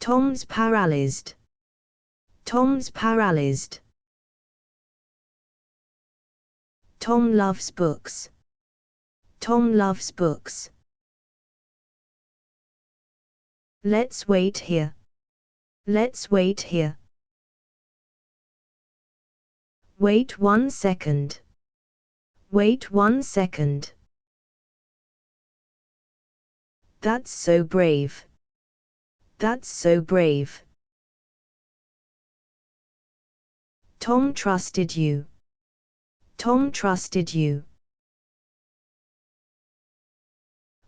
Tom's paralyzed. Tom's paralyzed. Tom loves books. Tom loves books. Let's wait here. Let's wait here. Wait 1 second. Wait 1 second. That's so brave. That's so brave. Tom trusted you. Tom trusted you.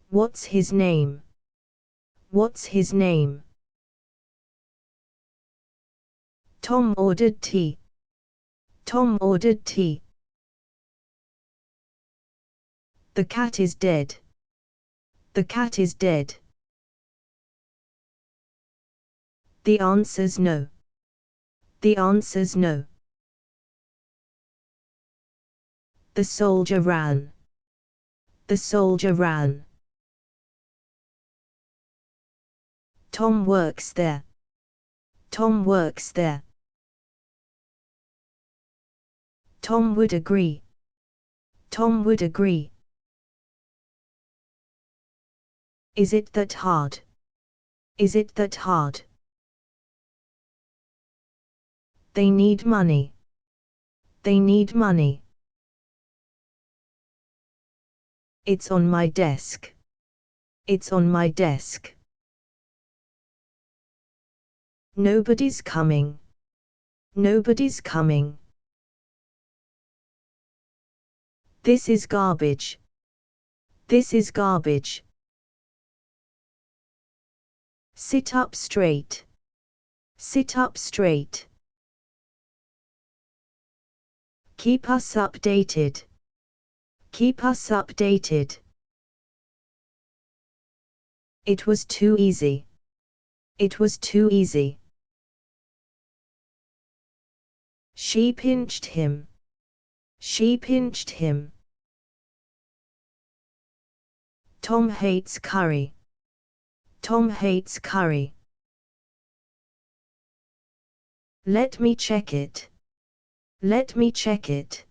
What's his name? What's his name? Tom ordered tea. Tom ordered tea. The cat is dead. The cat is dead. The answer's no. The answer's no. The soldier ran. The soldier ran. Tom works there. Tom works there. Tom would agree. Tom would agree. Is it that hard? Is it that hard? They need money. They need money. It's on my desk. It's on my desk. Nobody's coming. Nobody's coming. This is garbage. This is garbage. Sit up straight. Sit up straight. Keep us updated. Keep us updated. It was too easy. It was too easy. She pinched him. She pinched him. Tom hates curry. Tom hates curry. Let me check it. Let me check it.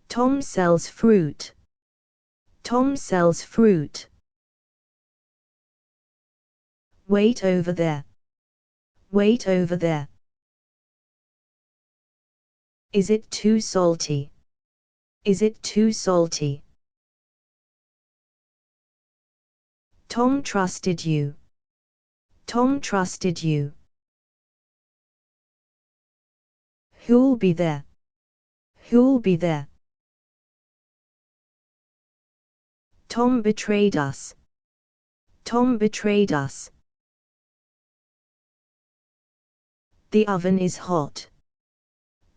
Tom sells fruit. Tom sells fruit. Wait over there. Wait over there. Is it too salty? Is it too salty? Tom trusted you. Tom trusted you. Who'll be there? Who'll be there? Tom betrayed us. Tom betrayed us. The oven is hot.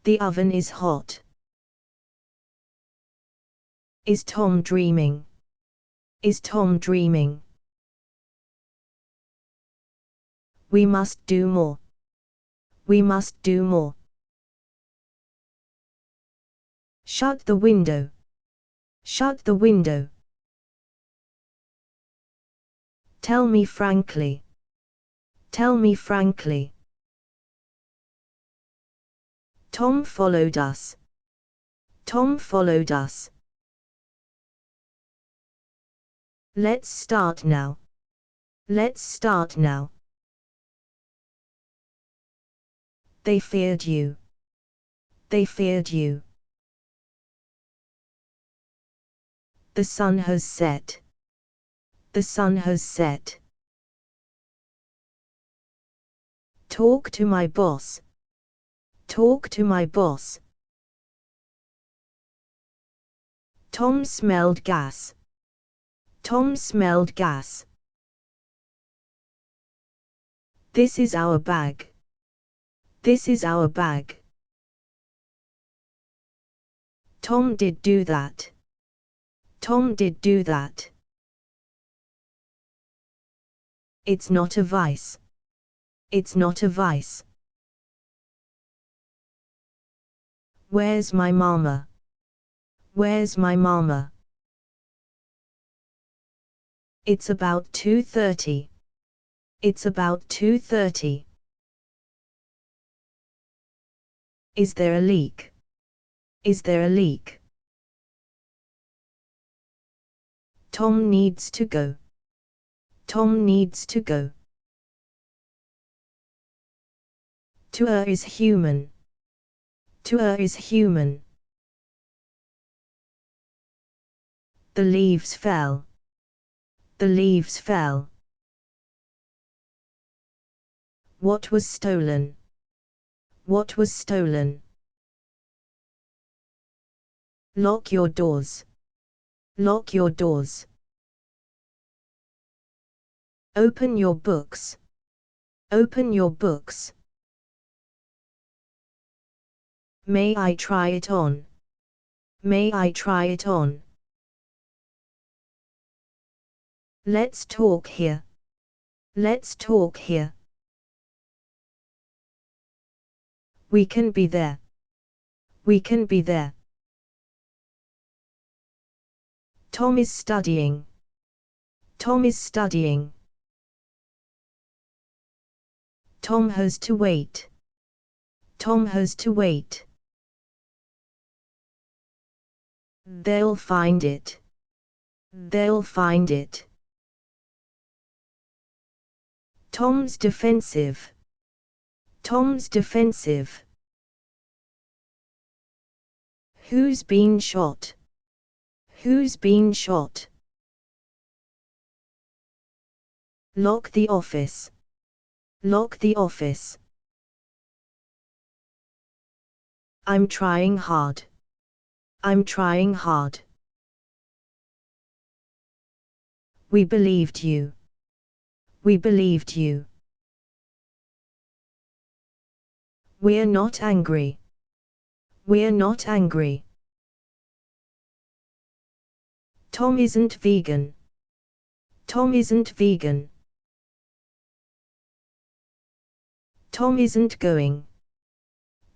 The oven is hot. Is Tom dreaming? Is Tom dreaming? We must do more. We must do more. Shut the window. Shut the window. Tell me frankly. Tell me frankly. Tom followed us. Tom followed us. Let's start now. Let's start now. They feared you. They feared you. The sun has set. The sun has set. Talk to my boss. Talk to my boss. Tom smelled gas. Tom smelled gas. This is our bag. This is our bag. Tom did do that. Tom did do that. It's not a vice. It's not a vice. Where's my mama? Where's my mama? It's about 2:30. It's about 2:30. Is there a leak? Is there a leak? Tom needs to go. Tom needs to go. To err is human. To err is human. The leaves fell. The leaves fell. What was stolen? What was stolen? Lock your doors. Lock your doors. Open your books. Open your books. May I try it on? May I try it on? Let's talk here. Let's talk here. We can be there. We can be there. Tom is studying. Tom is studying. Tom has to wait. Tom has to wait. They'll find it. They'll find it. Tom's defensive. Tom's defensive. Who's been shot? Who's been shot? Lock the office. Lock the office. I'm trying hard. I'm trying hard. We believed you. We believed you. We're not angry. We're not angry. Tom isn't vegan. Tom isn't vegan. Tom isn't going.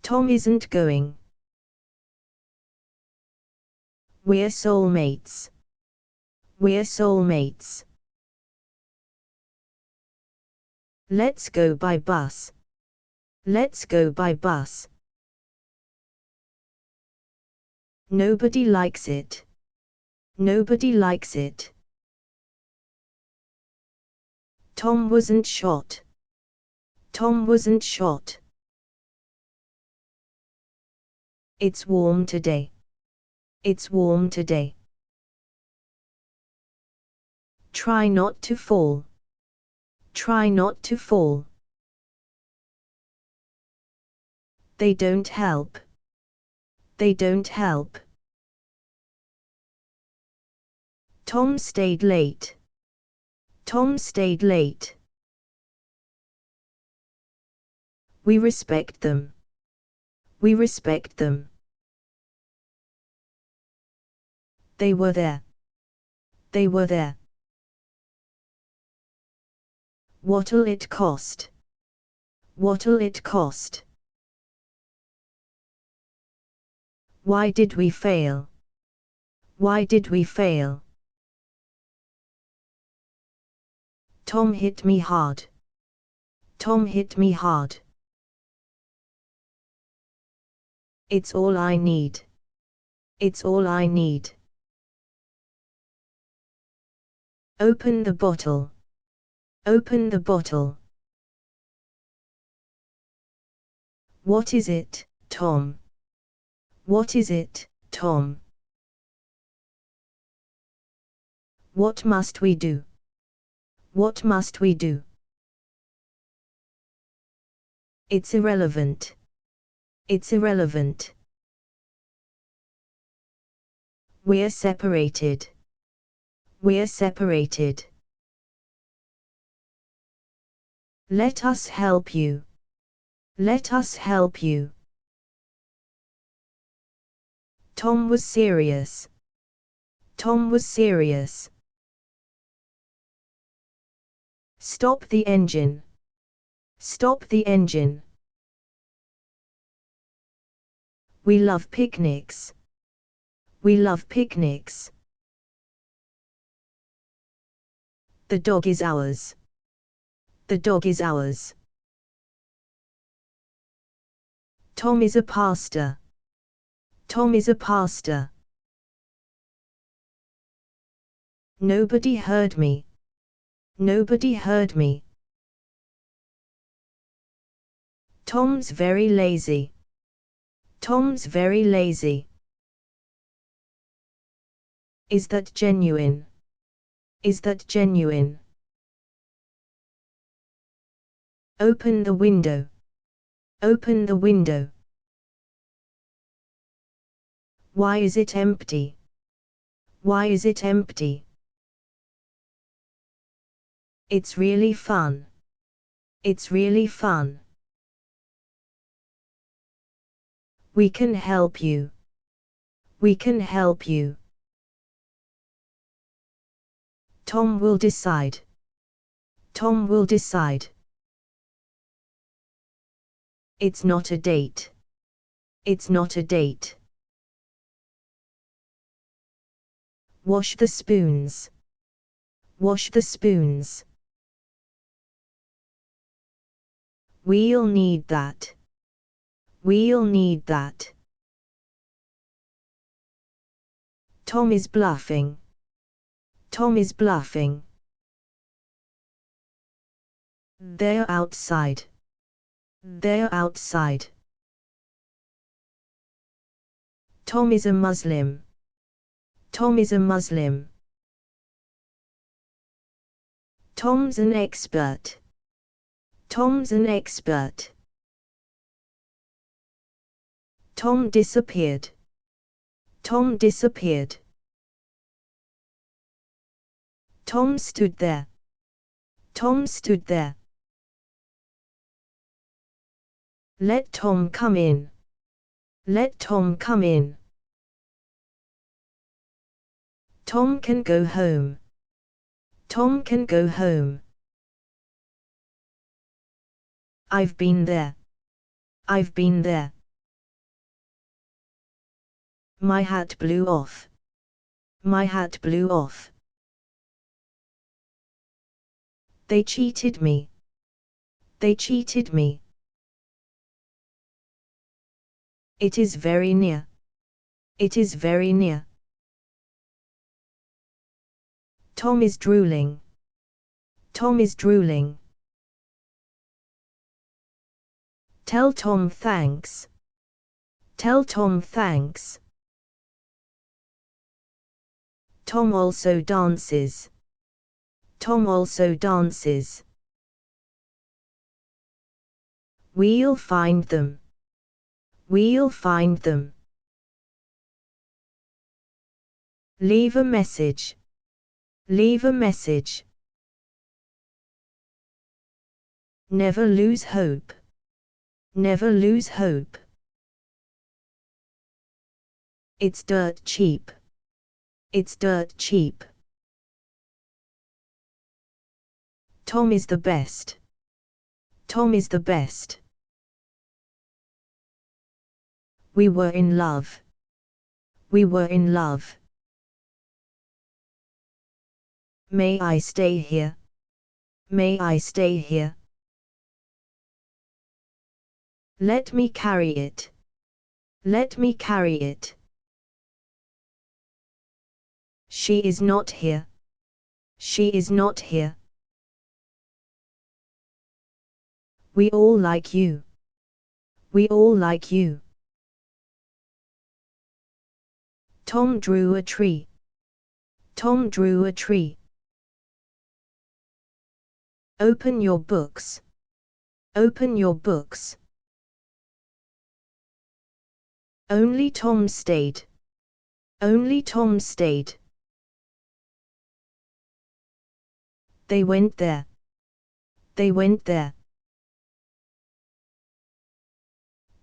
Tom isn't going. We're soulmates. We're soulmates. Let's go by bus. Let's go by bus. Nobody likes it. Nobody likes it. Tom wasn't shot. Tom wasn't shot. It's warm today. It's warm today. Try not to fall. Try not to fall. They don't help. They don't help. Tom stayed late. Tom stayed late. We respect them. We respect them. They were there. They were there. What'll it cost? What'll it cost? Why did we fail? Why did we fail? Tom hit me hard. Tom hit me hard. It's all I need. It's all I need. Open the bottle. Open the bottle. What is it, Tom? What is it, Tom? What must we do? What must we do? It's irrelevant. It's irrelevant. We're separated. We're separated. Let us help you. Let us help you. Tom was serious. Tom was serious. Stop the engine. Stop the engine. We love picnics. We love picnics. The dog is ours. The dog is ours. Tom is a pastor. Tom is a pastor. Nobody heard me. Nobody heard me. Tom's very lazy. Tom's very lazy. Is that genuine? Is that genuine? Open the window. Open the window. Why is it empty? Why is it empty? It's really fun. It's really fun. We can help you. We can help you. Tom will decide. Tom will decide. It's not a date. It's not a date. Wash the spoons. Wash the spoons. We'll need that. We'll need that. Tom is bluffing. Tom is bluffing. They're outside. They're outside. Tom is a Muslim. Tom is a Muslim. Tom's an expert. Tom's an expert. Tom disappeared. Tom disappeared. Tom stood there. Tom stood there. Let Tom come in. Let Tom come in. Tom can go home. Tom can go home. I've been there. I've been there. My hat blew off. My hat blew off. They cheated me. They cheated me. It is very near. It is very near. Tom is drooling. Tom is drooling. Tell Tom thanks. Tell Tom thanks. Tom also dances. Tom also dances. We'll find them. We'll find them. Leave a message. Leave a message. Never lose hope. Never lose hope. It's dirt cheap. It's dirt cheap. Tom is the best. Tom is the best. We were in love. We were in love. May I stay here? May I stay here? Let me carry it. Let me carry it. She is not here. She is not here. We all like you. We all like you. Tom drew a tree. Tom drew a tree. Open your books. Open your books. Only Tom stayed. Only Tom stayed. They went there. They went there.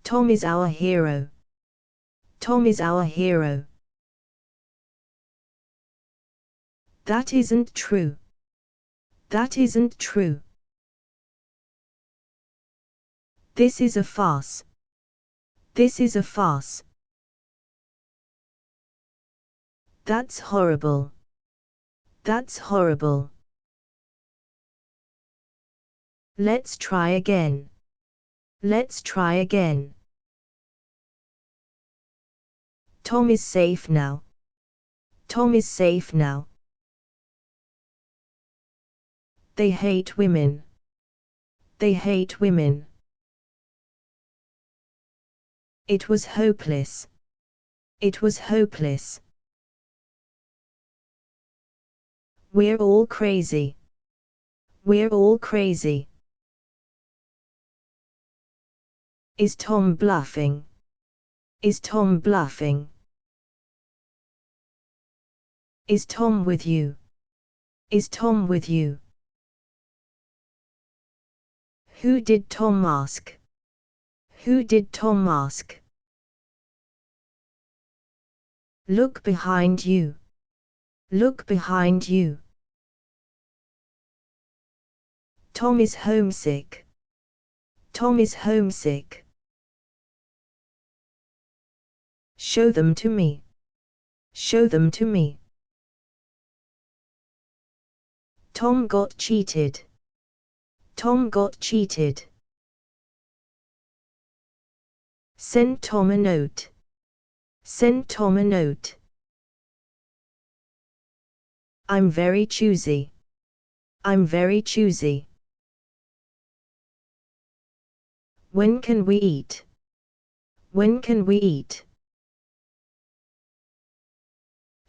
Tom is our hero. Tom is our hero. That isn't true. That isn't true. This is a farce. This is a farce. That's horrible. That's horrible. Let's try again. Let's try again. Tom is safe now. Tom is safe now. They hate women. They hate women. It was hopeless. It was hopeless. We're all crazy. We're all crazy. Is Tom bluffing? Is Tom bluffing? Is Tom with you? Is Tom with you? Who did Tom ask? Who did Tom ask? Look behind you. Look behind you. Tom is homesick. Tom is homesick. Show them to me. Show them to me. Tom got cheated. Tom got cheated. Send Tom a note. Send Tom a note. I'm very choosy. I'm very choosy. When can we eat? When can we eat?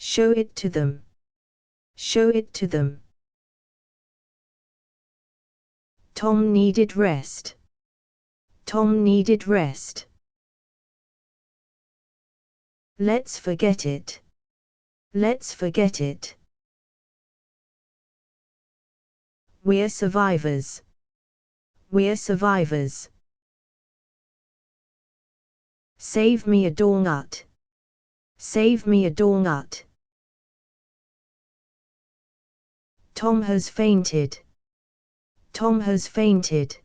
Show it to them. Show it to them. Tom needed rest. Tom needed rest. Let's forget it. Let's forget it. We're survivors. We're survivors. Save me a donut. Save me a donut. Tom has fainted. Tom has fainted.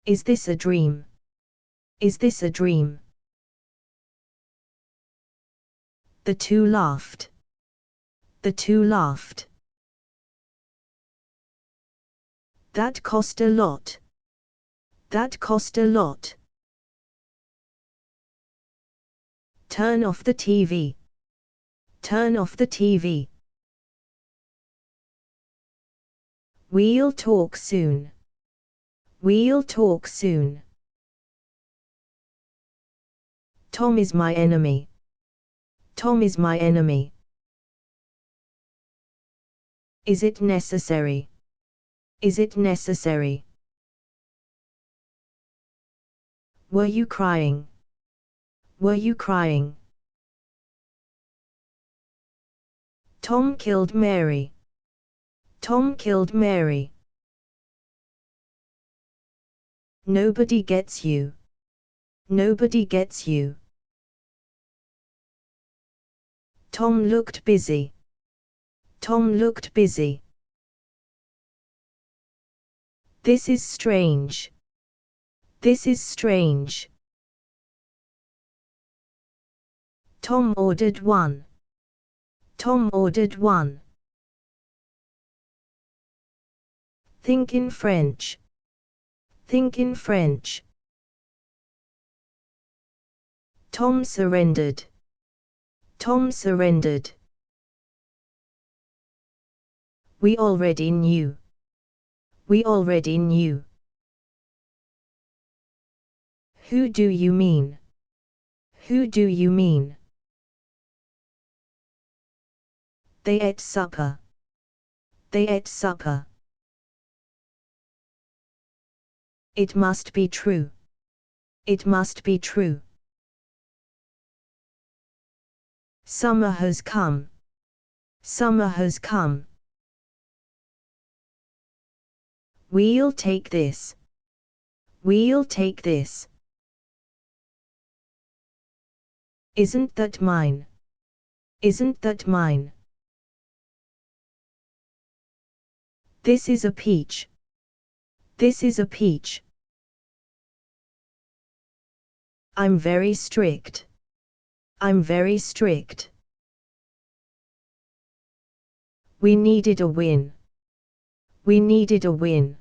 Is this a dream? Is this a dream? The two laughed. The two laughed. That cost a lot. That cost a lot. Turn off the TV. Turn off the TV. We'll talk soon. We'll talk soon. Tom is my enemy. Tom is my enemy. Is it necessary? Is it necessary? Were you crying? Were you crying? Tom killed Mary. Tom killed Mary. Nobody gets you. Nobody gets you. Tom looked busy. Tom looked busy. This is strange. This is strange. Tom ordered one. Tom ordered one. Think in French. Think in French. Tom surrendered. Tom surrendered. We already knew. We already knew. Who do you mean? Who do you mean? They ate supper. They ate supper. It must be true. It must be true. Summer has come. Summer has come. We'll take this. We'll take this. Isn't that mine? Isn't that mine? This is a peach. This is a peach. I'm very strict. I'm very strict. We needed a win. We needed a win.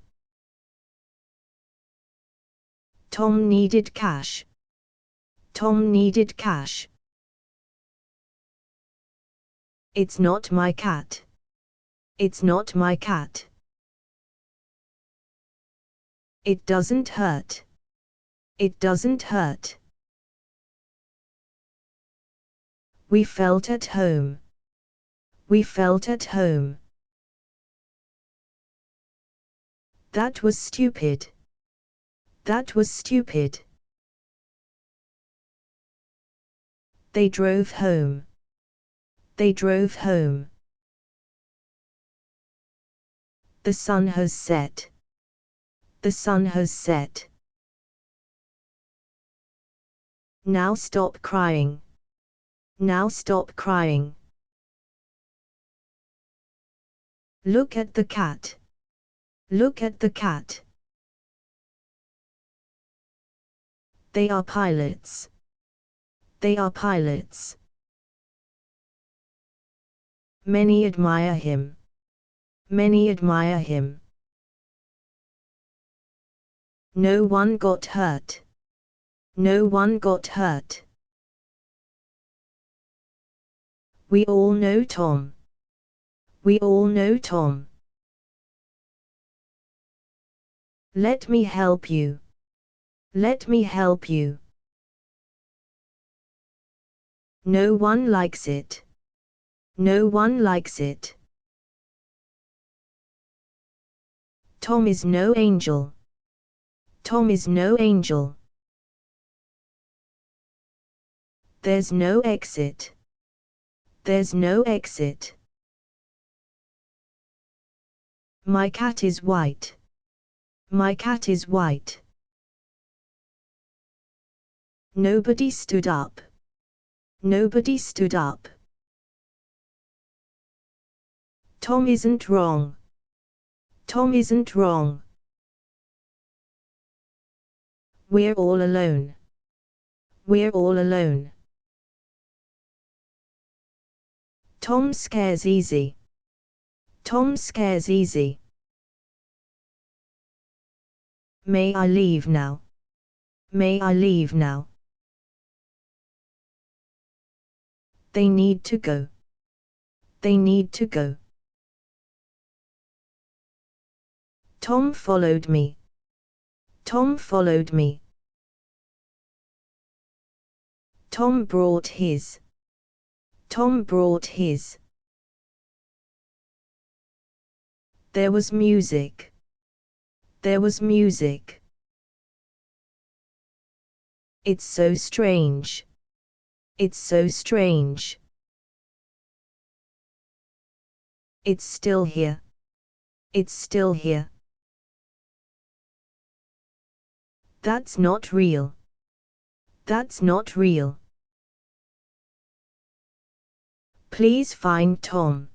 Tom needed cash. Tom needed cash. It's not my cat. It's not my cat. It doesn't hurt. It doesn't hurt. We felt at home. We felt at home. That was stupid. That was stupid. They drove home. They drove home. The sun has set. The sun has set. Now stop crying. Now stop crying. Look at the cat. Look at the cat. They are pilots. They are pilots. Many admire him. Many admire him. No one got hurt. No one got hurt. We all know Tom. We all know Tom. Let me help you. Let me help you. No one likes it. No one likes it. Tom is no angel. Tom is no angel. There's no exit. There's no exit. My cat is white. My cat is white. Nobody stood up. Nobody stood up. Tom isn't wrong. Tom isn't wrong. We're all alone. We're all alone. Tom scares easy. Tom scares easy. May I leave now? May I leave now? They need to go. They need to go. Tom followed me. Tom followed me. Tom brought his. Tom brought his. There was music. There was music. It's so strange. It's so strange. It's still here. It's still here. That's not real. That's not real. Please find Tom.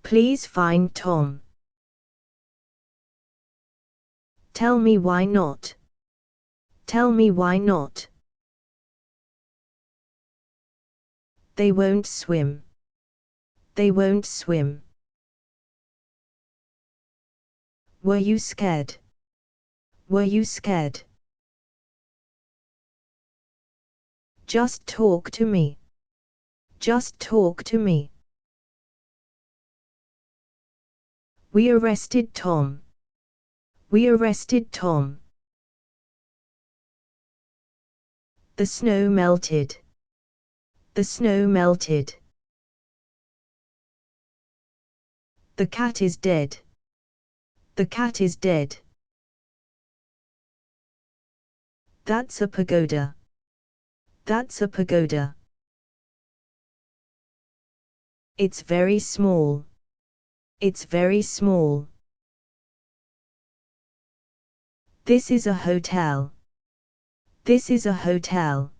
Please find Tom. Tell me why not. Tell me why not. They won't swim. They won't swim. Were you scared? Were you scared? Just talk to me. Just talk to me. We arrested Tom. We arrested Tom. The snow melted. The snow melted. The cat is dead. The cat is dead. That's a pagoda. That's a pagoda. It's very small. It's very small. This is a hotel. This is a hotel.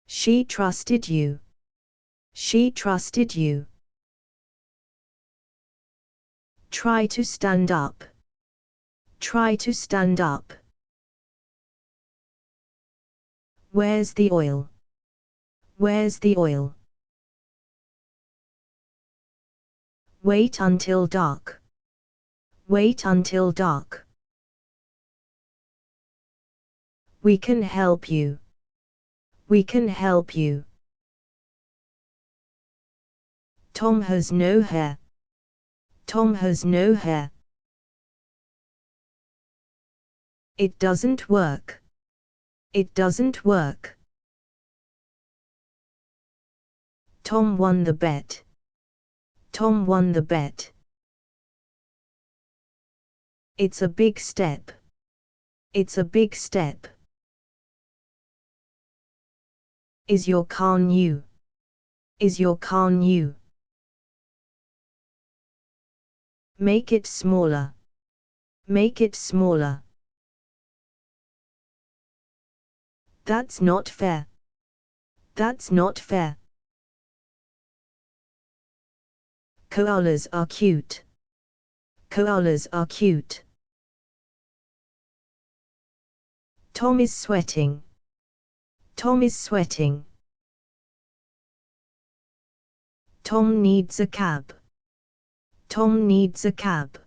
She trusted you. She trusted you. Try to stand up. Try to stand up. Where's the oil? Where's the oil? Wait until dark. Wait until dark. We can help you. We can help you. Tom has no hair. Tom has no hair. It doesn't work. It doesn't work. Tom won the bet. Tom won the bet. It's a big step. It's a big step. Is your car new? Is your car new? Make it smaller. Make it smaller. That's not fair. That's not fair. Koalas are cute. Koalas are cute. Tom is sweating. Tom is sweating. Tom needs a cab. Tom needs a cab.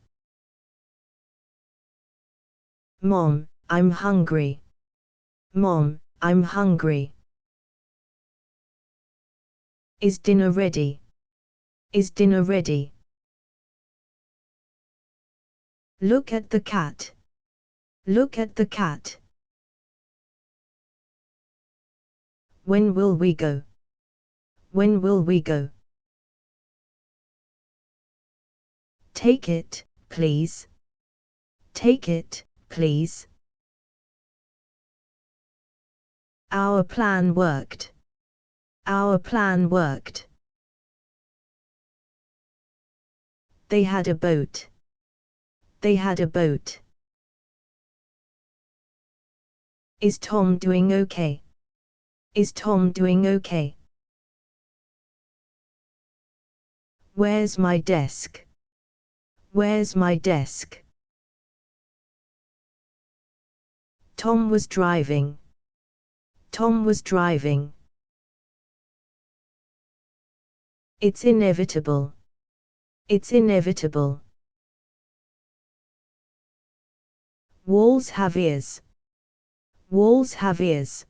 Mom, I'm hungry. Mom, I'm hungry. Is dinner ready? Is dinner ready? Look at the cat. Look at the cat. When will we go? When will we go? Take it, please. Take it, please. Our plan worked. Our plan worked. They had a boat. They had a boat. Is Tom doing okay? Is Tom doing okay? Where's my desk? Where's my desk? Tom was driving. Tom was driving. It's inevitable. It's inevitable. Walls have ears. Walls have ears.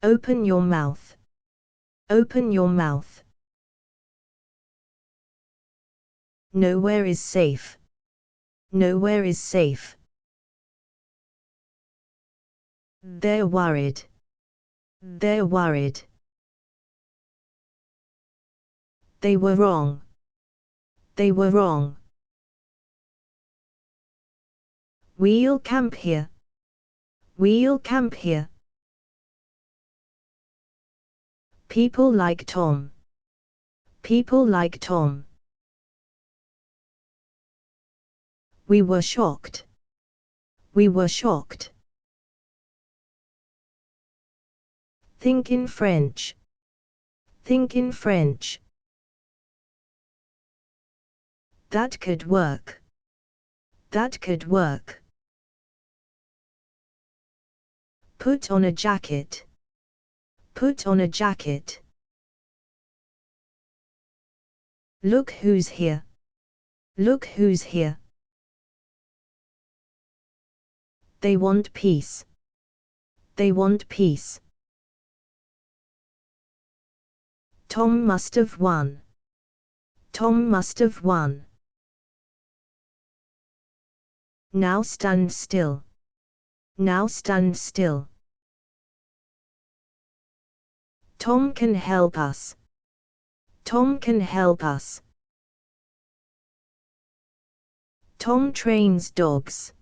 Open your mouth. Open your mouth. Nowhere is safe. Nowhere is safe. They're worried. They're worried. They were wrong. They were wrong. We'll camp here. We'll camp here. People like Tom. People like Tom. We were shocked. We were shocked. Think in French. Think in French. That could work. That could work. Put on a jacket. Put on a jacket. Look who's here. Look who's here. They want peace. They want peace. Tom must have won. Tom must have won. Now stand still. Now stand still. Tom can help us. Tom can help us. Tom trains dogs.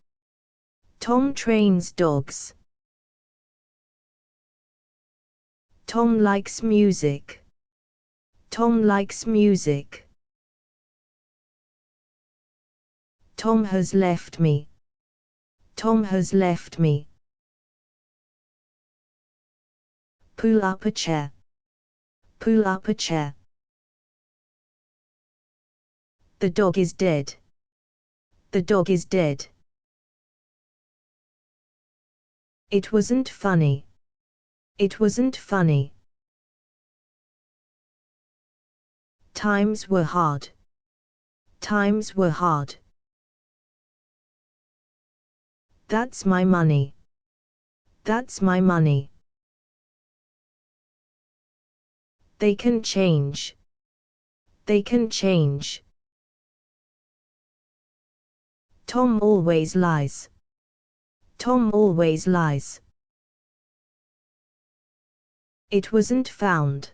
Tom trains dogs. Tom likes music. Tom likes music. Tom has left me. Tom has left me. Pull up a chair. Pull up a chair. The dog is dead. The dog is dead. It wasn't funny. It wasn't funny. Times were hard. Times were hard. That's my money. That's my money. They can change. They can change. Tom always lies. Tom always lies. It wasn't found.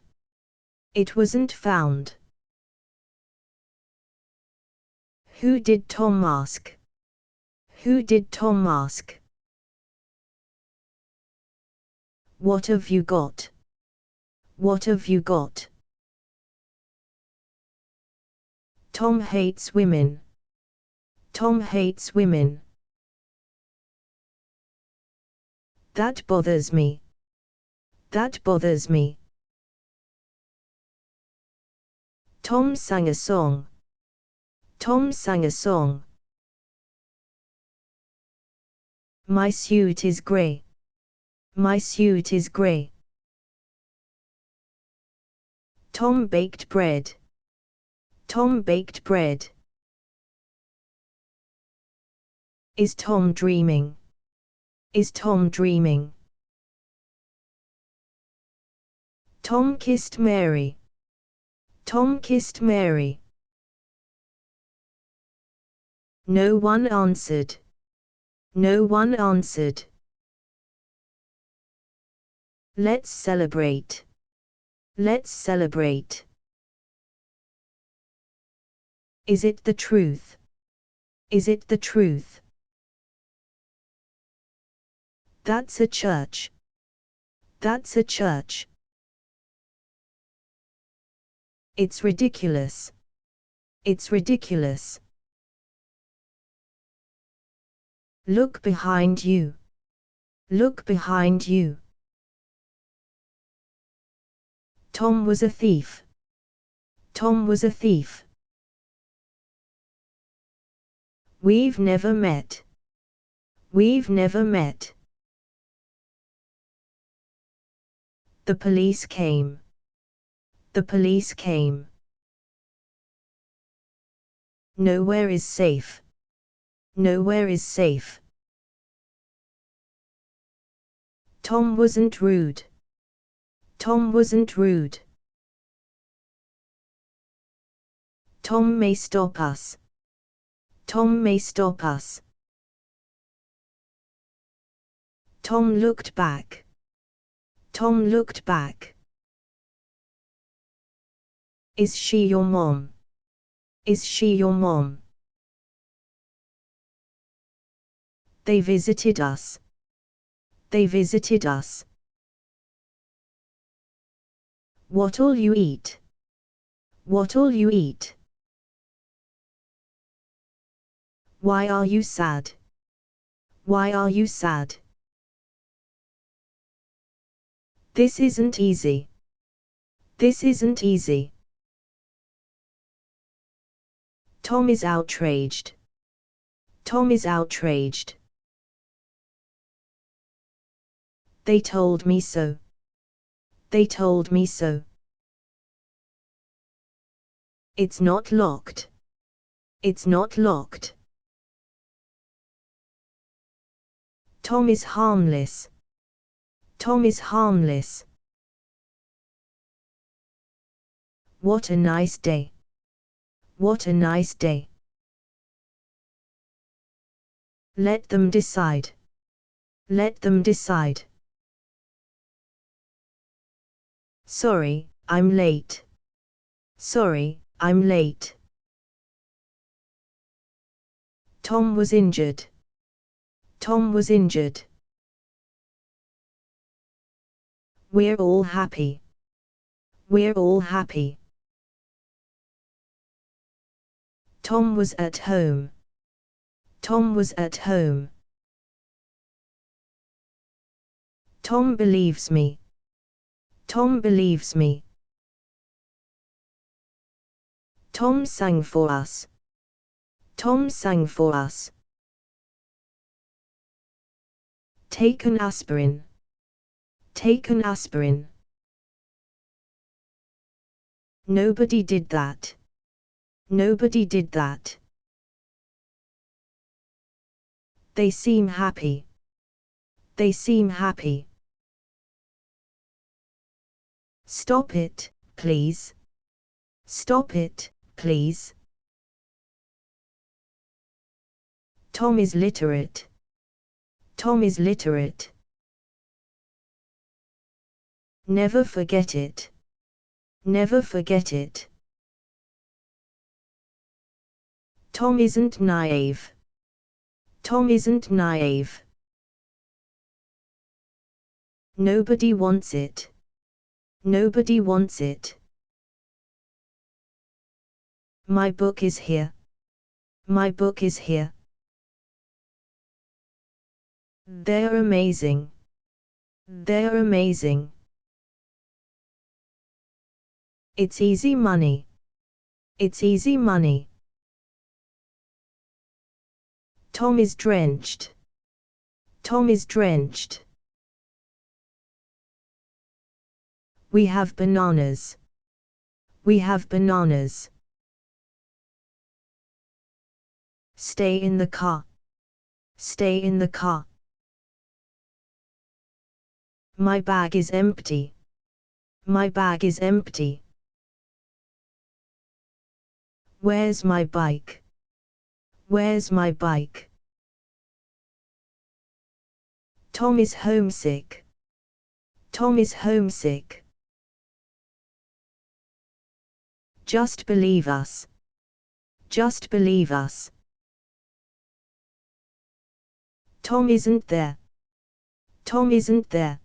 It wasn't found. Who did Tom ask? Who did Tom ask? What have you got? What have you got? Tom hates women. Tom hates women. That bothers me. That bothers me. Tom sang a song. Tom sang a song. My suit is grey. My suit is grey. Tom baked bread. Tom baked bread. Is Tom dreaming? Is Tom dreaming? Tom kissed Mary. Tom kissed Mary. No one answered. No one answered. Let's celebrate. Let's celebrate. Is it the truth? Is it the truth? That's a church. That's a church. It's ridiculous. It's ridiculous. Look behind you. Look behind you. Tom was a thief. Tom was a thief. We've never met. We've never met. The police came. The police came. Nowhere is safe. Nowhere is safe. Tom wasn't rude. Tom wasn't rude. Tom may stop us. Tom may stop us. Tom looked back. Tom looked back. Is she your mom? Is she your mom? They visited us. They visited us. What'll you eat? What'll you eat? Why are you sad? Why are you sad? This isn't easy. This isn't easy. Tom is outraged. Tom is outraged. They told me so. They told me so. It's not locked. It's not locked. Tom is harmless. Tom is harmless. What a nice day. What a nice day. Let them decide. Let them decide. Sorry, I'm late. Sorry, I'm late. Tom was injured. Tom was injured. We're all happy. We're all happy. Tom was at home. Tom was at home. Tom believes me. Tom believes me. Tom sang for us. Tom sang for us. Take an aspirin. Take an aspirin. Nobody did that. Nobody did that. They seem happy. They seem happy. Stop it, please. Stop it, please. Tom is literate. Tom is literate. Never forget it. Never forget it. Tom isn't naive. Tom isn't naive. Nobody wants it. Nobody wants it. My book is here. My book is here. They're amazing. They're amazing. It's easy money. It's easy money. Tom is drenched. Tom is drenched. We have bananas. We have bananas. Stay in the car. Stay in the car. My bag is empty. My bag is empty. Where's my bike? Where's my bike? Tom is homesick. Tom is homesick. Just believe us. Just believe us. Tom isn't there. Tom isn't there.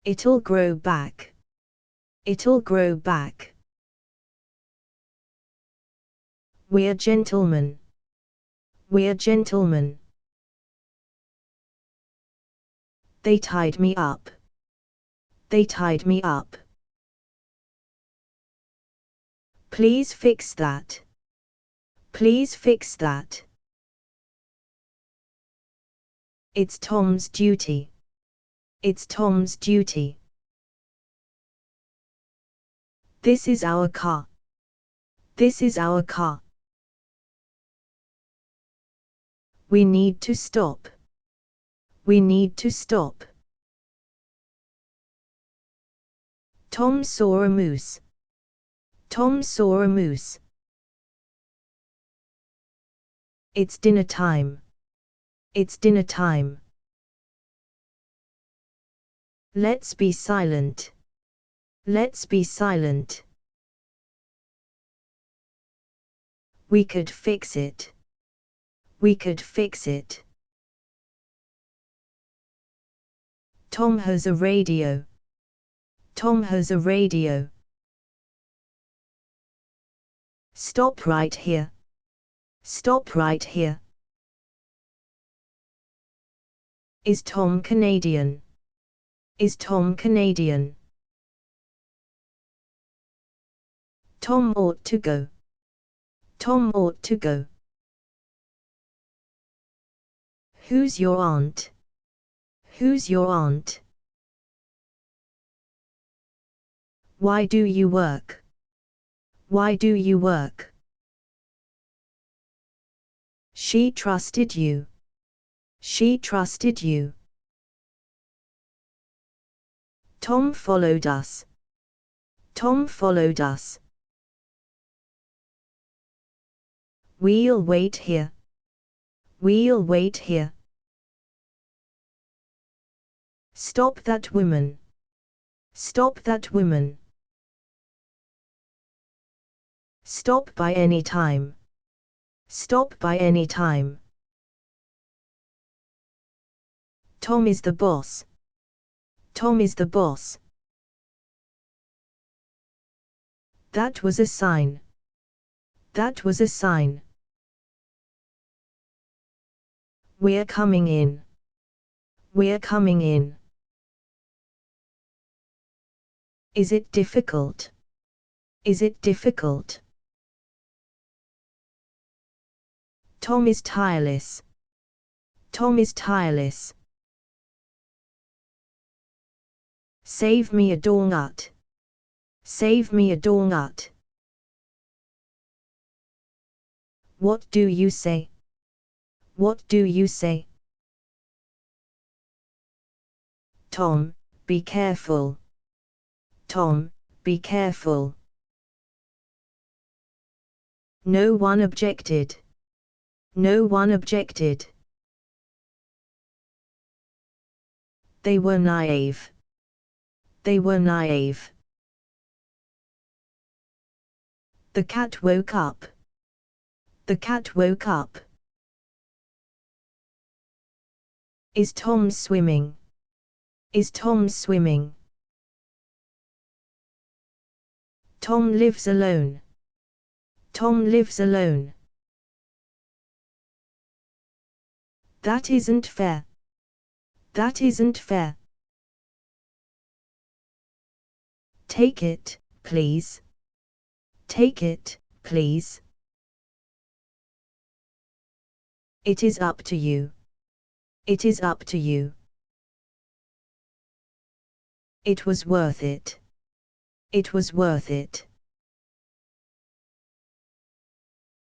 It'll grow back. It'll grow back. We're gentlemen. We're gentlemen. They tied me up. They tied me up. Please fix that. Please fix that. It's Tom's duty. It's Tom's duty. This is our car. This is our car. We need to stop. We need to stop. Tom saw a moose. Tom saw a moose. It's dinner time. It's dinner time. Let's be silent. Let's be silent. We could fix it. We could fix it. Tom has a radio. Tom has a radio. Stop right here. Stop right here. Is Tom Canadian? Is Tom Canadian? Tom ought to go. Tom ought to go. Who's your aunt? Who's your aunt? Why do you work? Why do you work? She trusted you. She trusted you. Tom followed us. Tom followed us. We'll wait here. We'll wait here. Stop that woman. Stop that woman. Stop by any time. Stop by any time. Tom is the boss. Tom is the boss. That was a sign. That was a sign. We're coming in. We're coming in. Is it difficult? Is it difficult? Tom is tireless. Tom is tireless. Save me a donut. Save me a donut. What do you say? What do you say? Tom, be careful. Tom, be careful. No one objected. No one objected. They were naive. They were naive. The cat woke up. The cat woke up. Is Tom swimming? Is Tom swimming? Tom lives alone. Tom lives alone. That isn't fair. That isn't fair. Take it, please. Take it, please. It is up to you. It is up to you. It was worth it. It was worth it.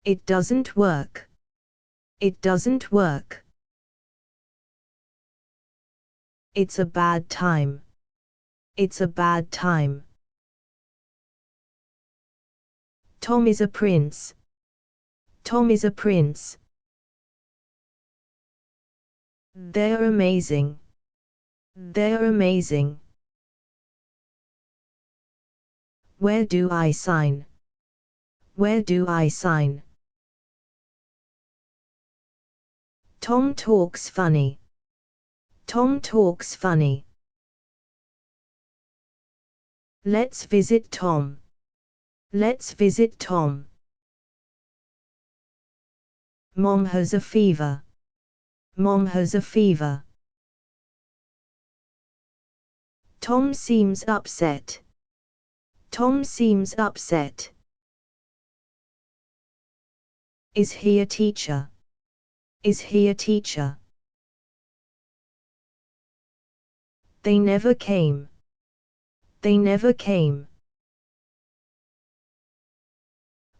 It doesn't work. It doesn't work. It's a bad time. It's a bad time. Tom is a prince. Tom is a prince. They're amazing. They're amazing. Where do I sign? Where do I sign? Tom talks funny. Tom talks funny. Let's visit Tom. Let's visit Tom. Mom has a fever. Mom has a fever. Tom seems upset. Tom seems upset. Is he a teacher? Is he a teacher? They never came. They never came.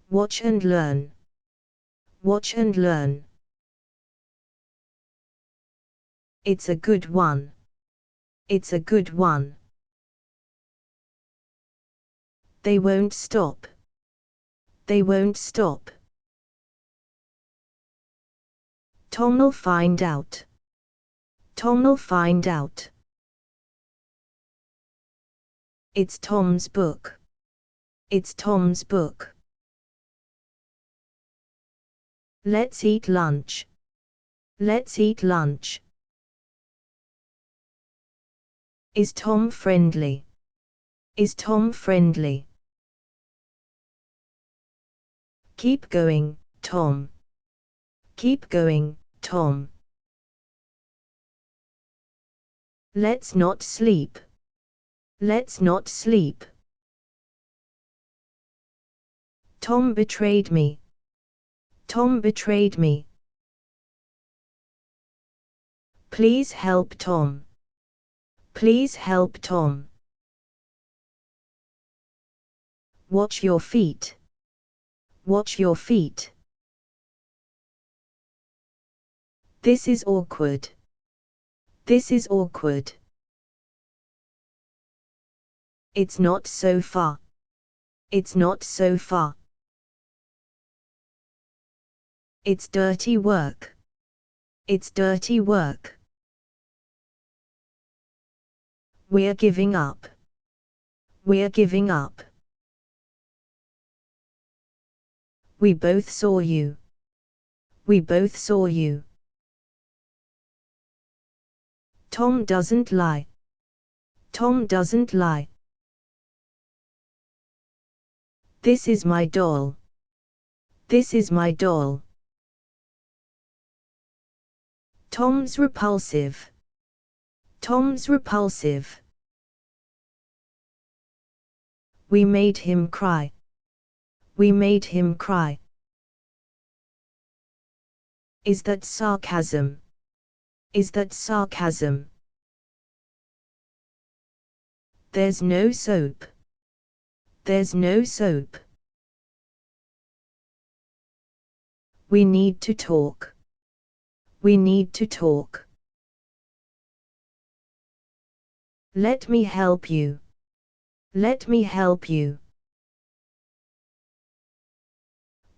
Watch and learn. Watch and learn. It's a good one. It's a good one. They won't stop. They won't stop. Tom'll find out. Tom'll find out. It's Tom's book. It's Tom's book. Let's eat lunch. Let's eat lunch. Is Tom friendly? Is Tom friendly? Keep going, Tom. Keep going, Tom. Let's not sleep. Let's not sleep. Tom betrayed me. Tom betrayed me. Please help Tom. Please help Tom. Watch your feet. Watch your feet. This is awkward. This is awkward. It's not so far. It's not so far. It's dirty work. It's dirty work. We're giving up. We're giving up. We both saw you. We both saw you. Tom doesn't lie. Tom doesn't lie. This is my doll. This is my doll. Tom's repulsive. Tom's repulsive. We made him cry. We made him cry. Is that sarcasm? Is that sarcasm? There's no soap. There's no soap. We need to talk. We need to talk. Let me help you. Let me help you.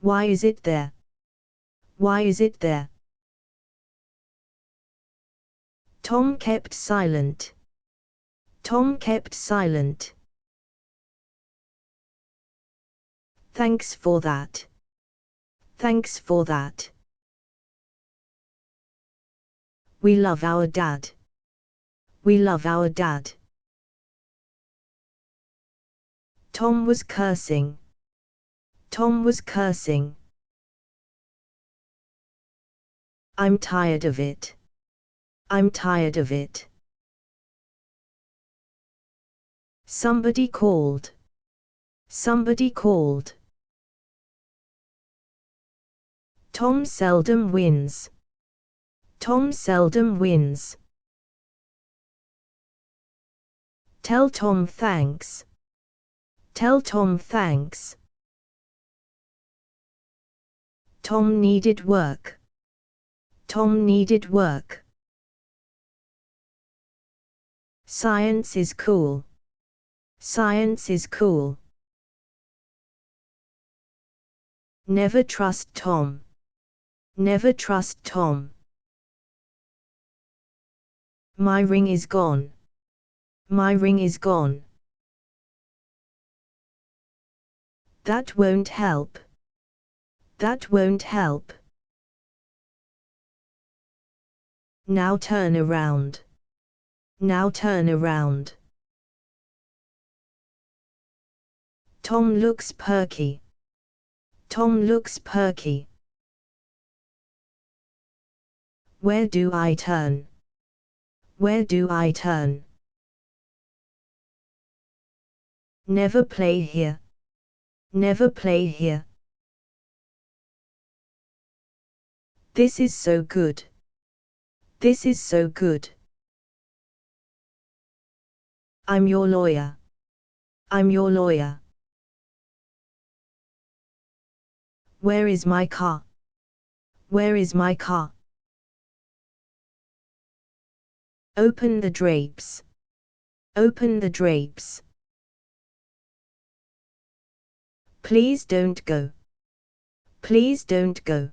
Why is it there? Why is it there? Tom kept silent. Tom kept silent. Thanks for that. Thanks for that. We love our dad. We love our dad. Tom was cursing. Tom was cursing. I'm tired of it. I'm tired of it. Somebody called. Somebody called. Tom seldom wins. Tom seldom wins. Tell Tom thanks. Tell Tom thanks. Tom needed work. Tom needed work. Science is cool. Science is cool. Never trust Tom. Never trust Tom. My ring is gone. My ring is gone. That won't help. That won't help. Now turn around. Now turn around. Tom looks perky. Tom looks perky. Where do I turn? Where do I turn? Never play here. Never play here. This is so good. This is so good. I'm your lawyer. I'm your lawyer. Where is my car? Where is my car? Open the drapes. Open the drapes. Please don't go. Please don't go.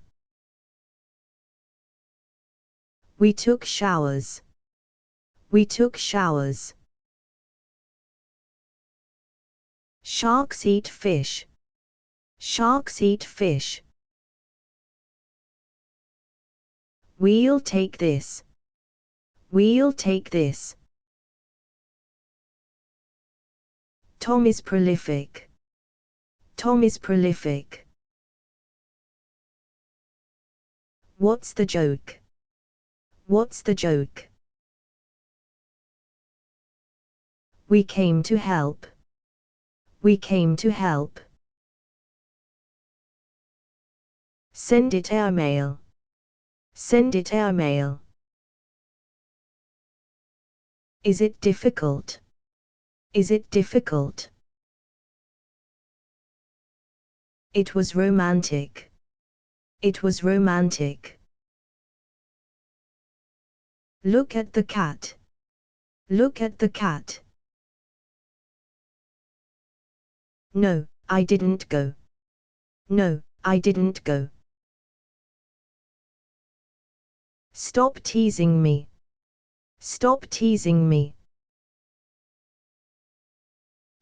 We took showers. We took showers. Sharks eat fish. Sharks eat fish. We'll take this. We'll take this. Tom is prolific. Tom is prolific. What's the joke? What's the joke? We came to help. We came to help. Send it airmail. Send it airmail. Is it difficult? Is it difficult? It was romantic. It was romantic. Look at the cat. Look at the cat. No, I didn't go. No, I didn't go. Stop teasing me. Stop teasing me.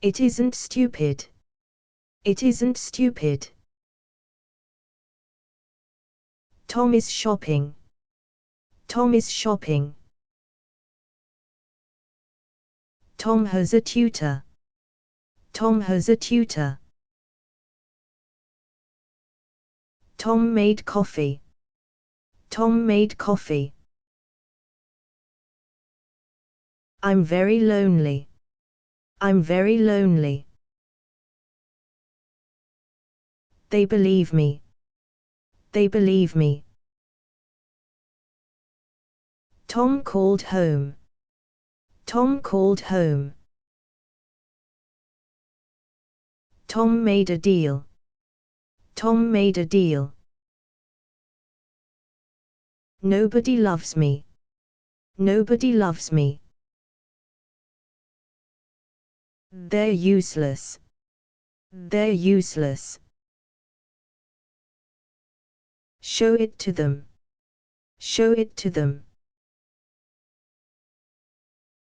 It isn't stupid. It isn't stupid. Tom is shopping. Tom is shopping. Tom has a tutor. Tom has a tutor. Tom made coffee. Tom made coffee. I'm very lonely. I'm very lonely. They believe me. They believe me. Tom called home. Tom called home. Tom made a deal. Tom made a deal. Nobody loves me. Nobody loves me. They're useless. They're useless. Show it to them. Show it to them.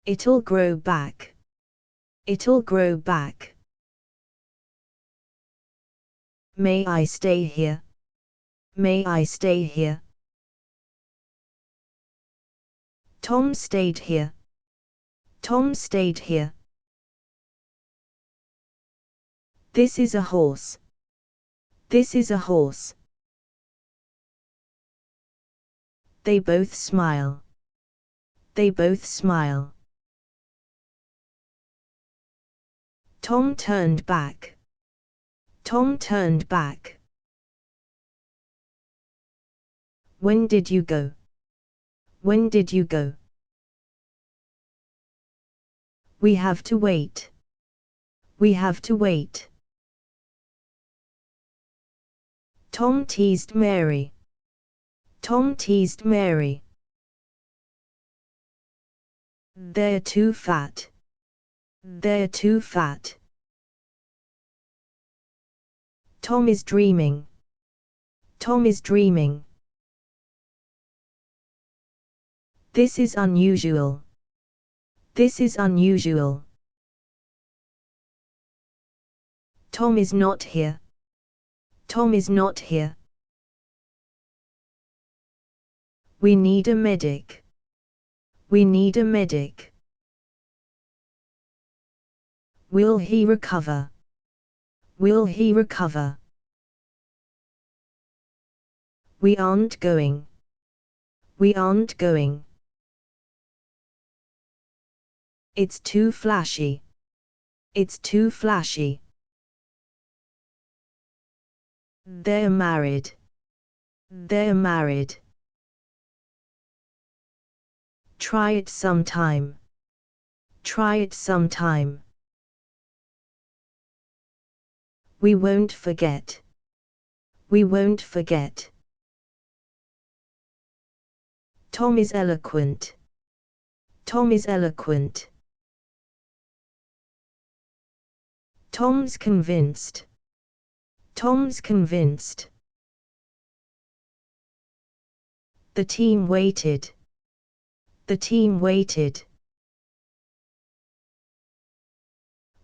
It'll grow back. It'll grow back. May I stay here? May I stay here? Tom stayed here. Tom stayed here. This is a horse. This is a horse. They both smile. They both smile. Tom turned back. Tom turned back. When did you go? When did you go? We have to wait. We have to wait. Tom teased Mary. Tom teased Mary. They're too fat. They're too fat. Tom is dreaming. Tom is dreaming. This is unusual. This is unusual. Tom is not here. Tom is not here. We need a medic. We need a medic. Will he recover? Will he recover? We aren't going. We aren't going. It's too flashy. It's too flashy. They're married. They're married. Try it sometime. Try it sometime. We won't forget. We won't forget. Tom is eloquent. Tom is eloquent. Tom's convinced. Tom's convinced. The team waited. The team waited.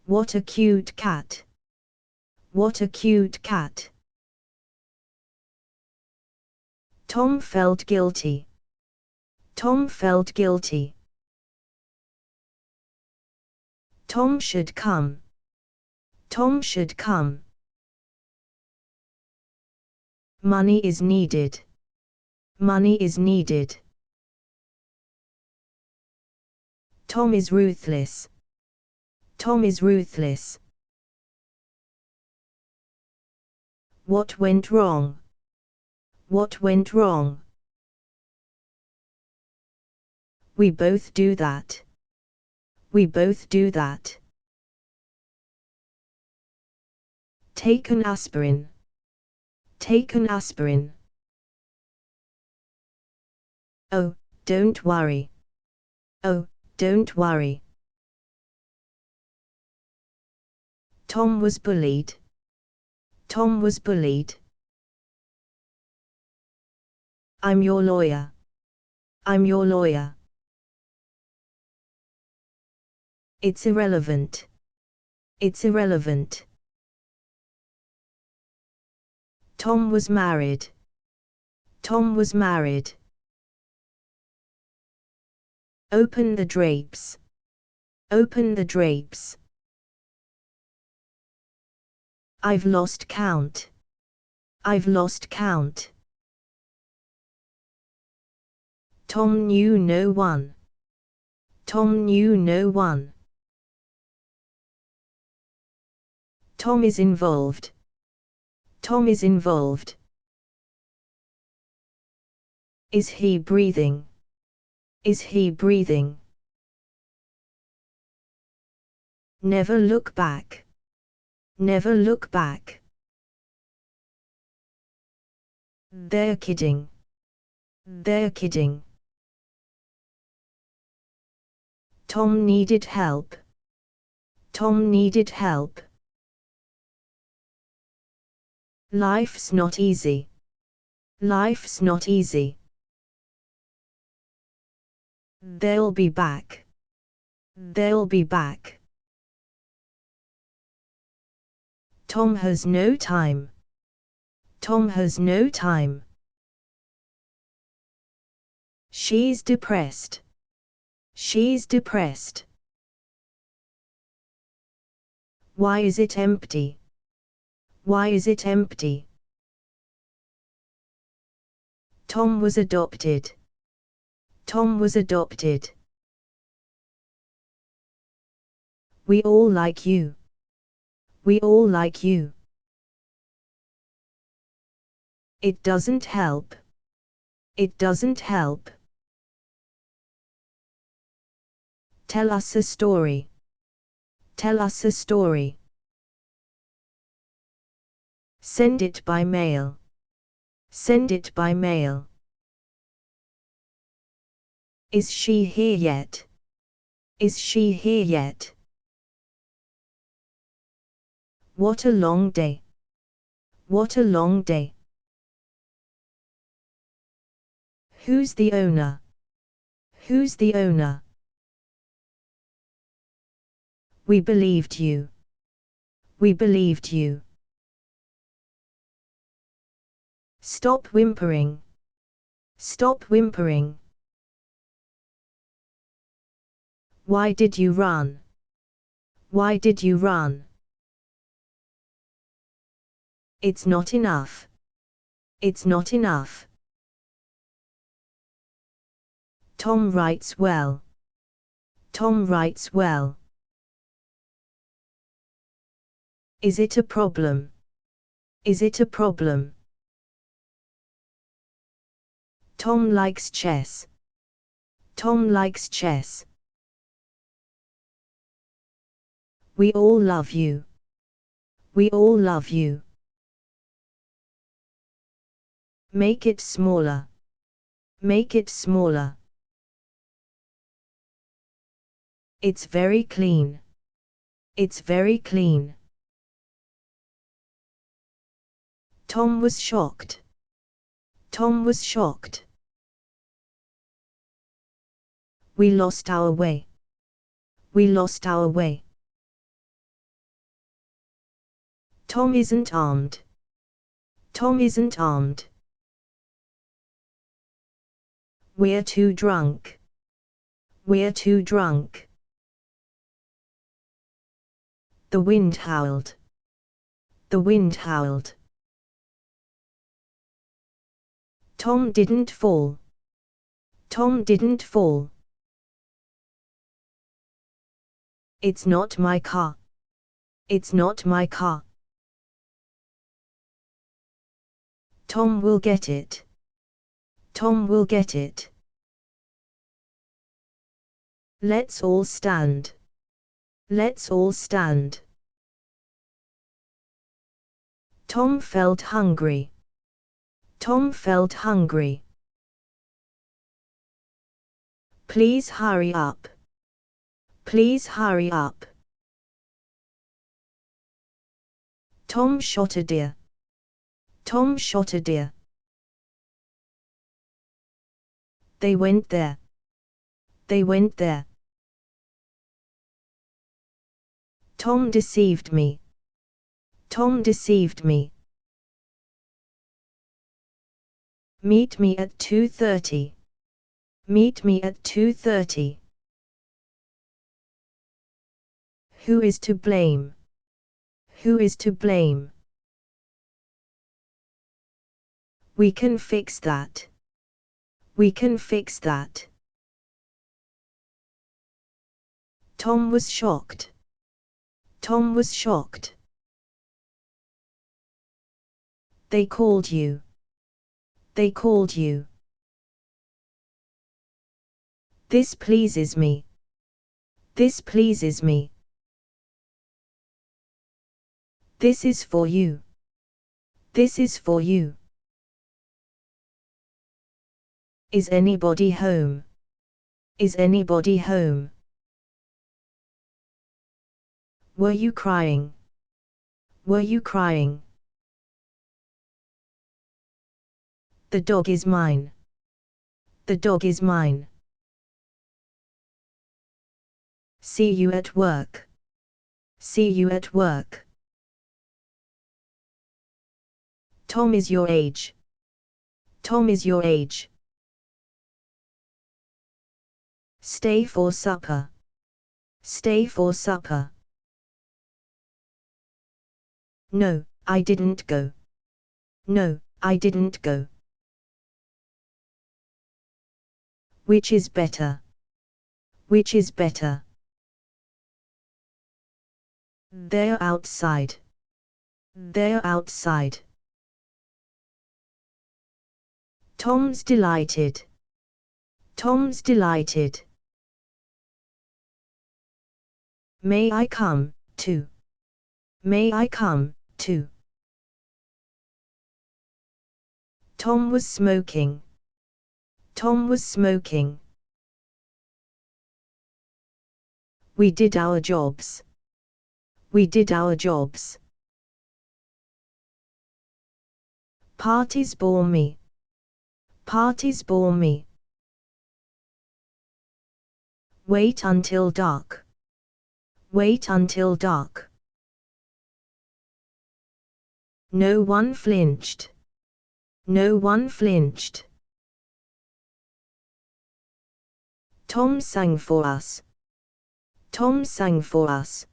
What a cute cat. What a cute cat. Tom felt guilty. Tom felt guilty. Tom should come. Tom should come. Money is needed. Money is needed. Tom is ruthless. Tom is ruthless. What went wrong? What went wrong? We both do that. We both do that. Take an aspirin. Take an aspirin. Oh, don't worry. Oh, don't worry. Tom was bullied. Tom was bullied. I'm your lawyer. I'm your lawyer. It's irrelevant. It's irrelevant. Tom was married. Tom was married. Open the drapes. Open the drapes. I've lost count. I've lost count. Tom knew no one. Tom knew no one. Tom is involved. Tom is involved. Is he breathing? Is he breathing? Never look back. Never look back. They're kidding. They're kidding. Tom needed help. Tom needed help. Life's not easy. Life's not easy. They'll be back. They'll be back. Tom has no time. Tom has no time. She's depressed. She's depressed. Why is it empty? Why is it empty? Tom was adopted. Tom was adopted. We all like you. We all like you. It doesn't help. It doesn't help. Tell us a story. Tell us a story. Send it by mail. Send it by mail. Is she here yet? Is she here yet? What a long day. What a long day. Who's the owner? Who's the owner? We believed you. We believed you. Stop whimpering. Stop whimpering. Why did you run? Why did you run? It's not enough. It's not enough. Tom writes well. Tom writes well. Is it a problem? Is it a problem? Tom likes chess. Tom likes chess. We all love you. We all love you. Make it smaller. Make it smaller. It's very clean. It's very clean. Tom was shocked. Tom was shocked. We lost our way. We lost our way. Tom isn't armed. Tom isn't armed. We're too drunk. We're too drunk. The wind howled. The wind howled. Tom didn't fall. Tom didn't fall. It's not my car. It's not my car. Tom will get it. Tom will get it. Let's all stand. Let's all stand. Tom felt hungry. Tom felt hungry. Please hurry up. Please hurry up. Tom shot a deer. Tom shot a deer. They went there. They went there. Tom deceived me. Tom deceived me. Meet me at 2:30. Meet me at 2:30. Who is to blame? Who is to blame? We can fix that. We can fix that. Tom was shocked. Tom was shocked. They called you. They called you. This pleases me. This pleases me. This is for you. This is for you. Is anybody home? Is anybody home? Were you crying? Were you crying? The dog is mine. The dog is mine. See you at work. See you at work. Tom is your age. Tom is your age. Stay for supper. Stay for supper. No, I didn't go. No, I didn't go. Which is better? Which is better? They're outside. They're outside. Tom's delighted. Tom's delighted. May I come, too? May I come, too? Tom was smoking. Tom was smoking. We did our jobs. We did our jobs. Parties bore me. Parties bore me. Wait until dark. Wait until dark. No one flinched. No one flinched. Tom sang for us. Tom sang for us.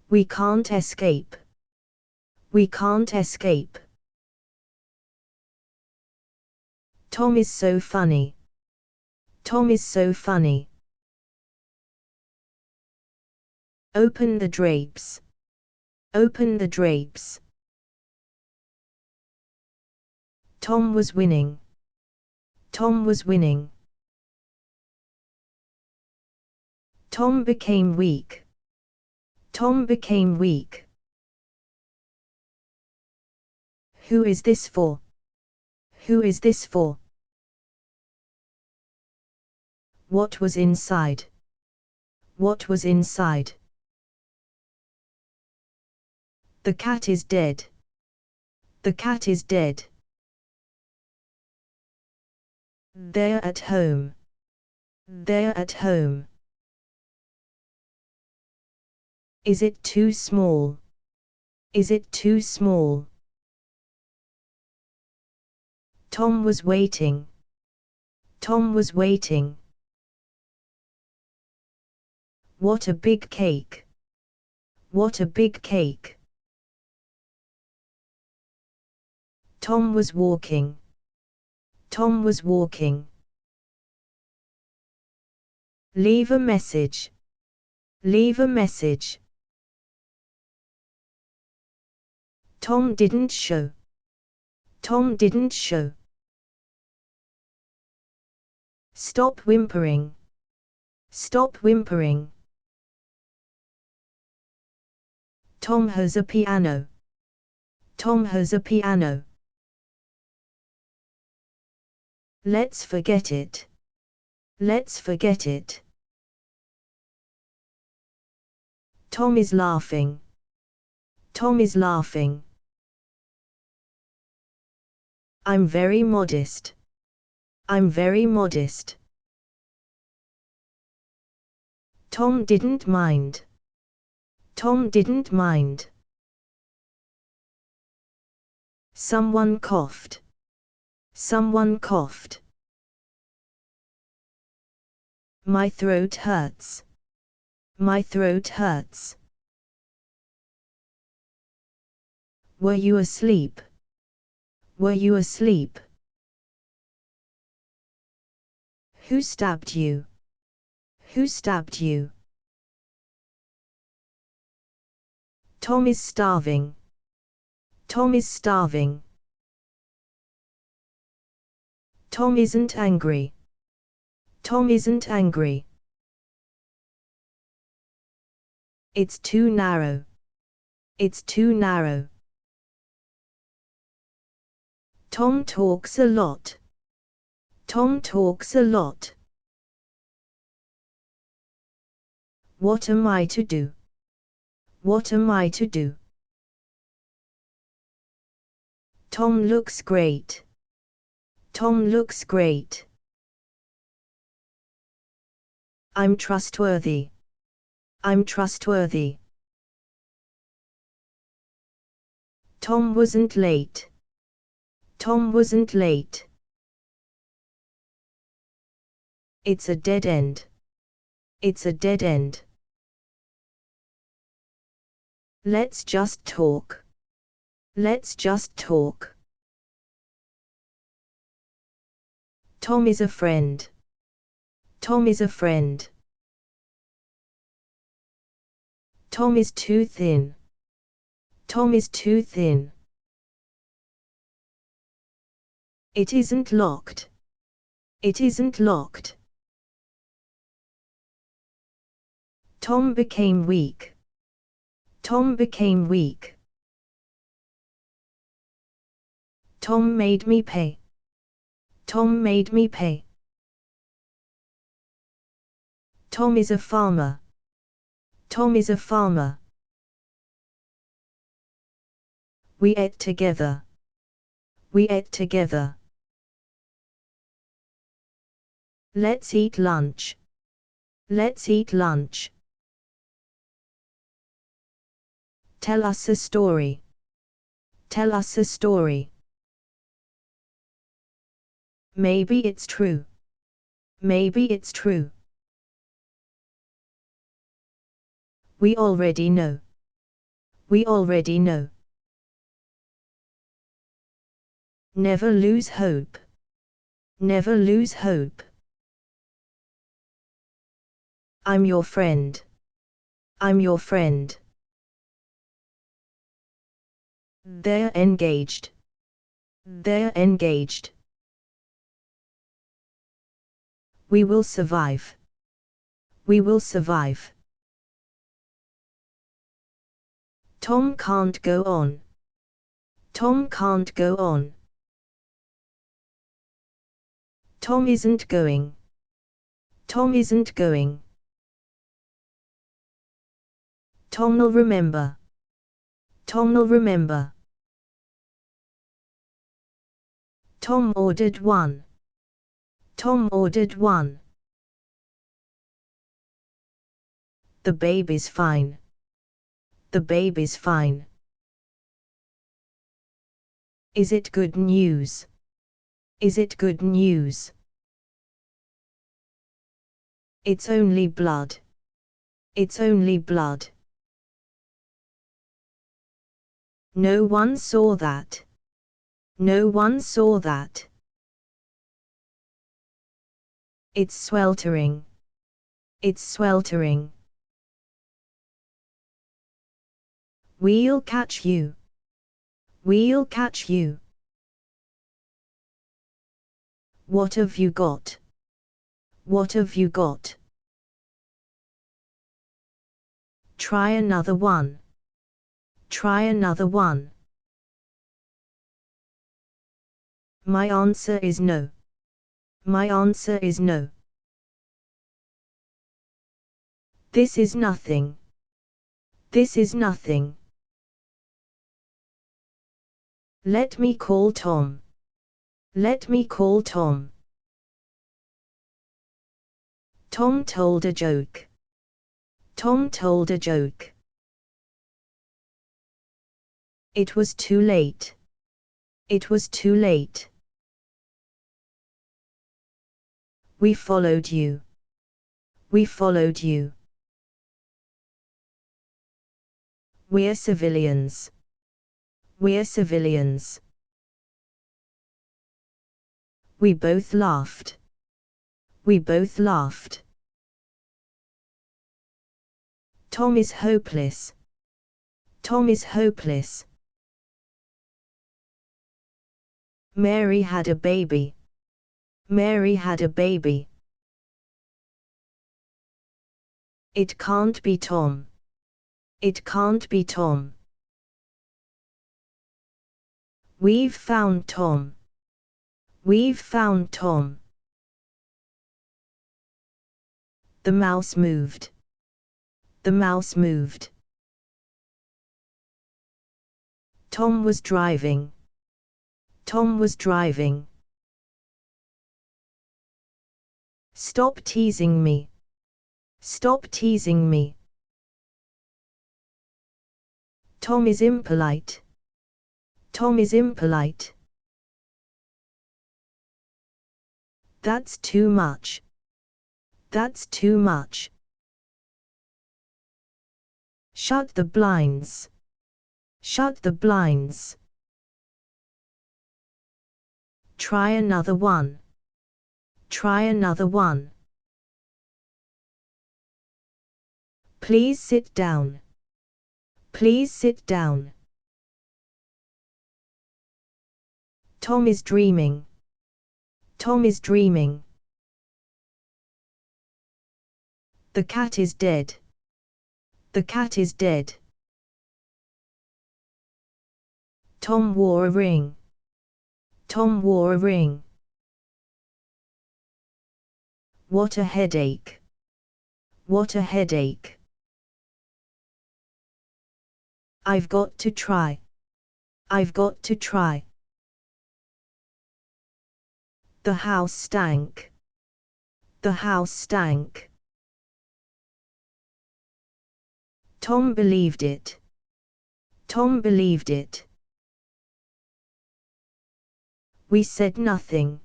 We can't escape. We can't escape. Tom is so funny. Tom is so funny. Open the drapes. Open the drapes. Tom was winning. Tom was winning. Tom became weak. Tom became weak. Who is this for? Who is this for? What was inside? What was inside? The cat is dead. The cat is dead. They're at home. They're at home. Is it too small? Is it too small? Tom was waiting. Tom was waiting. What a big cake. What a big cake. Tom was walking. Tom was walking. Leave a message. Leave a message. Tom didn't show. Tom didn't show. Stop whimpering. Stop whimpering. Tom has a piano. Tom has a piano. Let's forget it. Let's forget it. Tom is laughing. Tom is laughing. I'm very modest. I'm very modest. Tom didn't mind. Tom didn't mind. Someone coughed. Someone coughed. My throat hurts. My throat hurts. Were you asleep? Were you asleep? Who stabbed you? Who stabbed you? Tom is starving. Tom is starving. Tom isn't angry. Tom isn't angry. It's too narrow. It's too narrow. Tom talks a lot. Tom talks a lot. What am I to do? What am I to do? Tom looks great. Tom looks great. I'm trustworthy. I'm trustworthy. Tom wasn't late. Tom wasn't late. It's a dead end. It's a dead end. Let's just talk. Let's just talk. Tom is a friend. Tom is a friend. Tom is too thin. Tom is too thin. It isn't locked. It isn't locked. Tom became weak. Tom became weak. Tom made me pay. Tom made me pay. Tom is a farmer. Tom is a farmer. We ate together. We ate together. Let's eat lunch. Let's eat lunch. Tell us a story. Tell us a story. Maybe it's true. Maybe it's true. We already know. We already know. Never lose hope. Never lose hope. I'm your friend. I'm your friend. They're engaged. They're engaged. We will survive. We will survive. Tom can't go on. Tom can't go on. Tom isn't going. Tom isn't going. Tom'll remember. Tom'll remember. Tom ordered one. Tom ordered one. The baby's fine. The baby's fine. Is it good news? Is it good news? It's only blood. It's only blood. No one saw that. No one saw that. It's sweltering. It's sweltering. We'll catch you. We'll catch you. What have you got? What have you got? Try another one. Try another one. My answer is no. My answer is no. This is nothing. This is nothing. Let me call Tom. Let me call Tom. Tom told a joke. Tom told a joke. It was too late. It was too late. We followed you. We followed you. We're civilians. We're civilians. We both laughed. We both laughed. Tom is hopeless. Tom is hopeless. Mary had a baby. Mary had a baby. It can't be Tom. It can't be Tom. We've found Tom. We've found Tom. The mouse moved. The mouse moved. Tom was driving. Tom was driving. Stop teasing me. Stop teasing me. Tom is impolite. Tom is impolite. That's too much. That's too much. Shut the blinds. Shut the blinds. Try another one. Try another one. Please sit down. Please sit down. Tom is dreaming. Tom is dreaming. The cat is dead. The cat is dead. Tom wore a ring. Tom wore a ring. What a headache. What a headache. I've got to try. I've got to try. The house stank. The house stank. Tom believed it. Tom believed it. We said nothing.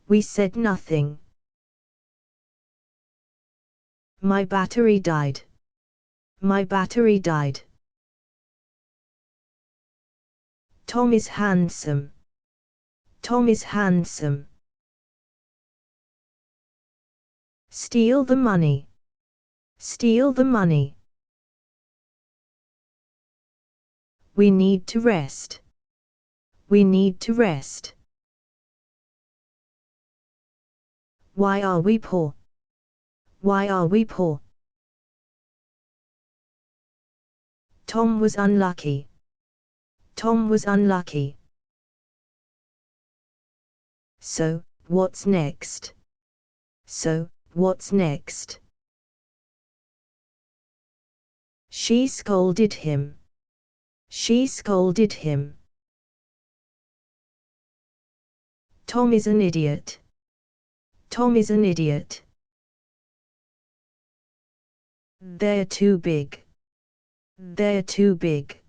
We said nothing. My battery died. My battery died. Tom is handsome. Tom is handsome. Steal the money. Steal the money. We need to rest. We need to rest. Why are we poor? Why are we poor? Tom was unlucky. Tom was unlucky. So, what's next? So, what's next? She scolded him. She scolded him. Tom is an idiot. Tom is an idiot. They're too big. They're too big.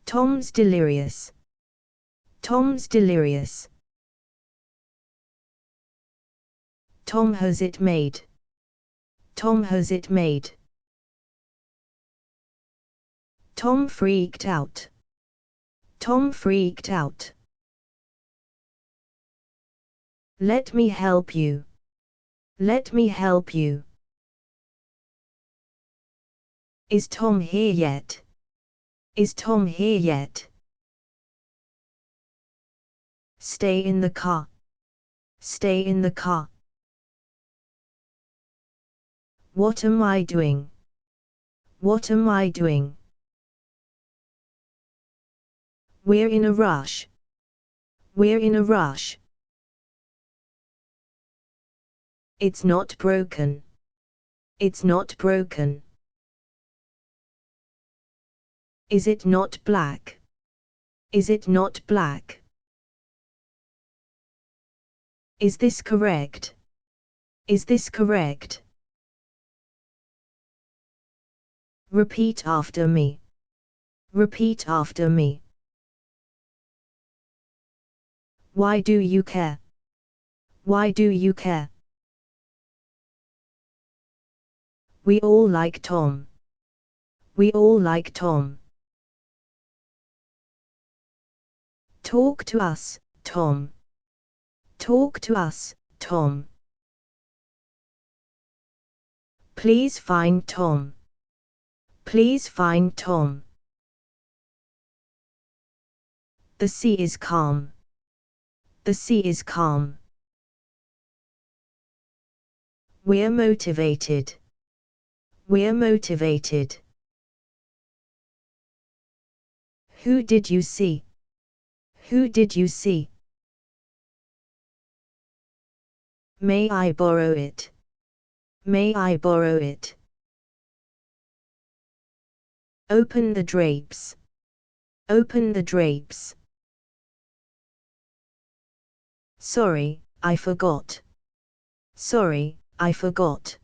Tom's delirious. Tom's delirious. Tom has it made. Tom has it made. Tom freaked out. Tom freaked out. Let me help you. Let me help you. Is Tom here yet? Is Tom here yet? Stay in the car. Stay in the car. What am I doing? What am I doing? We're in a rush. We're in a rush. It's not broken. It's not broken. Is it not black? Is it not black? Is this correct? Is this correct? Repeat after me. Repeat after me. Why do you care? Why do you care? We all like Tom. We all like Tom. Talk to us, Tom. Talk to us, Tom. Please find Tom. Please find Tom. The sea is calm. The sea is calm. We're motivated. We're motivated. Who did you see? Who did you see? May I borrow it? May I borrow it? Open the drapes. Open the drapes. Sorry, I forgot. Sorry, I forgot.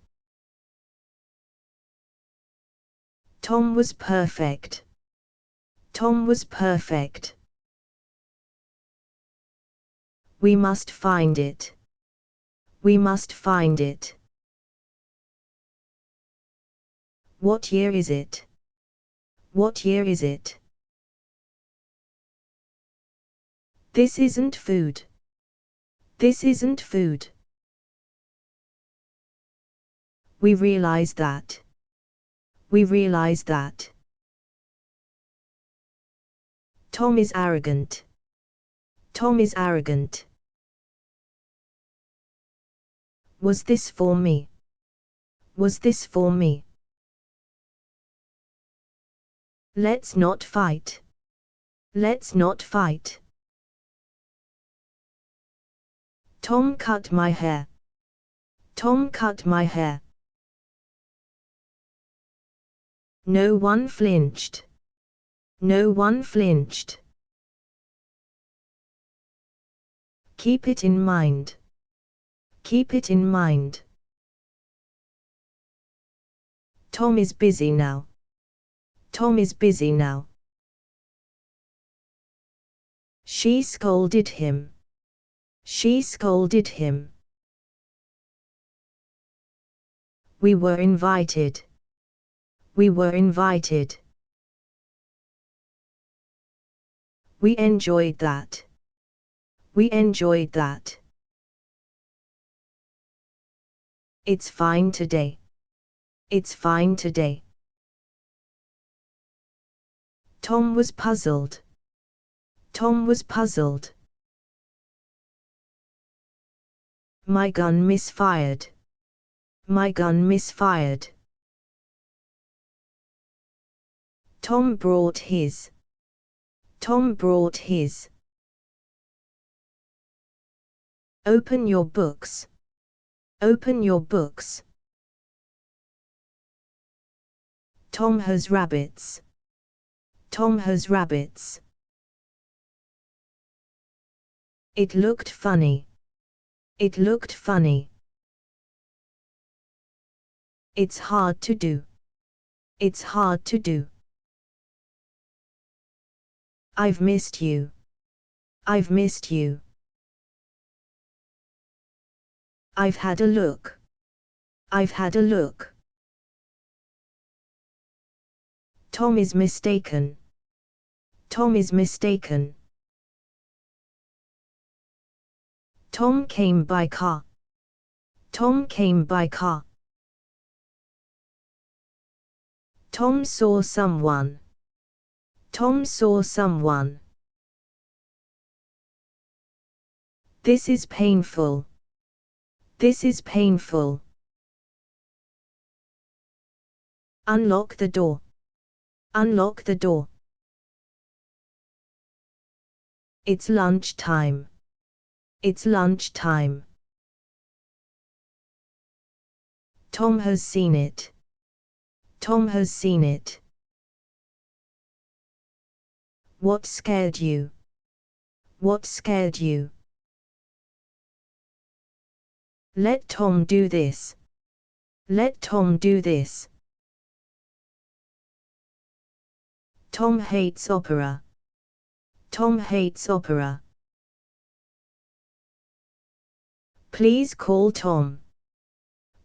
Tom was perfect. Tom was perfect. We must find it. We must find it. What year is it? What year is it? This isn't food. This isn't food. We realize that. We realize that. Tom is arrogant. Tom is arrogant. Was this for me? Was this for me? Let's not fight. Let's not fight. Tom cut my hair. Tom cut my hair. No one flinched. No one flinched. Keep it in mind. Keep it in mind. Tom is busy now. Tom is busy now. She scolded him. She scolded him. We were invited. We were invited. We enjoyed that. We enjoyed that. It's fine today. It's fine today. Tom was puzzled. Tom was puzzled. My gun misfired. My gun misfired. Tom brought his. Tom brought his. Open your books. Open your books. Tom has rabbits. Tom has rabbits. It looked funny. It looked funny. It's hard to do. It's hard to do. I've missed you. I've missed you. I've had a look. I've had a look. Tom is mistaken. Tom is mistaken. Tom came by car. Tom came by car. Tom saw someone. Tom saw someone. This is painful. This is painful. Unlock the door. Unlock the door. It's lunch time. It's lunch time. Tom has seen it. Tom has seen it. What scared you? What scared you? Let Tom do this. Let Tom do this. Tom hates opera. Tom hates opera. Please call Tom.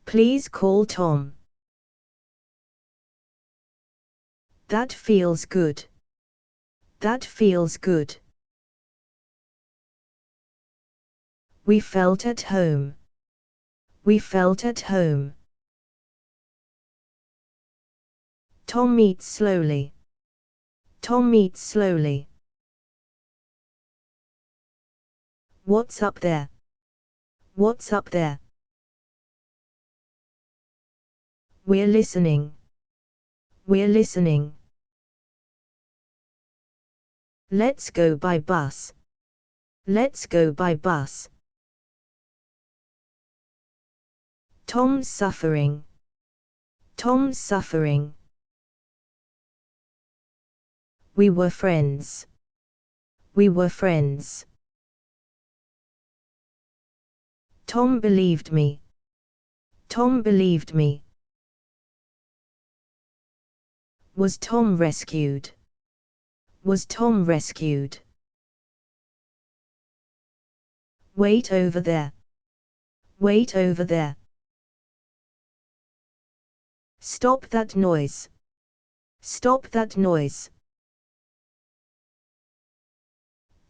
Please call Tom. That feels good. That feels good. We felt at home. We felt at home. Tom eats slowly. Tom eats slowly. What's up there? What's up there? We're listening. We're listening. Let's go by bus. Let's go by bus. Tom's suffering. Tom's suffering. We were friends. We were friends. Tom believed me. Tom believed me. Was Tom rescued? Was Tom rescued? Wait over there. Wait over there. Stop that noise. Stop that noise.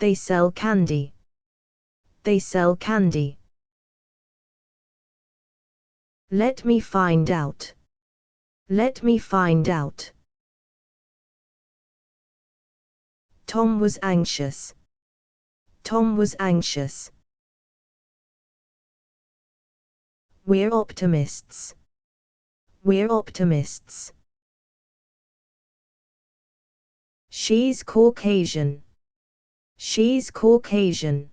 They sell candy. They sell candy. Let me find out. Let me find out. Tom was anxious. Tom was anxious. We're optimists. We're optimists. She's Caucasian. She's Caucasian.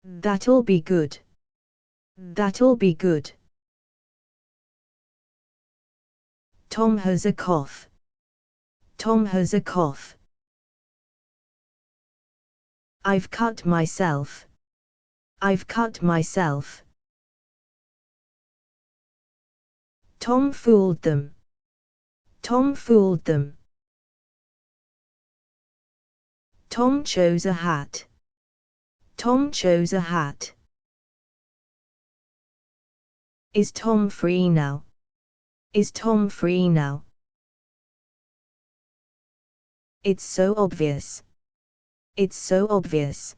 That'll be good. That'll be good. Tom has a cough. Tom has a cough. I've cut myself. I've cut myself. Tom fooled them. Tom fooled them. Tom chose a hat. Tom chose a hat. Is Tom free now? Is Tom free now? It's so obvious. It's so obvious.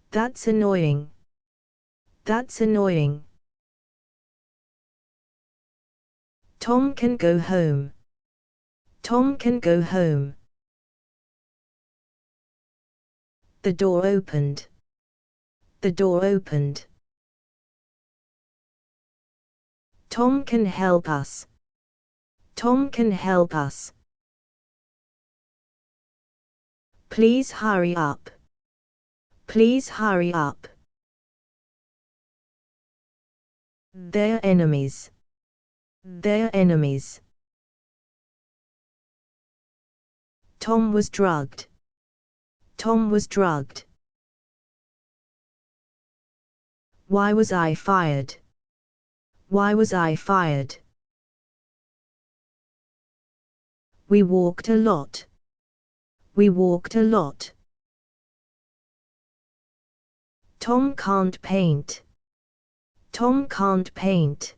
That's annoying. That's annoying. Tom can go home. Tom can go home. The door opened. The door opened. Tom can help us. Tom can help us. Please hurry up. Please hurry up. They're enemies. They're enemies. Tom was drugged. Tom was drugged. Why was I fired? Why was I fired? We walked a lot. We walked a lot. Tom can't paint. Tom can't paint.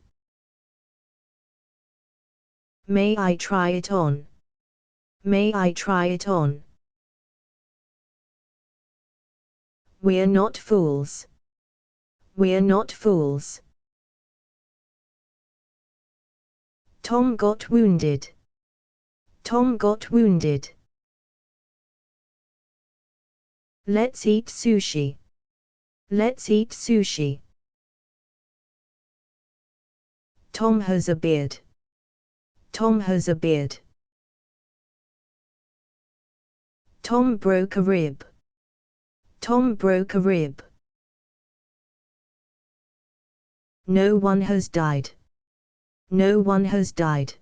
May I try it on? May I try it on? We're not fools. We're not fools. Tom got wounded. Tom got wounded. Let's eat sushi. Let's eat sushi. Tom has a beard. Tom has a beard. Tom broke a rib. Tom broke a rib. No one has died. No one has died.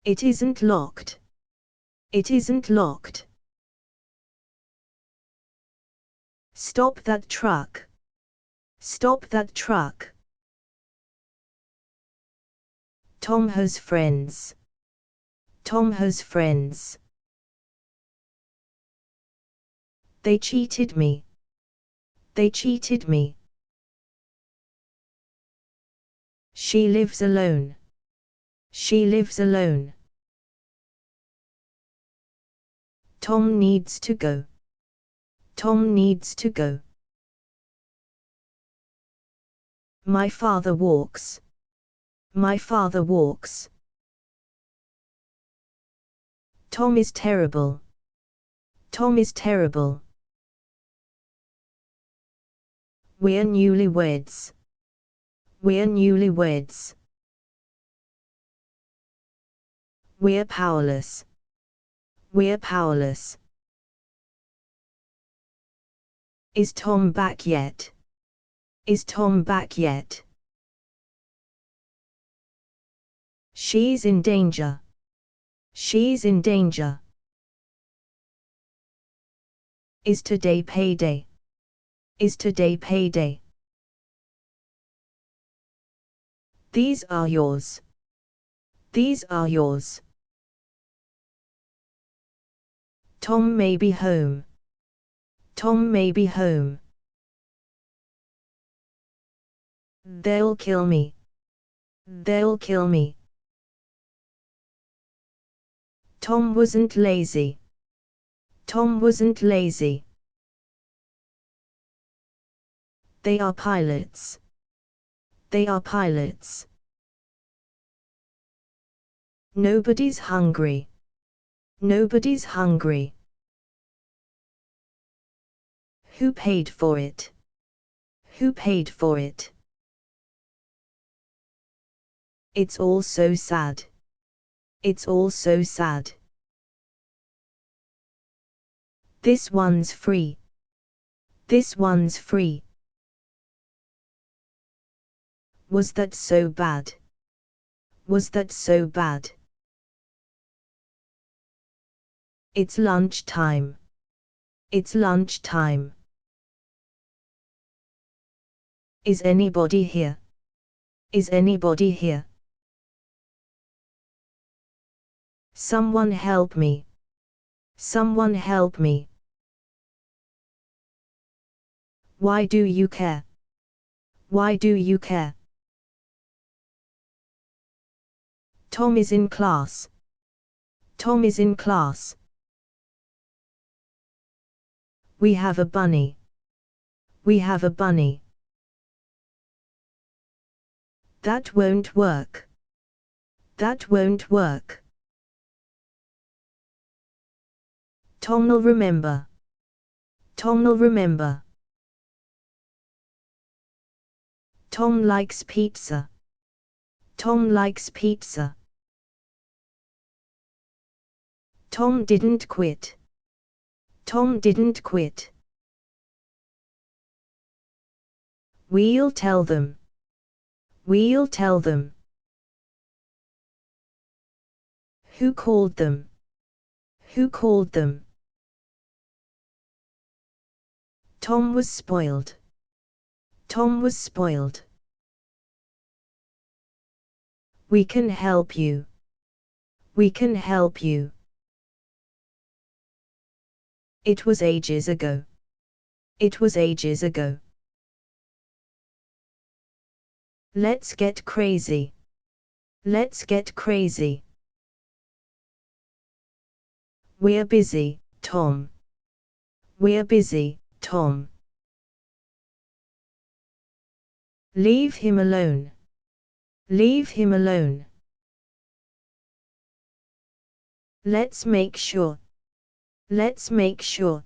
It isn't locked. It isn't locked. Stop that truck. Stop that truck. Tom has friends. Tom has friends. They cheated me. They cheated me. She lives alone. She lives alone. Tom needs to go. Tom needs to go. My father walks. My father walks. Tom is terrible. Tom is terrible. We're newlyweds. We're newlyweds. We're powerless. We're powerless. Is Tom back yet? Is Tom back yet? She's in danger. She's in danger. Is today payday? Is today payday? These are yours. These are yours. Tom may be home. Tom may be home. They'll kill me. They'll kill me. Tom wasn't lazy. Tom wasn't lazy. They are pilots. They are pilots. Nobody's hungry. Nobody's hungry. Who paid for it? Who paid for it? It's all so sad. It's all so sad. This one's free. This one's free. Was that so bad? Was that so bad? It's lunch time. It's lunch time. Is anybody here? Is anybody here? Someone help me. Someone help me. Why do you care? Why do you care? Tom is in class. Tom is in class. We have a bunny. We have a bunny. That won't work. That won't work. Tom'll remember. Tom'll remember. Tom likes pizza. Tom likes pizza. Tom didn't quit. Tom didn't quit. We'll tell them. We'll tell them. Who called them? Who called them? Tom was spoiled. Tom was spoiled. We can help you. We can help you. It was ages ago. It was ages ago. Let's get crazy. Let's get crazy. We're busy, Tom. We're busy, Tom. Leave him alone. Leave him alone. Let's make sure. Let's make sure.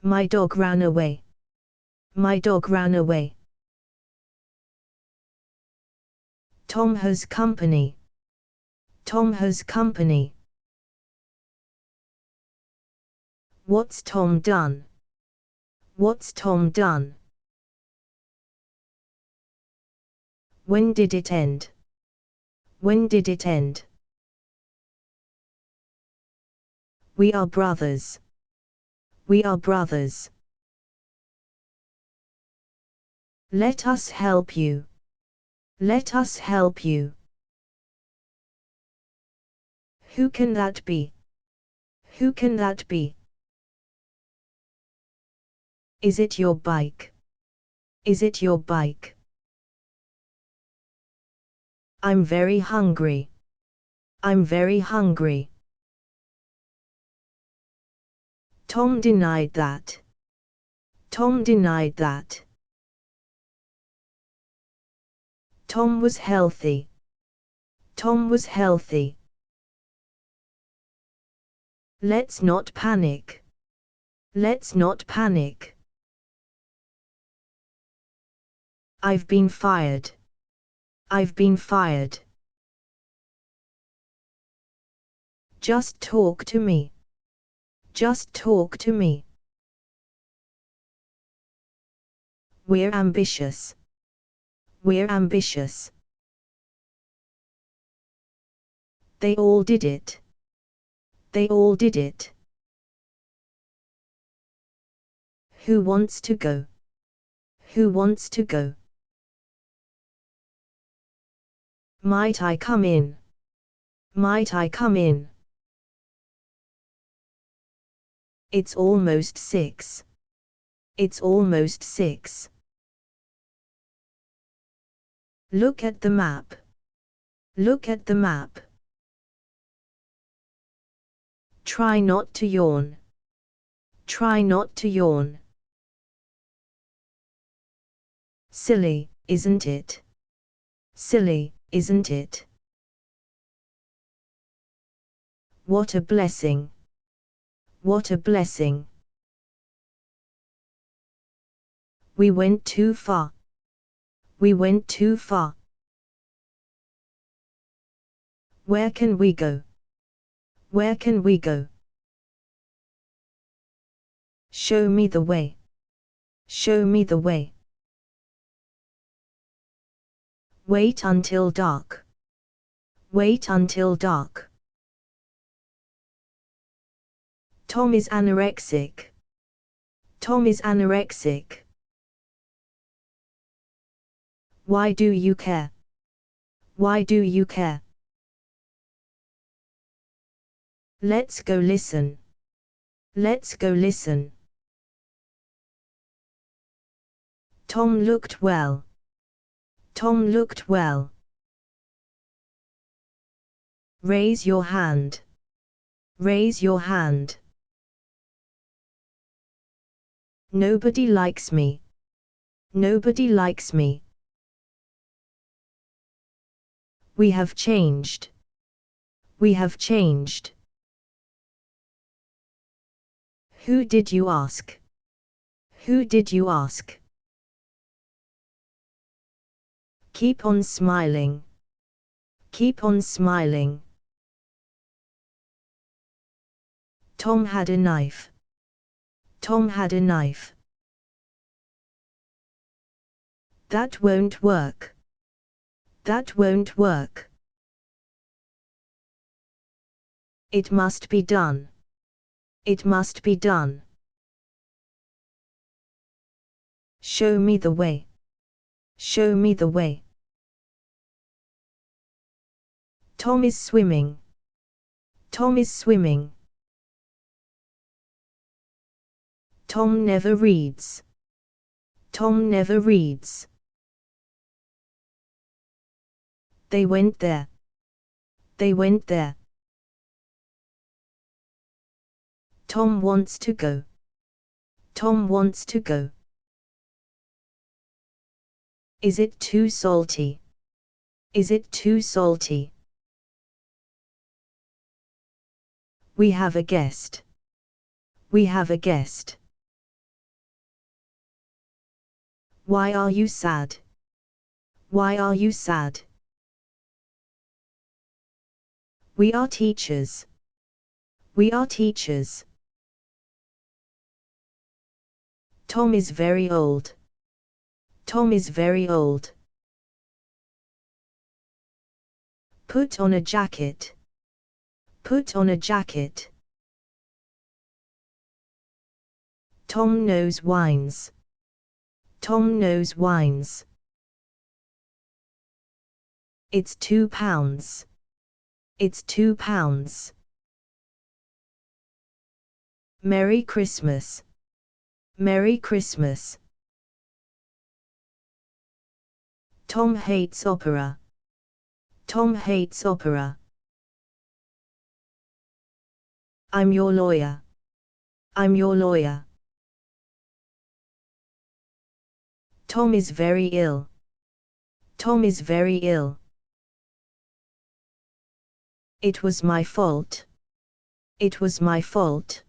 My dog ran away. My dog ran away. Tom has company. Tom has company. What's Tom done? What's Tom done? When did it end? When did it end? We are brothers. We are brothers. Let us help you. Let us help you. Who can that be? Who can that be? Is it your bike? Is it your bike? I'm very hungry. I'm very hungry. Tom denied that. Tom denied that. Tom was healthy. Tom was healthy. Let's not panic. Let's not panic. I've been fired. I've been fired. Just talk to me. Just talk to me. We're ambitious. We're ambitious. They all did it. They all did it. Who wants to go? Who wants to go? Might I come in? Might I come in? It's almost 6. It's almost 6. Look at the map. Look at the map. Try not to yawn. Try not to yawn. Silly, isn't it? Silly, isn't it? What a blessing. What a blessing. We went too far. We went too far. Where can we go? Where can we go? Show me the way. Show me the way. Wait until dark. Wait until dark. Tom is anorexic. Tom is anorexic. Why do you care? Why do you care? Let's go listen. Let's go listen. Tom looked well. Tom looked well. Raise your hand. Raise your hand. Nobody likes me. Nobody likes me. We have changed. We have changed. Who did you ask? Who did you ask? Keep on smiling. Keep on smiling. Tom had a knife. Tom had a knife. That won't work. That won't work. It must be done. It must be done. Show me the way. Show me the way. Tom is swimming. Tom is swimming. Tom never reads. Tom never reads. They went there. They went there. Tom wants to go. Tom wants to go. Is it too salty? Is it too salty? We have a guest. We have a guest. Why are you sad? Why are you sad? We are teachers. We are teachers. Tom is very old. Tom is very old. Put on a jacket. Put on a jacket. Tom knows wines. Tom knows wines. It's £2. It's £2. Merry Christmas. Merry Christmas. Tom hates opera. Tom hates opera. I'm your lawyer. I'm your lawyer. Tom is very ill. Tom is very ill. It was my fault. It was my fault.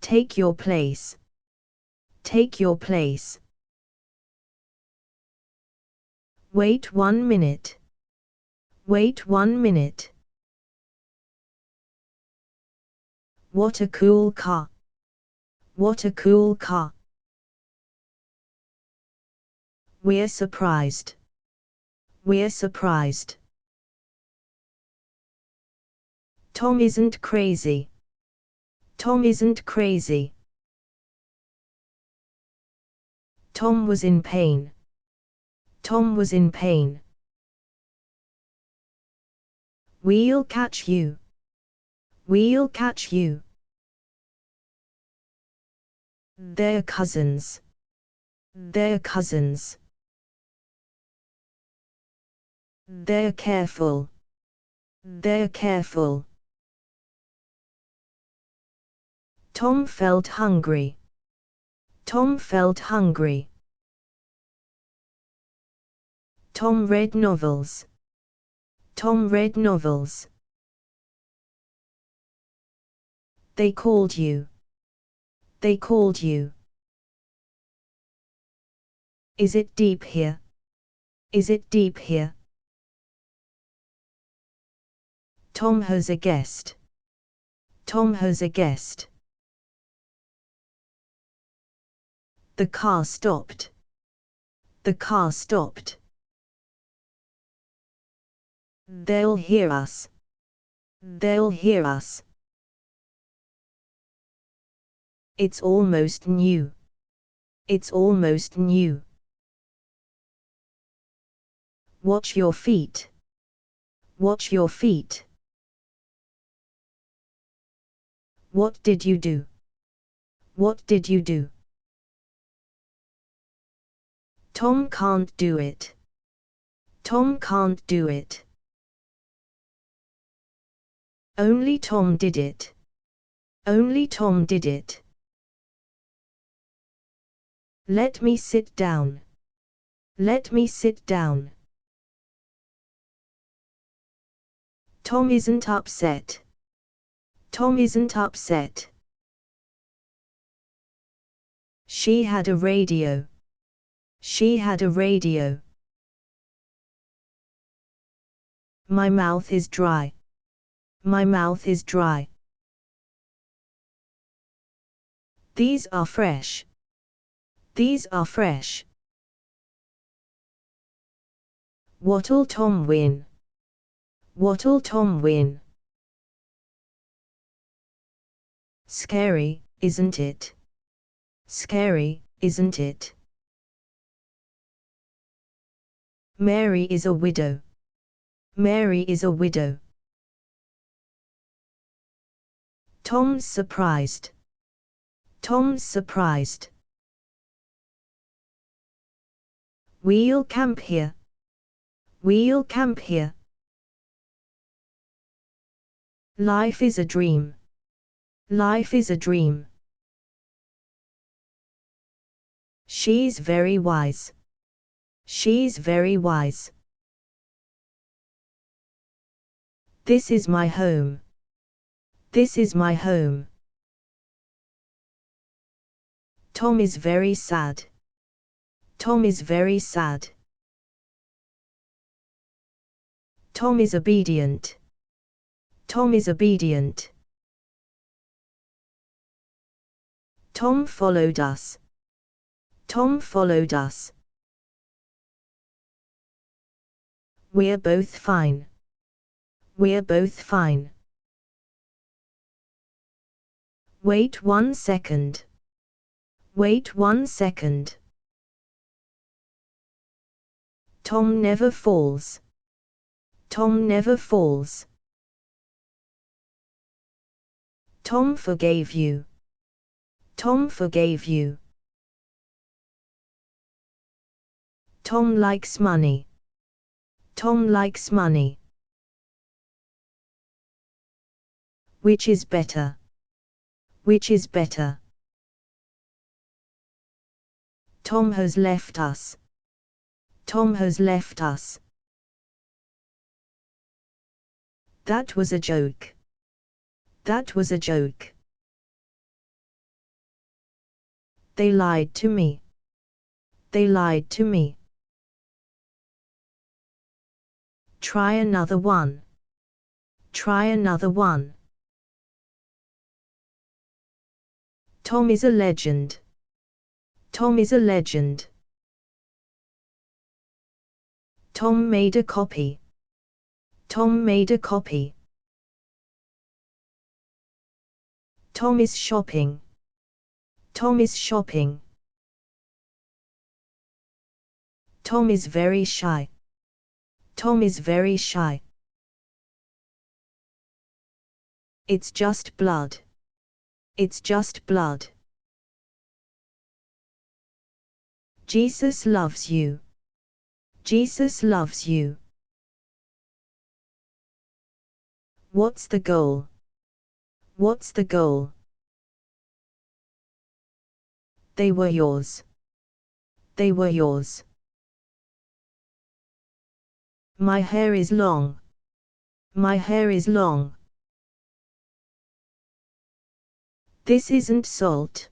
Take your place. Take your place. Wait 1 minute. Wait 1 minute. What a cool car. What a cool car. We're surprised. We're surprised. Tom isn't crazy. Tom isn't crazy. Tom was in pain. Tom was in pain. We'll catch you. We'll catch you. They're cousins. They're cousins. They're careful. They're careful. Tom felt hungry. Tom felt hungry. Tom read novels. Tom read novels. They called you. They called you. Is it deep here? Is it deep here? Tom has a guest. Tom has a guest. The car stopped. The car stopped. They'll hear us. They'll hear us. It's almost new. It's almost new. Watch your feet. Watch your feet. What did you do? What did you do? Tom can't do it. Tom can't do it. Only Tom did it. Only Tom did it. Let me sit down. Let me sit down. Tom isn't upset. Tom isn't upset. She had a radio. She had a radio. My mouth is dry. My mouth is dry. These are fresh. These are fresh. What'll Tom win? What'll Tom win? Scary, isn't it? Scary, isn't it? Mary is a widow. Mary is a widow. Tom's surprised. Tom's surprised. We'll camp here. We'll camp here. Life is a dream. Life is a dream. She's very wise. She's very wise. This is my home. This is my home. Tom is very sad. Tom is very sad. Tom is obedient. Tom is obedient. Tom followed us. Tom followed us. We're both fine. We're both fine. Wait 1 second. Wait 1 second. Tom never falls. Tom never falls. Tom forgave you. Tom forgave you. Tom likes money. Tom likes money. Which is better? Which is better? Tom has left us. Tom has left us. That was a joke. That was a joke. They lied to me. They lied to me. Try another one. Try another one. Tom is a legend. Tom is a legend. Tom made a copy. Tom made a copy. Tom is shopping. Tom is shopping. Tom is very shy. Tom is very shy. It's just blood. It's just blood. Jesus loves you. Jesus loves you. What's the goal? What's the goal? They were yours. They were yours. My hair is long. My hair is long. This isn't salt.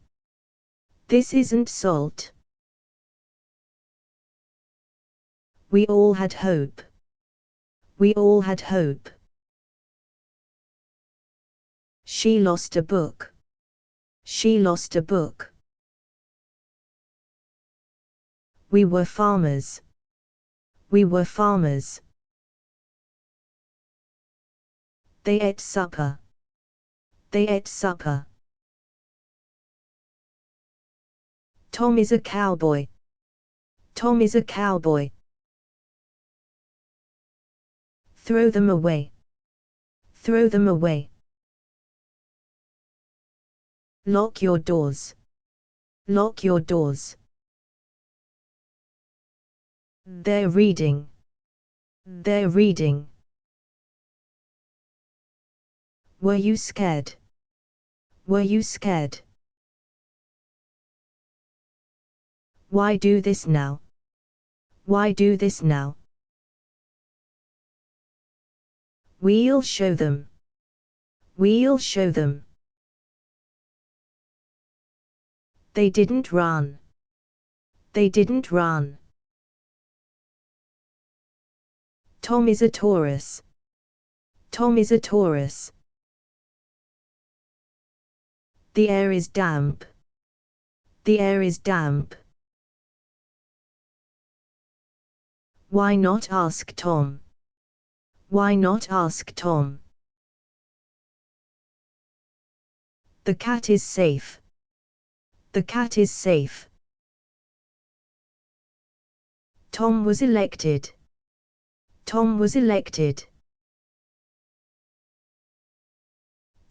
This isn't salt. We all had hope. We all had hope. She lost a book. She lost a book. We were farmers. We were farmers. They ate supper. They ate supper. Tom is a cowboy. Tom is a cowboy. Throw them away. Throw them away. Lock your doors. Lock your doors. They're reading. They're reading. Were you scared? Were you scared? Why do this now? Why do this now? We'll show them. We'll show them. They didn't run. They didn't run. Tom is a Taurus. Tom is a Taurus. The air is damp. The air is damp. Why not ask Tom? Why not ask Tom? The cat is safe. The cat is safe. Tom was elected. Tom was elected.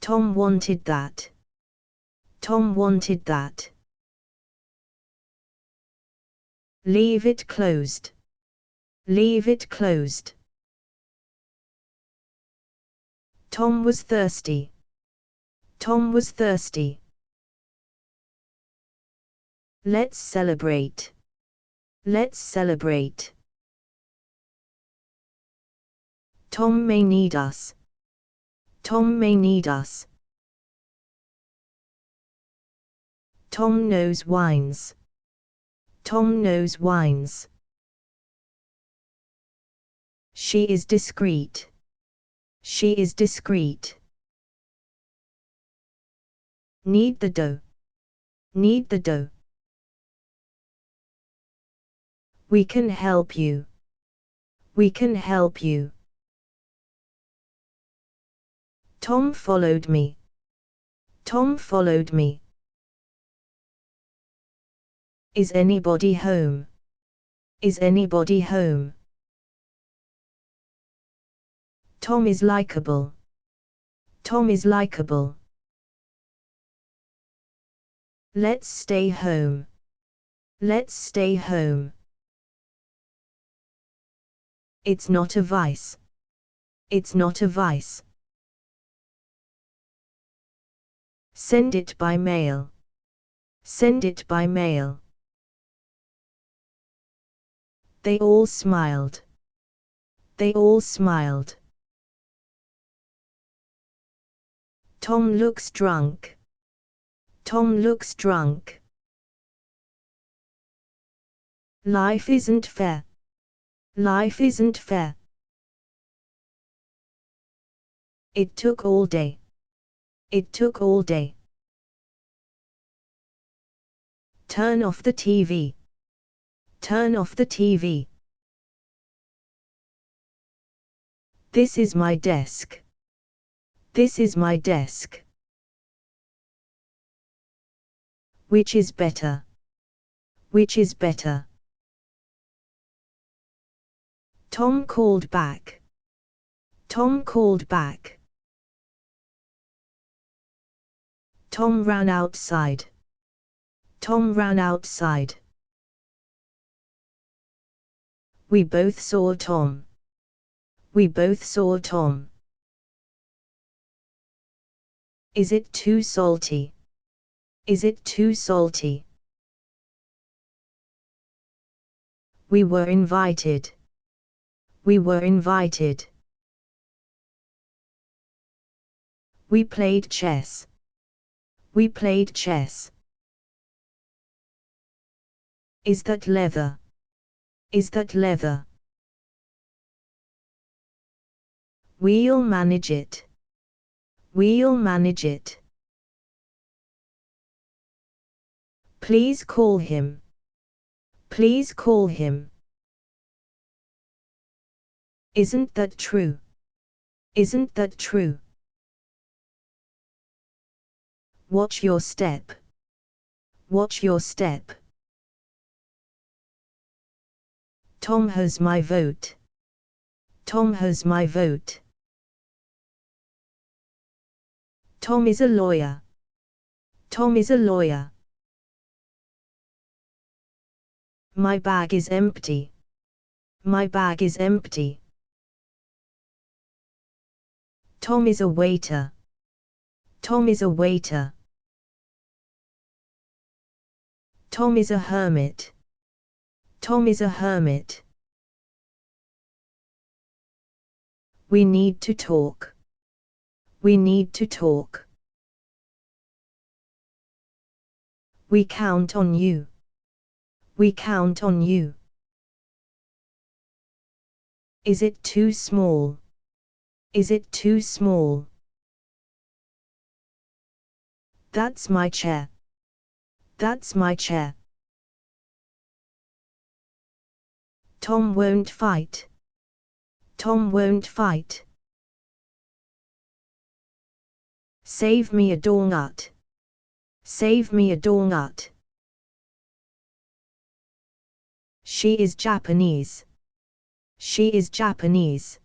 Tom wanted that. Tom wanted that. Leave it closed. Leave it closed. Tom was thirsty. Tom was thirsty. Let's celebrate. Let's celebrate. Tom may need us. Tom may need us. Tom knows wines. Tom knows wines. She is discreet. She is discreet. Knead the dough. Knead the dough. We can help you. We can help you. Tom followed me. Tom followed me. Is anybody home? Is anybody home? Tom is likable. Tom is likable. Let's stay home. Let's stay home. It's not a vice. It's not a vice. Send it by mail. Send it by mail. They all smiled. They all smiled. Tom looks drunk. Tom looks drunk. Life isn't fair. Life isn't fair. It took all day. It took all day. Turn off the TV. Turn off the TV. This is my desk. This is my desk. Which is better? Which is better? Tom called back. Tom called back. Tom ran outside. Tom ran outside. We both saw Tom. We both saw Tom. Is it too salty? Is it too salty? We were invited. We were invited. We played chess. We played chess. Is that leather? Is that leather? We'll manage it. We'll manage it. Please call him. Please call him. Isn't that true? Isn't that true? Watch your step. Watch your step. Tom has my vote. Tom has my vote. Tom is a lawyer. Tom is a lawyer. My bag is empty. My bag is empty. Tom is a waiter. Tom is a waiter. Tom is a hermit. Tom is a hermit. We need to talk. We need to talk. We count on you. We count on you. Is it too small? Is it too small? That's my chair. That's my chair. Tom won't fight. Tom won't fight. Save me a donut. Save me a donut. She is Japanese. She is Japanese.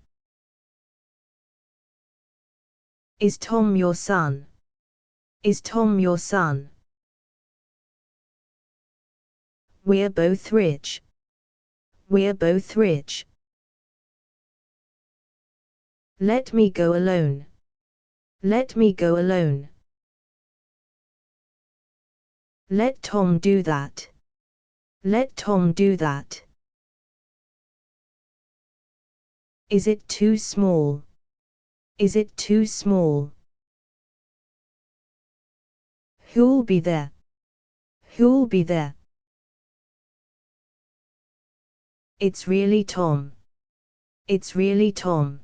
Is Tom your son? Is Tom your son? We're both rich. We're both rich. Let me go alone. Let me go alone. Let Tom do that. Let Tom do that. Is it too small? Is it too small? Who'll be there? Who'll be there? It's really Tom. It's really Tom.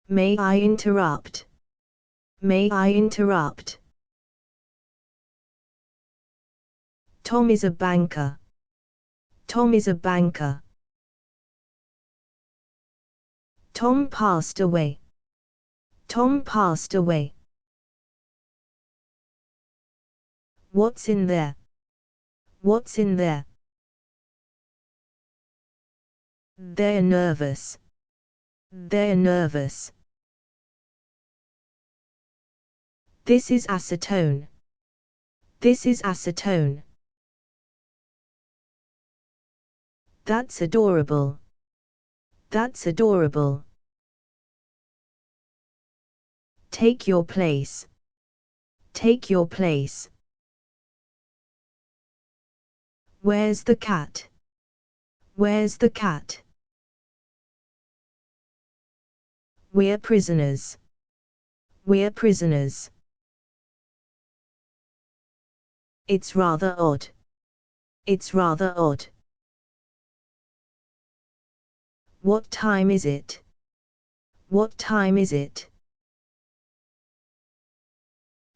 May I interrupt? May I interrupt? Tom is a banker. Tom is a banker. Tom passed away. Tom passed away. What's in there? What's in there? They're nervous. They're nervous. This is acetone. This is acetone. That's adorable. That's adorable. Take your place. Take your place. Where's the cat? Where's the cat? We're prisoners. We're prisoners. It's rather odd. It's rather odd. What time is it? What time is it?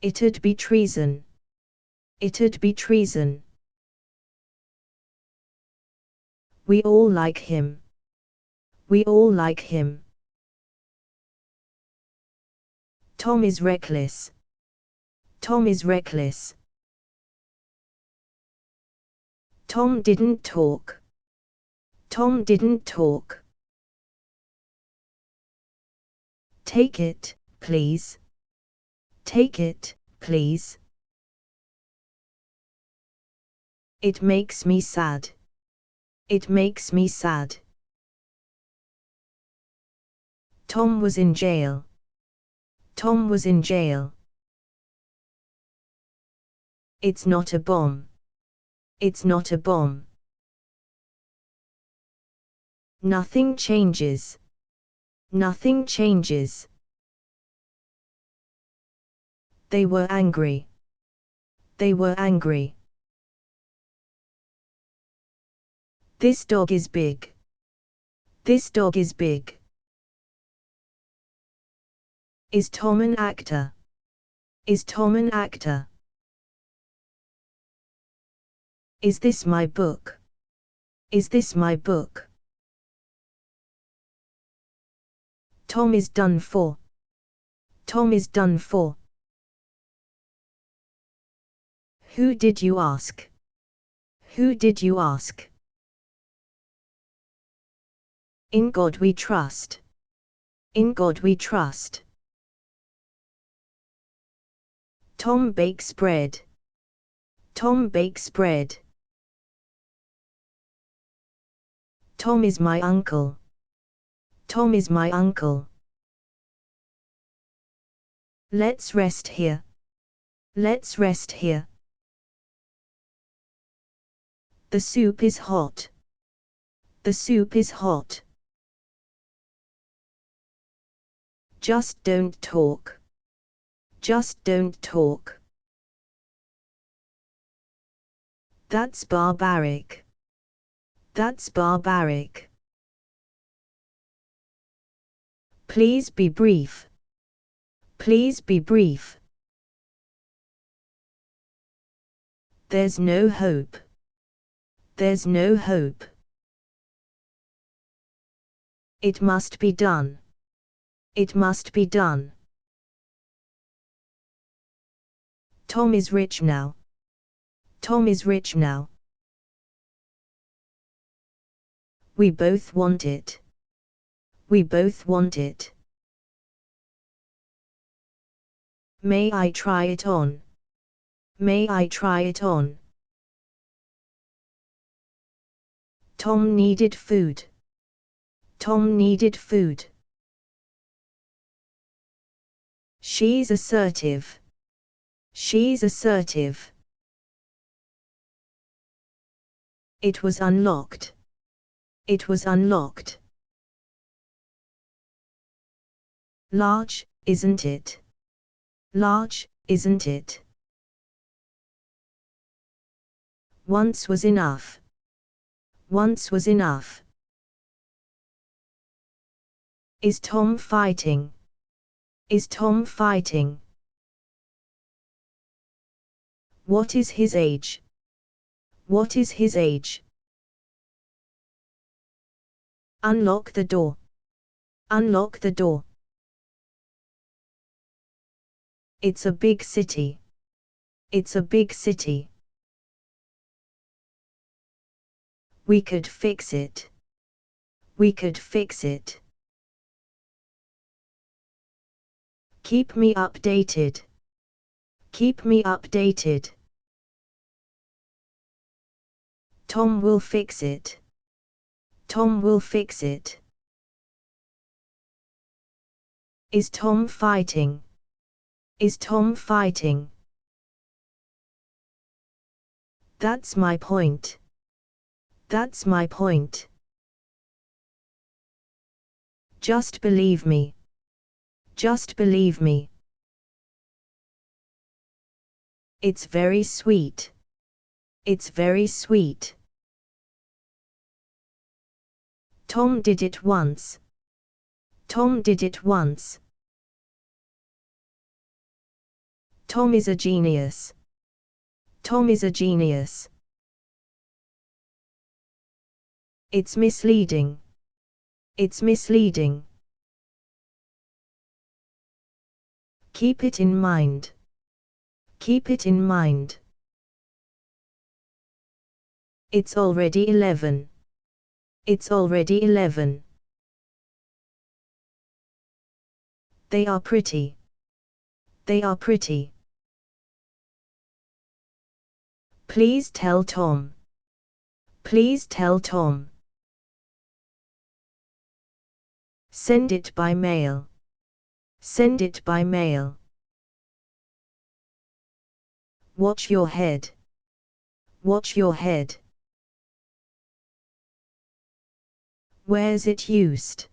It'd be treason. It'd be treason. We all like him. We all like him. Tom is reckless. Tom is reckless. Tom didn't talk. Tom didn't talk. Take it, please. Take it, please. It makes me sad. It makes me sad. Tom was in jail. Tom was in jail. It's not a bomb. It's not a bomb. Nothing changes. Nothing changes. They were angry. They were angry. This dog is big. This dog is big. Is Tom an actor? Is Tom an actor? Is this my book? Is this my book? Tom is done for. Tom is done for. Who did you ask? Who did you ask? In God we trust. In God we trust. Tom bakes bread. Tom bakes bread. Tom is my uncle. Tom is my uncle. Let's rest here. Let's rest here. The soup is hot. The soup is hot. Just don't talk. Just don't talk. That's barbaric. That's barbaric. Please be brief. Please be brief. There's no hope. There's no hope. It must be done. It must be done. Tom is rich now. Tom is rich now. We both want it. We both want it. May I try it on? May I try it on? Tom needed food. Tom needed food. She's assertive. She's assertive. It was unlocked. It was unlocked. Large, isn't it? Large, isn't it? Once was enough. Once was enough. Is Tom fighting? Is Tom fighting? What is his age? What is his age? Unlock the door. Unlock the door. It's a big city. It's a big city. We could fix it. We could fix it. Keep me updated. Keep me updated. Tom will fix it. Tom will fix it. Is Tom fighting? Is Tom fighting? That's my point. That's my point. Just believe me. Just believe me. It's very sweet. It's very sweet. Tom did it once. Tom did it once. Tom is a genius. Tom is a genius. It's misleading. It's misleading. Keep it in mind. Keep it in mind. It's already 11. It's already 11. They are pretty. They are pretty. Please tell Tom. Please tell Tom. Send it by mail. Send it by mail. Watch your head. Watch your head. Where's it used?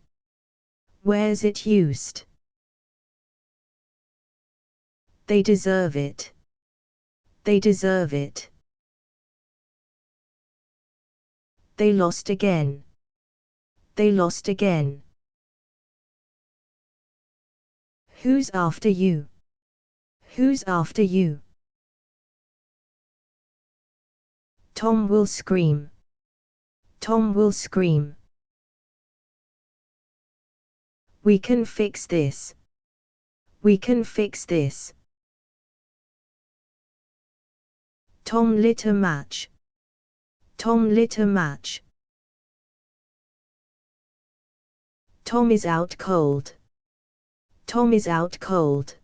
Where's it used? They deserve it. They deserve it. They lost again. They lost again. Who's after you? Who's after you? Tom will scream. Tom will scream. We can fix this. We can fix this. Tom lit a match. Tom lit a match. Tom is out cold. Tom is out cold.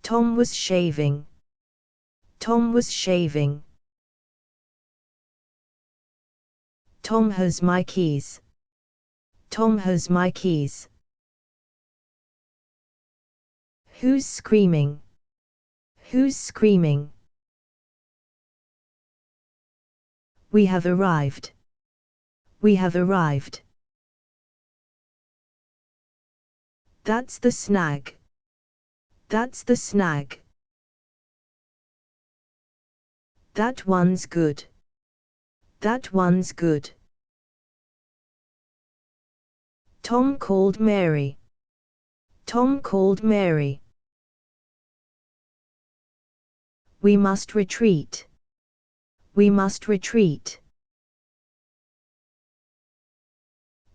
Tom was shaving. Tom was shaving. Tom has my keys. Tom has my keys. Who's screaming? Who's screaming? We have arrived. We have arrived. That's the snag. That's the snag. That one's good. That one's good. Tom called Mary. Tom called Mary. We must retreat. We must retreat.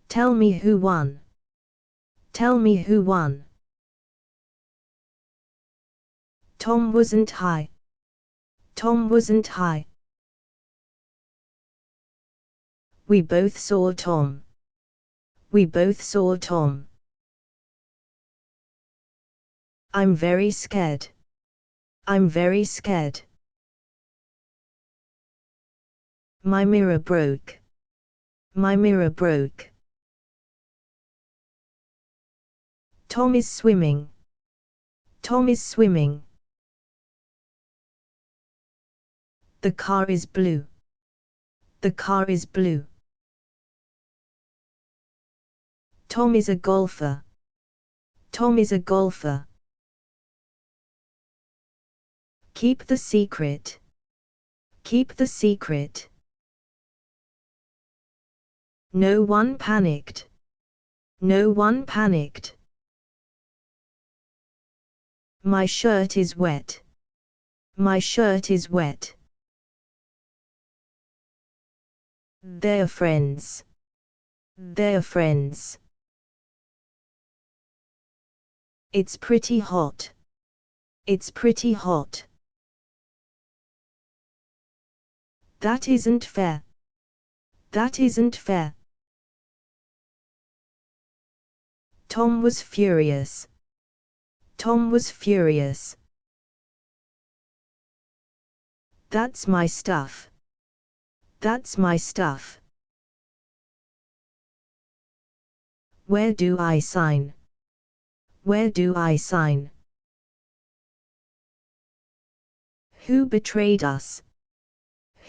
Tell me who won. Tell me who won. Tom wasn't high. Tom wasn't high. We both saw Tom. We both saw Tom. I'm very scared. I'm very scared. My mirror broke. My mirror broke. Tom is swimming. Tom is swimming. The car is blue. The car is blue. Tom is a golfer. Tom is a golfer. Keep the secret. Keep the secret. No one panicked. No one panicked. My shirt is wet. My shirt is wet. They're friends. They're friends. It's pretty hot. It's pretty hot. That isn't fair. That isn't fair. Tom was furious. Tom was furious. That's my stuff. That's my stuff. Where do I sign? Where do I sign? Who betrayed us?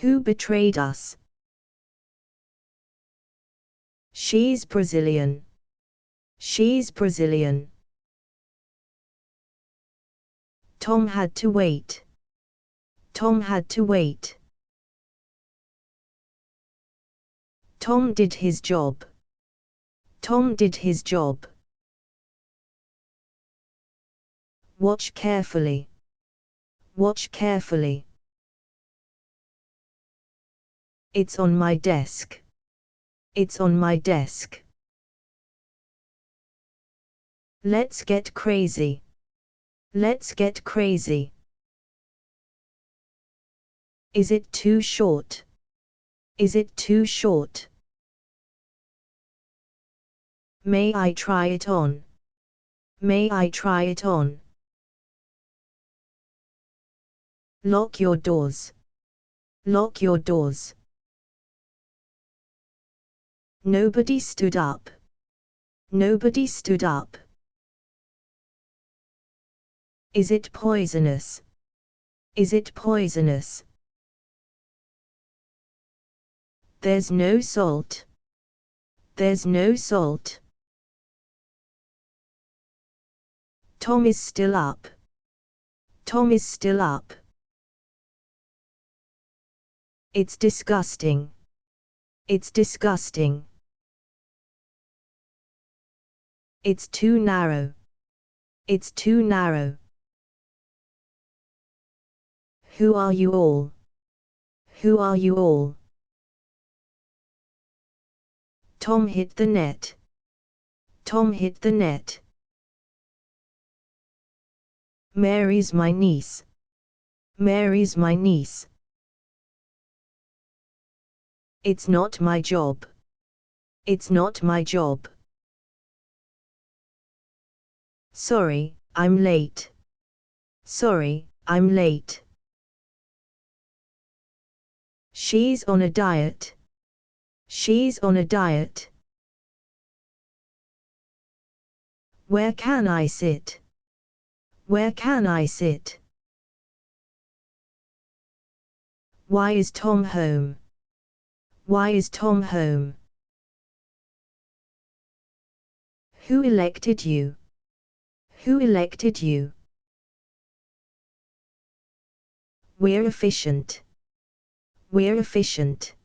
Who betrayed us? She's Brazilian. She's Brazilian. Tom had to wait. Tom had to wait. Tom did his job. Tom did his job. Watch carefully. Watch carefully. It's on my desk. It's on my desk. Let's get crazy. Let's get crazy. Is it too short? Is it too short? May I try it on? May I try it on? Lock your doors. Lock your doors. Nobody stood up. Nobody stood up. Is it poisonous? Is it poisonous? There's no salt. There's no salt. Tom is still up. Tom is still up. It's disgusting. It's disgusting. It's too narrow. It's too narrow. Who are you all? Who are you all? Tom hit the net. Tom hit the net. Mary's my niece. Mary's my niece. It's not my job. It's not my job. Sorry, I'm late. Sorry, I'm late. She's on a diet. She's on a diet. Where can I sit? Where can I sit? Why is Tom home? Why is Tom home? Who elected you? Who elected you? We're efficient. We're efficient.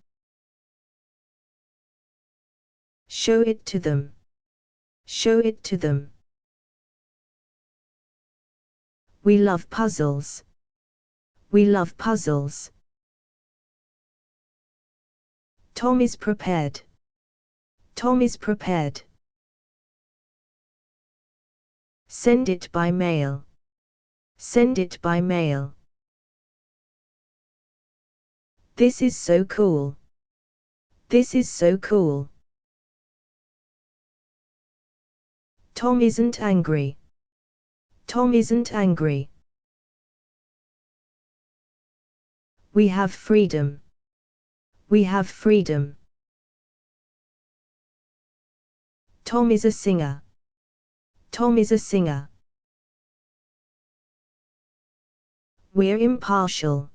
Show it to them. Show it to them. We love puzzles. We love puzzles. Tom is prepared. Tom is prepared. Send it by mail. Send it by mail. This is so cool. This is so cool. Tom isn't angry. Tom isn't angry. We have freedom. We have freedom. Tom is a singer. Tom is a singer. We're impartial.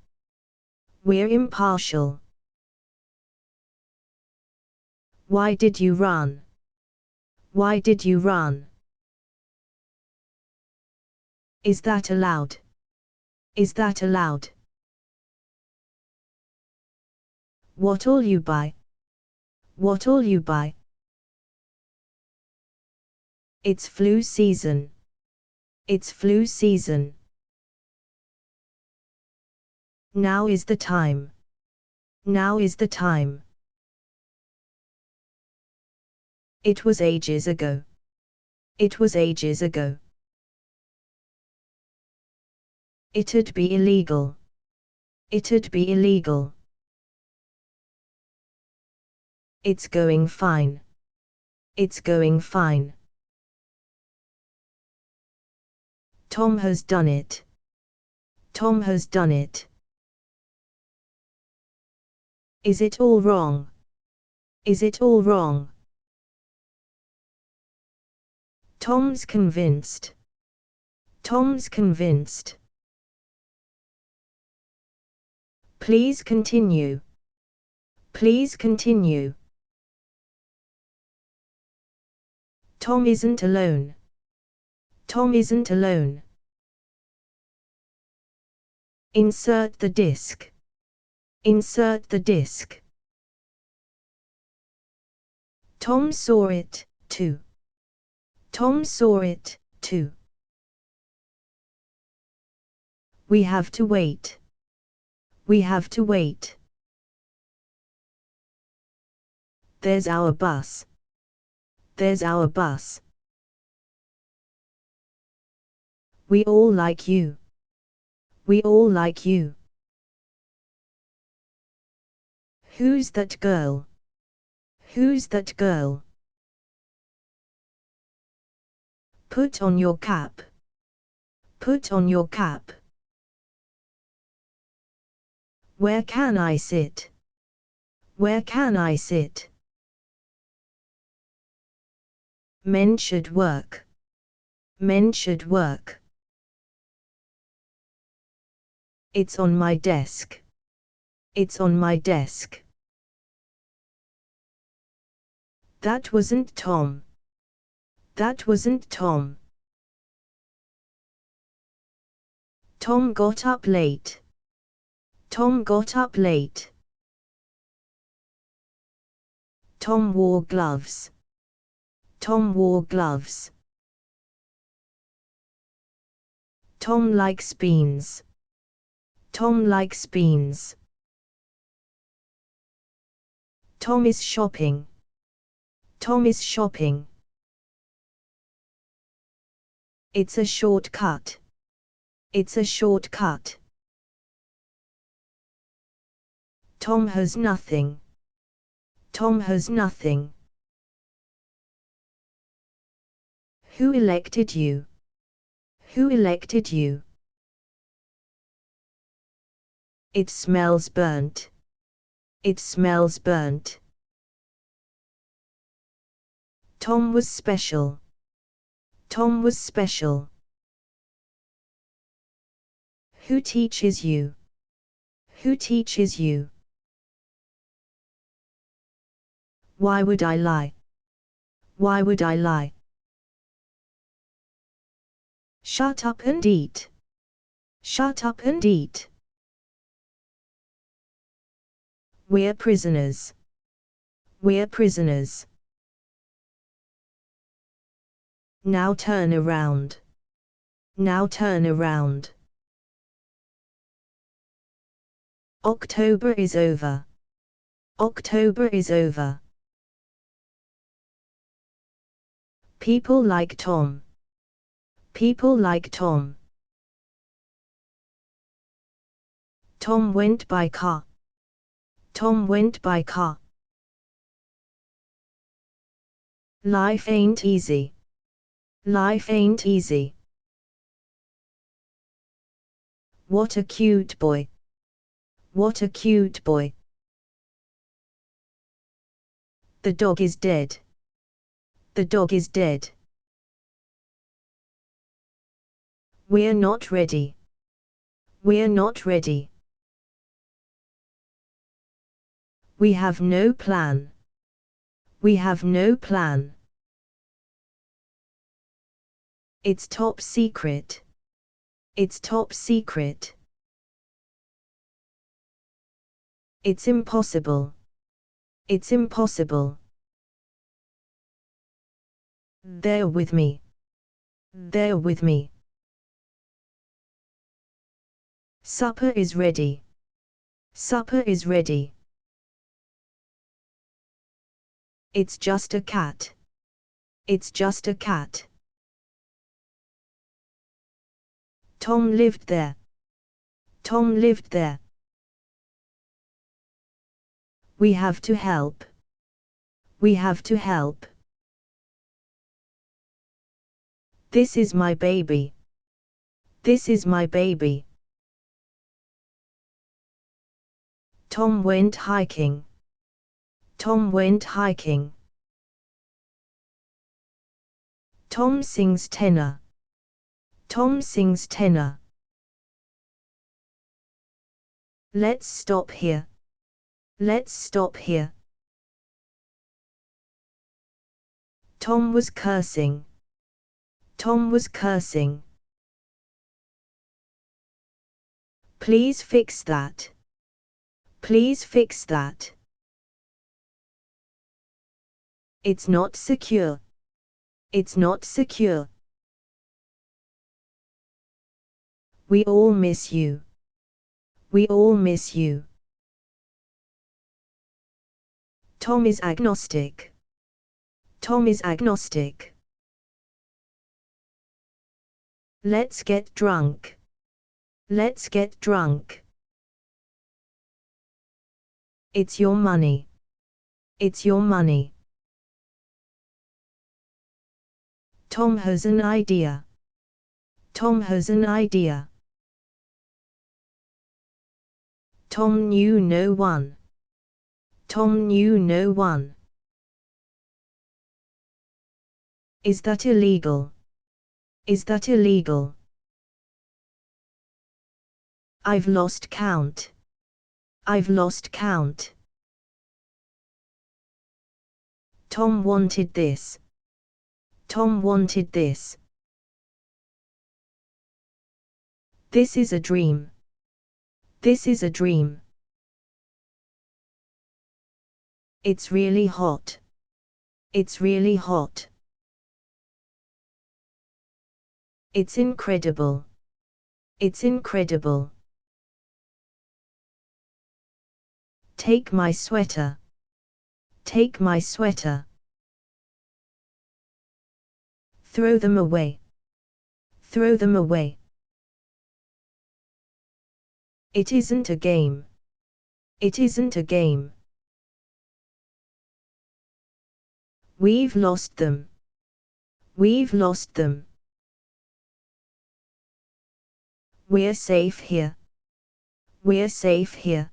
We're impartial. Why did you run? Why did you run? Is that allowed? Is that allowed? What'll you buy? What'll you buy? It's flu season. It's flu season. Now is the time. Now is the time. It was ages ago. It was ages ago. It'd be illegal. It'd be illegal. It's going fine. It's going fine. Tom has done it. Tom has done it. Is it all wrong? Is it all wrong? Tom's convinced. Tom's convinced. Please continue. Please continue. Tom isn't alone. Tom isn't alone. Insert the disc. Insert the disc. Tom saw it, too. Tom saw it, too. We have to wait. We have to wait. There's our bus. There's our bus. We all like you. We all like you. Who's that girl? Who's that girl? Put on your cap. Put on your cap. Where can I sit? Where can I sit? Men should work. Men should work. It's on my desk. It's on my desk. That wasn't Tom. That wasn't Tom. Tom got up late. Tom got up late. Tom wore gloves. Tom wore gloves. Tom likes beans. Tom likes beans. Tom is shopping. Tom is shopping. It's a shortcut. It's a shortcut. Tom has nothing. Tom has nothing. Who elected you? Who elected you? It smells burnt. It smells burnt. Tom was special. Tom was special. Who teaches you? Who teaches you? Why would I lie? Why would I lie? Shut up and eat. Shut up and eat. We're prisoners. We're prisoners. Now turn around. Now turn around. October is over. October is over. People like Tom. People like Tom. Tom went by car. Tom went by car. Life ain't easy. Life ain't easy. What a cute boy. What a cute boy. The dog is dead. The dog is dead. We're not ready. We're not ready. We have no plan. We have no plan. It's top secret. It's top secret. It's impossible. It's impossible. They're with me. They're with me. Supper is ready. Supper is ready. It's just a cat. It's just a cat. Tom lived there. Tom lived there. We have to help. We have to help. This is my baby. This is my baby. Tom went hiking. Tom went hiking. Tom sings tenor. Tom sings tenor. Let's stop here. Let's stop here. Tom was cursing. Tom was cursing. Please fix that. Please fix that. It's not secure. It's not secure. We all miss you. We all miss you. Tom is agnostic. Tom is agnostic. Let's get drunk. Let's get drunk. It's your money. It's your money. Tom has an idea. Tom has an idea. Tom knew no one. Tom knew no one. Is that illegal? Is that illegal? I've lost count. I've lost count. Tom wanted this. Tom wanted this. This is a dream. This is a dream. It's really hot. It's really hot. It's incredible. It's incredible. Take my sweater. Take my sweater. Throw them away. Throw them away. It isn't a game. It isn't a game. We've lost them. We've lost them. We're safe here. We're safe here.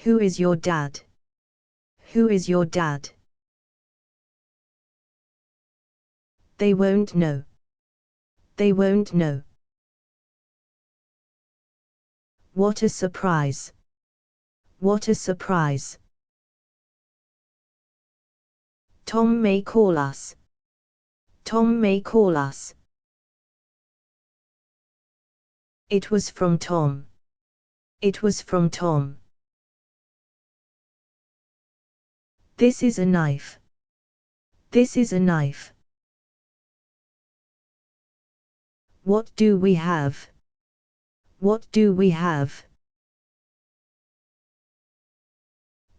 Who is your dad? Who is your dad? They won't know. They won't know. What a surprise. What a surprise. Tom may call us. Tom may call us. It was from Tom. It was from Tom. This is a knife. This is a knife. What do we have? What do we have?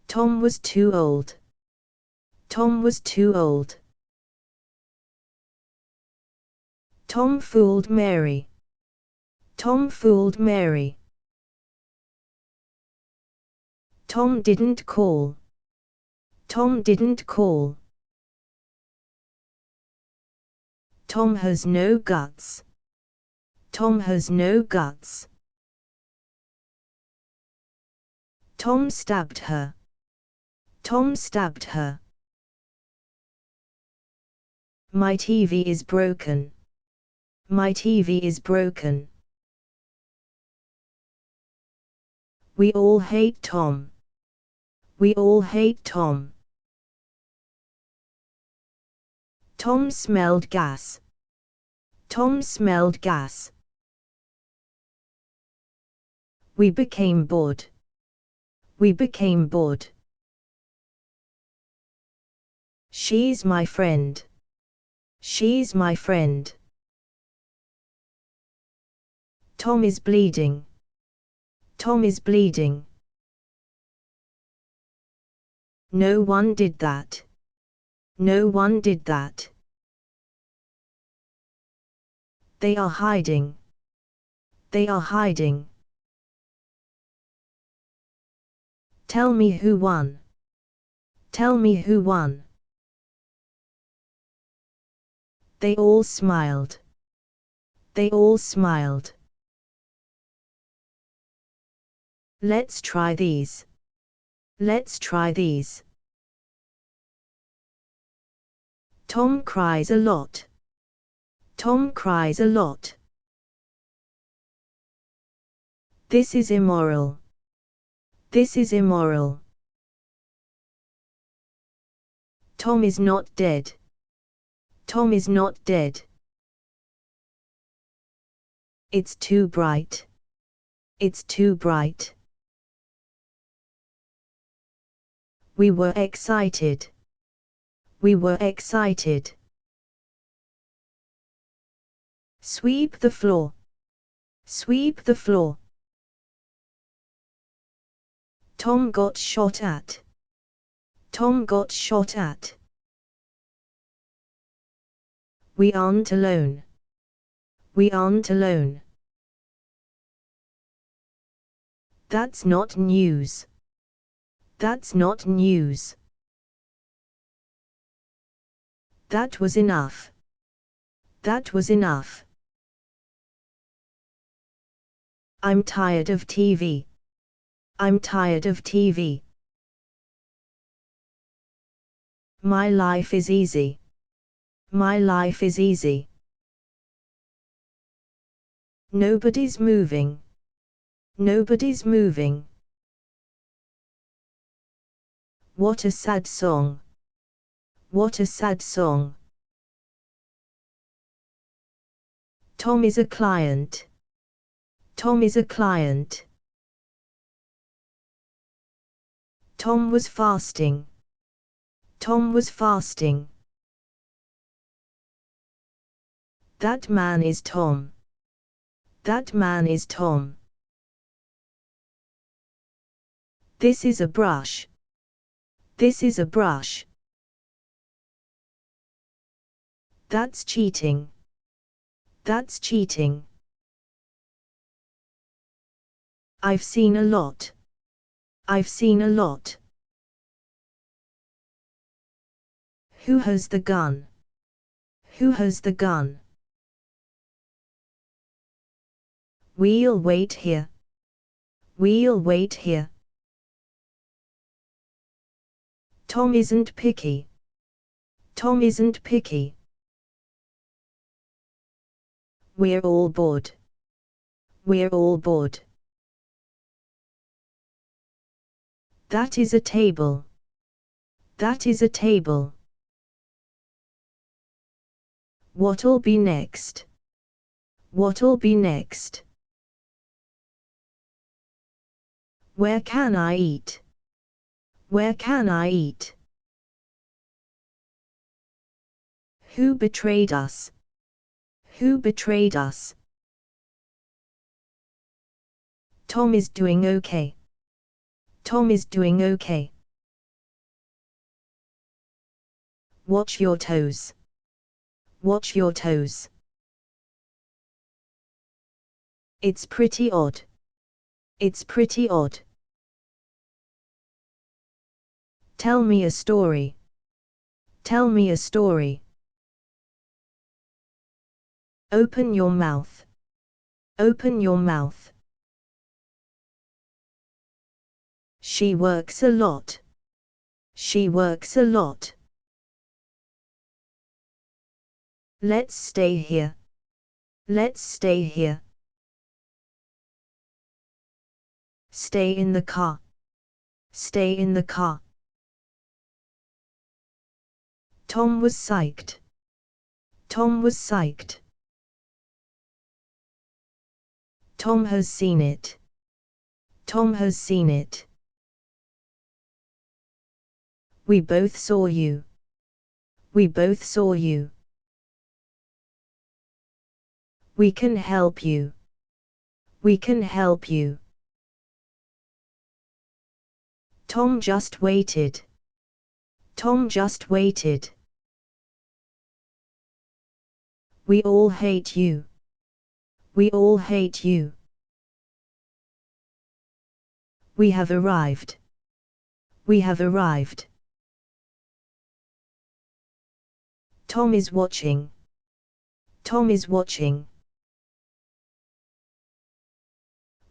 Tom was too old. Tom was too old. Tom fooled Mary. Tom fooled Mary. Tom didn't call. Tom didn't call. Tom has no guts. Tom has no guts. Tom stabbed her. Tom stabbed her. My TV is broken. My TV is broken. We all hate Tom. We all hate Tom. Tom smelled gas. Tom smelled gas. We became bored. We became bored. She's my friend. She's my friend. Tom is bleeding. Tom is bleeding. No one did that. No one did that. They are hiding. They are hiding. Tell me who won. Tell me who won. They all smiled. They all smiled. Let's try these. Let's try these. Tom cries a lot. Tom cries a lot. This is immoral. This is immoral. Tom is not dead. Tom is not dead. It's too bright. It's too bright. We were excited. We were excited. Sweep the floor. Sweep the floor. Tom got shot at. Tom got shot at. We aren't alone. We aren't alone. That's not news. That's not news. That was enough. That was enough. I'm tired of TV. I'm tired of TV. My life is easy. My life is easy. Nobody's moving. Nobody's moving. What a sad song. What a sad song. Tom is a client. Tom is a client. Tom was fasting. Tom was fasting. That man is Tom. That man is Tom. This is a brush. This is a brush. That's cheating. That's cheating. I've seen a lot. I've seen a lot. Who has the gun? Who has the gun? We'll wait here. We'll wait here. Tom isn't picky. Tom isn't picky. We're all bored. We're all bored. That is a table. That is a table. What'll be next? What'll be next? Where can I eat? Where can I eat? Who betrayed us? Who betrayed us? Tom is doing okay. Tom is doing okay. Watch your toes. Watch your toes. It's pretty odd. It's pretty odd. Tell me a story. Tell me a story. Open your mouth. Open your mouth. She works a lot. She works a lot. Let's stay here. Let's stay here. Stay in the car. Stay in the car. Tom was psyched. Tom was psyched. Tom has seen it. Tom has seen it. We both saw you. We both saw you. We can help you. We can help you. Tom just waited. Tom just waited. We all hate you. We all hate you. We have arrived. We have arrived. Tom is watching. Tom is watching.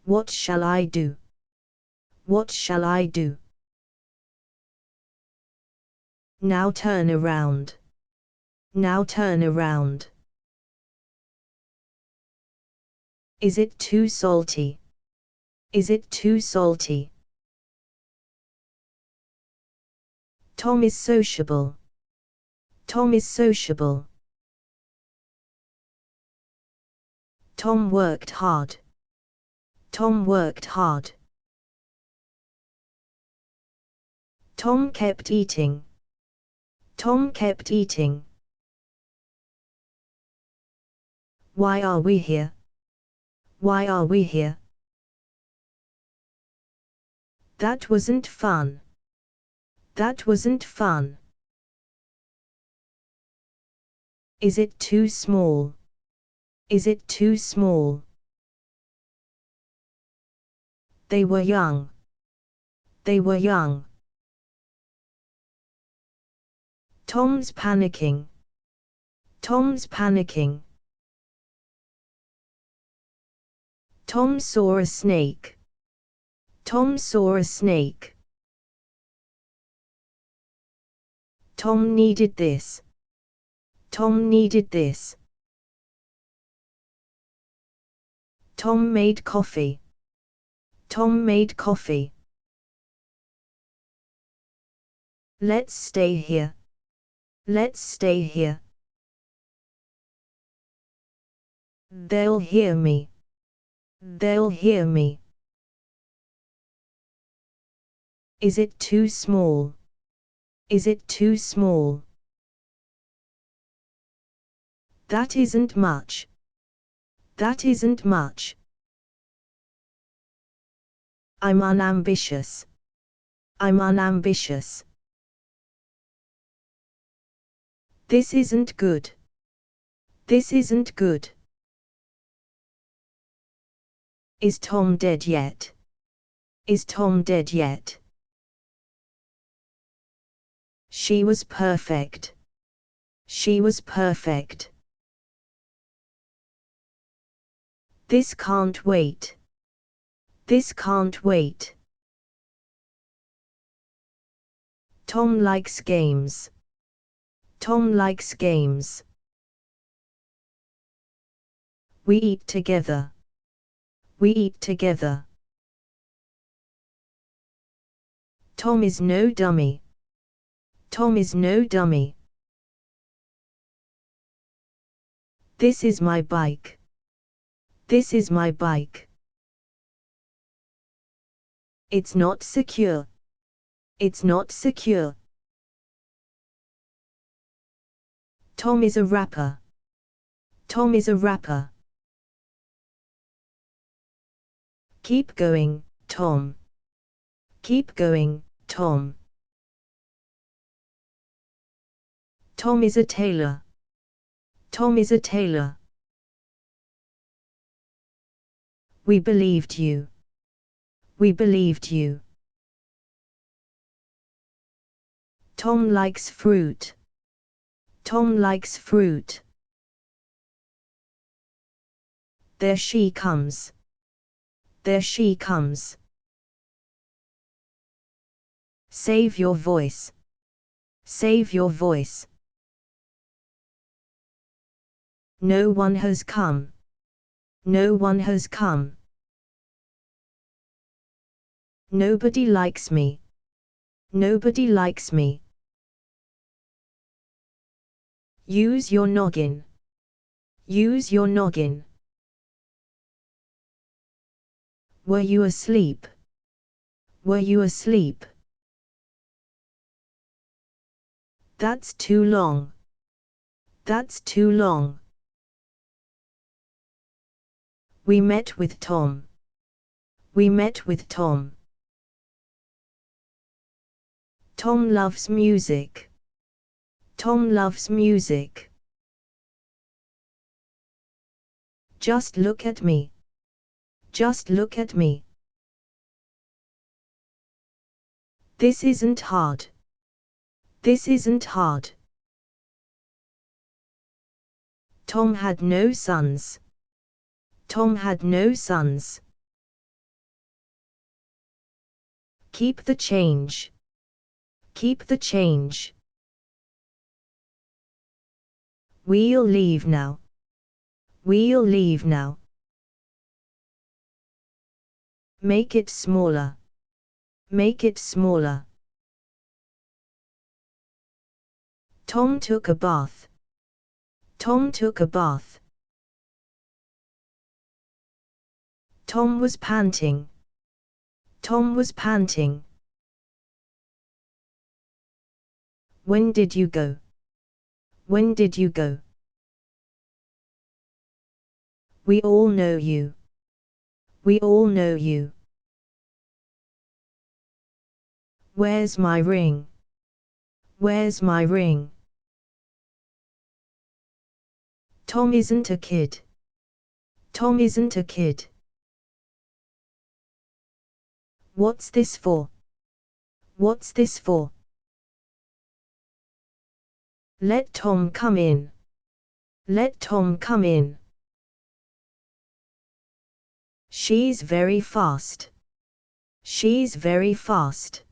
What shall I do? What shall I do? Now turn around. Now turn around. Is it too salty? Is it too salty? Tom is sociable. Tom is sociable. Tom worked hard. Tom worked hard. Tom kept eating. Tom kept eating. Why are we here? Why are we here? That wasn't fun. That wasn't fun. Is it too small? Is it too small? They were young. They were young. Tom's panicking. Tom's panicking. Tom saw a snake. Tom saw a snake. Tom needed this. Tom needed this. Tom made coffee. Tom made coffee. Let's stay here. Let's stay here. They'll hear me. They'll hear me. Is it too small? Is it too small? That isn't much. That isn't much. I'm unambitious. I'm unambitious. This isn't good. This isn't good. Is Tom dead yet? Is Tom dead yet? She was perfect. She was perfect. This can't wait. This can't wait. Tom likes games. Tom likes games. We eat together. We eat together. Tom is no dummy. Tom is no dummy. This is my bike. This is my bike. It's not secure. It's not secure. Tom is a rapper. Tom is a rapper. Keep going, Tom. Keep going, Tom. Tom is a tailor. Tom is a tailor. We believed you. We believed you. Tom likes fruit. Tom likes fruit. There she comes. There she comes. Save your voice. Save your voice. No one has come. No one has come. Nobody likes me. Nobody likes me. Use your noggin. Use your noggin. Were you asleep? Were you asleep? That's too long. That's too long. We met with Tom. We met with Tom. Tom loves music. Tom loves music. Just look at me. Just look at me. This isn't hard. This isn't hard. Tom had no sons. Tom had no sons. Keep the change. Keep the change. We'll leave now. We'll leave now. Make it smaller. Make it smaller. Tom took a bath. Tom took a bath. Tom was panting. Tom was panting. When did you go? When did you go? We all know you. We all know you. Where's my ring? Where's my ring? Tom isn't a kid. Tom isn't a kid. What's this for? What's this for? Let Tom come in. Let Tom come in. She's very fast. She's very fast.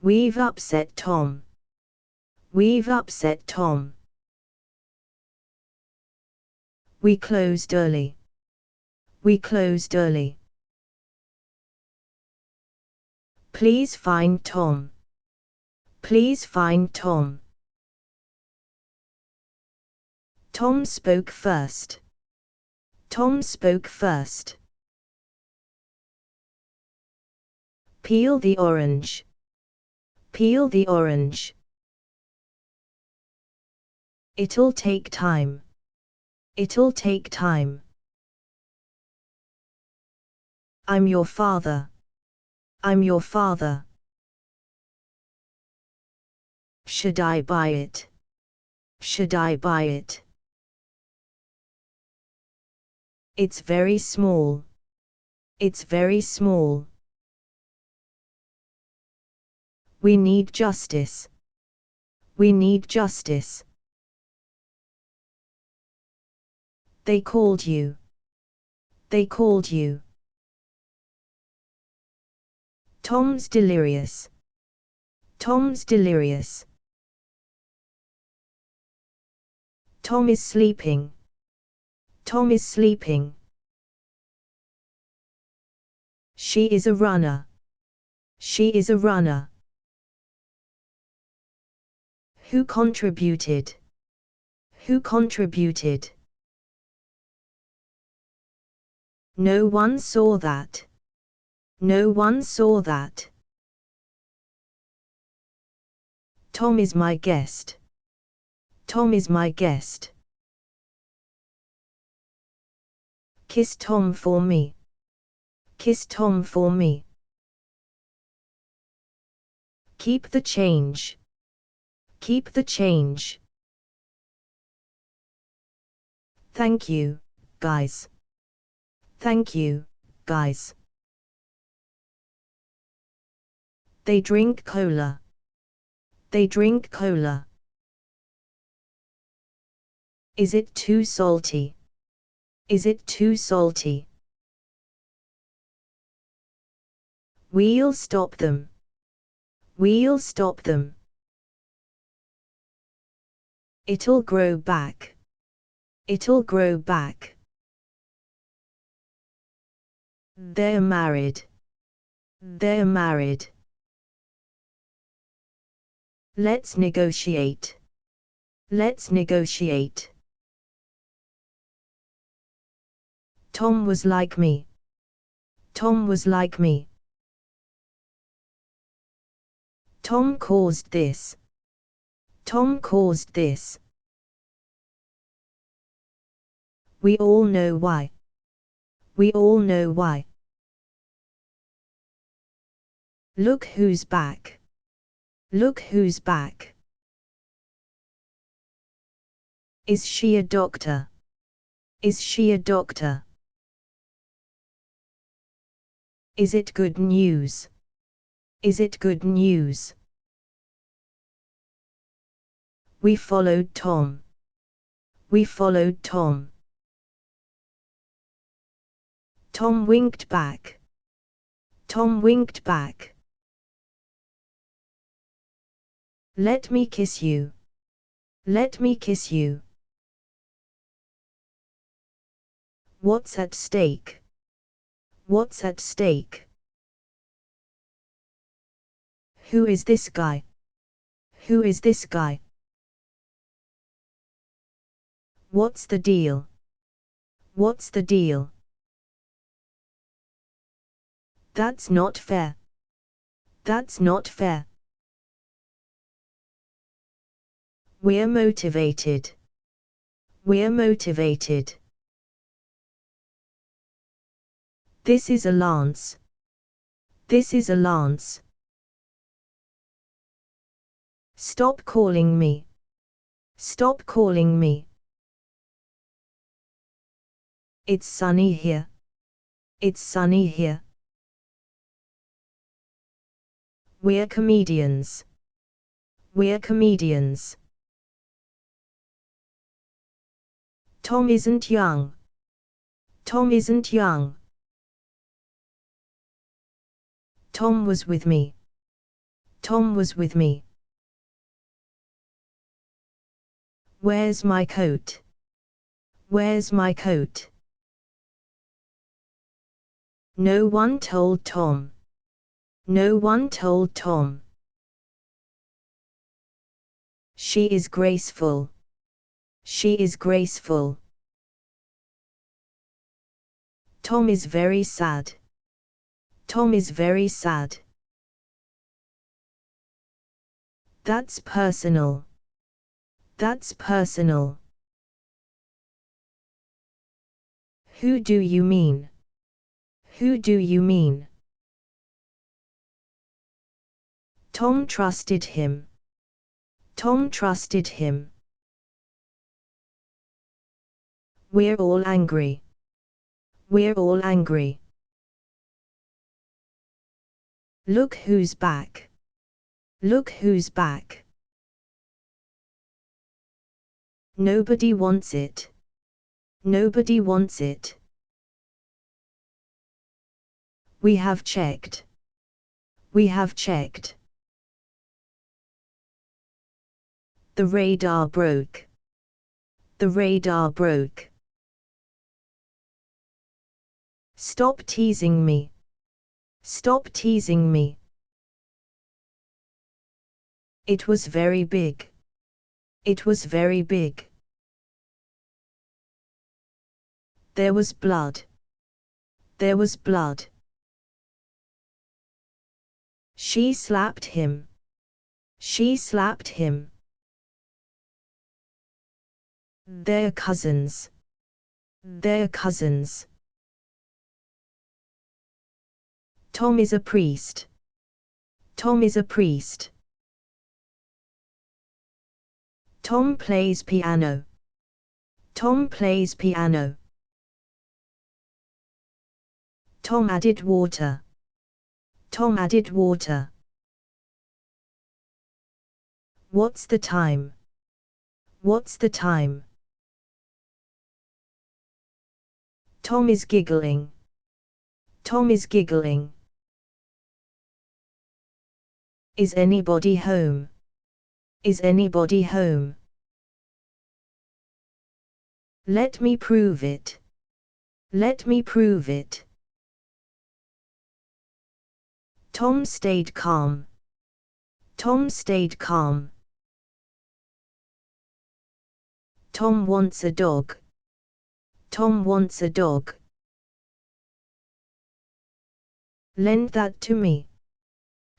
We've upset Tom. We've upset Tom. We closed early. We closed early. Please find Tom. Please find Tom. Tom spoke first. Tom spoke first. Peel the orange. Peel the orange. It'll take time. It'll take time. I'm your father. I'm your father. Should I buy it? Should I buy it? It's very small. It's very small. We need justice. We need justice. They called you. They called you. Tom's delirious. Tom's delirious. Tom is sleeping. Tom is sleeping. She is a runner. She is a runner. Who contributed? Who contributed? No one saw that. No one saw that. Tom is my guest. Tom is my guest. Kiss Tom for me. Kiss Tom for me. Keep the change. Keep the change. Thank you, guys. Thank you, guys. They drink cola. They drink cola. Is it too salty? Is it too salty? We'll stop them. We'll stop them. It'll grow back. It'll grow back. They're married. They're married. Let's negotiate. Let's negotiate. Tom was like me. Tom was like me. Tom caused this. Tom caused this. We all know why. We all know why. Look who's back. Look who's back. Is she a doctor? Is she a doctor? Is it good news? Is it good news? We followed Tom. We followed Tom. Tom winked back. Tom winked back. Let me kiss you. Let me kiss you. What's at stake? What's at stake? Who is this guy? Who is this guy? What's the deal? What's the deal? That's not fair. That's not fair. We're motivated. We're motivated. This is a lance. This is a lance. Stop calling me. Stop calling me. It's sunny here. It's sunny here. We're comedians. We're comedians. Tom isn't young. Tom isn't young. Tom was with me. Tom was with me. Where's my coat? Where's my coat? No one told Tom. No one told Tom. She is graceful. She is graceful. Tom is very sad. Tom is very sad. That's personal. That's personal. Who do you mean? Who do you mean? Tom trusted him. Tom trusted him. We're all angry. We're all angry. Look who's back. Look who's back. Nobody wants it. Nobody wants it. We have checked. We have checked. The radar broke. The radar broke. Stop teasing me. Stop teasing me. It was very big. It was very big. There was blood. There was blood. She slapped him. She slapped him. They're cousins. They're cousins. Tom is a priest. Tom is a priest. Tom plays piano. Tom plays piano. Tom added water. Tom added water. What's the time? What's the time? Tom is giggling. Tom is giggling. Is anybody home? Is anybody home? Let me prove it. Let me prove it. Tom stayed calm. Tom stayed calm. Tom wants a dog. Tom wants a dog. Lend that to me.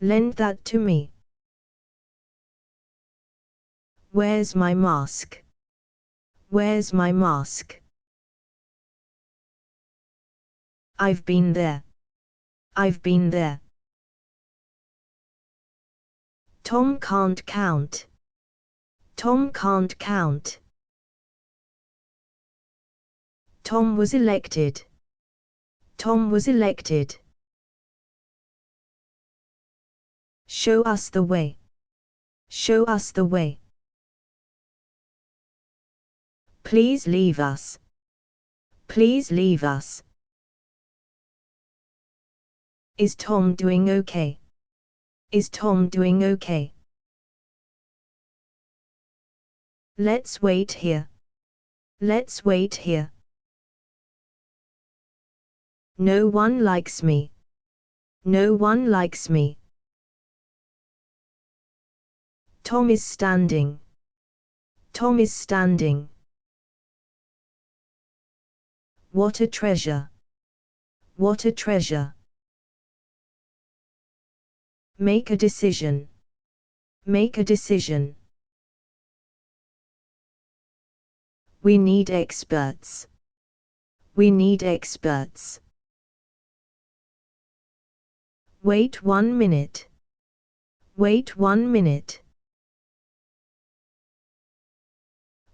Lend that to me. Where's my mask? Where's my mask? I've been there. I've been there. Tom can't count. Tom can't count. Tom was elected. Tom was elected. Show us the way. Show us the way. Please leave us. Please leave us. Is Tom doing okay? Is Tom doing okay? Let's wait here. Let's wait here. No one likes me. No one likes me. Tom is standing. Tom is standing. What a treasure! What a treasure! Make a decision. Make a decision. We need experts. We need experts. Wait 1 minute. Wait 1 minute.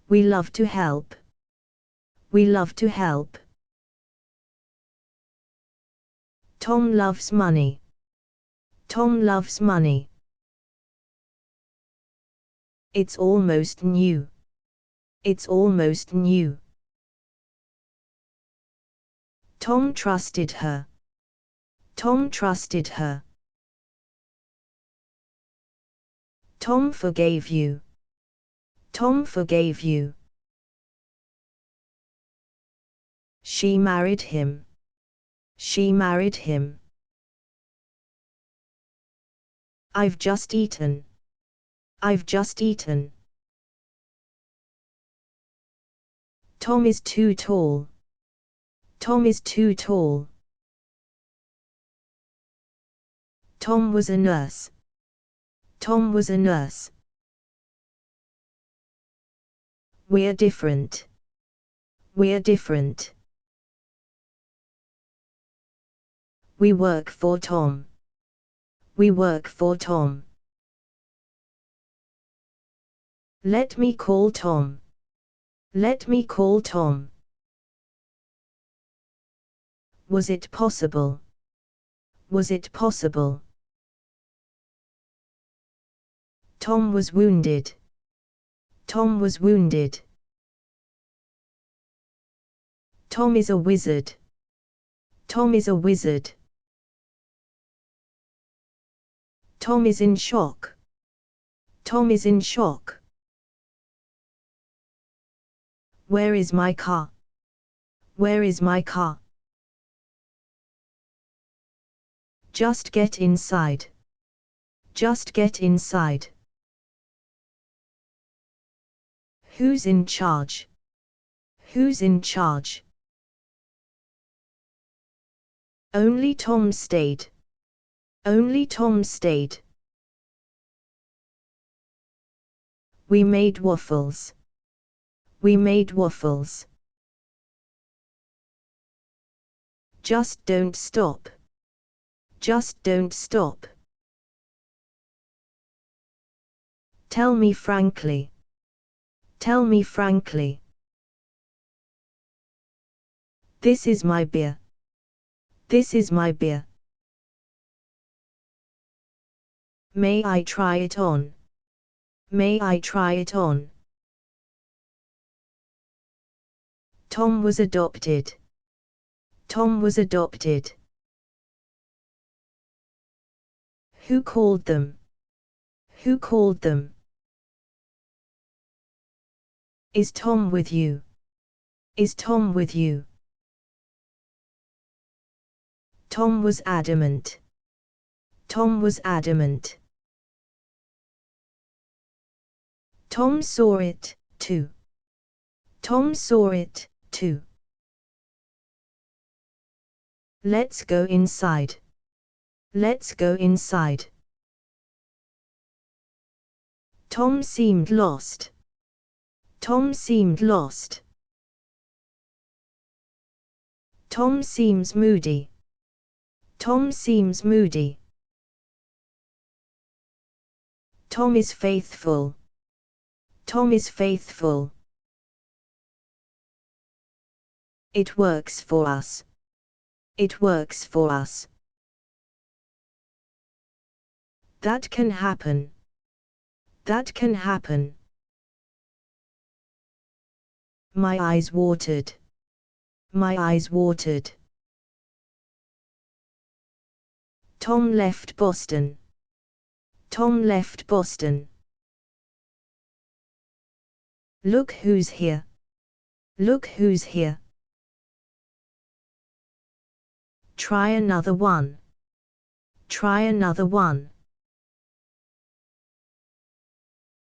We love to help. We love to help. Tom loves money. Tom loves money. It's almost new. It's almost new. Tom trusted her. Tom trusted her. Tom forgave you. Tom forgave you. She married him. She married him. I've just eaten. I've just eaten. Tom is too tall. Tom is too tall. Tom was a nurse. Tom was a nurse. We're different. We're different. We work for Tom. We work for Tom. Let me call Tom. Let me call Tom. Was it possible? Was it possible? Tom was wounded. Tom was wounded. Tom is a wizard. Tom is a wizard. Tom is in shock. Tom is in shock. Where is my car? Where is my car? Just get inside. Just get inside. Who's in charge? Who's in charge? Only Tom stayed. Only Tom stayed. We made waffles. We made waffles. Just don't stop. Just don't stop. Tell me frankly. Tell me frankly. This is my beer. This is my beer. May I try it on? May I try it on? Tom was adopted. Tom was adopted. Who called them? Who called them? Is Tom with you? Is Tom with you? Tom was adamant. Tom was adamant. Tom saw it, too. Tom saw it, too. Let's go inside. Let's go inside. Tom seemed lost. Tom seemed lost. Tom seems moody. Tom seems moody. Tom is faithful. Tom is faithful. It works for us. It works for us. That can happen. That can happen. My eyes watered. My eyes watered. Tom left Boston. Tom left Boston. Look who's here. Look who's here. Try another one. Try another one.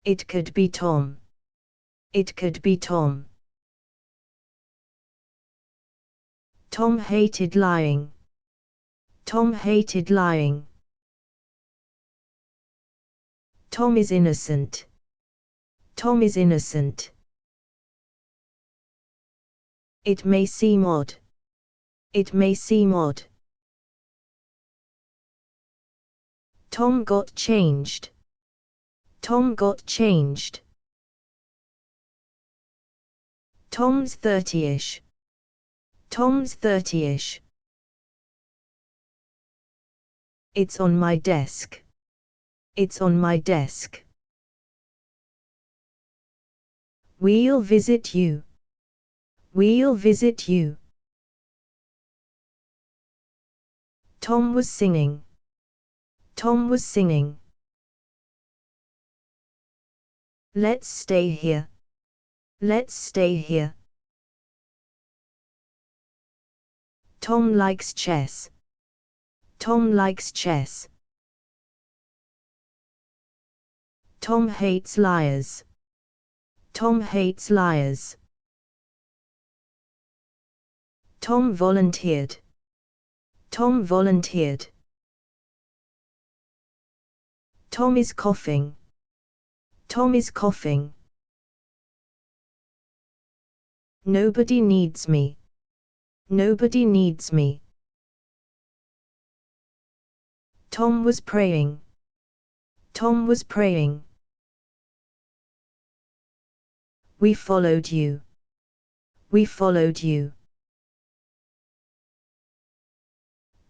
It could be Tom. It could be Tom. Tom hated lying. Tom hated lying. Tom is innocent. Tom is innocent. It may seem odd. It may seem odd. Tom got changed. Tom got changed. Tom's 30-ish. Tom's 30-ish. It's on my desk. It's on my desk. We'll visit you. We'll visit you. Tom was singing. Tom was singing. Let's stay here. Let's stay here. Tom likes chess. Tom likes chess. Tom hates liars. Tom hates liars. Tom volunteered. Tom volunteered. Tom is coughing. Tom is coughing. Nobody needs me. Nobody needs me. Tom was praying. Tom was praying. We followed you. We followed you.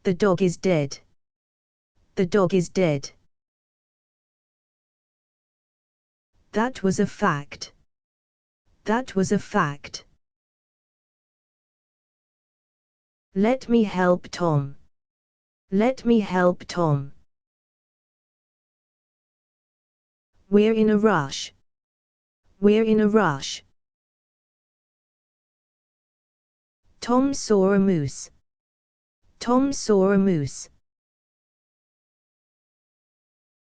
The dog is dead. The dog is dead. That was a fact. That was a fact. Let me help Tom. Let me help Tom. We're in a rush. We're in a rush. Tom saw a moose. Tom saw a moose.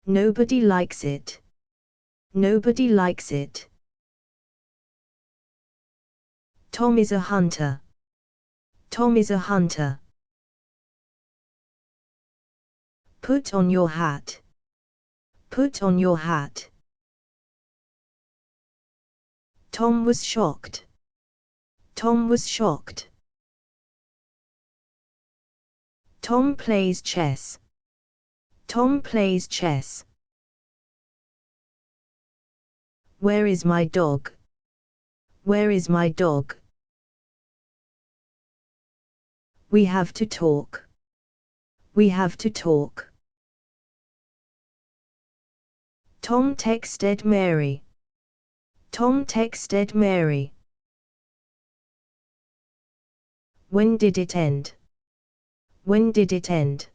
Nobody likes it. Nobody likes it. Tom is a hunter. Tom is a hunter. Put on your hat. Put on your hat. Tom was shocked. Tom was shocked. Tom plays chess. Tom plays chess. Where is my dog? Where is my dog? We have to talk. We have to talk. Tom texted Mary. Tom texted Mary. When did it end? When did it end?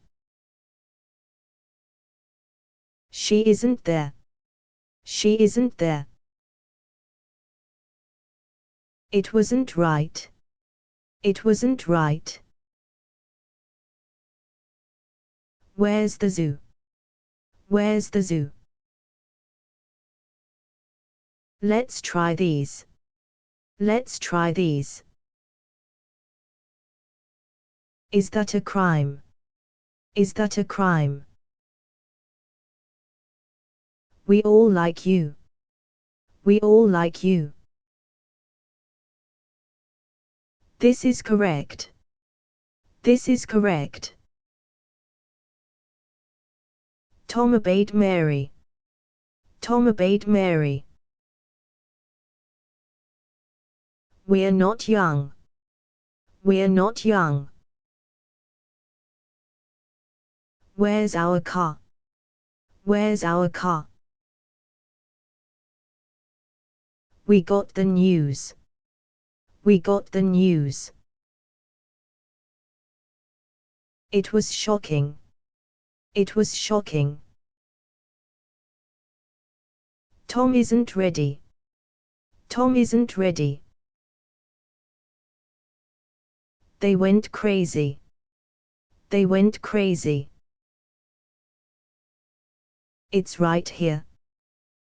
She isn't there. She isn't there. It wasn't right. It wasn't right. Where's the zoo? Where's the zoo? Let's try these. Let's try these. Is that a crime? Is that a crime? We all like you. We all like you. This is correct. This is correct. Tom obeyed Mary. Tom obeyed Mary. We're not young. We're not young. Where's our car? Where's our car? We got the news. We got the news. It was shocking. It was shocking. Tom isn't ready. Tom isn't ready. They went crazy. They went crazy. It's right here.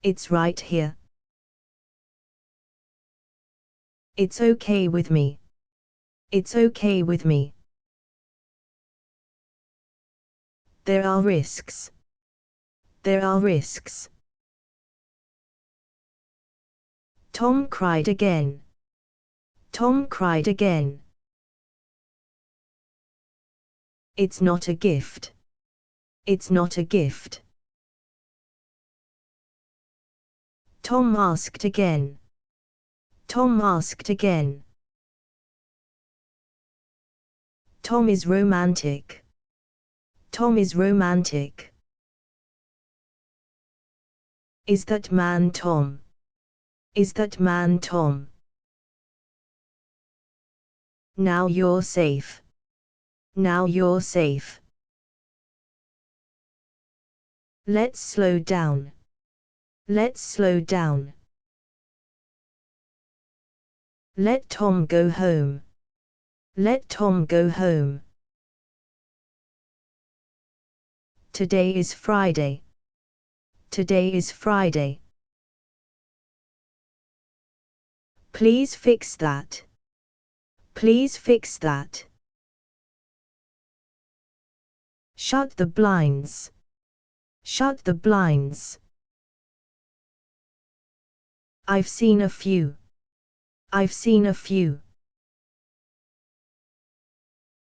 It's right here. It's okay with me. It's okay with me. There are risks. There are risks. Tom cried again. Tom cried again. It's not a gift. It's not a gift. Tom asked again. Tom asked again. Tom is romantic. Tom is romantic. Is that man Tom? Is that man Tom? Now you're safe. Now you're safe. Let's slow down. Let's slow down. Let Tom go home. Let Tom go home. Today is Friday. Today is Friday. Please fix that. Please fix that. Shut the blinds. Shut the blinds. I've seen a few. I've seen a few.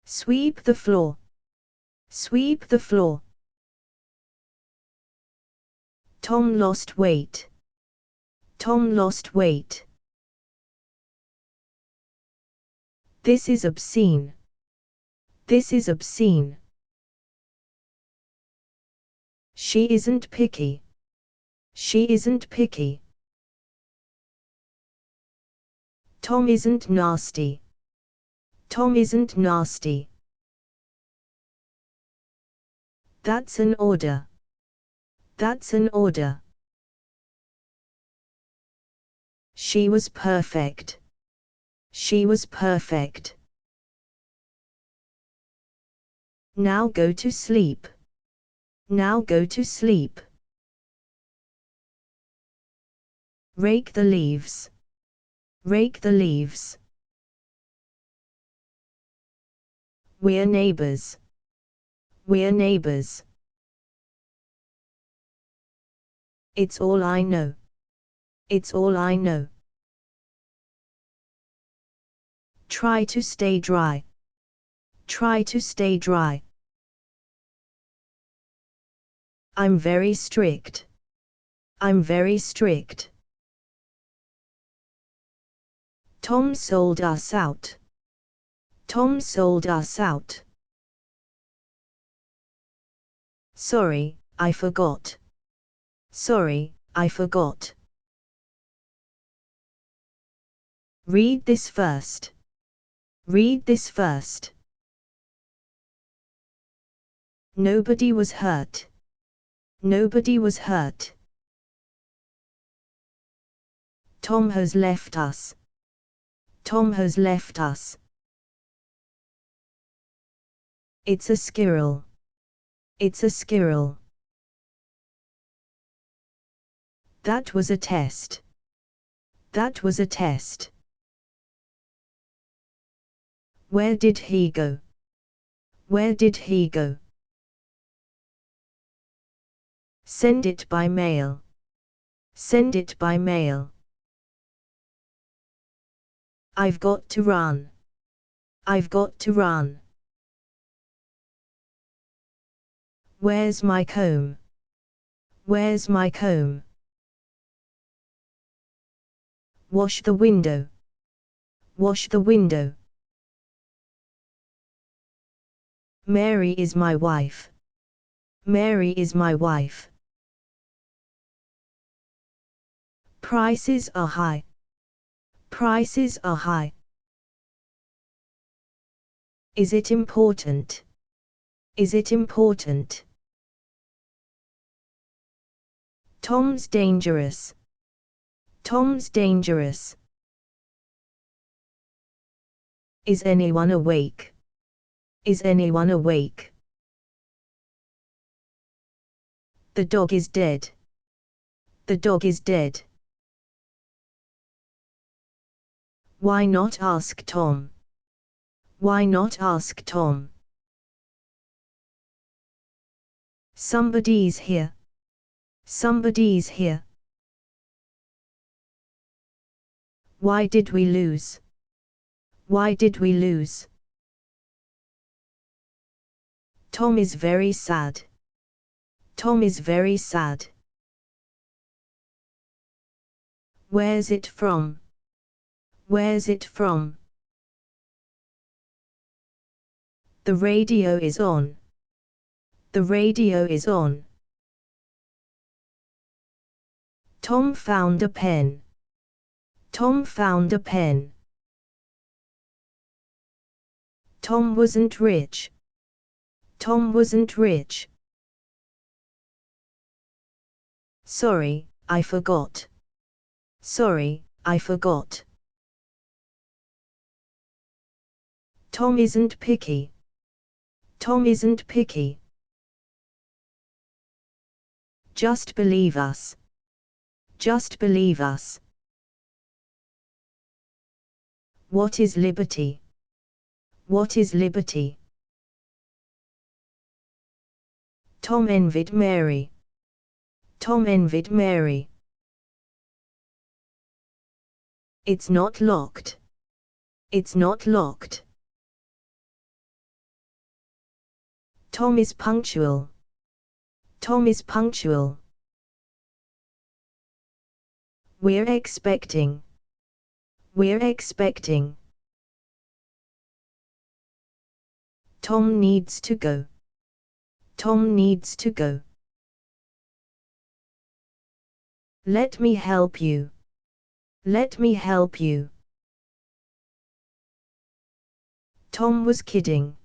Sweep the floor. Sweep the floor. Tom lost weight. Tom lost weight. This is obscene. This is obscene. She isn't picky. She isn't picky. Tom isn't nasty. Tom isn't nasty. That's an order. That's an order. She was perfect. She was perfect. Now go to sleep. Now go to sleep. Rake the leaves. Rake the leaves. We're neighbors. We're neighbors. It's all I know. It's all I know. Try to stay dry. Try to stay dry. I'm very strict. I'm very strict. Tom sold us out. Tom sold us out. Sorry, I forgot. Sorry, I forgot. Read this first. Read this first. Nobody was hurt. Nobody was hurt. Tom has left us. Tom has left us. It's a squirrel. It's a squirrel. That was a test. That was a test. Where did he go? Where did he go? Send it by mail. Send it by mail. I've got to run. I've got to run. Where's my comb? Where's my comb? Wash the window. Wash the window. Mary is my wife. Mary is my wife. Prices are high. Prices are high. Is it important? Is it important? Tom's dangerous. Tom's dangerous. Is anyone awake? Is anyone awake? The dog is dead. The dog is dead. Why not ask Tom? Why not ask Tom? Somebody's here. Somebody's here. Why did we lose? Why did we lose? Tom is very sad. Tom is very sad. Where's it from? Where's it from? The radio is on. The radio is on. Tom found a pen. Tom found a pen. Tom wasn't rich. Tom wasn't rich. Sorry, I forgot. Sorry, I forgot. Tom isn't picky. Tom isn't picky. Just believe us. Just believe us. What is liberty? What is liberty? Tom envied Mary. Tom envied Mary. It's not locked. It's not locked. Tom is punctual. Tom is punctual. We're expecting. We're expecting. Tom needs to go. Tom needs to go. Let me help you. Let me help you. Tom was kidding.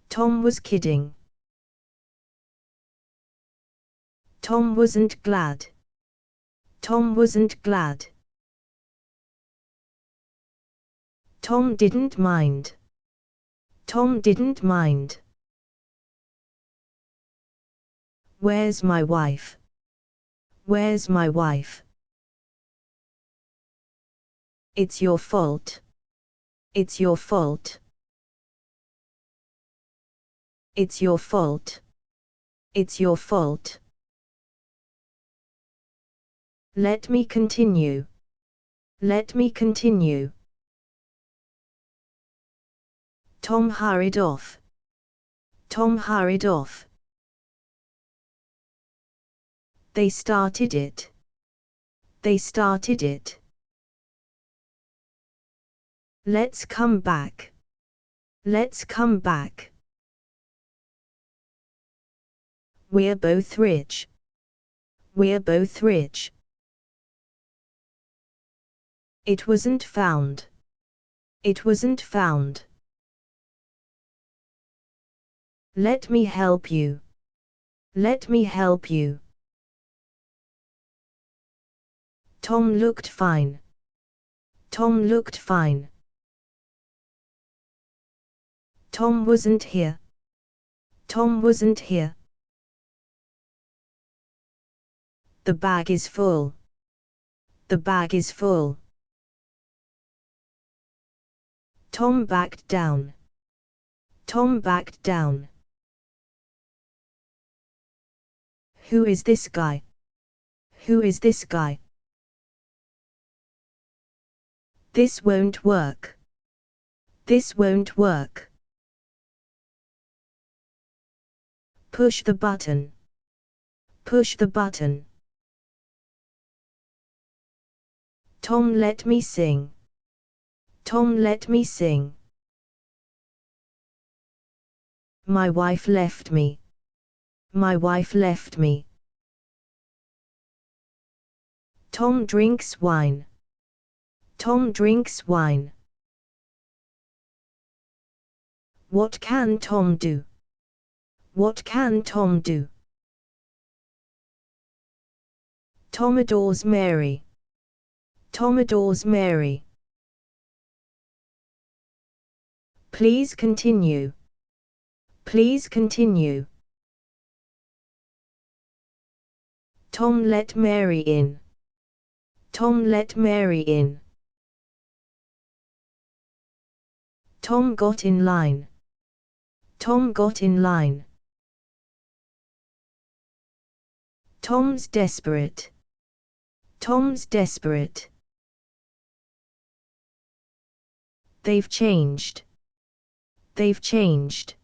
Tom was kidding. Tom wasn't glad. Tom wasn't glad. Tom didn't mind. Tom didn't mind. Where's my wife? Where's my wife? It's your fault. It's your fault. It's your fault. It's your fault. Let me continue. Let me continue. Tom hurried off. Tom hurried off. They started it. They started it. Let's come back. Let's come back. We're both rich. We're both rich. It wasn't found. It wasn't found. Let me help you. Let me help you. Tom looked fine. Tom looked fine. Tom wasn't here. Tom wasn't here. The bag is full. The bag is full. Tom backed down. Tom backed down. Who is this guy? Who is this guy? This won't work. This won't work. Push the button. Push the button. Tom, let me sing. Tom, let me sing. My wife left me. My wife left me. Tom drinks wine. Tom drinks wine. What can Tom do? What can Tom do? Tom adores Mary. Tom adores Mary. Please continue. Please continue. Tom, let Mary in. Tom, let Mary in. Tom got in line. Tom got in line. Tom's desperate. Tom's desperate. They've changed. They've changed.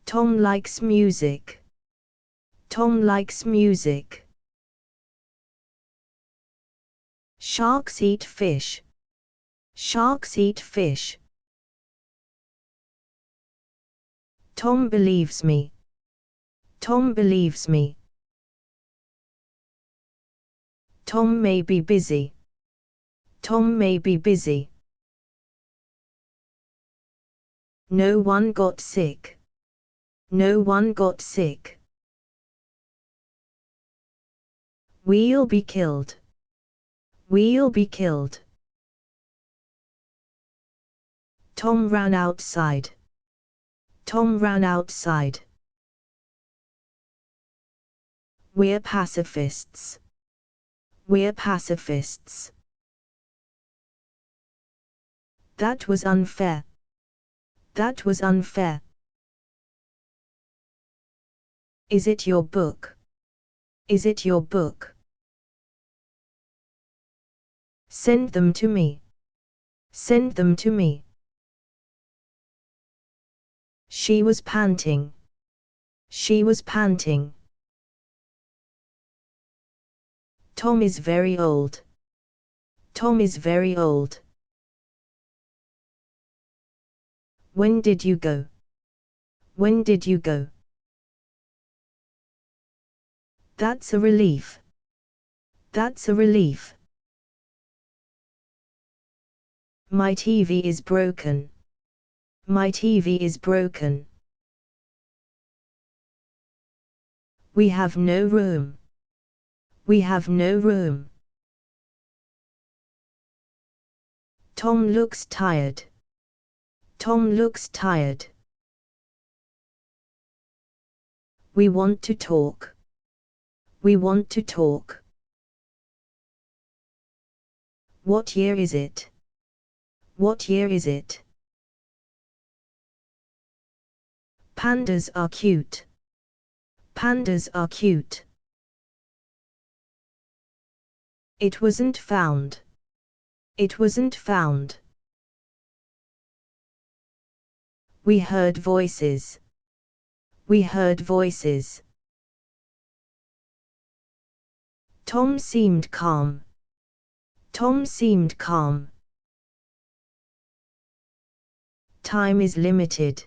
Tom likes music. Tom likes music. Sharks eat fish. Sharks eat fish. Tom believes me. Tom believes me. Tom may be busy. Tom may be busy. No one got sick. No one got sick. We'll be killed. We'll be killed. Tom ran outside. Tom ran outside. We're pacifists. We're pacifists. That was unfair. That was unfair. Is it your book? Is it your book? Send them to me. Send them to me. She was panting. She was panting. Tom is very old. Tom is very old. When did you go? When did you go? That's a relief. That's a relief. My TV is broken. My TV is broken. We have no room. We have no room. Tom looks tired. Tom looks tired. We want to talk. We want to talk. What year is it? What year is it? Pandas are cute. Pandas are cute. It wasn't found. It wasn't found. We heard voices. We heard voices. Tom seemed calm. Tom seemed calm. Time is limited.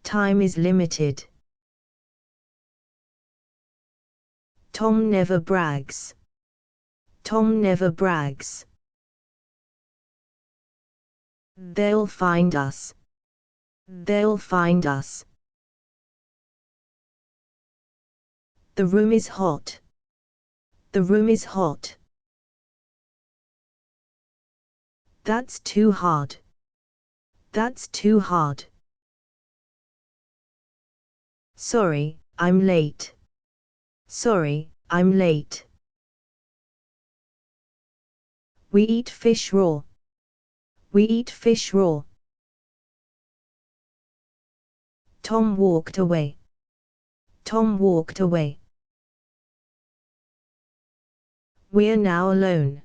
Time is limited. Tom never brags. Tom never brags. They'll find us. They'll find us. The room is hot. The room is hot. That's too hard. That's too hard. Sorry, I'm late. Sorry, I'm late. We eat fish raw. We eat fish raw. Tom walked away. Tom walked away. We're now alone.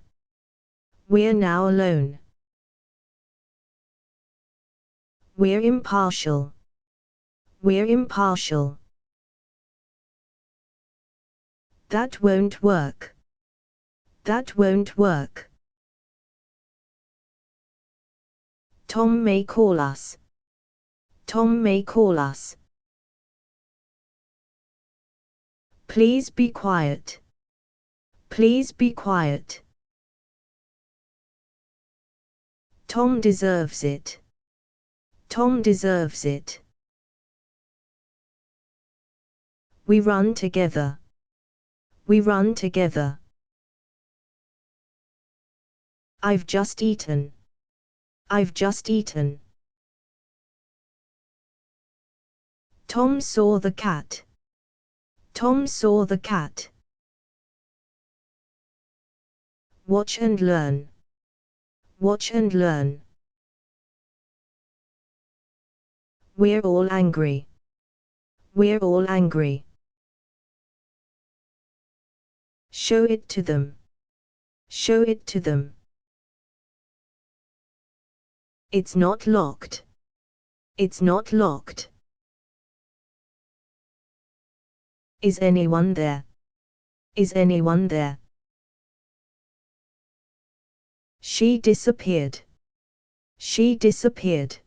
We're now alone. We're impartial. We're impartial. That won't work. That won't work. Tom may call us. Tom may call us. Please be quiet. Please be quiet. Tom deserves it. Tom deserves it. We run together. We run together. I've just eaten. I've just eaten. Tom saw the cat. Tom saw the cat. Watch and learn. Watch and learn. We're all angry. We're all angry. Show it to them. Show it to them. It's not locked. It's not locked. Is anyone there? Is anyone there? She disappeared. She disappeared.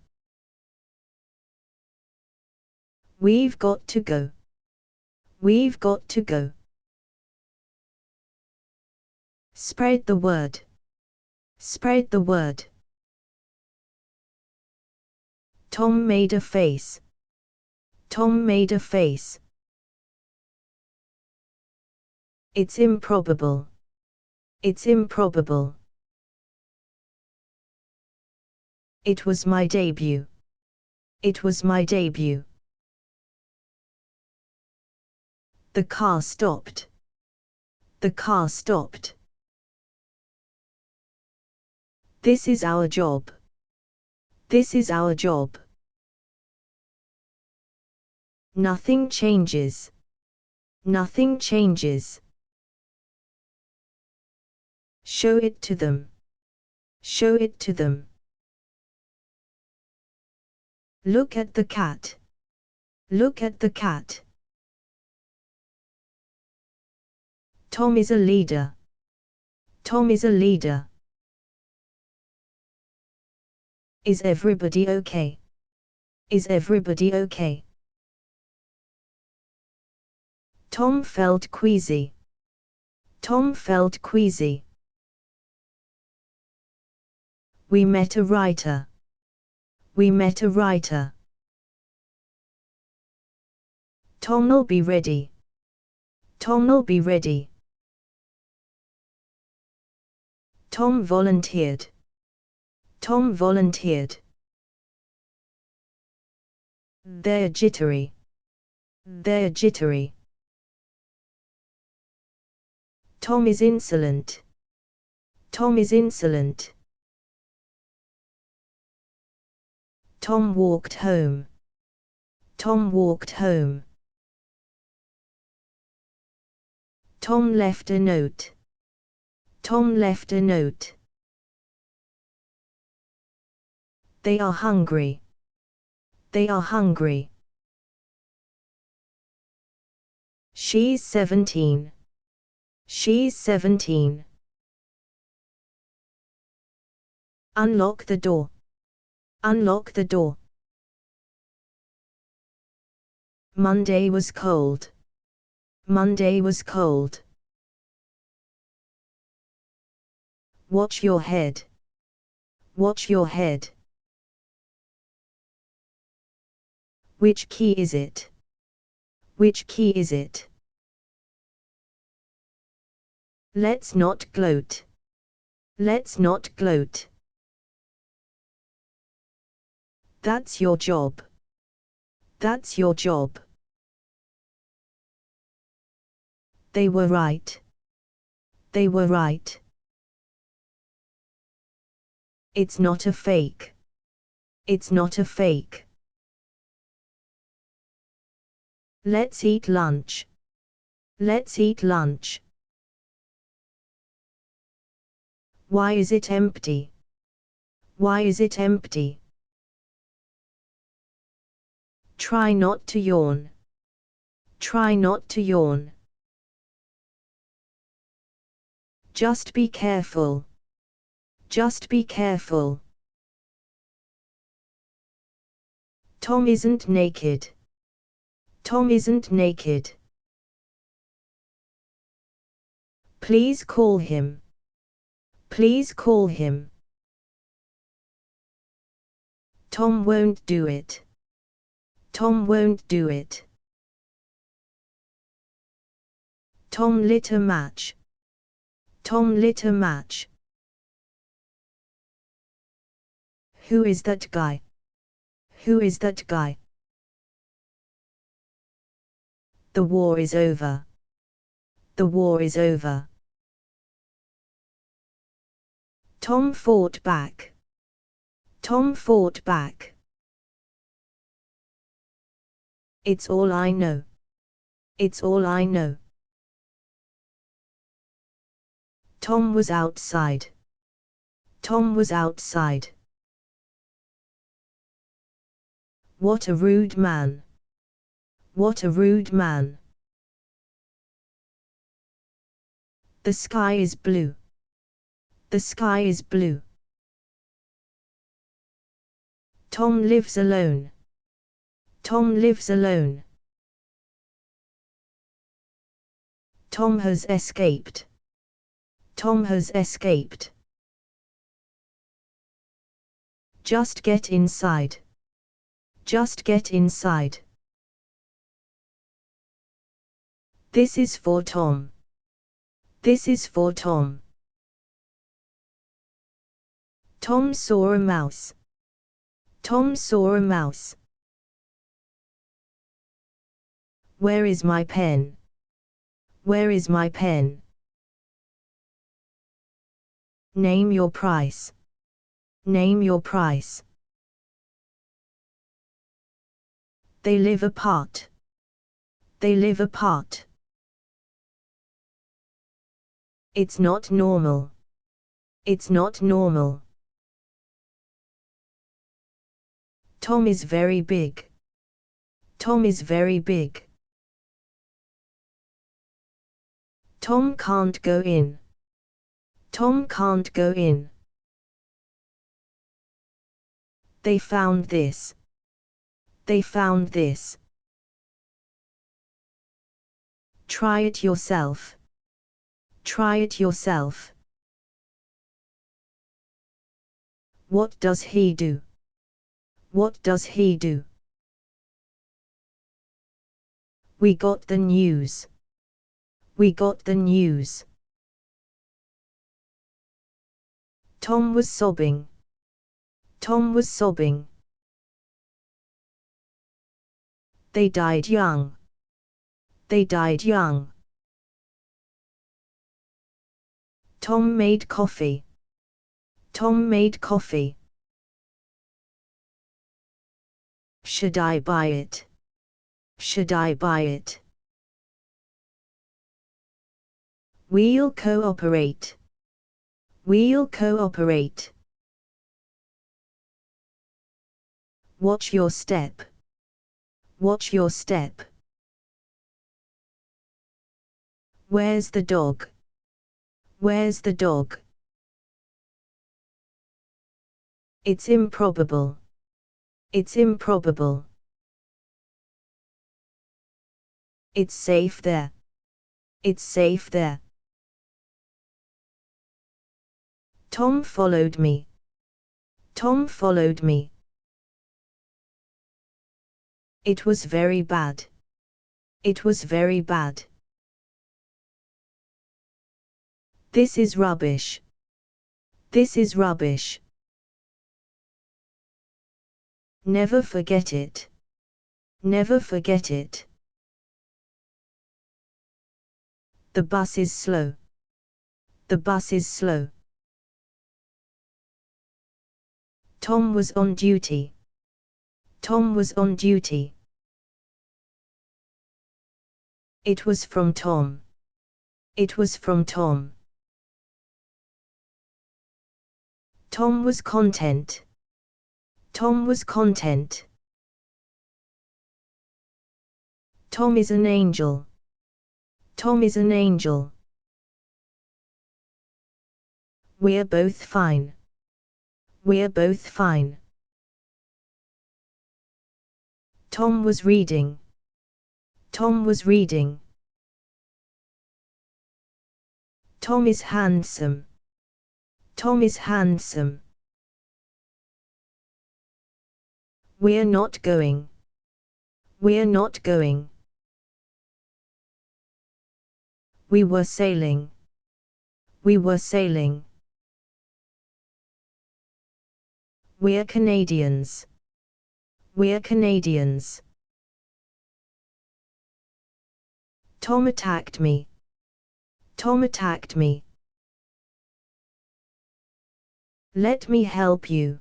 We've got to go. We've got to go. Spread the word. Spread the word. Tom made a face. Tom made a face. It's improbable. It's improbable. It was my debut. It was my debut. The car stopped. The car stopped. This is our job. This is our job. Nothing changes. Nothing changes. Show it to them. Show it to them. Look at the cat. Look at the cat. Tom is a leader. Tom is a leader. Is everybody okay? Is everybody okay? Tom felt queasy. Tom felt queasy. We met a writer. We met a writer. Tom'll be ready. Tom'll be ready. Tom volunteered. Tom volunteered. They're jittery. They're jittery. Tom is insolent. Tom is insolent. Tom walked home. Tom walked home. Tom left a note. Tom left a note. They are hungry. They are hungry. She's 17. She's 17. Unlock the door. Unlock the door. Monday was cold. Monday was cold. Watch your head. Watch your head. Which key is it? Which key is it? Let's not gloat. Let's not gloat. That's your job. That's your job. They were right. They were right. It's not a fake. It's not a fake. Let's eat lunch. Let's eat lunch. Why is it empty? Why is it empty? Try not to yawn. Try not to yawn. Just be careful. Just be careful. Tom isn't naked. Tom isn't naked. Please call him. Please call him. Tom won't do it. Tom won't do it. Tom lit a match. Tom lit a match. Who is that guy? Who is that guy? The war is over. The war is over. Tom fought back. Tom fought back. It's all I know. It's all I know. Tom was outside. Tom was outside. What a rude man. What a rude man. The sky is blue. The sky is blue. Tom lives alone. Tom lives alone. Tom has escaped. Tom has escaped. Just get inside. Just get inside. This is for Tom. This is for Tom. Tom saw a mouse. Tom saw a mouse. Where is my pen? Where is my pen? Name your price. Name your price. They live apart. They live apart. It's not normal. It's not normal. Tom is very big. Tom is very big. Tom can't go in. Tom can't go in. They found this. They found this. Try it yourself. Try it yourself. What does he do? What does he do? We got the news. We got the news. Tom was sobbing. Tom was sobbing. They died young. They died young. Tom made coffee. Tom made coffee. Should I buy it? Should I buy it? We'll cooperate. We'll cooperate. Watch your step. Watch your step. Where's the dog? Where's the dog? It's improbable. It's improbable. It's safe there. It's safe there. Tom followed me. Tom followed me. It was very bad. It was very bad. This is rubbish. This is rubbish. Never forget it. Never forget it. The bus is slow. The bus is slow. Tom was on duty. Tom was on duty. It was from Tom. It was from Tom. Tom was content. Tom was content. Tom is an angel. Tom is an angel. We're both fine. We're both fine. Tom was reading. Tom was reading. Tom is handsome. Tom is handsome. We're not going. We're not going. We were sailing. We were sailing. We're Canadians. We're Canadians. Tom attacked me. Tom attacked me. Let me help you.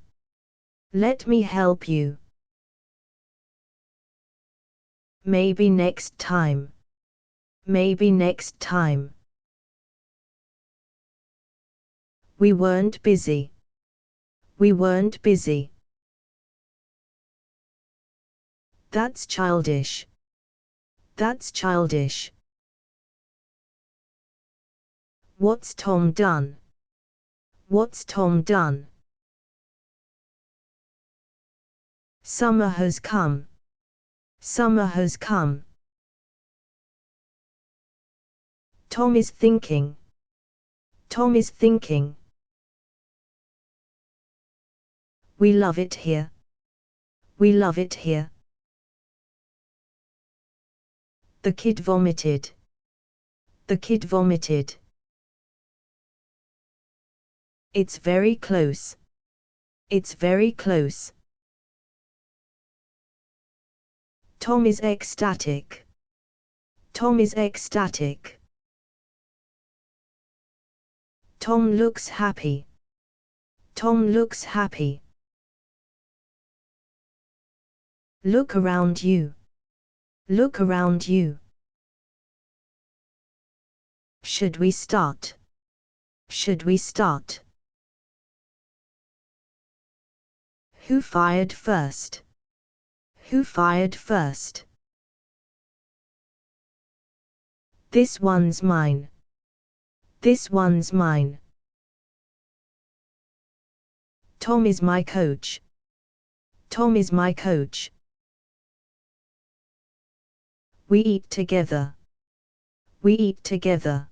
Let me help you. Maybe next time. Maybe next time. We weren't busy. We weren't busy. That's childish. That's childish. What's Tom done? What's Tom done? Summer has come. Summer has come. Tom is thinking. Tom is thinking. We love it here. We love it here. The kid vomited. The kid vomited. It's very close. It's very close. Tom is ecstatic. Tom is ecstatic. Tom looks happy. Tom looks happy. Look around you. Look around you. Should we start? Should we start? Who fired first? Who fired first? This one's mine. This one's mine. Tom is my coach. Tom is my coach. We eat together. We eat together.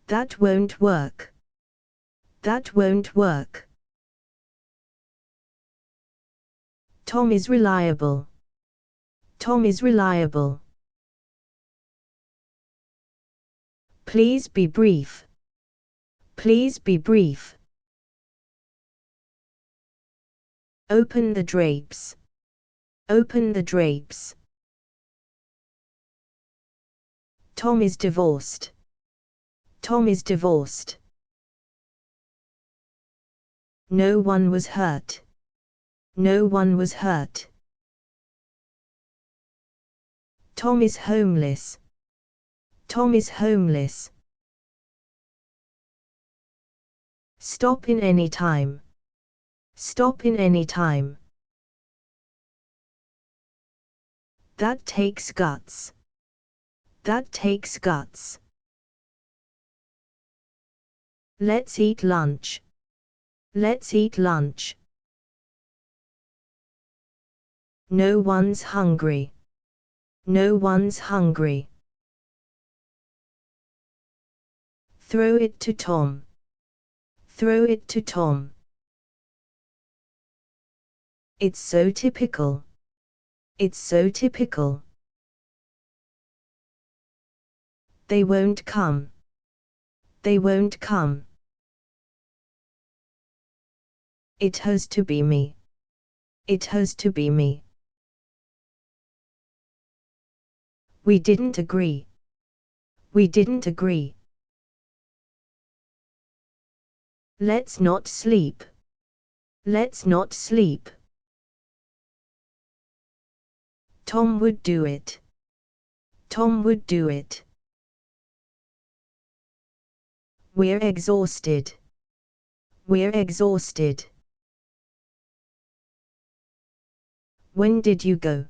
That won't work. That won't work. Tom is reliable. Tom is reliable. Please be brief. Please be brief. Open the drapes. Open the drapes. Tom is divorced. Tom is divorced. No one was hurt. No one was hurt. Tom is homeless. Tom is homeless. Stop in any time. Stop in any time. That takes guts. That takes guts. Let's eat lunch. Let's eat lunch. No one's hungry. No one's hungry. Throw it to Tom. Throw it to Tom. It's so typical. It's so typical. They won't come. They won't come. It has to be me. It has to be me. We didn't agree. We didn't agree. Let's not sleep. Let's not sleep. Tom would do it. Tom would do it. We're exhausted. We're exhausted. When did you go?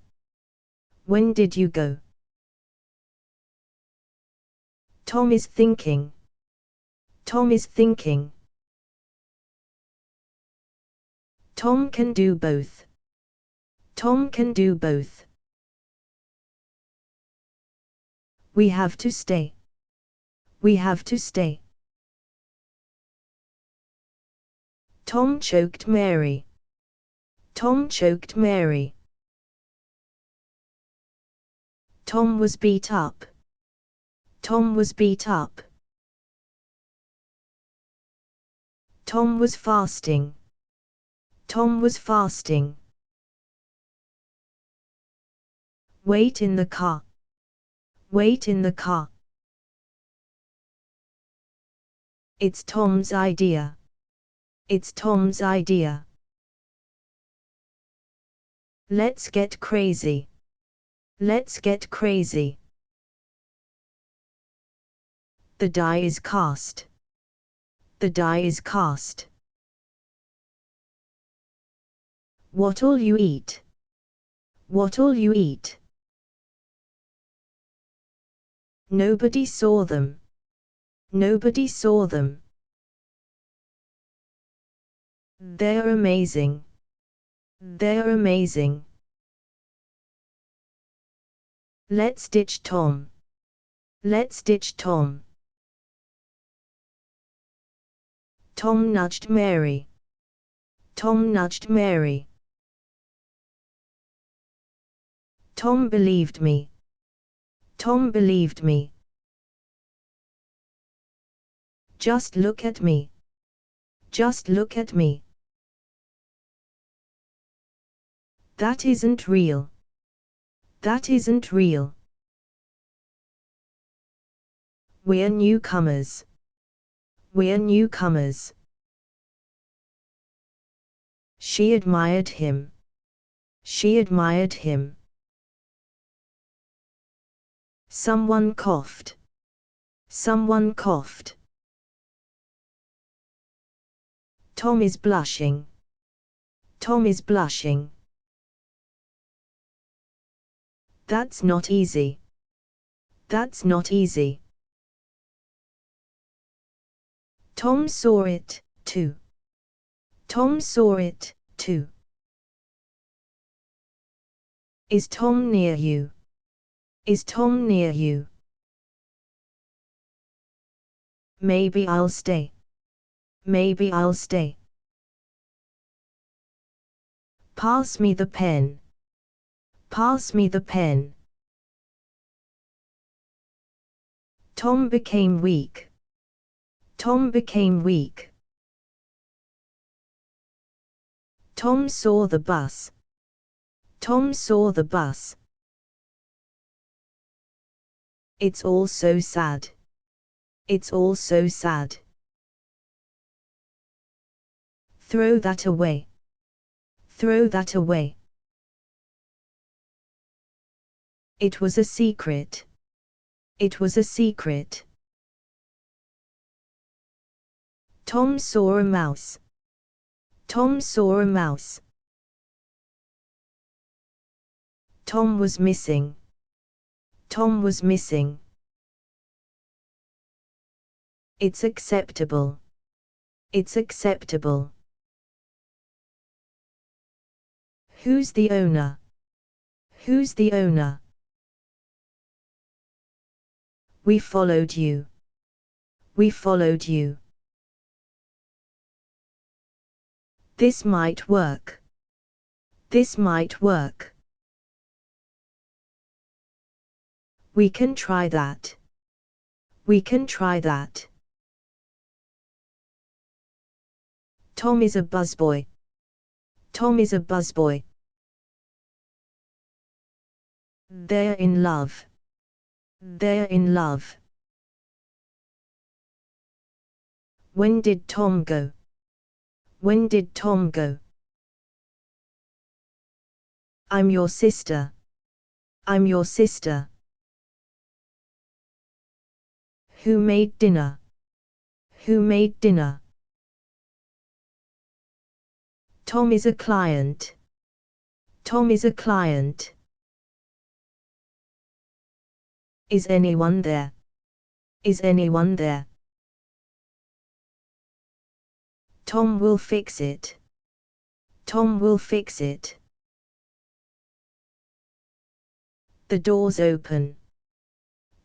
When did you go? Tom is thinking. Tom is thinking. Tom can do both. Tom can do both. We have to stay. We have to stay. Tom choked Mary. Tom choked Mary. Tom was beat up. Tom was beat up. Tom was fasting. Tom was fasting. Wait in the car. Wait in the car. It's Tom's idea. It's Tom's idea. Let's get crazy. Let's get crazy. The die is cast. The die is cast. What'll you eat? What'll you eat? Nobody saw them. Nobody saw them. They're amazing. They're amazing. Let's ditch Tom. Let's ditch Tom. Tom nudged Mary. Tom nudged Mary. Tom believed me. Tom believed me. Just look at me. Just look at me. That isn't real. That isn't real. We're newcomers. We're newcomers. She admired him. She admired him. Someone coughed. Someone coughed. Tom is blushing. Tom is blushing. That's not easy. That's not easy. Tom saw it, too. Tom saw it, too. Is Tom near you? Is Tom near you? Maybe I'll stay. Maybe I'll stay. Pass me the pen. Pass me the pen. Tom became weak. Tom became weak. Tom saw the bus. Tom saw the bus. It's all so sad. It's all so sad. Throw that away. Throw that away. It was a secret. It was a secret. Tom saw a mouse. Tom saw a mouse. Tom was missing. Tom was missing. It's acceptable. It's acceptable. Who's the owner? Who's the owner? We followed you. We followed you. This might work. This might work. We can try that. We can try that. Tom is a busboy. Tom is a busboy. They're in love. They're in love. When did Tom go? When did Tom go? I'm your sister. I'm your sister. Who made dinner? Who made dinner? Tom is a client. Tom is a client. Is anyone there? Is anyone there? Tom will fix it. Tom will fix it. The door's open.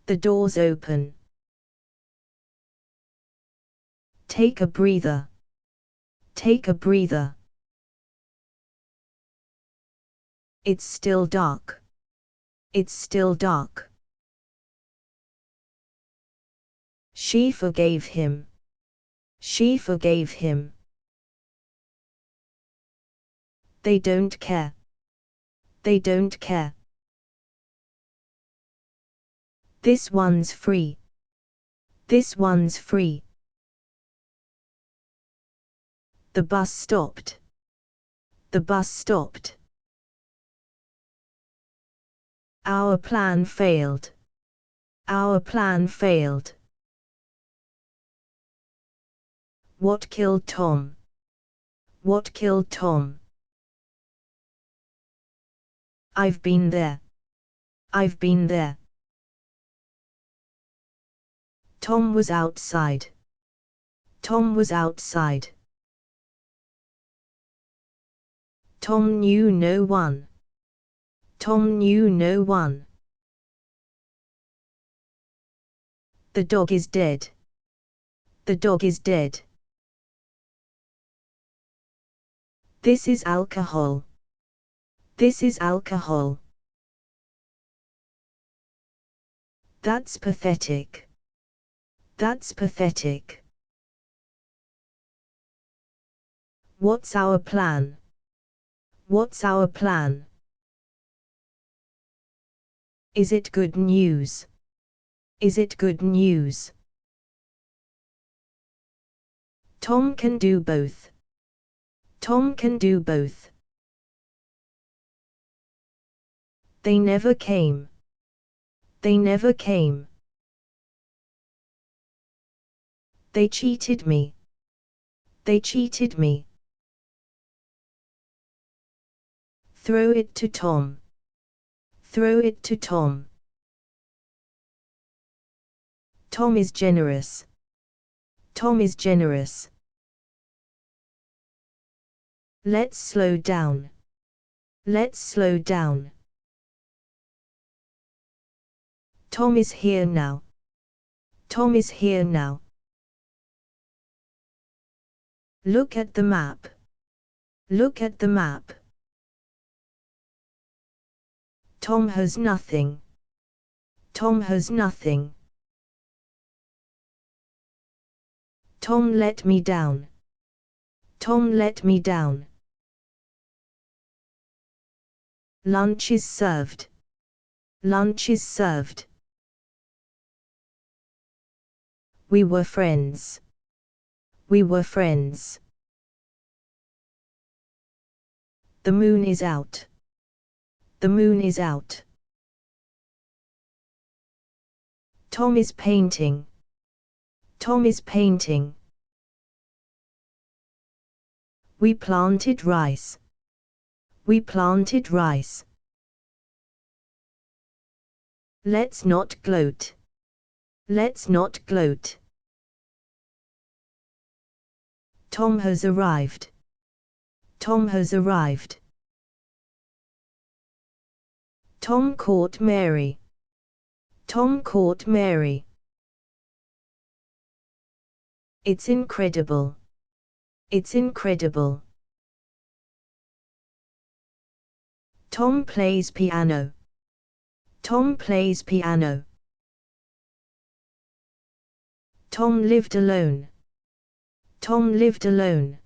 The door's open. Take a breather. Take a breather. It's still dark. It's still dark. She forgave him. She forgave him. They don't care. They don't care. This one's free. This one's free. The bus stopped. The bus stopped. Our plan failed. Our plan failed. What killed Tom? What killed Tom? I've been there. I've been there. Tom was outside. Tom was outside. Tom knew no one. Tom knew no one. The dog is dead. The dog is dead. This is alcohol. This is alcohol. That's pathetic. That's pathetic. What's our plan? What's our plan? Is it good news? Is it good news? Tom can do both. Tom can do both. They never came. They never came. They cheated me. They cheated me. Throw it to Tom. Throw it to Tom. Tom is generous. Tom is generous. Let's slow down. Let's slow down. Tom is here now. Tom is here now. Look at the map. Look at the map. Tom has nothing. Tom has nothing. Tom let me down. Tom let me down. Lunch is served. Lunch is served. We were friends. We were friends. The moon is out. The moon is out. Tom is painting. Tom is painting. We planted rice. We planted rice. Let's not gloat. Let's not gloat. Tom has arrived. Tom has arrived. Tom caught Mary. Tom caught Mary. It's incredible. It's incredible. Tom plays piano. Tom plays piano. Tom lived alone. Tom lived alone.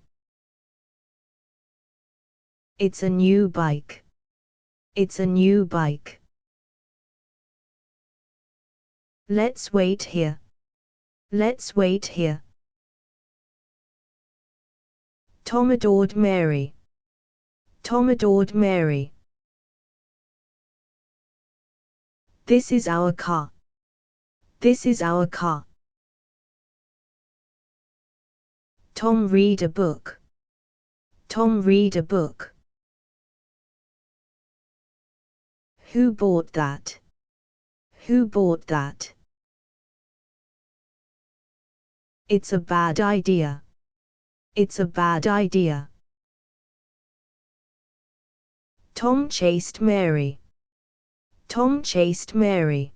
It's a new bike. It's a new bike. Let's wait here. Let's wait here. Tom adored Mary. Tom adored Mary. This is our car. This is our car. Tom read a book. Tom read a book. Who bought that? Who bought that? It's a bad idea. It's a bad idea. Tom chased Mary. Tom chased Mary.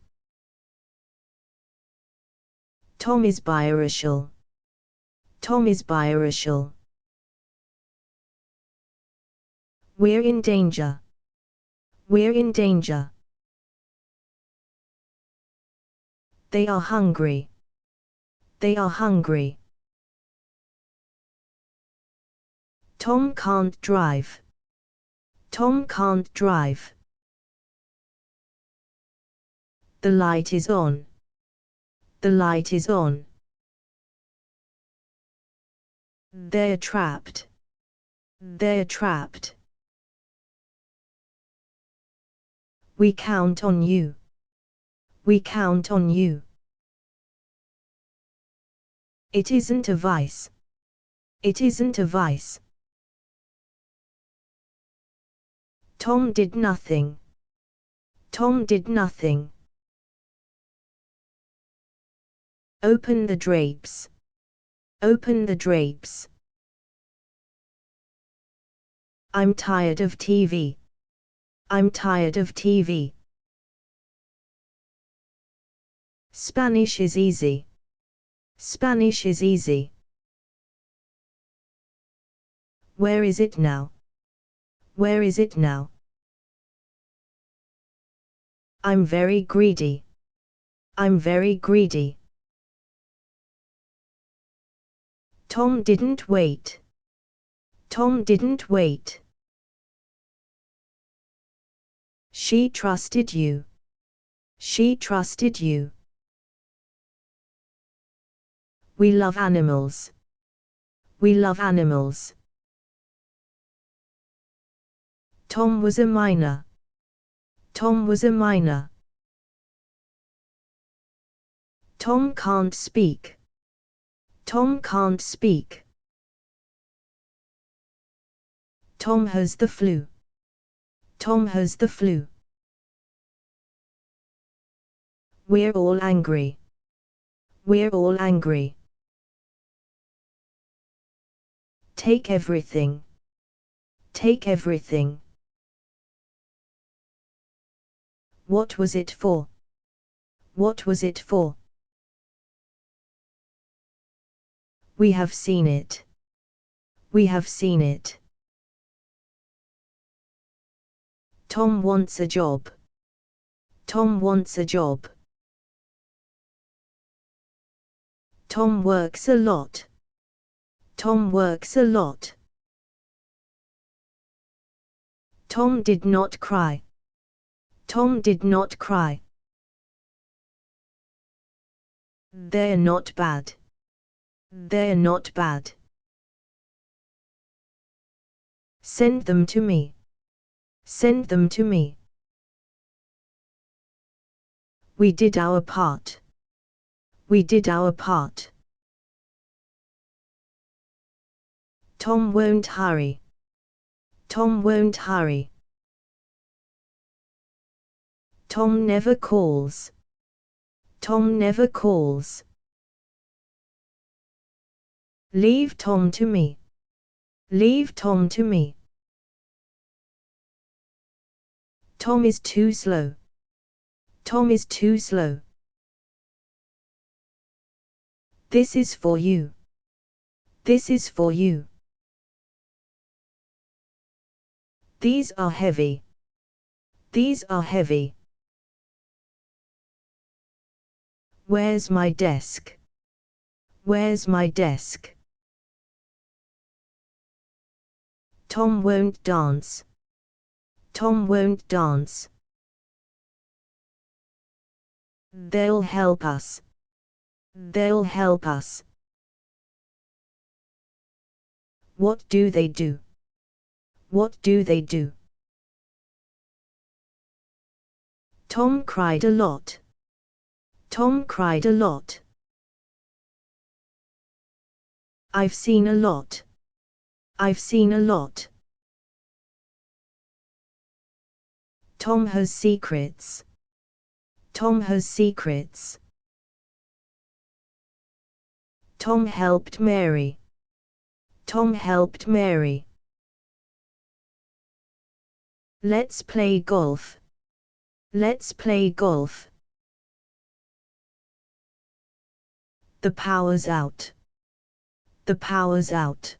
Tom is biracial. Tom is biracial. We're in danger. We're in danger. They are hungry. They are hungry. Tom can't drive. Tom can't drive. The light is on. The light is on. They're trapped. They're trapped. We count on you. We count on you. It isn't a vice. It isn't a vice. Tom did nothing. Tom did nothing. Open the drapes. Open the drapes. I'm tired of TV. I'm tired of TV. Spanish is easy. Spanish is easy. Where is it now? Where is it now? I'm very greedy. I'm very greedy. Tom didn't wait. Tom didn't wait. She trusted you. She trusted you. We love animals. We love animals. Tom was a miner. Tom was a miner. Tom can't speak. Tom can't speak. Tom has the flu. Tom has the flu. We're all angry. We're all angry. Take everything. Take everything. What was it for? What was it for? We have seen it. We have seen it. Tom wants a job. Tom wants a job. Tom works a lot. Tom works a lot. Tom did not cry. Tom did not cry. They're not bad. They're not bad. Send them to me. Send them to me. We did our part. We did our part. Tom won't hurry. Tom won't hurry. Tom never calls. Tom never calls. Leave Tom to me. Leave Tom to me. Tom is too slow. Tom is too slow. This is for you. This is for you. These are heavy. These are heavy. Where's my desk? Where's my desk? Tom won't dance. Tom won't dance. They'll help us. They'll help us. What do they do? What do they do? Tom cried a lot. Tom cried a lot. I've seen a lot. I've seen a lot. Tom has secrets. Tom has secrets. Tom helped Mary. Tom helped Mary. Let's play golf. Let's play golf. The power's out. The power's out.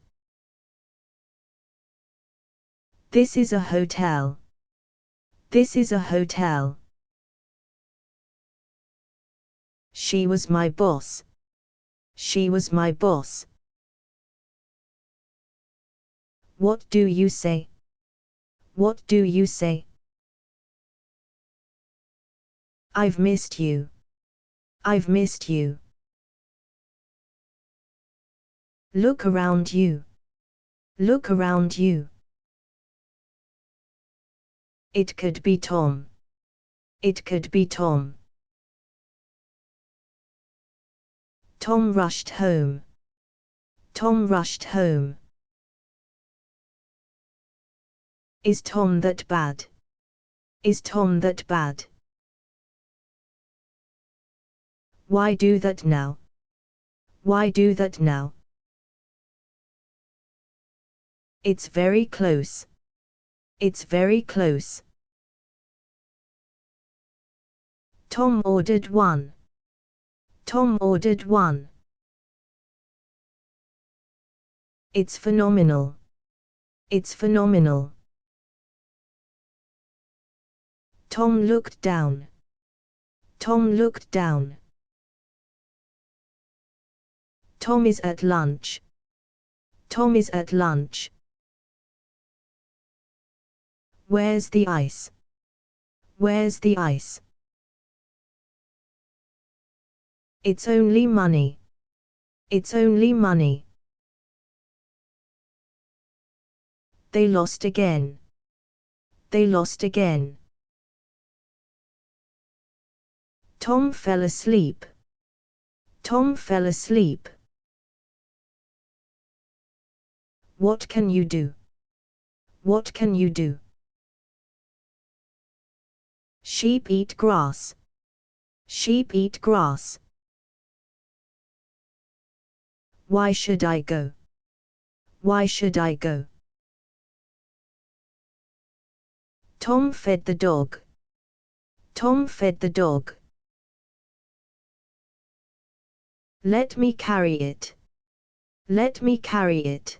This is a hotel. This is a hotel. She was my boss. She was my boss. What do you say? What do you say? I've missed you. I've missed you. Look around you. Look around you. It could be Tom. It could be Tom. Tom rushed home. Tom rushed home. Is Tom that bad? Is Tom that bad? Why do that now? Why do that now? It's very close. It's very close. Tom ordered one. Tom ordered one. It's phenomenal. It's phenomenal. Tom looked down. Tom looked down. Tom is at lunch. Tom is at lunch. Where's the ice? Where's the ice? It's only money. It's only money. They lost again. They lost again. Tom fell asleep. Tom fell asleep. What can you do? What can you do? Sheep eat grass. Sheep eat grass. Why should I go? Why should I go? Tom fed the dog. Tom fed the dog. Let me carry it. Let me carry it.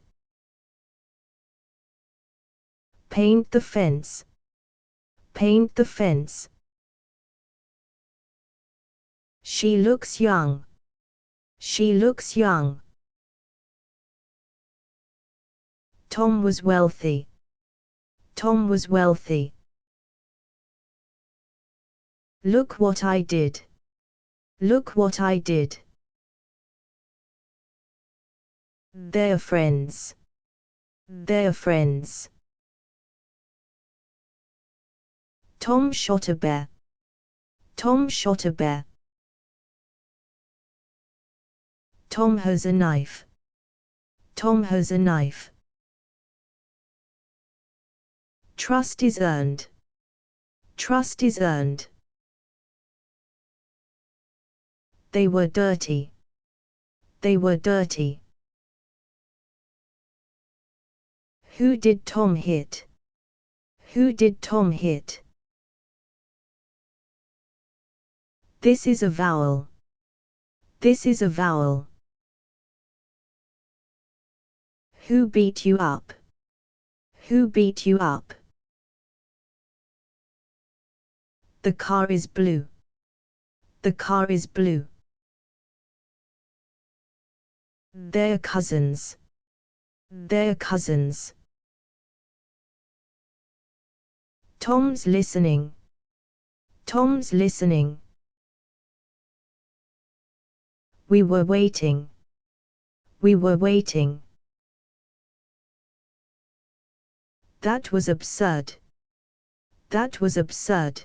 Paint the fence. Paint the fence. She looks young. She looks young. Tom was wealthy. Tom was wealthy. Look what I did. Look what I did. They're friends. They're friends. Tom shot a bear. Tom shot a bear. Tom has a knife. Tom has a knife. Trust is earned. Trust is earned. They were dirty. They were dirty. Who did Tom hit? Who did Tom hit? This is a vowel. This is a vowel. Who beat you up? Who beat you up? The car is blue. The car is blue. They're cousins. They're cousins. Tom's listening. Tom's listening. We were waiting. We were waiting. That was absurd. That was absurd.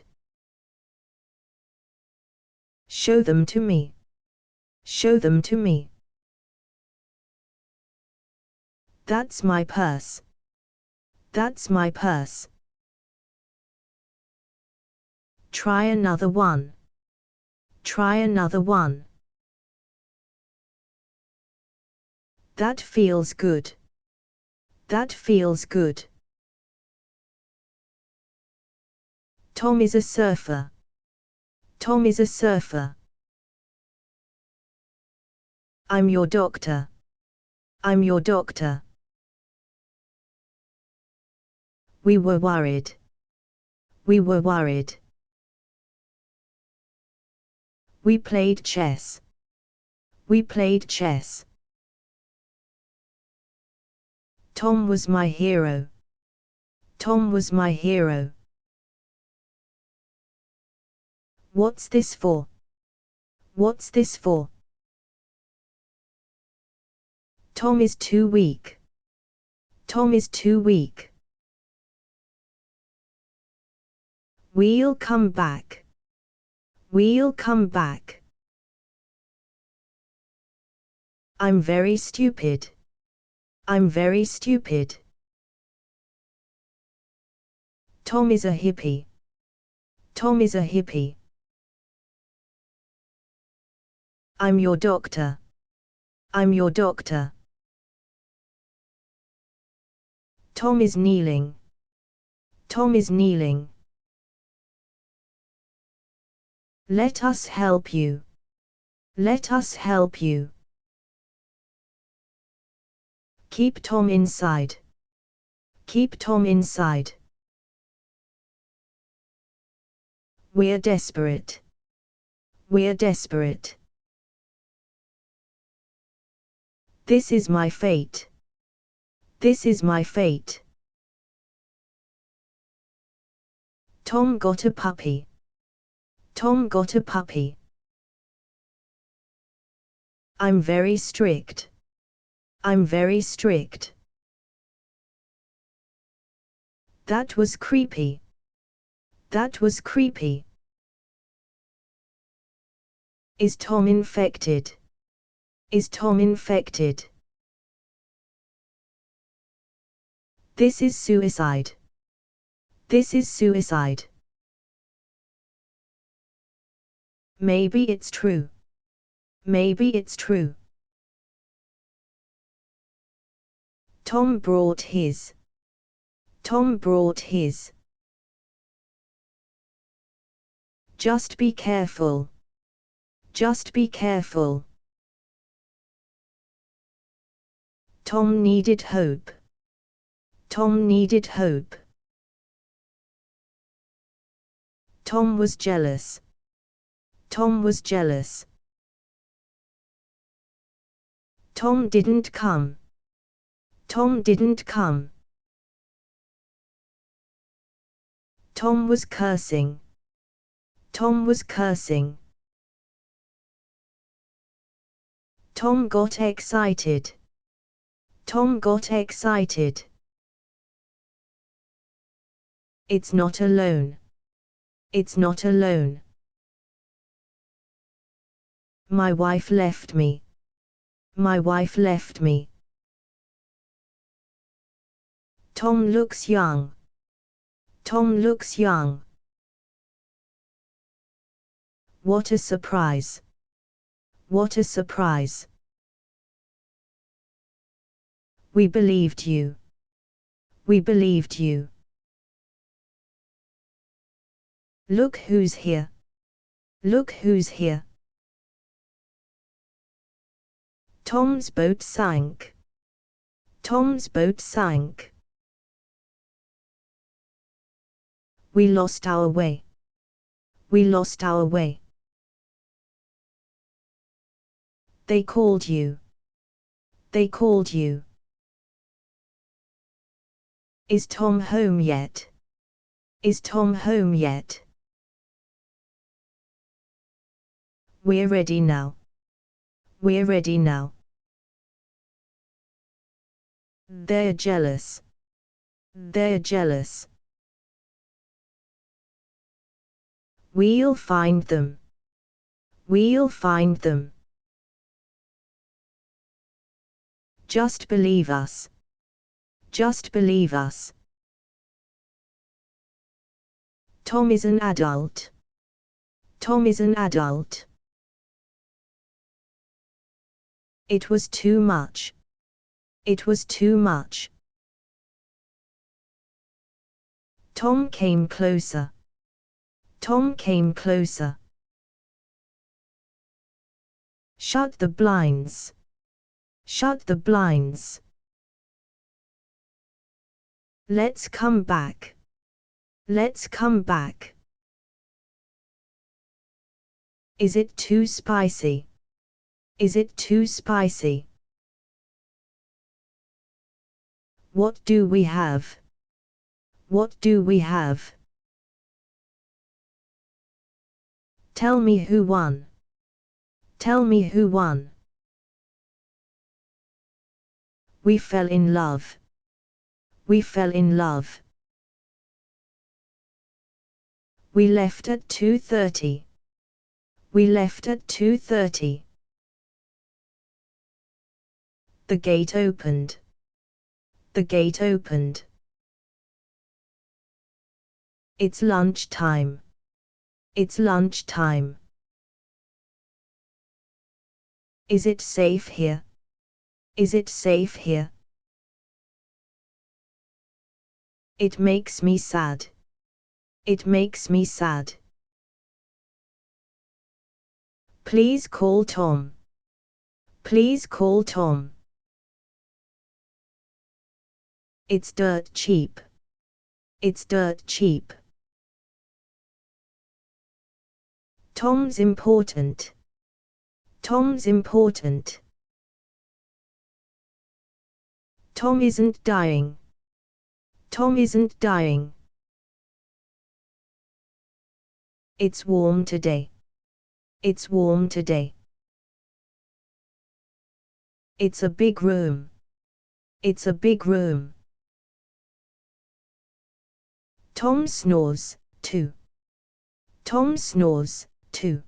Show them to me. Show them to me. That's my purse. That's my purse. Try another one. Try another one. That feels good. That feels good. Tom is a surfer. Tom is a surfer. I'm your doctor. I'm your doctor. We were worried. We were worried. We played chess. We played chess. Tom was my hero. Tom was my hero. What's this for? What's this for? Tom is too weak. Tom is too weak. We'll come back. We'll come back. I'm very stupid. I'm very stupid. Tom is a hippie. Tom is a hippie. I'm your doctor. I'm your doctor. Tom is kneeling. Tom is kneeling. Let us help you. Let us help you. Keep Tom inside. Keep Tom inside. We're desperate. We're desperate. This is my fate. This is my fate. Tom got a puppy. Tom got a puppy. I'm very strict. I'm very strict. That was creepy. That was creepy. Is Tom infected? Is Tom infected? This is suicide. This is suicide. Maybe it's true. Maybe it's true. Tom brought his. Tom brought his. Just be careful. Just be careful. Tom needed hope. Tom needed hope. Tom was jealous. Tom was jealous. Tom didn't come. Tom didn't come. Tom was cursing. Tom was cursing. Tom got excited. Tom got excited. It's not alone. It's not alone. My wife left me. My wife left me. Tom looks young. Tom looks young. What a surprise. What a surprise. We believed you. We believed you. Look who's here. Look who's here. Tom's boat sank. Tom's boat sank. We lost our way. We lost our way. They called you. They called you. Is Tom home yet? Is Tom home yet? We're ready now. We're ready now. They're jealous. They're jealous. We'll find them. We'll find them. Just believe us. Just believe us. Tom is an adult. Tom is an adult. It was too much. It was too much. Tom came closer. Tom came closer. Shut the blinds. Shut the blinds. Let's come back. Let's come back. Is it too spicy? Is it too spicy? What do we have? What do we have? Tell me who won. Tell me who won. We fell in love. We fell in love. We left at 2:30. We left at 2:30. The gate opened. The gate opened. It's lunch time. It's lunch time. Is it safe here? Is it safe here? It makes me sad. It makes me sad. Please call Tom. Please call Tom. It's dirt cheap. It's dirt cheap. Tom's important. Tom's important. Tom isn't dying. Tom isn't dying. It's warm today. It's warm today. It's a big room. It's a big room. Tom snores, too. Tom snores, too.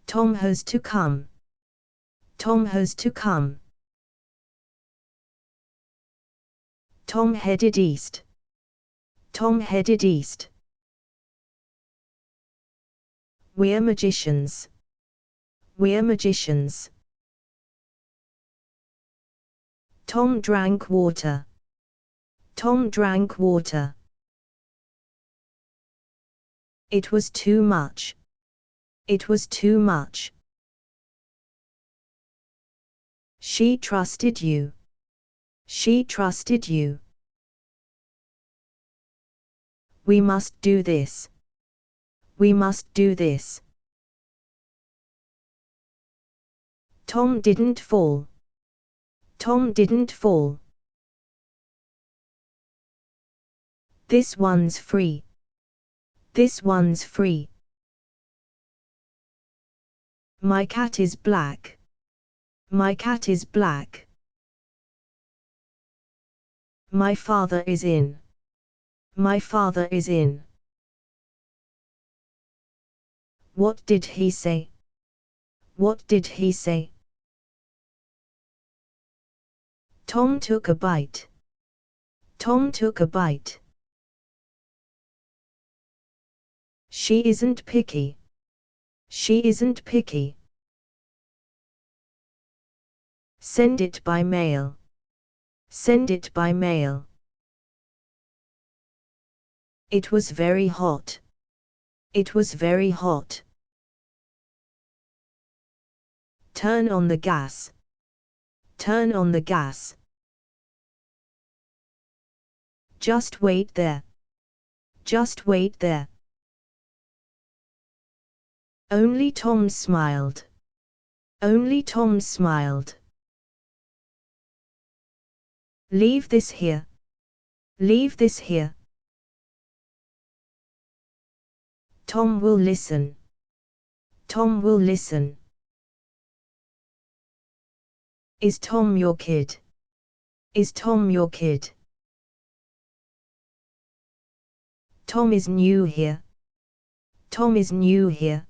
Tom has to come. Tom has to come. Tom headed east. Tom headed east. We're magicians. We're magicians. Tom drank water. Tom drank water. It was too much. It was too much. She trusted you. She trusted you. We must do this. We must do this. Tom didn't fall. Tom didn't fall. This one's free. This one's free. My cat is black. My cat is black. My father is in. My father is in. What did he say? What did he say? Tom took a bite. Tom took a bite. She isn't picky. She isn't picky. Send it by mail. Send it by mail. It was very hot. It was very hot. Turn on the gas. Turn on the gas. Just wait there. Just wait there. Only Tom smiled. Only Tom smiled. Leave this here. Leave this here. Tom will listen. Tom will listen. Is Tom your kid? Is Tom your kid? Tom is new here. Tom is new here.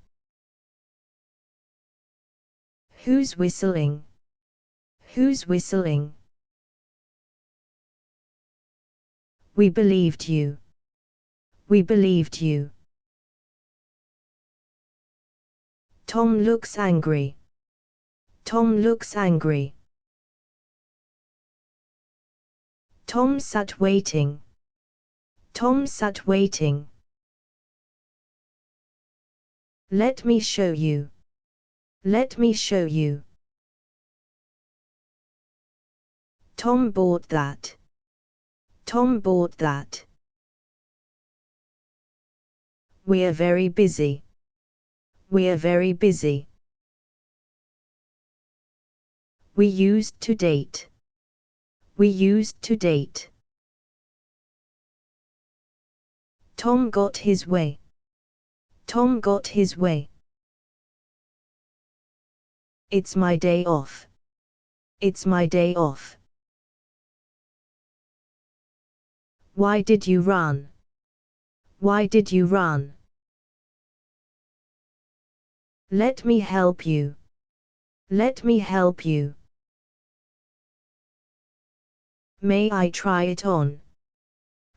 Who's whistling? Who's whistling? We believed you. We believed you. Tom looks angry. Tom looks angry. Tom sat waiting. Tom sat waiting. Let me show you. Let me show you. Tom bought that. Tom bought that. We're very busy. We're very busy. We used to date. We used to date. Tom got his way. Tom got his way. It's my day off. It's my day off. Why did you run? Why did you run? Let me help you. Let me help you. May I try it on?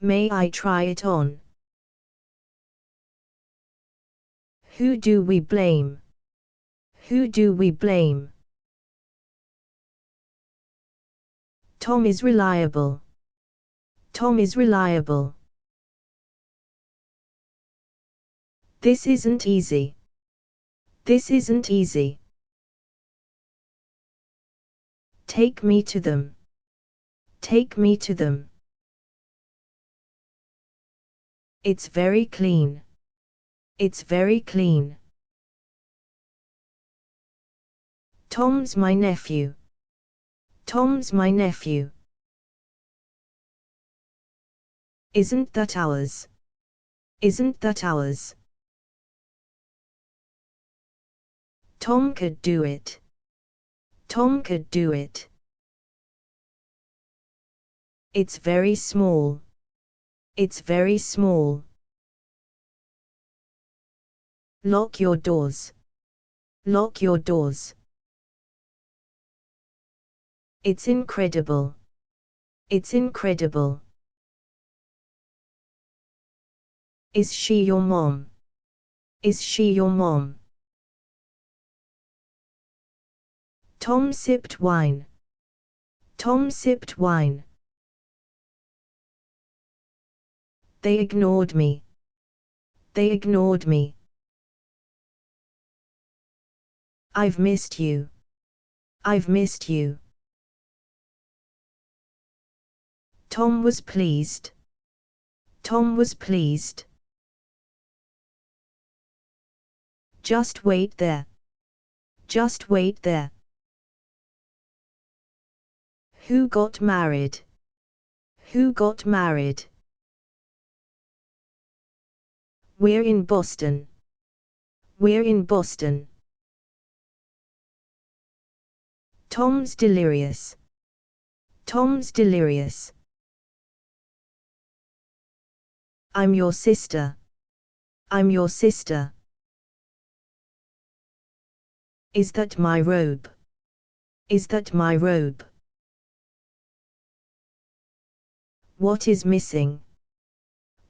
May I try it on? Who do we blame? Who do we blame? Tom is reliable. Tom is reliable. This isn't easy. This isn't easy. Take me to them. Take me to them. It's very clean. It's very clean. Tom's my nephew. Tom's my nephew. Isn't that ours? Isn't that ours? Tom could do it. Tom could do it. It's very small. It's very small. Lock your doors. Lock your doors. It's incredible. It's incredible. Is she your mom? Is she your mom? Tom sipped wine. Tom sipped wine. They ignored me. They ignored me. I've missed you. I've missed you. Tom was pleased. Tom was pleased. Just wait there. Just wait there. Who got married? Who got married? We're in Boston. We're in Boston. Tom's delirious. Tom's delirious. I'm your sister. I'm your sister. Is that my robe? Is that my robe? What is missing?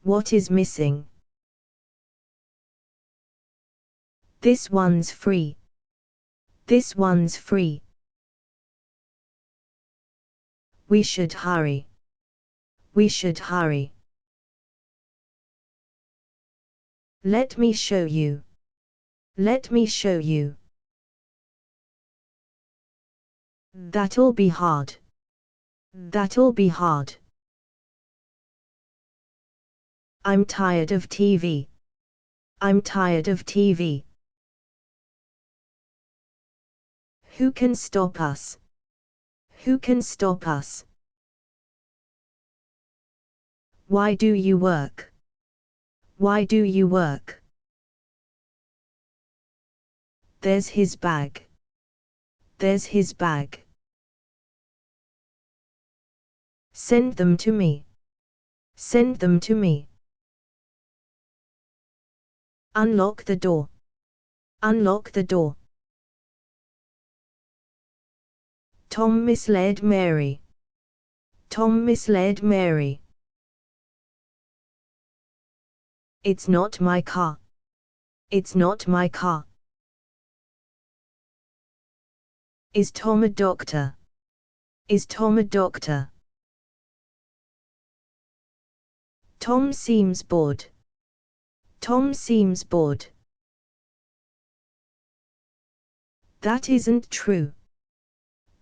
What is missing? This one's free. This one's free. We should hurry. We should hurry. Let me show you. Let me show you. That'll be hard. That'll be hard. I'm tired of TV. I'm tired of TV. Who can stop us? Who can stop us? Why do you work? Why do you work? There's his bag. There's his bag. Send them to me. Send them to me. Unlock the door. Unlock the door. Tom misled Mary. Tom misled Mary. It's not my car. It's not my car. Is Tom a doctor? Is Tom a doctor? Tom seems bored. Tom seems bored. That isn't true.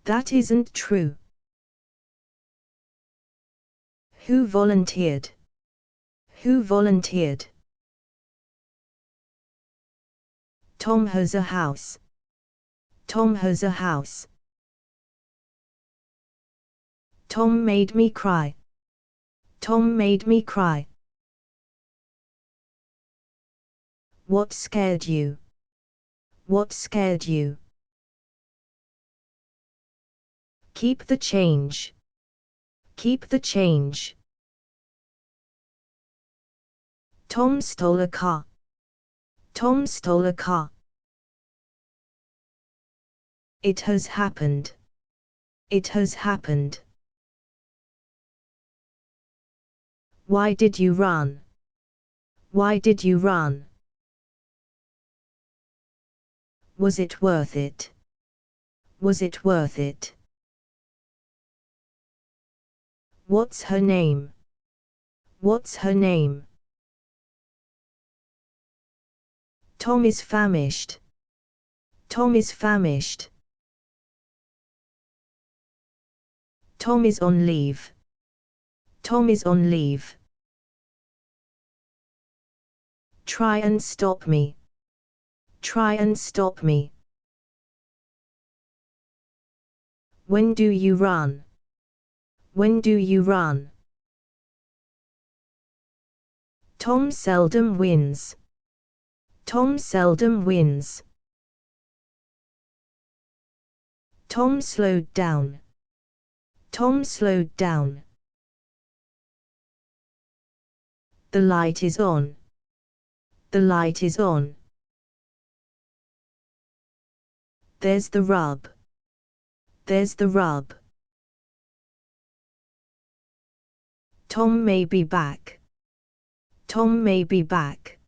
That isn't true. Who volunteered? Who volunteered? Tom has a house. Tom has a house. Tom made me cry. Tom made me cry. What scared you? What scared you? Keep the change. Keep the change. Tom stole a car. Tom stole a car. It has happened. It has happened. Why did you run? Why did you run? Was it worth it? Was it worth it? What's her name? What's her name? Tom is famished. Tom is famished. Tom is on leave. Tom is on leave. Try and stop me. Try and stop me. When do you run? When do you run? Tom seldom wins. Tom seldom wins. Tom slowed down. Tom slowed down. The light is on. The light is on. There's the rub. There's the rub. Tom may be back. Tom may be back.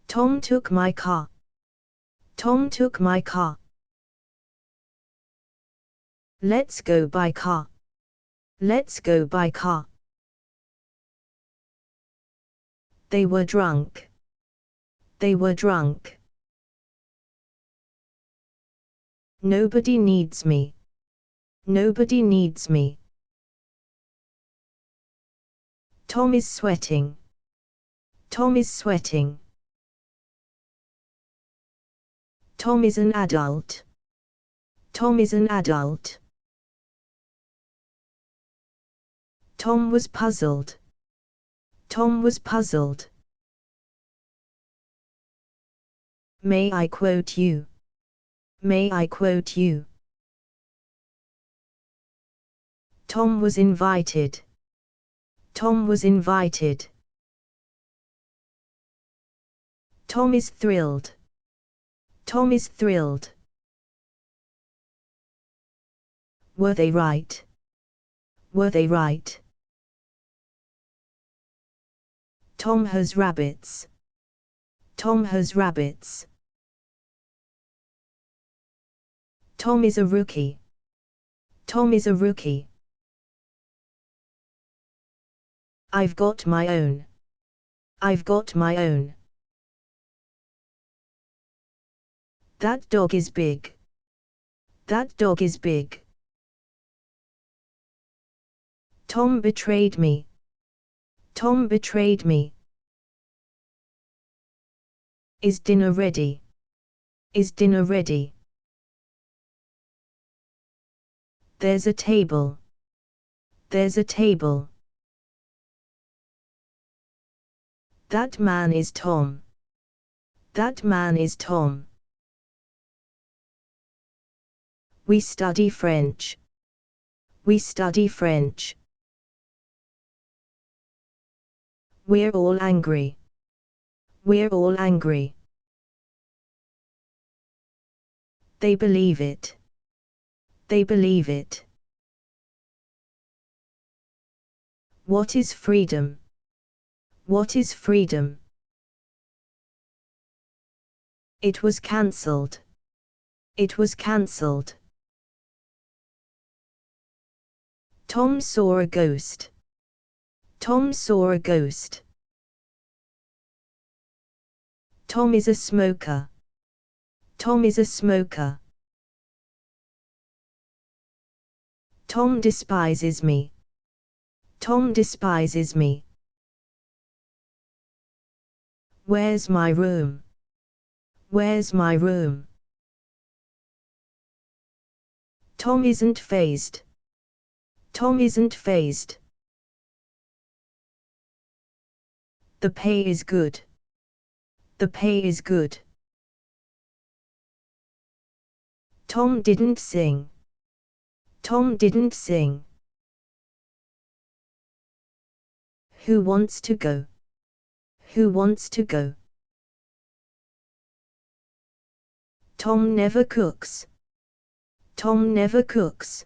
Tom took my car. Tom took my car. Let's go by car. Let's go by car. They were drunk. They were drunk. Nobody needs me. Nobody needs me. Tom is sweating. Tom is sweating. Tom is an adult. Tom is an adult. Tom was puzzled. Tom was puzzled. May I quote you? May I quote you? Tom was invited. Tom was invited. Tom is thrilled. Tom is thrilled. Were they right? Were they right? Tom has rabbits. Tom has rabbits. Tom is a rookie. Tom is a rookie. I've got my own. I've got my own. That dog is big. That dog is big. Tom betrayed me. Tom betrayed me. Is dinner ready? Is dinner ready? There's a table. There's a table. That man is Tom. That man is Tom. We study French. We study French. We're all angry. We're all angry. They believe it. They believe it. What is freedom? What is freedom? It was cancelled. It was cancelled. Tom saw a ghost. Tom saw a ghost. Tom is a smoker. Tom is a smoker. Tom despises me. Tom despises me. Where's my room? Where's my room? Tom isn't fazed. Tom isn't fazed. The pay is good. The pay is good. Tom didn't sing. Tom didn't sing. Who wants to go? Who wants to go? Tom never cooks. Tom never cooks.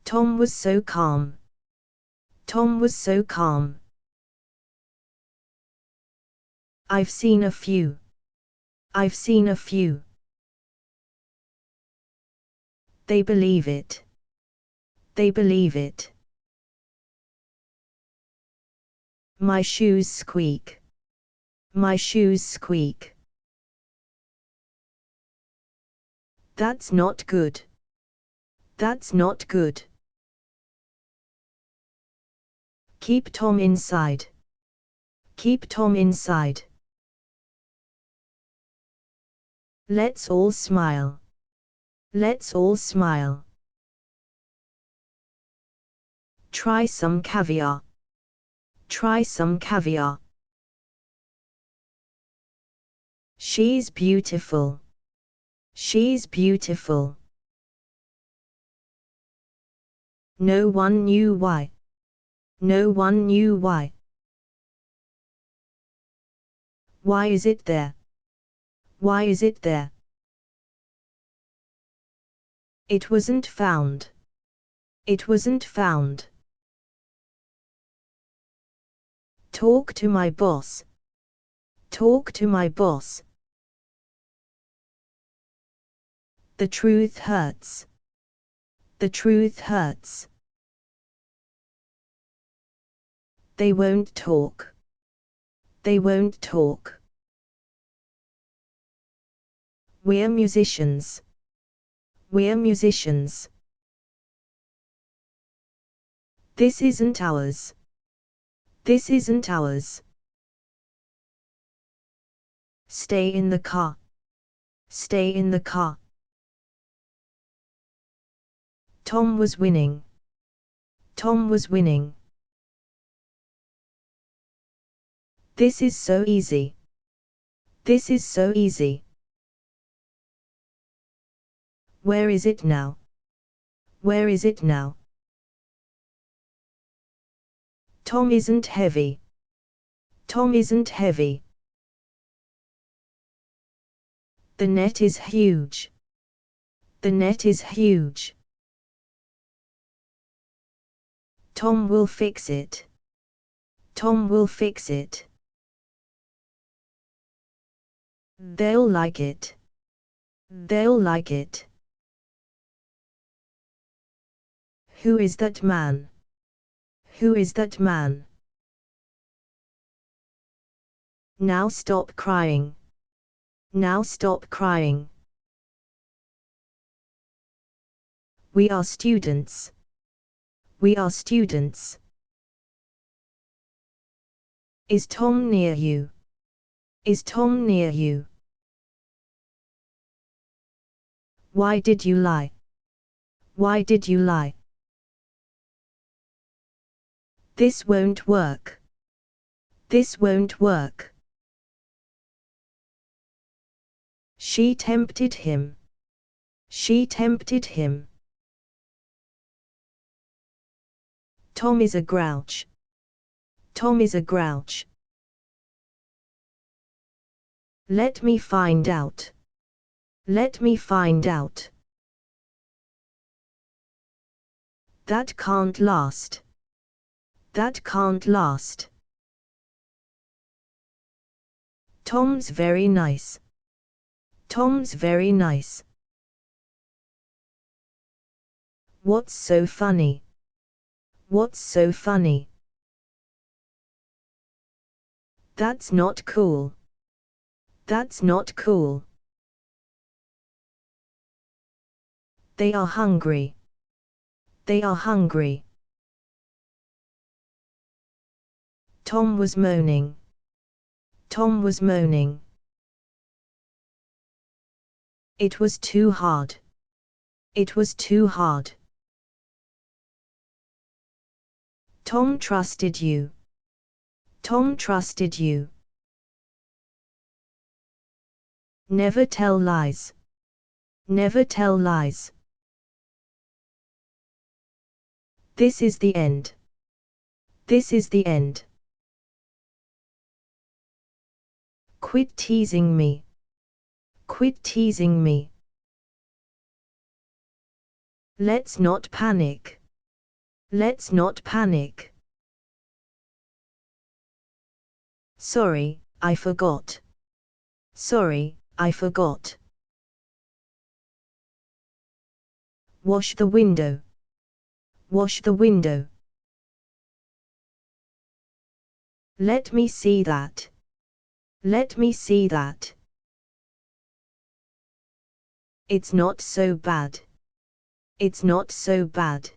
Tom was so calm. Tom was so calm. I've seen a few. I've seen a few. They believe it. They believe it. My shoes squeak. My shoes squeak. That's not good. That's not good. Keep Tom inside. Keep Tom inside. Let's all smile. Let's all smile. Try some caviar. Try some caviar. She's beautiful. She's beautiful. No one knew why. No one knew why. Why is it there? Why is it there? It wasn't found. It wasn't found. Talk to my boss. Talk to my boss. The truth hurts. The truth hurts. They won't talk. They won't talk. We're musicians. We're musicians. This isn't ours. This isn't ours. Stay in the car. Stay in the car. Tom was winning. Tom was winning. This is so easy. This is so easy. Where is it now? Where is it now? Tom isn't heavy. Tom isn't heavy. The net is huge. The net is huge. Tom will fix it. Tom will fix it. They'll like it. They'll like it. Who is that man? Who is that man? Now stop crying. Now stop crying. We are students. We are students. Is Tom near you? Is Tom near you? Why did you lie? Why did you lie? This won't work. This won't work. She tempted him. She tempted him. Tom is a grouch. Tom is a grouch. Let me find out. Let me find out. That can't last. That can't last. Tom's very nice. Tom's very nice. What's so funny? What's so funny? That's not cool. That's not cool. They are hungry. They are hungry. Tom was moaning. Tom was moaning. It was too hard. It was too hard. Tom trusted you. Tom trusted you. Never tell lies. Never tell lies. This is the end. This is the end. Quit teasing me. Quit teasing me. Let's not panic. Let's not panic. Sorry, I forgot. Sorry, I forgot. Wash the window. Wash the window. Let me see that. Let me see that. It's not so bad. It's not so bad.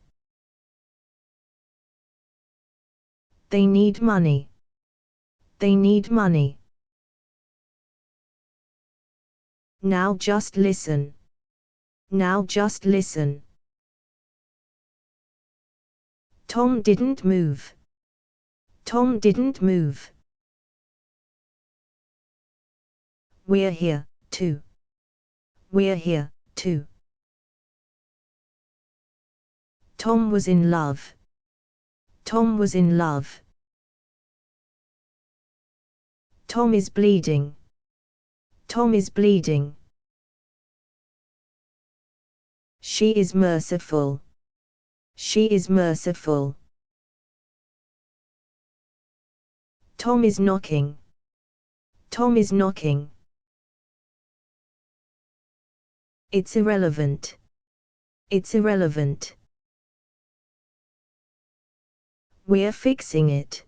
They need money. They need money. Now just listen. Now just listen. Tom didn't move. Tom didn't move. We're here, too. We're here, too. Tom was in love. Tom was in love. Tom is bleeding. Tom is bleeding. She is merciful. She is merciful. Tom is knocking. Tom is knocking. It's irrelevant. It's irrelevant. We're fixing it.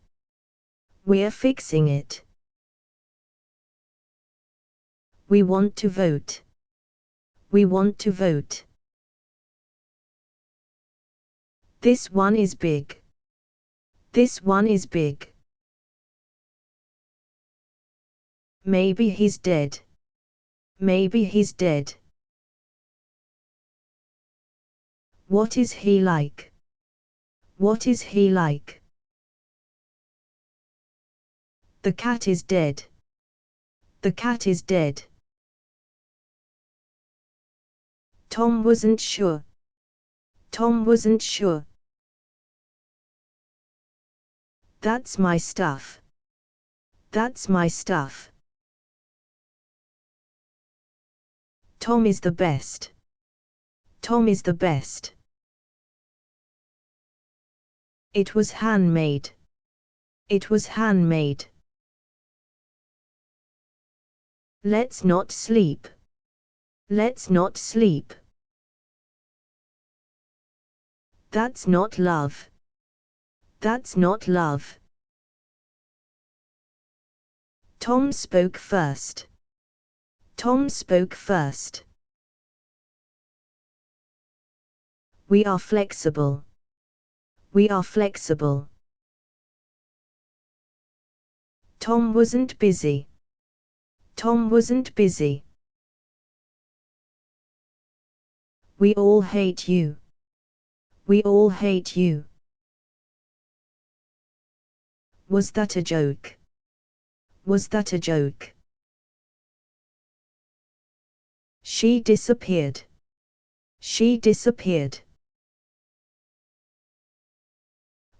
We're fixing it. We want to vote. We want to vote. This one is big. This one is big. Maybe he's dead. Maybe he's dead. What is he like? What is he like? The cat is dead. The cat is dead. Tom wasn't sure. Tom wasn't sure. That's my stuff. That's my stuff. Tom is the best. Tom is the best. It was handmade. It was handmade. Let's not sleep. Let's not sleep. That's not love. That's not love. Tom spoke first. Tom spoke first. We are flexible. We are flexible. Tom wasn't busy. Tom wasn't busy. We all hate you. We all hate you. Was that a joke? Was that a joke? She disappeared. She disappeared.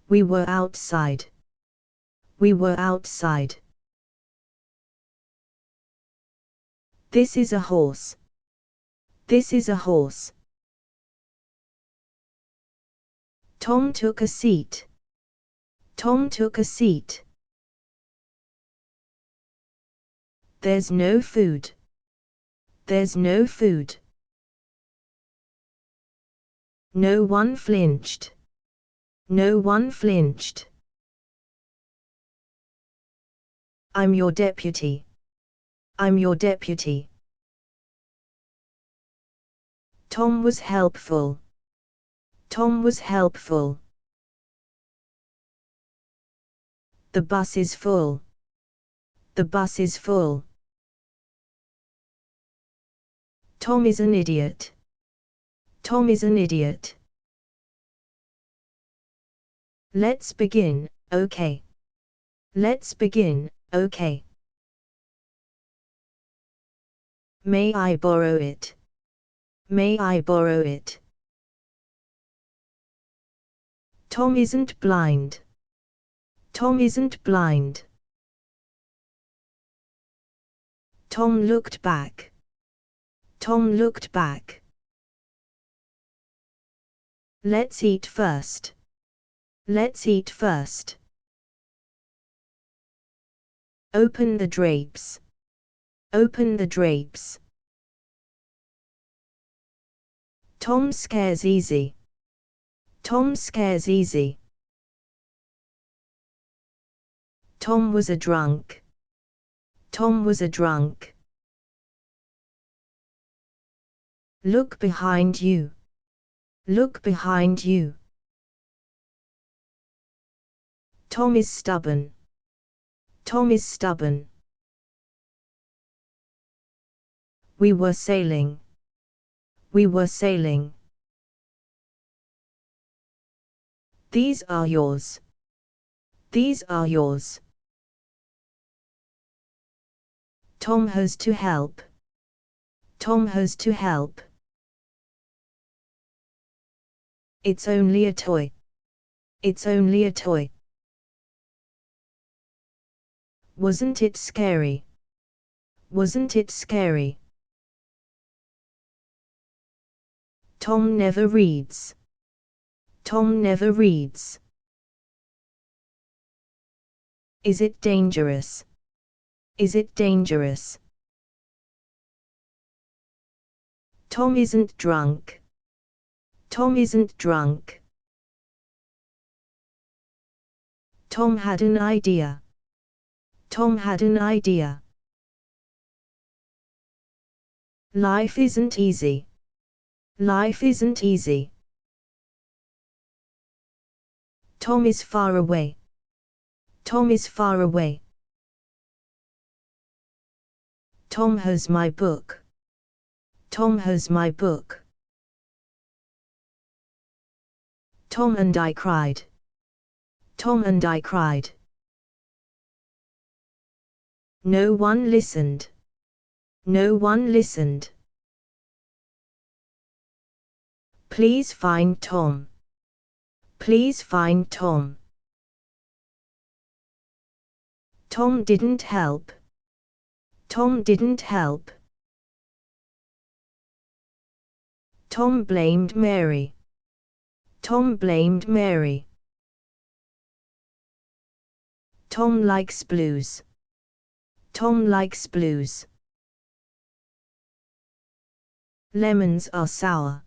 We were outside. We were outside. This is a horse. This is a horse. Tom took a seat. Tom took a seat. There's no food. There's no food. No one flinched. No one flinched. I'm your deputy. I'm your deputy. Tom was helpful. Tom was helpful. The bus is full. The bus is full. Tom is an idiot. Tom is an idiot. Let's begin, okay. Let's begin, okay. May I borrow it? May I borrow it? Tom isn't blind. Tom isn't blind. Tom looked back. Tom looked back. Let's eat first. Let's eat first. Open the drapes. Open the drapes. Tom scares easy. Tom scares easy. Tom was a drunk. Tom was a drunk. Look behind you. Look behind you. Tom is stubborn. Tom is stubborn. We were sailing. We were sailing. These are yours. These are yours. Tom has to help. Tom has to help. It's only a toy. It's only a toy. Wasn't it scary? Wasn't it scary? Tom never reads. Tom never reads. Is it dangerous? Is it dangerous? Tom isn't drunk. Tom isn't drunk. Tom had an idea. Tom had an idea. Life isn't easy. Life isn't easy. Tom is far away. Tom is far away. Tom has my book. Tom has my book. Tom and I cried. Tom and I cried. No one listened. No one listened. Please find Tom. Please find Tom. Tom didn't help. Tom didn't help. Tom blamed Mary. Tom blamed Mary. Tom likes blues. Tom likes blues. Lemons are sour.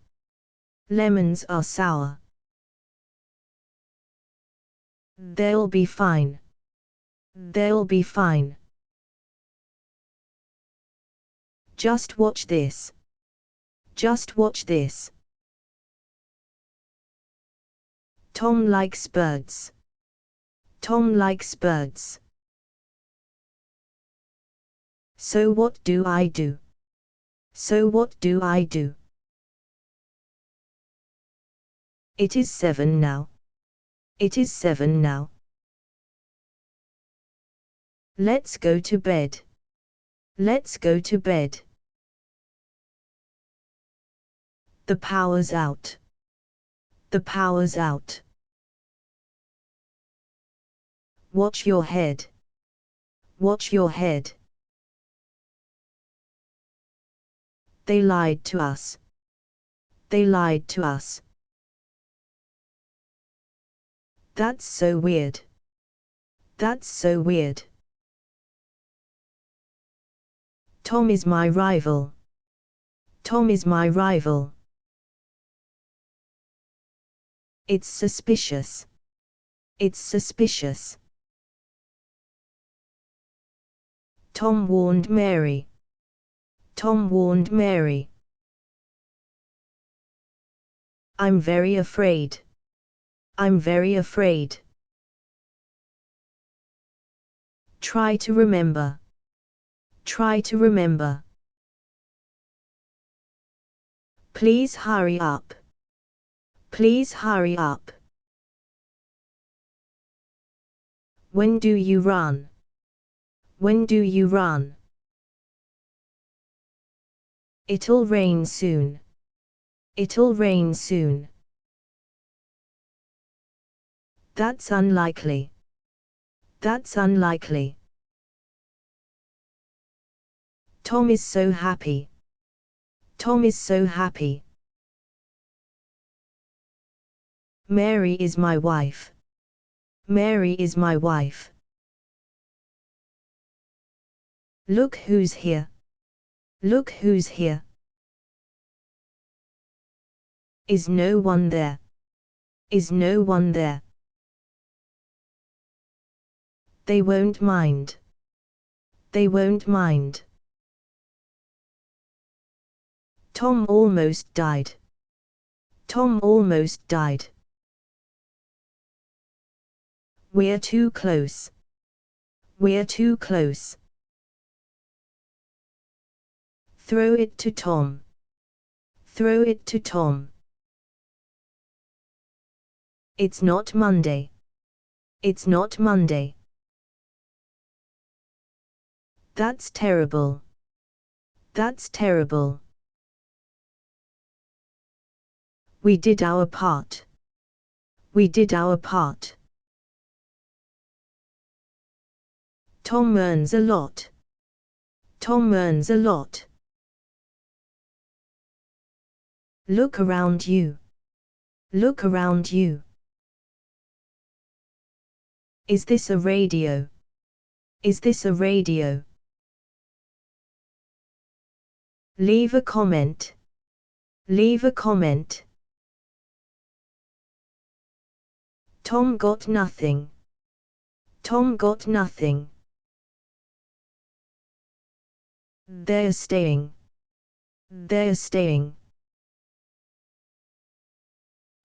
Lemons are sour. They'll be fine. They'll be fine. Just watch this. Just watch this. Tom likes birds. Tom likes birds. So what do I do? So what do I do? It is 7 now. It is 7 now. Let's go to bed. Let's go to bed. The power's out. The power's out. Watch your head. Watch your head. They lied to us. They lied to us. That's so weird. That's so weird. Tom is my rival. Tom is my rival. It's suspicious. It's suspicious. Tom warned Mary. Tom warned Mary. I'm very afraid. I'm very afraid. Try to remember. Try to remember. Please hurry up. Please hurry up. When do you run? When do you run? It'll rain soon. It'll rain soon. That's unlikely. That's unlikely. Tom is so happy. Tom is so happy. Mary is my wife. Mary is my wife. Look who's here. Look who's here. Is no one there? Is no one there? They won't mind. They won't mind. Tom almost died. Tom almost died. We're too close. We're too close. Throw it to Tom. Throw it to Tom. It's not Monday. It's not Monday. That's terrible. That's terrible. We did our part. We did our part. Tom earns a lot. Tom earns a lot. Look around you. Look around you. Is this a radio? Is this a radio? Leave a comment. Leave a comment. Tom got nothing. Tom got nothing. They're staying. They're staying.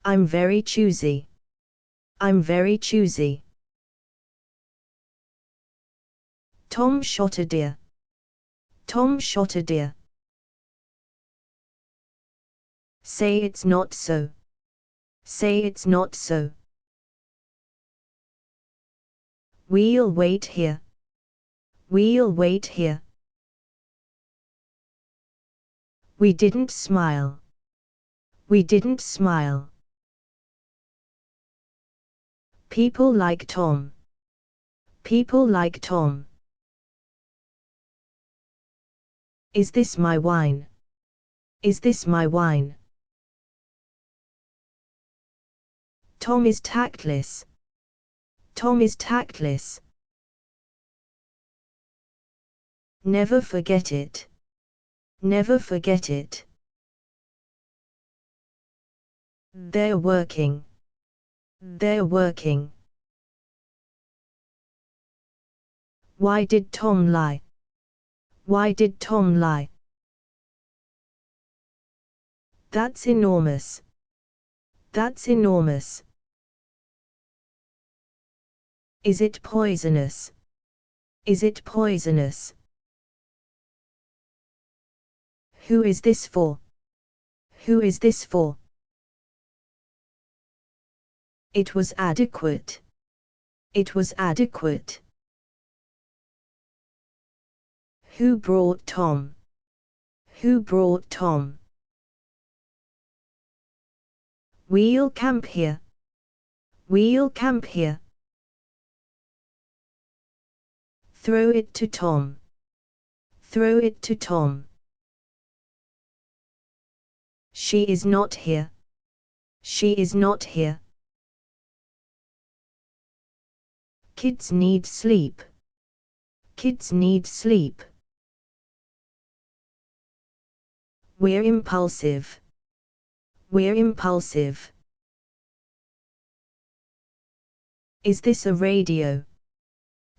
I'm very choosy. I'm very choosy. Tom shot a deer. Tom shot a deer. Say it's not so. Say it's not so. We'll wait here. We'll wait here. We didn't smile. We didn't smile. People like Tom. People like Tom. Is this my wine? Is this my wine? Tom is tactless. Tom is tactless. Never forget it. Never forget it. They're working. They're working. Why did Tom lie? Why did Tom lie? That's enormous. That's enormous. Is it poisonous? Is it poisonous? Who is this for? Who is this for? It was adequate. It was adequate. Who brought Tom? Who brought Tom? We'll camp here. We'll camp here. Throw it to Tom. Throw it to Tom. She is not here. She is not here. Kids need sleep. Kids need sleep. We're impulsive. We're impulsive. Is this a radio?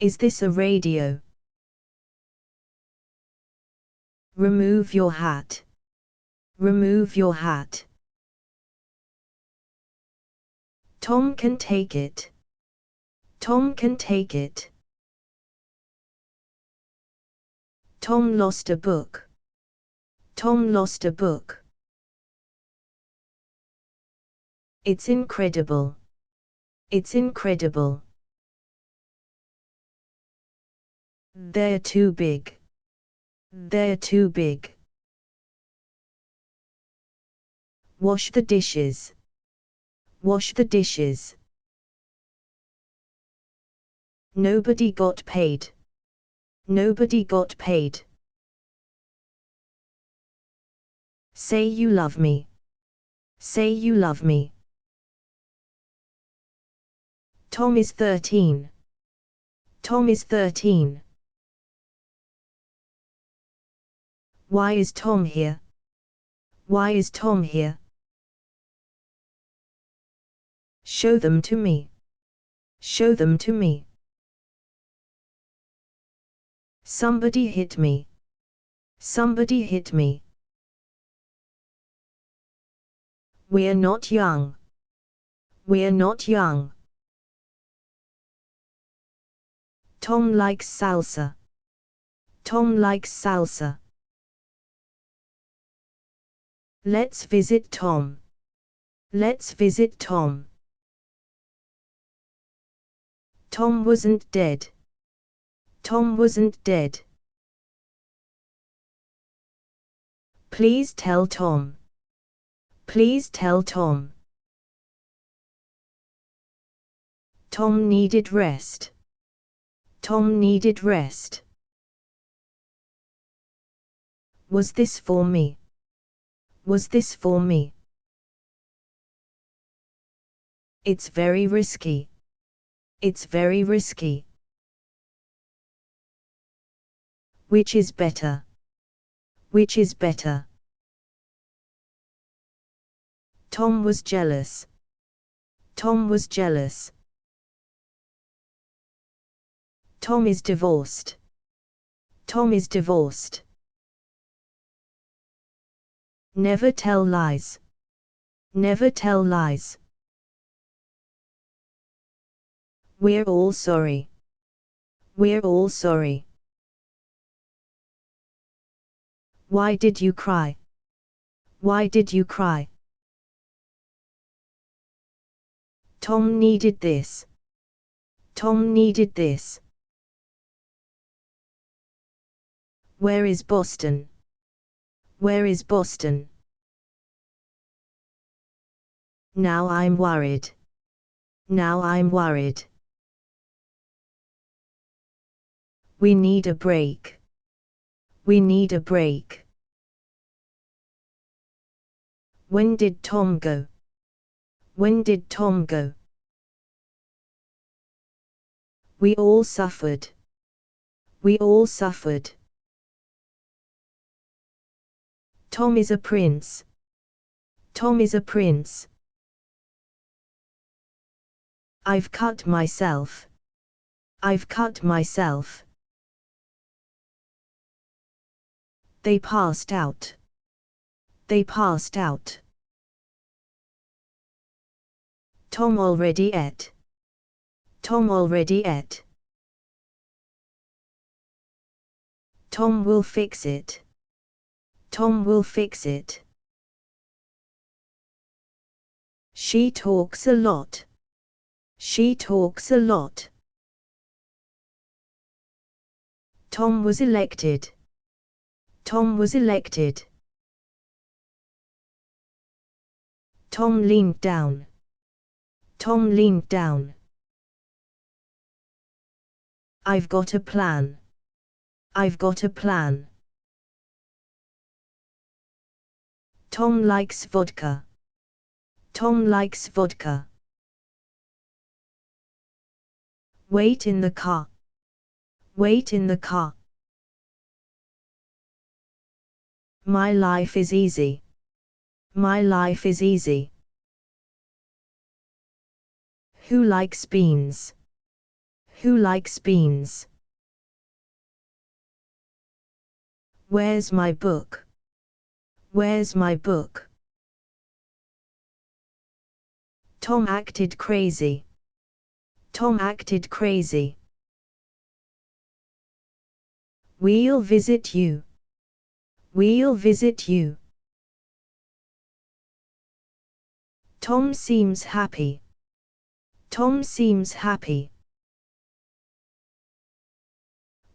Is this a radio? Remove your hat. Remove your hat. Tom can take it. Tom can take it. Tom lost a book. Tom lost a book. It's incredible. It's incredible. They're too big. They're too big. Wash the dishes. Wash the dishes. Nobody got paid. Nobody got paid. Say you love me. Say you love me. Tom is 13. Tom is 13. Why is Tom here? Why is Tom here? Show them to me. Show them to me. Somebody hit me. Somebody hit me. We're not young. We're not young. Tom likes salsa. Tom likes salsa. Let's visit Tom. Let's visit Tom. Tom wasn't dead. Tom wasn't dead. Please tell Tom. Please tell Tom. Tom needed rest. Tom needed rest. Was this for me? Was this for me? It's very risky. It's very risky. Which is better? Which is better? Tom was jealous. Tom was jealous. Tom is divorced. Tom is divorced. Never tell lies. Never tell lies. We're all sorry. We're all sorry. Why did you cry? Why did you cry? Tom needed this. Tom needed this. Where is Boston? Where is Boston? Now I'm worried. Now I'm worried. We need a break. We need a break. When did Tom go? When did Tom go? We all suffered. We all suffered. Tom is a prince. Tom is a prince. I've cut myself. I've cut myself. They passed out. They passed out. Tom already ate. Tom already ate. Tom will fix it. Tom will fix it. She talks a lot. She talks a lot. Tom was elected. Tom was elected. Tom leaned down. Tom leaned down. I've got a plan. I've got a plan. Tom likes vodka. Tom likes vodka. Wait in the car. Wait in the car. My life is easy. My life is easy. Who likes beans? Who likes beans? Where's my book? Where's my book? Tom acted crazy. Tom acted crazy. We'll visit you. We'll visit you. Tom seems happy. Tom seems happy.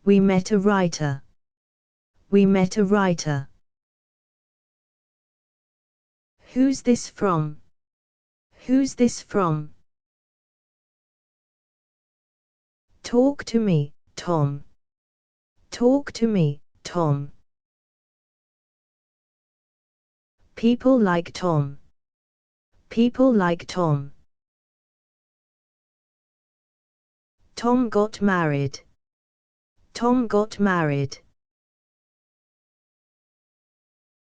We met a writer. We met a writer. Who's this from? Who's this from? Talk to me, Tom. Talk to me, Tom. People like Tom. People like Tom. Tom got married. Tom got married.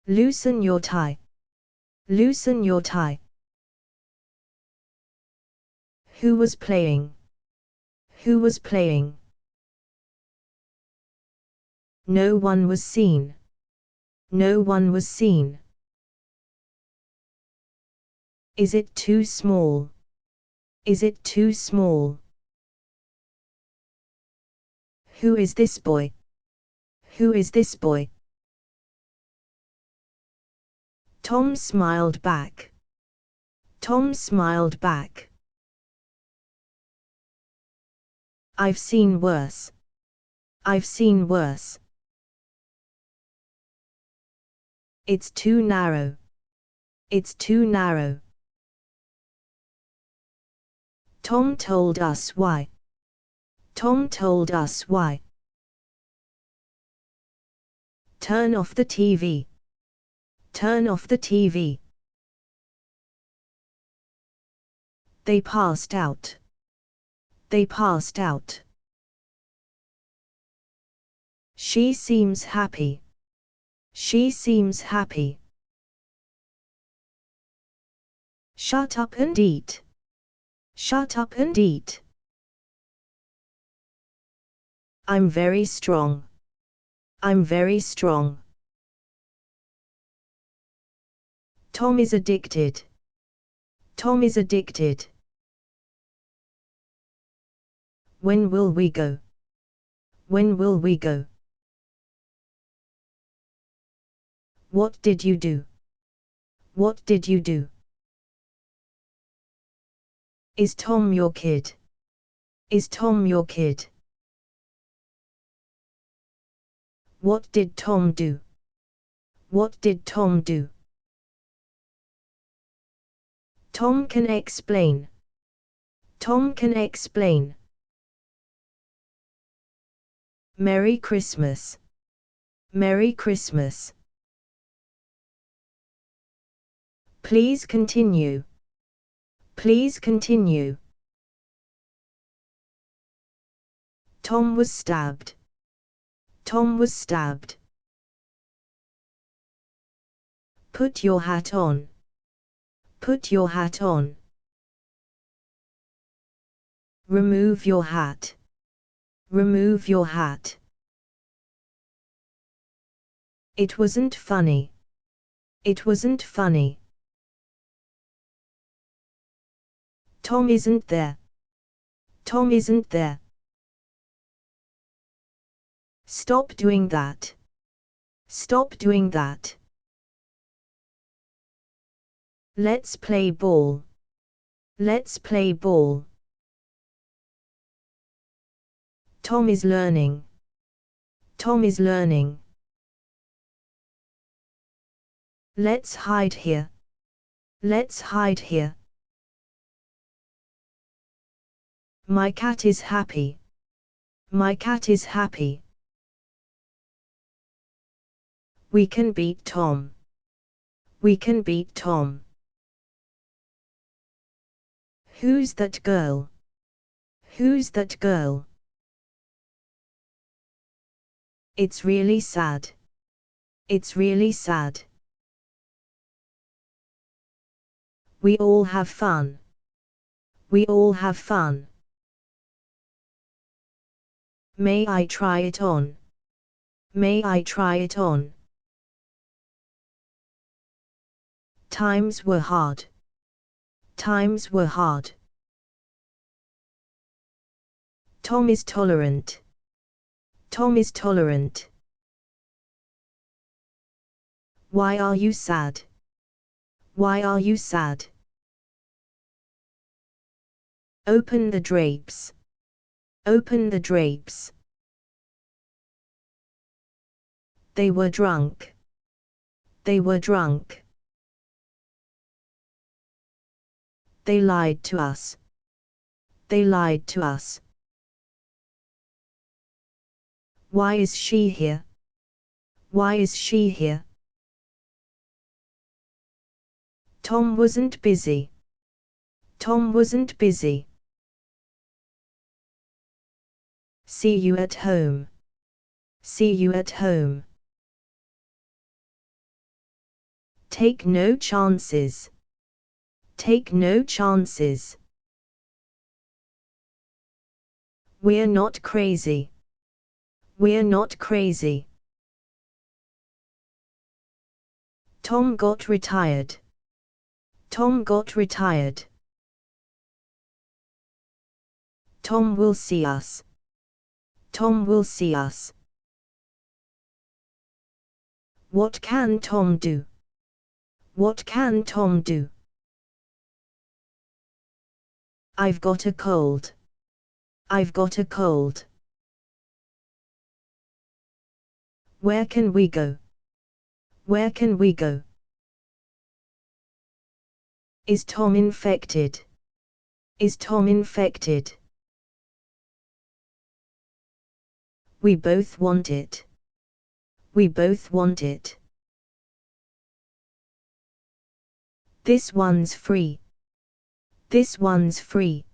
Loosen your tie. Loosen your tie. Who was playing? Who was playing? No one was seen. No one was seen. Is it too small? Is it too small? Who is this boy? Who is this boy? Tom smiled back. Tom smiled back. I've seen worse. I've seen worse. It's too narrow. It's too narrow. Tom told us why. Tom told us why. Turn off the TV. Turn off the TV. They passed out. They passed out. She seems happy. She seems happy. Shut up and eat. Shut up and eat. I'm very strong. I'm very strong. Tom is addicted. Tom is addicted. When will we go? When will we go? What did you do? What did you do? Is Tom your kid? Is Tom your kid? What did Tom do? What did Tom do? Tom can explain. Tom can explain. Merry Christmas. Merry Christmas. Please continue. Please continue. Tom was stabbed. Tom was stabbed. Put your hat on. Put your hat on. Remove your hat. Remove your hat. It wasn't funny. It wasn't funny. Tom isn't there. Tom isn't there. Stop doing that. Stop doing that. Let's play ball. Let's play ball. Tom is learning. Tom is learning. Let's hide here. Let's hide here. My cat is happy. My cat is happy. We can beat Tom. We can beat Tom. Who's that girl? Who's that girl? It's really sad. It's really sad. We all have fun. We all have fun. May I try it on? May I try it on? Times were hard. Times were hard. Tom is tolerant. Tom is tolerant. Why are you sad? Why are you sad? Open the drapes. Open the drapes. They were drunk. They were drunk. They lied to us. They lied to us. Why is she here? Why is she here? Tom wasn't busy. Tom wasn't busy. See you at home. See you at home. Take no chances. Take no chances. We're not crazy. We're not crazy. Tom got retired. Tom got retired. Tom will see us. Tom will see us. What can Tom do? What can Tom do? I've got a cold. I've got a cold. Where can we go? Where can we go? Is Tom infected? Is Tom infected? We both want it. We both want it. This one's free. This one's free.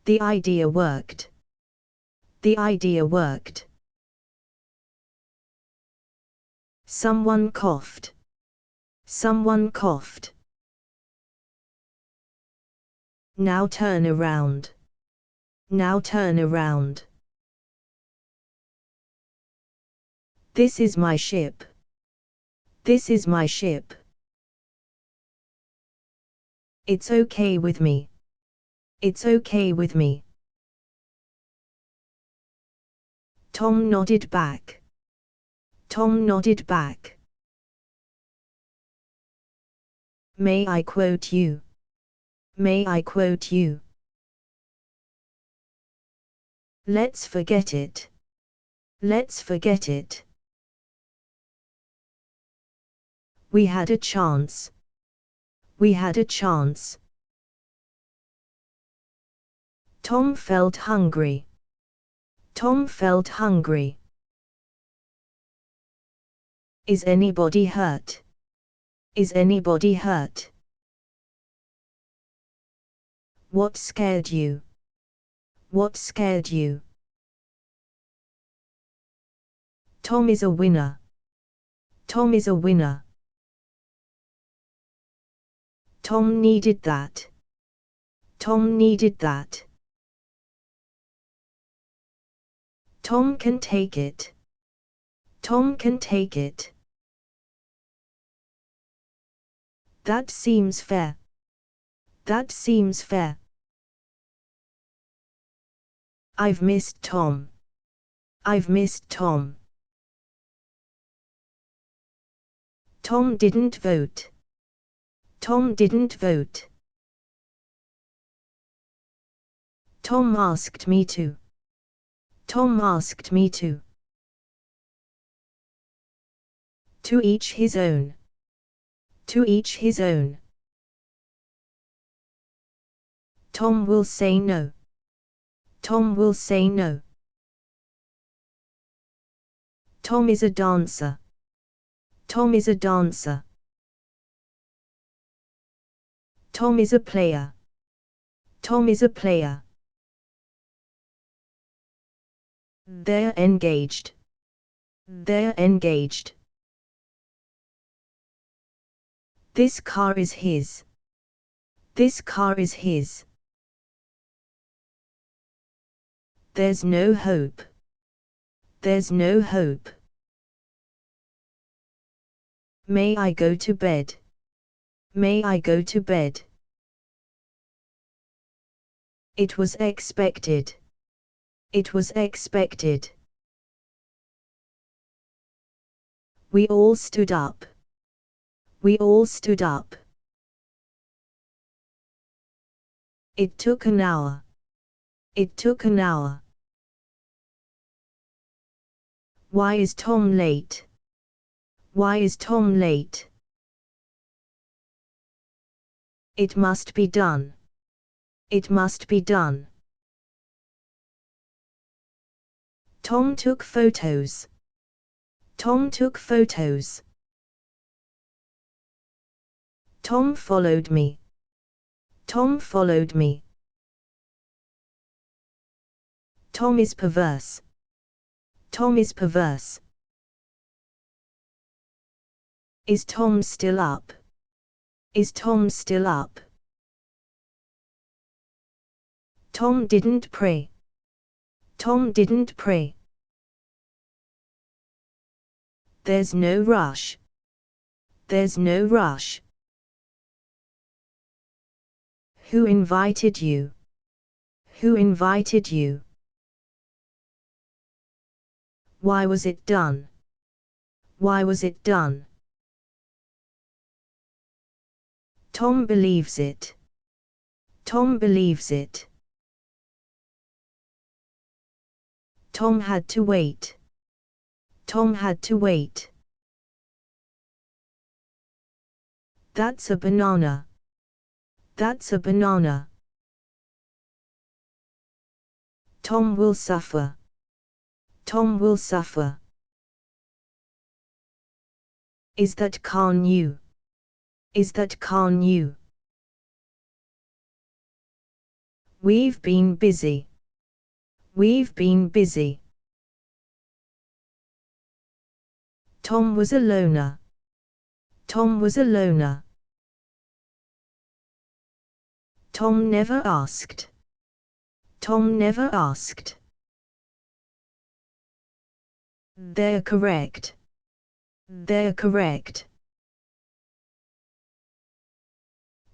The idea worked. The idea worked. Someone coughed. Someone coughed. Now turn around. Now turn around. This is my ship. This is my ship. It's okay with me. It's okay with me. Tom nodded back. Tom nodded back. May I quote you? May I quote you? Let's forget it. Let's forget it. We had a chance. We had a chance. Tom felt hungry. Tom felt hungry. Is anybody hurt? Is anybody hurt? What scared you? What scared you? Tom is a winner. Tom is a winner. Tom needed that. Tom needed that. Tom can take it. Tom can take it. That seems fair. That seems fair. I've missed Tom. I've missed Tom. Tom didn't vote. Tom didn't vote. Tom asked me to. Tom asked me to. To each his own. To each his own. Tom will say no. Tom will say no. Tom is a dancer. Tom is a dancer. Tom is a player. Tom is a player. They're engaged. They're engaged. This car is his. This car is his. There's no hope. There's no hope. May I go to bed? May I go to bed? It was expected. It was expected. We all stood up. We all stood up. It took an hour. It took an hour. Why is Tom late? Why is Tom late? It must be done. It must be done. Tom took photos. Tom took photos. Tom followed me. Tom followed me. Tom is perverse. Tom is perverse. Is Tom still up? Is Tom still up? Tom didn't pray. Tom didn't pray. There's no rush. There's no rush. Who invited you? Who invited you? Why was it done? Why was it done? Tom believes it. Tom believes it. Tom had to wait. Tom had to wait. That's a banana. That's a banana. Tom will suffer. Tom will suffer. Is that car new? Is that car new? We've been busy. We've been busy. Tom was a loner. Tom was a loner. Tom never asked. Tom never asked. They're correct. They're correct.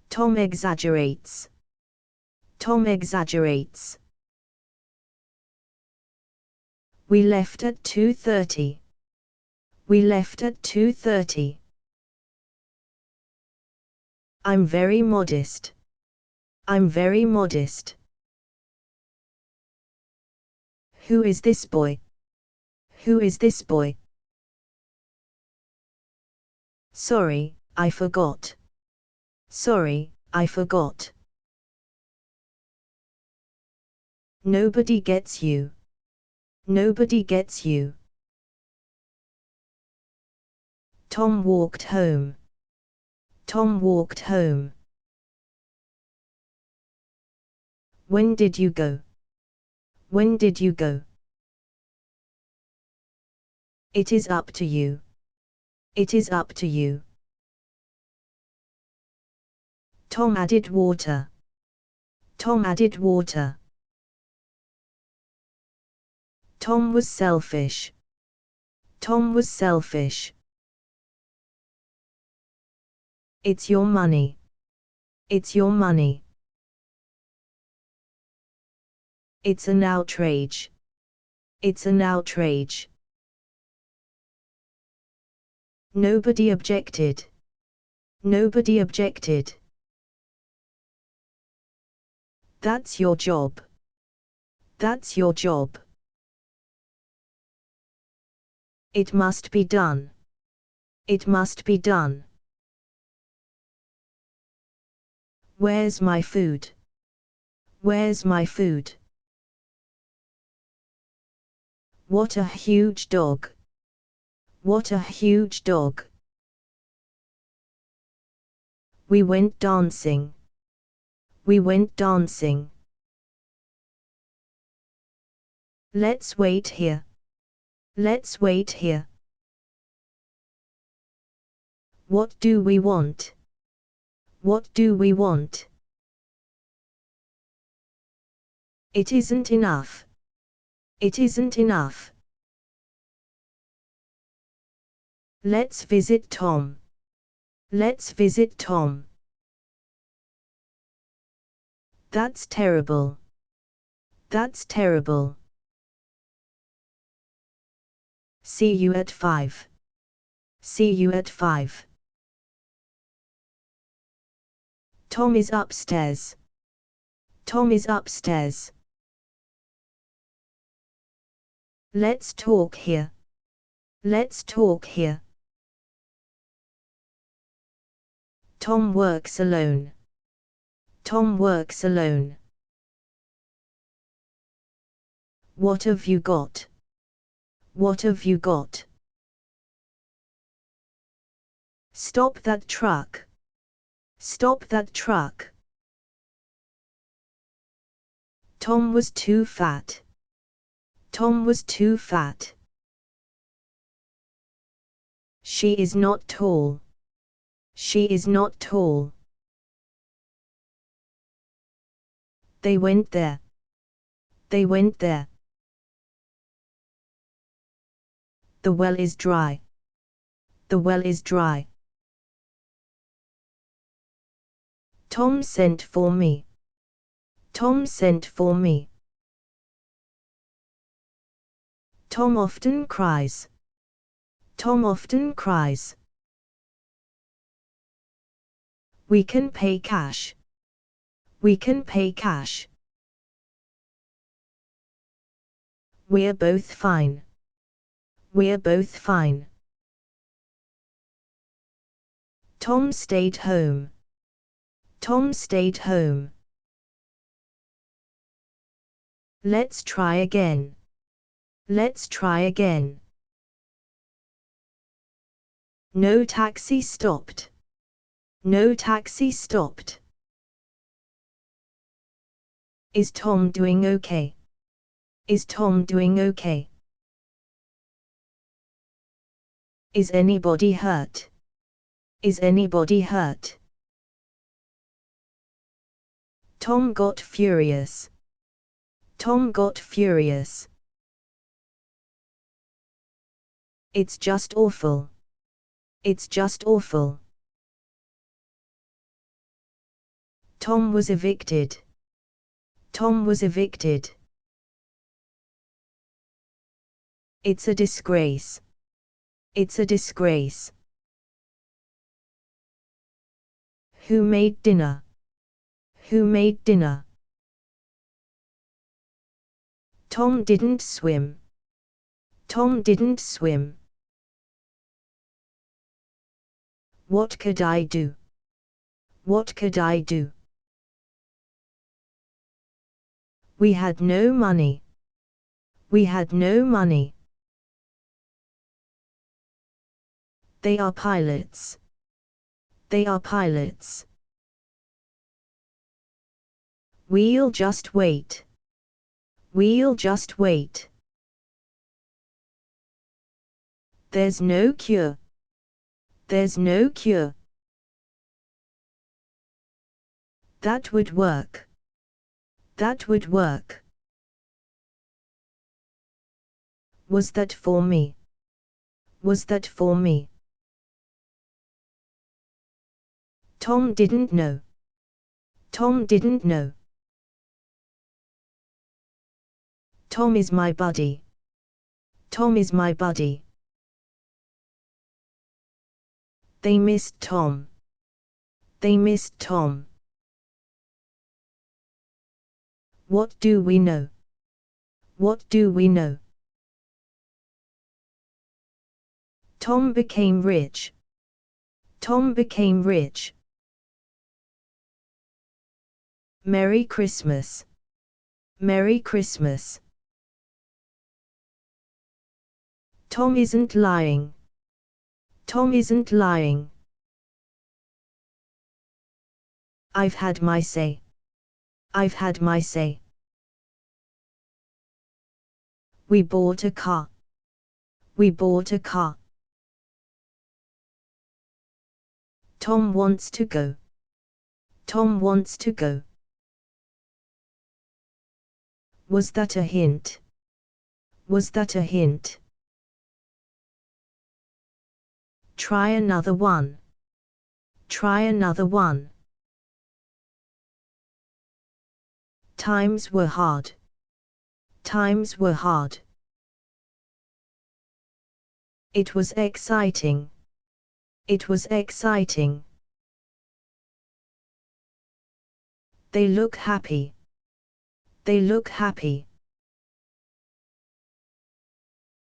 Tom exaggerates. Tom exaggerates. We left at 2:30. We left at 2:30. I'm very modest. I'm very modest. Who is this boy? Who is this boy? Sorry, I forgot. Sorry, I forgot. Nobody gets you. Nobody gets you. Tom walked home. Tom walked home. When did you go? When did you go? It is up to you. It is up to you. Tom added water. Tom added water. Tom was selfish. Tom was selfish. It's your money. It's your money. It's an outrage. It's an outrage. Nobody objected. Nobody objected. That's your job. That's your job. It must be done. It must be done. Where's my food? Where's my food? What a huge dog. What a huge dog. We went dancing. We went dancing. Let's wait here. Let's wait here. What do we want? What do we want? It isn't enough. It isn't enough. Let's visit Tom. Let's visit Tom. That's terrible. That's terrible. See you at 5. See you at 5. Tom is upstairs. Tom is upstairs. Let's talk here. Let's talk here. Tom works alone. Tom works alone. What have you got? What have you got? Stop that truck. Stop that truck. Tom was too fat. Tom was too fat. She is not tall. She is not tall. They went there. They went there. The well is dry. The well is dry. Tom sent for me. Tom sent for me. Tom often cries. Tom often cries. We can pay cash. We can pay cash. We're both fine. We're both fine. Tom stayed home. Tom stayed home. Let's try again. Let's try again. No taxi stopped. No taxi stopped. Is Tom doing okay? Is Tom doing okay? Is anybody hurt? Is anybody hurt? Tom got furious. Tom got furious. It's just awful. It's just awful. Tom was evicted. Tom was evicted. It's a disgrace. It's a disgrace. Who made dinner? Who made dinner? Tom didn't swim. Tom didn't swim. What could I do? What could I do? We had no money. We had no money. They are pilots. They are pilots. We'll just wait. We'll just wait. There's no cure. There's no cure. That would work. That would work. Was that for me? Was that for me? Tom didn't know. Tom didn't know. Tom is my buddy. Tom is my buddy. They missed Tom. They missed Tom. What do we know? What do we know? Tom became rich. Tom became rich. Merry Christmas. Merry Christmas. Tom isn't lying. Tom isn't lying. I've had my say. I've had my say. We bought a car. We bought a car. Tom wants to go. Tom wants to go. Was that a hint? Was that a hint? Try another one. Try another one. Times were hard. Times were hard. It was exciting. It was exciting. They look happy. They look happy.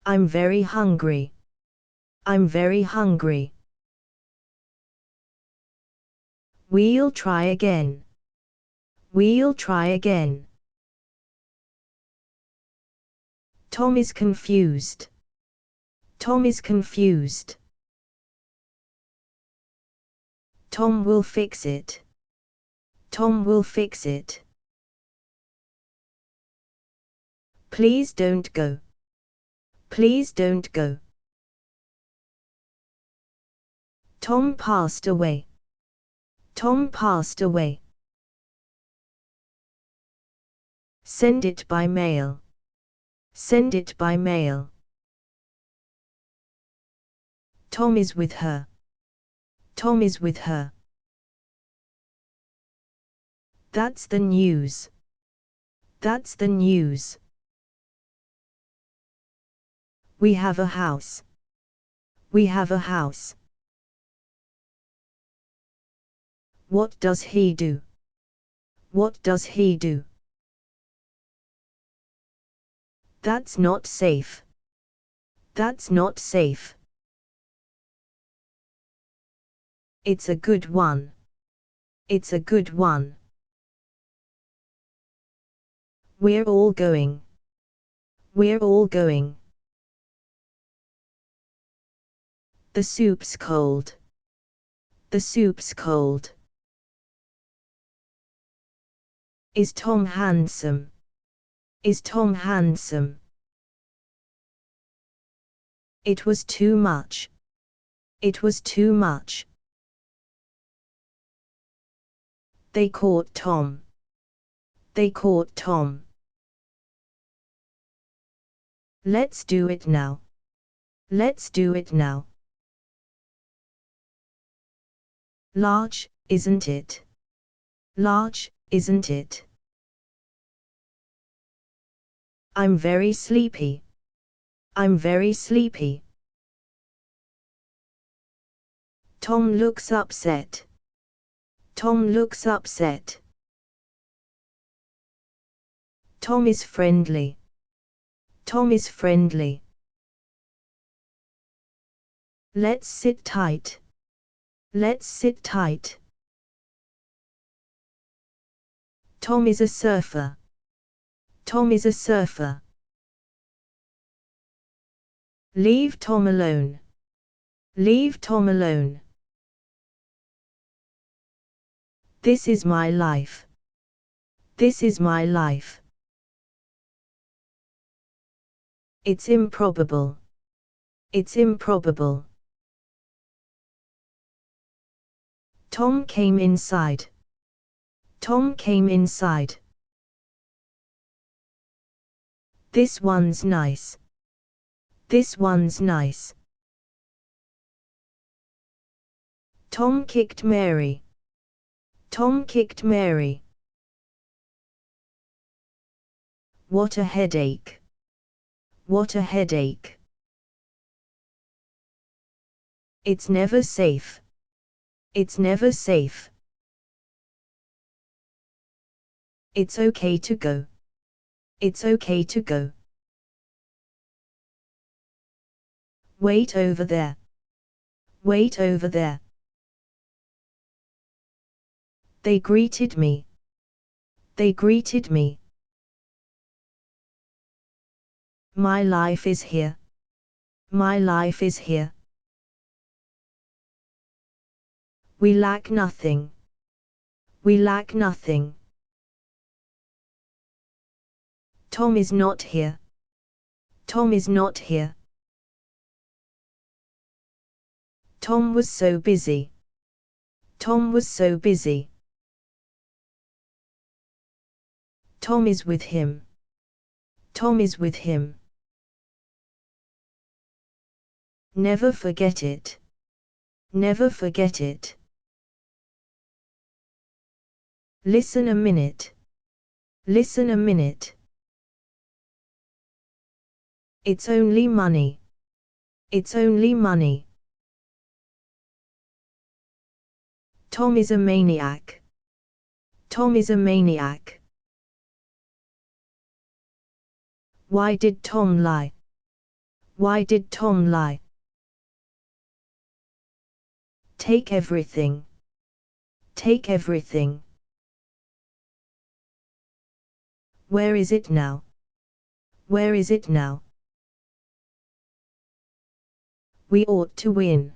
I'm very hungry. I'm very hungry. We'll try again. We'll try again. Tom is confused. Tom is confused. Tom will fix it. Tom will fix it. Please don't go. Please don't go. Tom passed away. Tom passed away. Send it by mail. Send it by mail. Tom is with her. Tom is with her. That's the news. That's the news. We have a house. We have a house. What does he do? What does he do? That's not safe. That's not safe. It's a good one. It's a good one. We're all going. We're all going. The soup's cold. The soup's cold. Is Tom handsome? Is Tom handsome? It was too much. It was too much. They caught Tom. They caught Tom. Let's do it now. Let's do it now. Large, isn't it? Large, isn't it? I'm very sleepy. I'm very sleepy. Tom looks upset. Tom looks upset. Tom is friendly. Tom is friendly. Let's sit tight. Let's sit tight. Tom is a surfer. Tom is a surfer. Leave Tom alone. Leave Tom alone. This is my life. This is my life. It's improbable. It's improbable. Tom came inside. Tom came inside. This one's nice. This one's nice. Tom kicked Mary. Tom kicked Mary. What a headache. What a headache. It's never safe. It's never safe. It's okay to go. It's okay to go. Wait over there. Wait over there. They greeted me. They greeted me. My life is here. My life is here. We lack nothing. We lack nothing. Tom is not here. Tom is not here. Tom was so busy. Tom was so busy. Tom is with him. Tom is with him. Never forget it. Never forget it. Listen a minute. Listen a minute. It's only money. It's only money. Tom is a maniac. Tom is a maniac. Why did Tom lie? Why did Tom lie? Take everything. Take everything. Where is it now? Where is it now? We ought to win.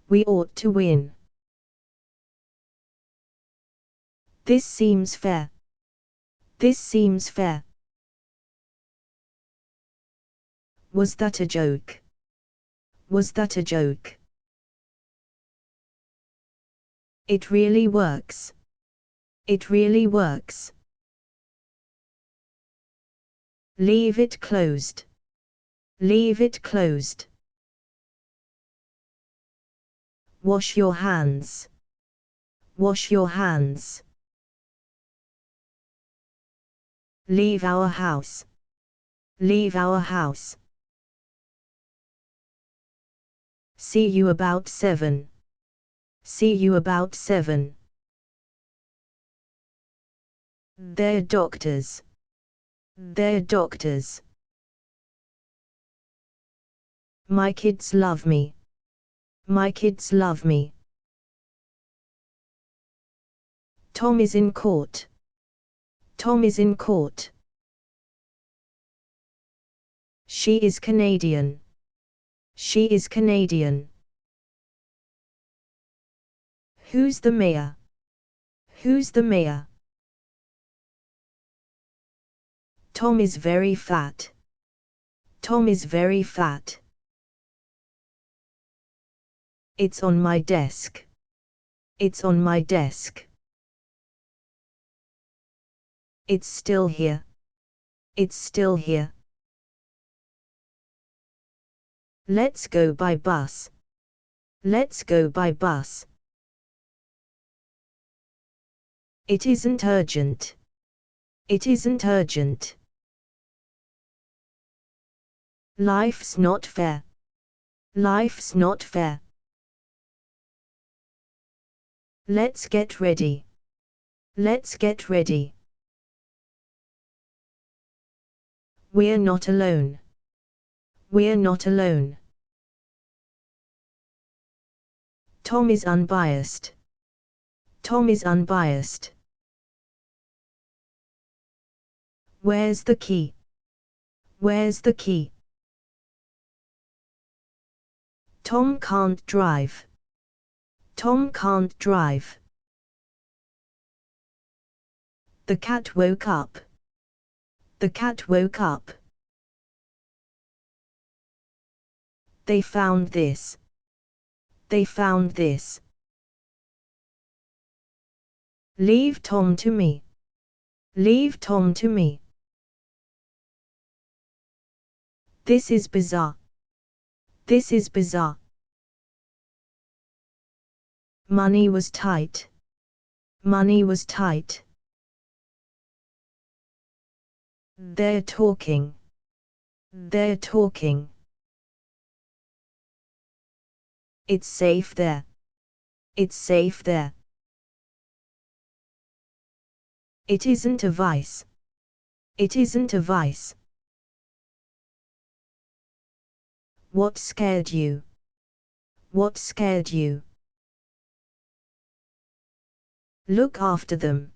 We ought to win. This seems fair. This seems fair. Was that a joke? Was that a joke? It really works. It really works. Leave it closed. Leave it closed. Wash your hands. Wash your hands. Leave our house. Leave our house. See you about 7. See you about 7. They're doctors. They're doctors. My kids love me. My kids love me. Tom is in court. Tom is in court. She is Canadian. She is Canadian. Who's the mayor? Who's the mayor? Tom is very fat. Tom is very fat. It's on my desk. It's on my desk. It's still here. It's still here. Let's go by bus. Let's go by bus. It isn't urgent. It isn't urgent. Life's not fair. Life's not fair. Let's get ready. Let's get ready. We're not alone. We're not alone. Tom is unbiased. Tom is unbiased. Where's the key? Where's the key? Tom can't drive. Tom can't drive. The cat woke up. The cat woke up. They found this. They found this. Leave Tom to me. Leave Tom to me. This is bizarre. This is bizarre. Money was tight. Money was tight. They're talking. They're talking. It's safe there. It's safe there. It isn't a vice. It isn't a vice. What scared you? What scared you? Look after them.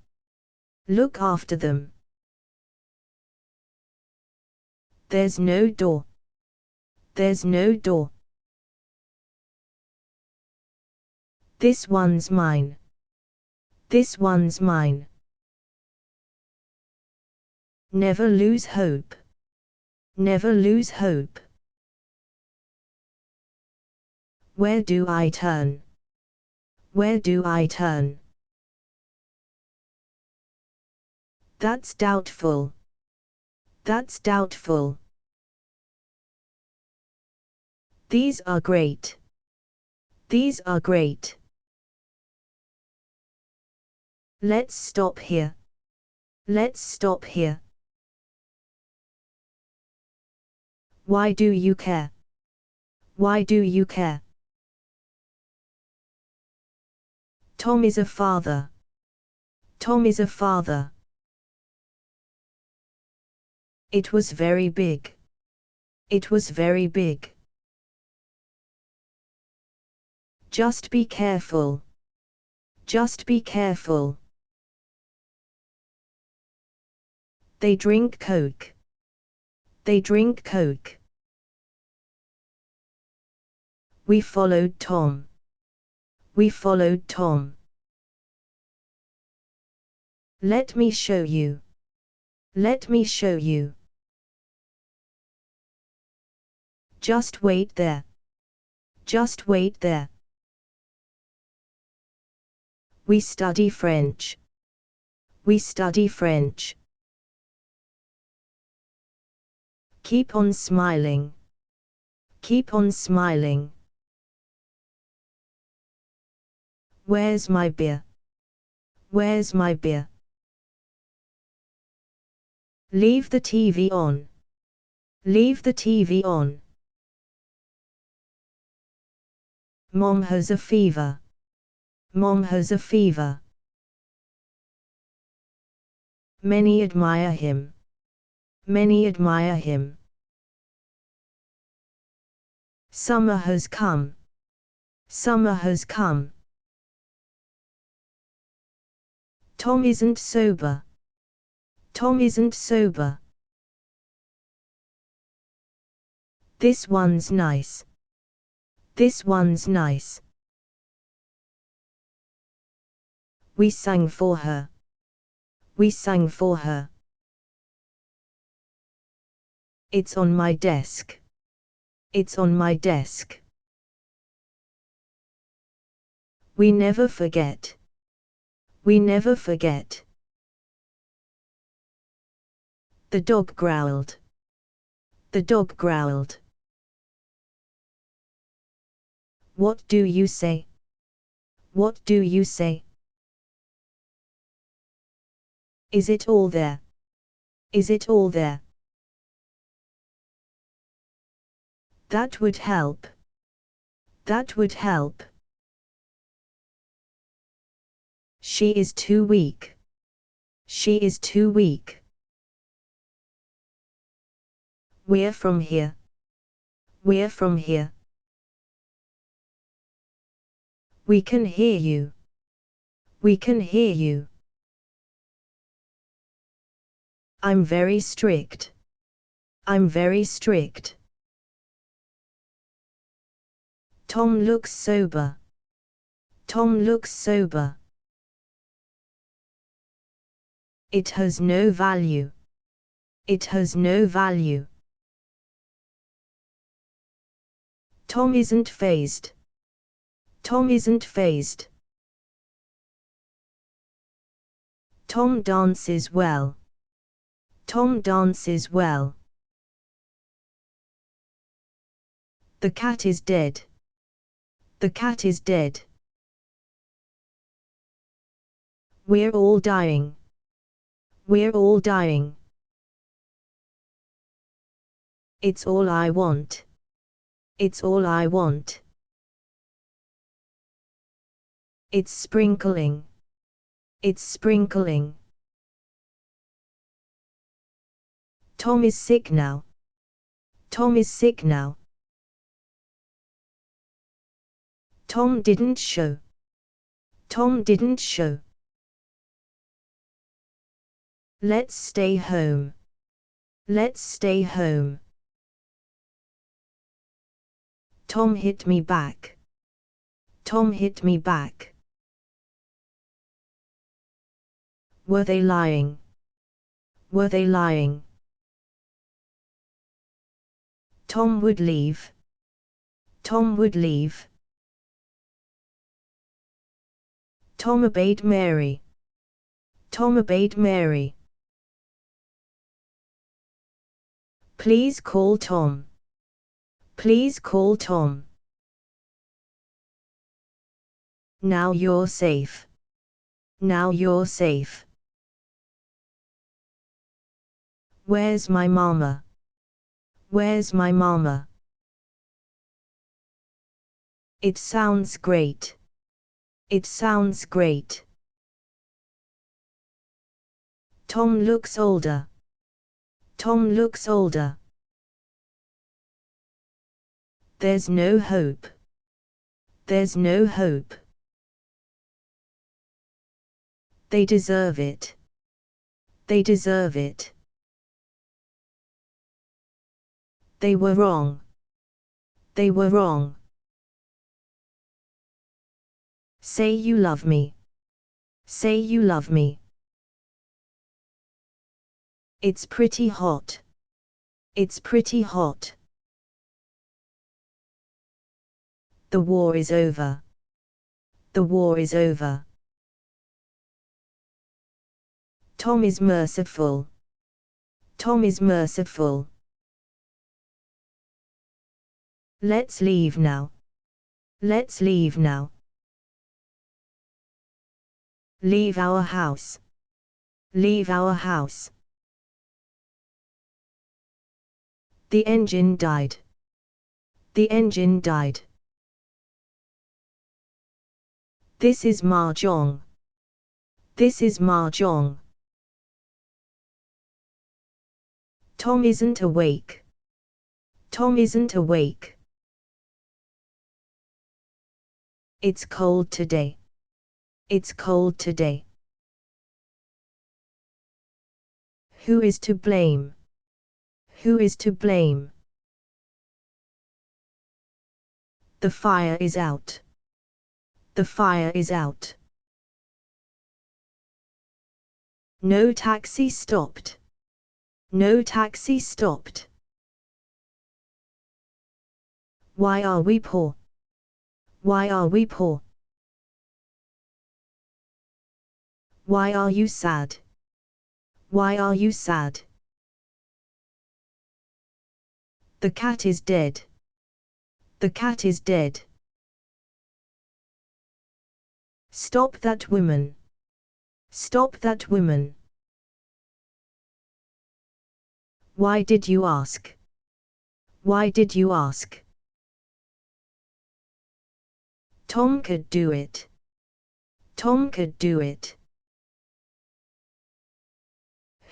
Look after them. There's no door. There's no door. This one's mine. This one's mine. Never lose hope. Never lose hope. Where do I turn? Where do I turn? That's doubtful. That's doubtful. These are great. These are great. Let's stop here. Let's stop here. Why do you care? Why do you care? Tom is a father. Tom is a father. It was very big. It was very big. Just be careful. Just be careful. They drink Coke. They drink Coke. We followed Tom. We followed Tom. Let me show you. Let me show you. Just wait there. Just wait there. We study French. We study French. Keep on smiling. Keep on smiling. Where's my beer? Where's my beer? Leave the TV on. Leave the TV on. Mom has a fever. Mom has a fever. Many admire him. Many admire him. Summer has come. Summer has come. Tom isn't sober. Tom isn't sober. This one's nice. This one's nice. We sang for her. We sang for her. It's on my desk. It's on my desk. We never forget. We never forget. The dog growled. The dog growled. What do you say? What do you say? Is it all there? Is it all there? That would help. That would help. She is too weak. She is too weak. We're from here. We're from here. We can hear you. We can hear you. I'm very strict. I'm very strict. Tom looks sober. Tom looks sober. It has no value. It has no value. Tom isn't fazed. Tom isn't fazed. Tom dances well. Tom dances well. The cat is dead. The cat is dead. We're all dying. We're all dying. It's all I want. It's all I want. It's sprinkling. It's sprinkling. Tom is sick now. Tom is sick now. Tom didn't show. Tom didn't show. Let's stay home. Let's stay home. Tom hit me back. Tom hit me back. Were they lying? Were they lying? Tom would leave. Tom would leave. Tom obeyed Mary. Tom obeyed Mary. Please call Tom. Please call Tom. Now you're safe. Now you're safe. Where's my mama? Where's my mama? It sounds great. It sounds great. Tom looks older. Tom looks older. There's no hope. There's no hope. They deserve it. They deserve it. They were wrong. They were wrong. Say you love me. Say you love me. It's pretty hot. It's pretty hot. The war is over. The war is over. Tom is merciful. Tom is merciful. Let's leave now. Let's leave now. Leave our house. Leave our house. The engine died. The engine died. This is mahjong. This is mahjong. Tom isn't awake. Tom isn't awake. It's cold today. It's cold today. Who is to blame? Who is to blame? The fire is out. The fire is out. No taxi stopped. No taxi stopped. Why are we poor? Why are we poor? Why are you sad? Why are you sad? The cat is dead. The cat is dead. Stop that woman. Stop that woman. Why did you ask? Why did you ask? Tom could do it. Tom could do it.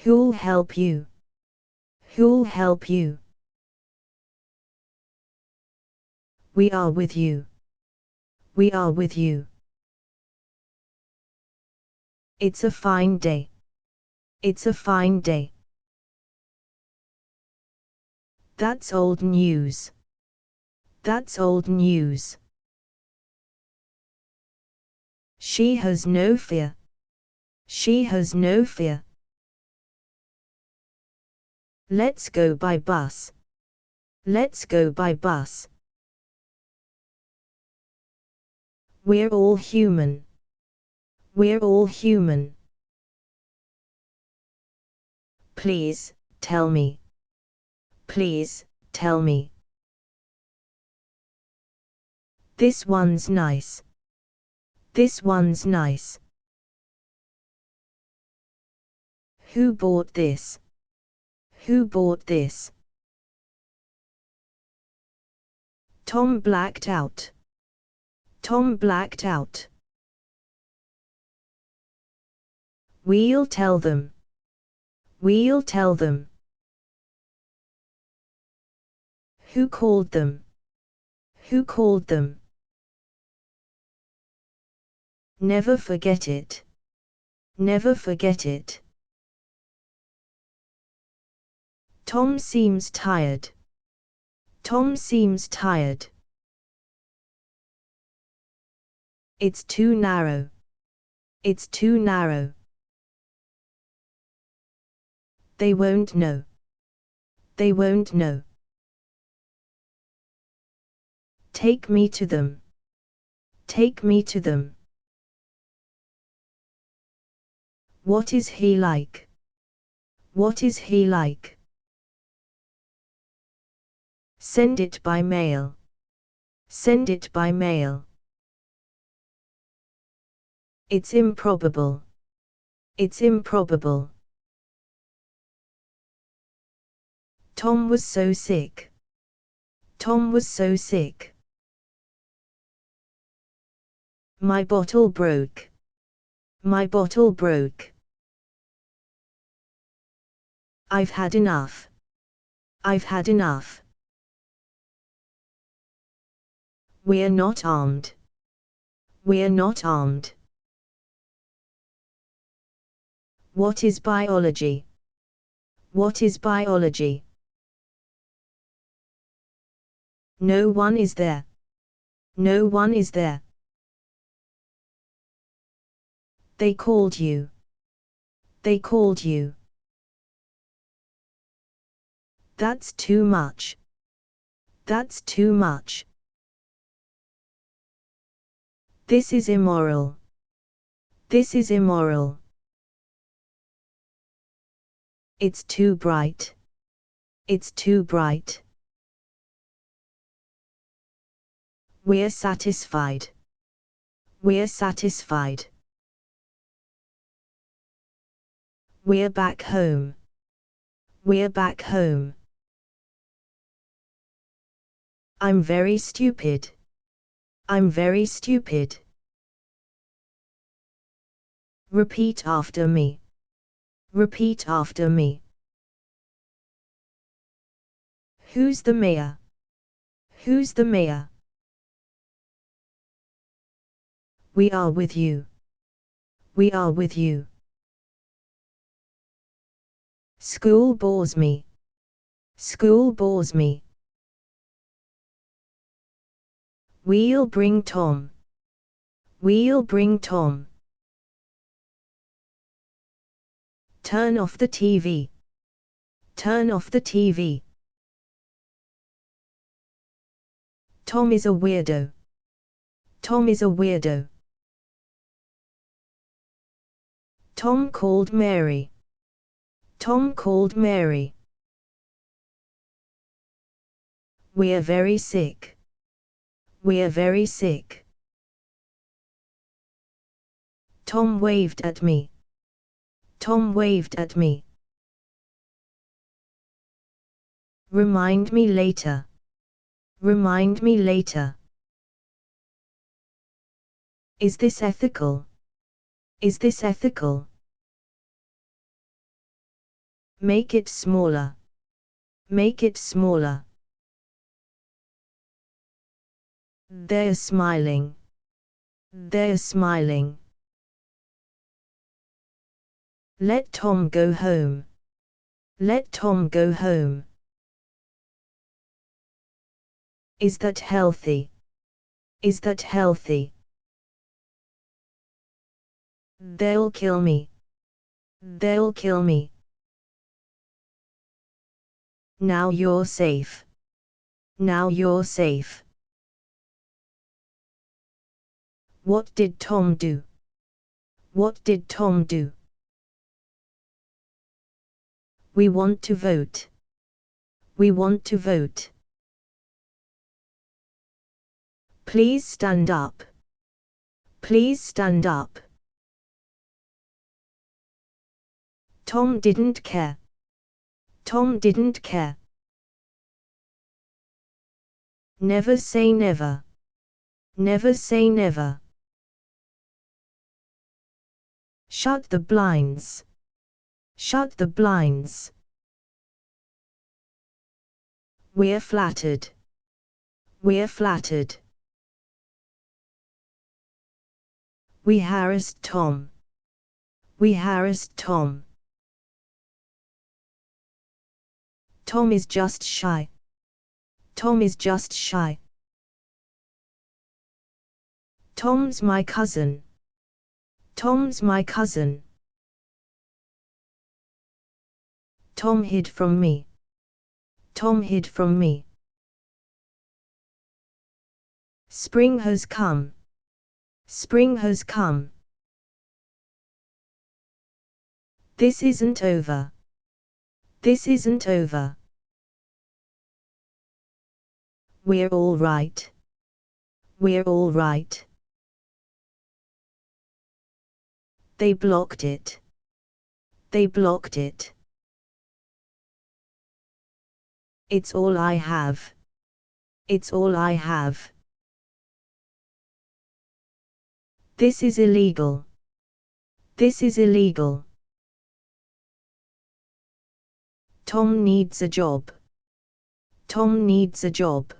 Who'll help you? Who'll help you? We are with you. We are with you. It's a fine day. It's a fine day. That's old news. That's old news. She has no fear. She has no fear. Let's go by bus. Let's go by bus. We're all human. We're all human. Please, tell me. Please, tell me. This one's nice. This one's nice. Who bought this? Who bought this? Tom blacked out. Tom blacked out. We'll tell them. We'll tell them. Who called them? Who called them? Never forget it. Never forget it. Tom seems tired. Tom seems tired. It's too narrow. It's too narrow. They won't know. They won't know. Take me to them. Take me to them. What is he like? What is he like? Send it by mail. Send it by mail. It's improbable. It's improbable. Tom was so sick. Tom was so sick. My bottle broke. My bottle broke. I've had enough. I've had enough. We're not armed. We're not armed. What is biology? What is biology? No one is there. No one is there. They called you. They called you. That's too much. That's too much. This is immoral. This is immoral. It's too bright. It's too bright. We're satisfied. We're satisfied. We're back home. We're back home. I'm very stupid. I'm very stupid. Repeat after me. Repeat after me. Who's the mayor? Who's the mayor? We are with you. We are with you. School bores me. School bores me. We'll bring Tom. We'll bring Tom. Turn off the TV. Turn off the TV. Tom is a weirdo. Tom is a weirdo. Tom called Mary. Tom called Mary. We're very sick. We're very sick. Tom waved at me. Tom waved at me. Remind me later. Remind me later. Is this ethical? Is this ethical? Make it smaller. Make it smaller. They're smiling. They're smiling. Let Tom go home. Let Tom go home. Is that healthy? Is that healthy? They'll kill me. They'll kill me. Now you're safe. Now you're safe. What did Tom do? What did Tom do? We want to vote. We want to vote. Please stand up. Please stand up. Tom didn't care. Tom didn't care. Never say never. Never say never. Shut the blinds. Shut the blinds. We're flattered. We're flattered. We harassed Tom. We harassed Tom. Tom is just shy. Tom is just shy. Tom's my cousin. Tom's my cousin. Tom hid from me. Tom hid from me. Spring has come. Spring has come. This isn't over. This isn't over. We're all right. We're all right. They blocked it. They blocked it. It's all I have. It's all I have. This is illegal. This is illegal. Tom needs a job. Tom needs a job.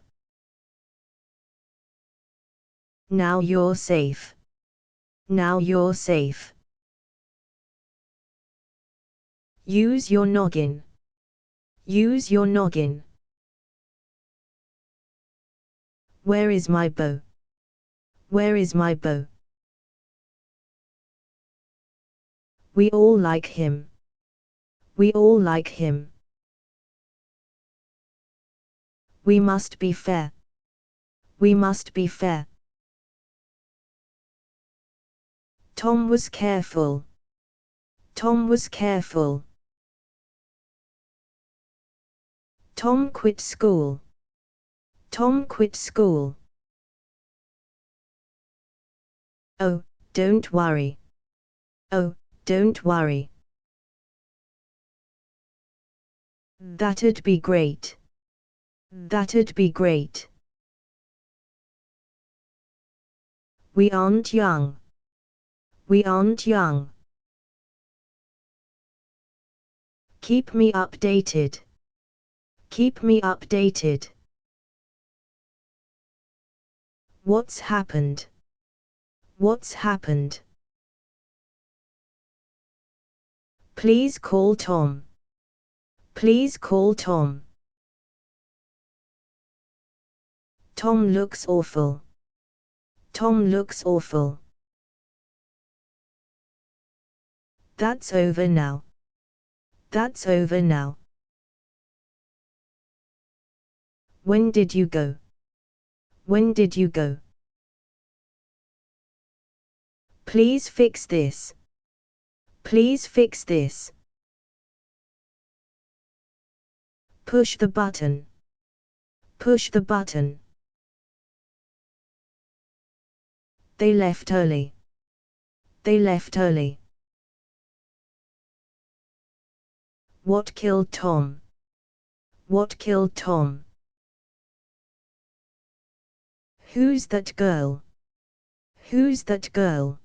Now you're safe. Now you're safe. Use your noggin. Use your noggin. Where is my bow? Where is my bow? We all like him. We all like him. We must be fair. We must be fair. Tom was careful. Tom was careful. Tom quit school. Tom quit school. Oh, don't worry. Oh, don't worry. That'd be great. That'd be great. We aren't young. We aren't young. Keep me updated. Keep me updated. What's happened? What's happened? Please call Tom. Please call Tom. Tom looks awful. Tom looks awful. That's over now. That's over now. When did you go? When did you go? Please fix this. Please fix this. Push the button. Push the button. They left early. They left early. What killed Tom? What killed Tom? Who's that girl? Who's that girl?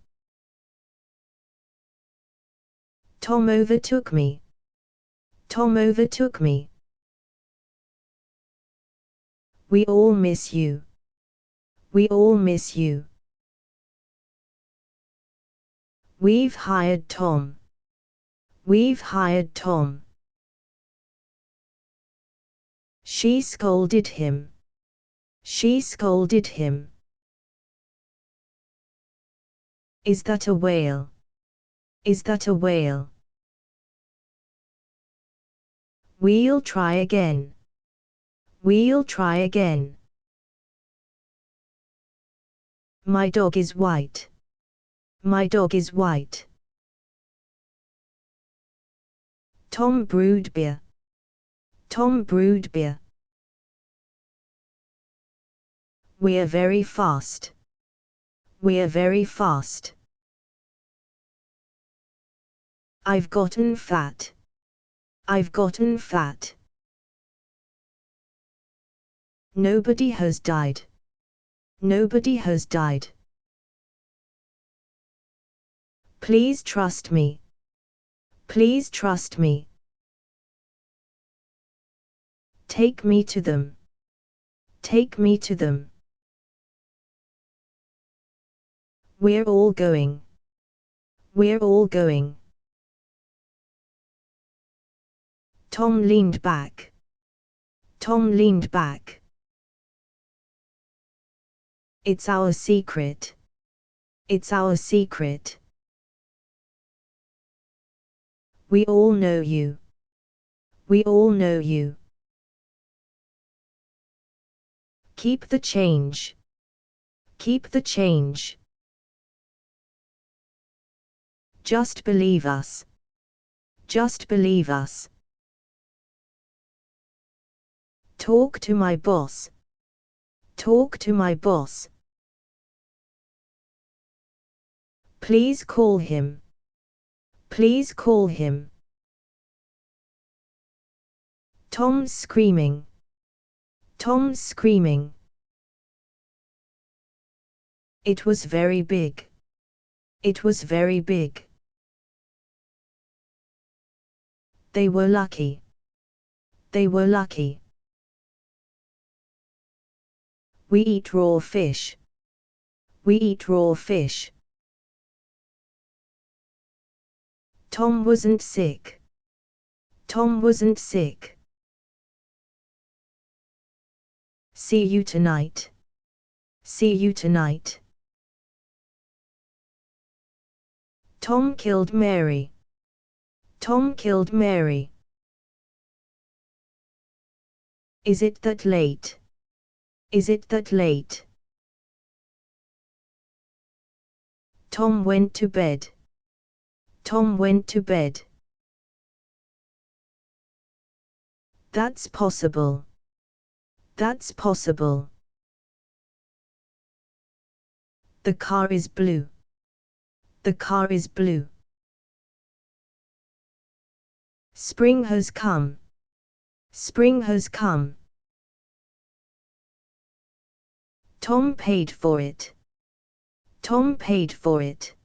Tom overtook me. Tom overtook me. We all miss you. We all miss you. We've hired Tom. We've hired Tom. She scolded him. She scolded him. Is that a whale? Is that a whale? We'll try again. We'll try again. My dog is white. My dog is white. Tom brewed beer. Tom brewed beer. We're very fast. We're very fast. I've gotten fat. I've gotten fat. Nobody has died. Nobody has died. Please trust me. Please trust me. Take me to them. Take me to them. We're all going. We're all going. Tom leaned back. Tom leaned back. It's our secret. It's our secret. We all know you. We all know you. Keep the change. Keep the change. Just believe us. Just believe us. Talk to my boss. Talk to my boss. Please call him. Please call him. Tom's screaming. Tom's screaming. It was very big. It was very big. They were lucky. They were lucky. We eat raw fish. We eat raw fish. Tom wasn't sick. Tom wasn't sick. See you tonight. See you tonight. Tom killed Mary. Tom killed Mary. Is it that late? Is it that late? Tom went to bed. Tom went to bed. That's possible. That's possible. The car is blue. The car is blue. Spring has come. Spring has come. Tom paid for it. Tom paid for it.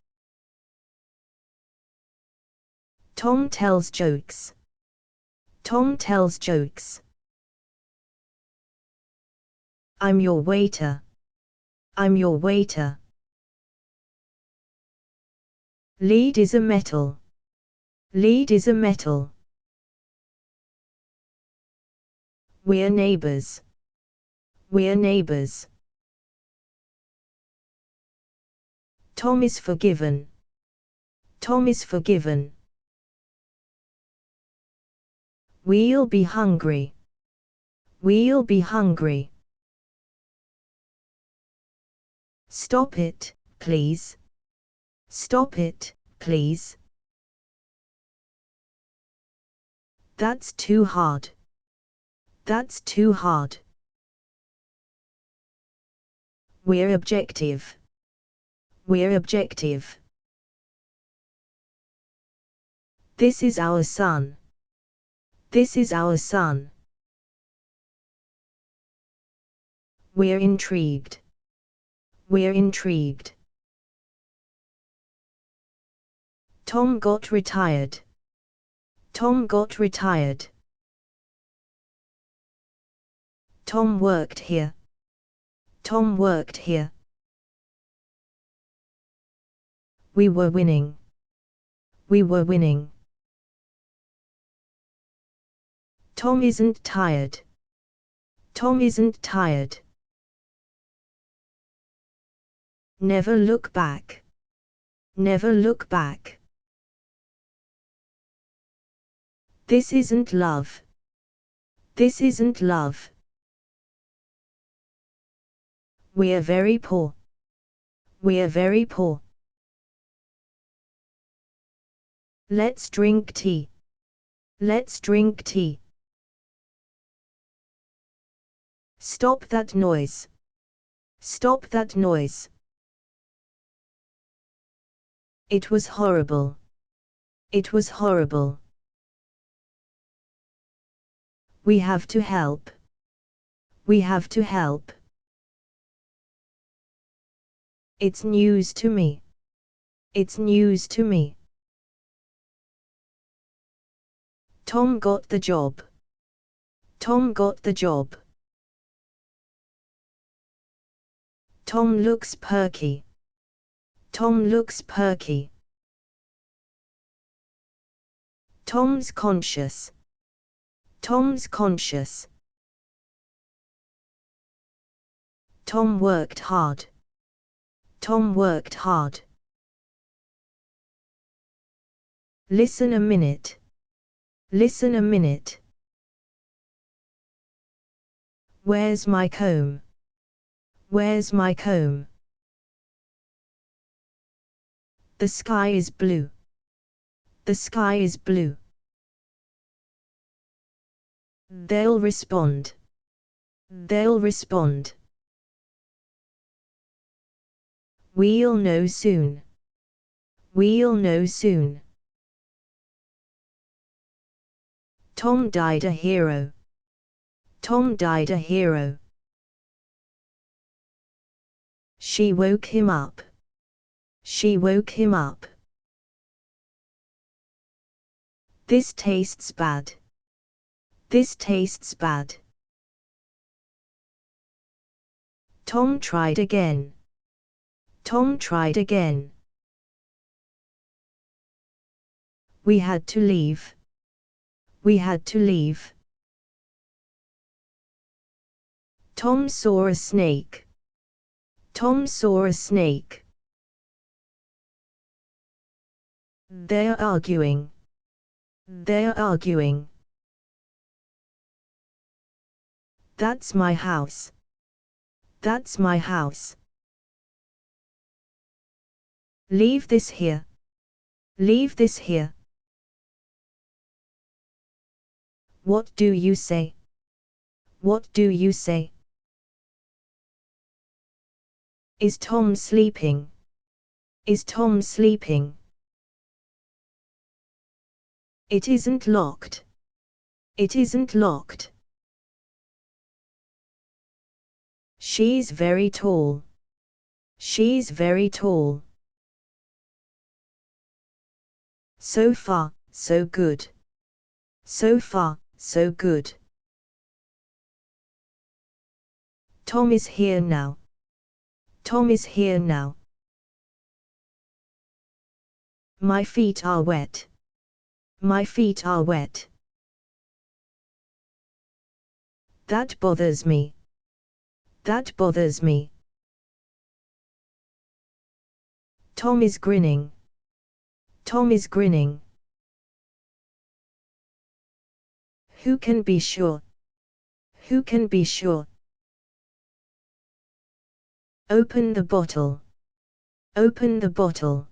Tom tells jokes. Tom tells jokes. I'm your waiter. I'm your waiter. Lead is a metal. Lead is a metal. We're neighbors. We're neighbors. Tom is forgiven. Tom is forgiven. We'll be hungry. We'll be hungry. Stop it, please. Stop it, please. That's too hard. That's too hard. We're objective. We're objective. This is our son. This is our son. We're intrigued. We're intrigued. Tom got retired. Tom got retired. Tom worked here. Tom worked here. We were winning. We were winning. Tom isn't tired. Tom isn't tired. Never look back. Never look back. This isn't love. This isn't love. We're very poor. We're very poor. Let's drink tea. Let's drink tea. Stop that noise. Stop that noise. It was horrible. It was horrible. We have to help. We have to help. It's news to me. It's news to me. Tom got the job. Tom got the job. Tom looks perky. Tom looks perky. Tom's conscious. Tom's conscious. Tom worked hard. Tom worked hard. Listen a minute. Listen a minute. Where's my comb? Where's my comb? The sky is blue. The sky is blue. They'll respond. They'll respond. We'll know soon. We'll know soon. Tom died a hero. Tom died a hero. She woke him up. She woke him up. This tastes bad. This tastes bad. Tom tried again. Tom tried again. We had to leave. We had to leave. Tom saw a snake. Tom saw a snake. They're arguing. They're arguing. That's my house. That's my house. Leave this here. Leave this here. What do you say? What do you say? Is Tom sleeping? Is Tom sleeping? It isn't locked. It isn't locked. She's very tall. She's very tall. So far, so good. So far, so good. Tom is here now. Tom is here now. My feet are wet. My feet are wet. That bothers me. That bothers me. Tom is grinning. Tom is grinning. Who can be sure? Who can be sure? Open the bottle. Open the bottle.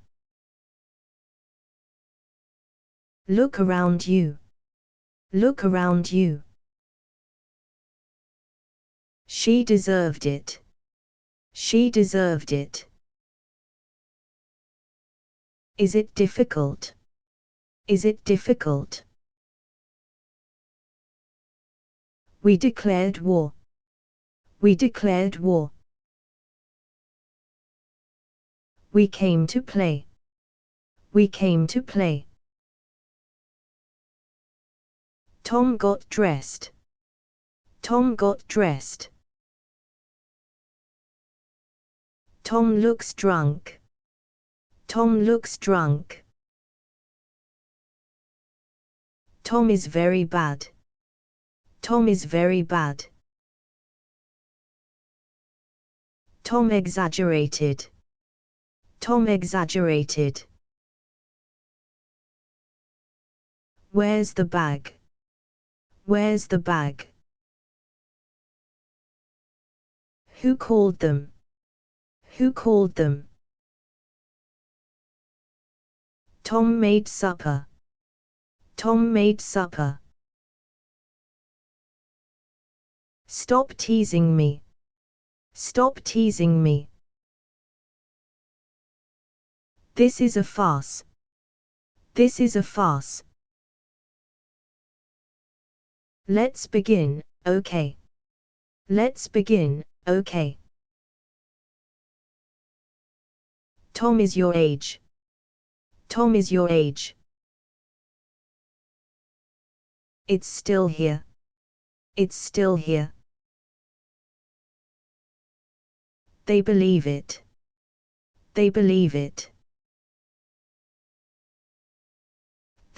Look around you. Look around you. She deserved it. She deserved it. Is it difficult? Is it difficult? We declared war. We declared war. We came to play. We came to play. Tom got dressed. Tom got dressed. Tom looks drunk. Tom looks drunk. Tom is very bad. Tom is very bad. Tom exaggerated. Tom exaggerated. Where's the bag? Where's the bag? Who called them? Who called them? Tom made supper. Tom made supper. Stop teasing me. Stop teasing me. This is a farce. This is a farce. Let's begin, okay. Let's begin, okay. Tom is your age. Tom is your age. It's still here. It's still here. They believe it. They believe it.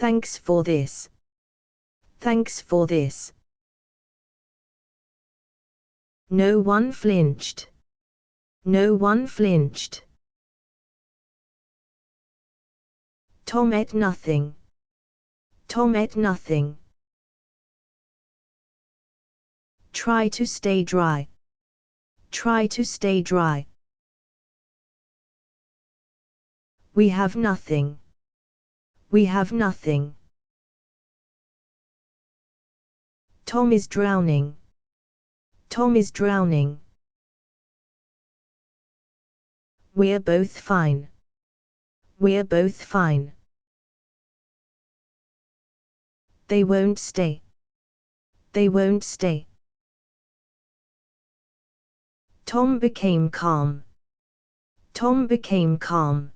Thanks for this. Thanks for this. No one flinched. No one flinched. Tom ate nothing. Tom ate nothing. Try to stay dry. Try to stay dry. We have nothing. We have nothing. Tom is drowning. Tom is drowning. We're both fine. We're both fine. They won't stay. They won't stay. Tom became calm. Tom became calm.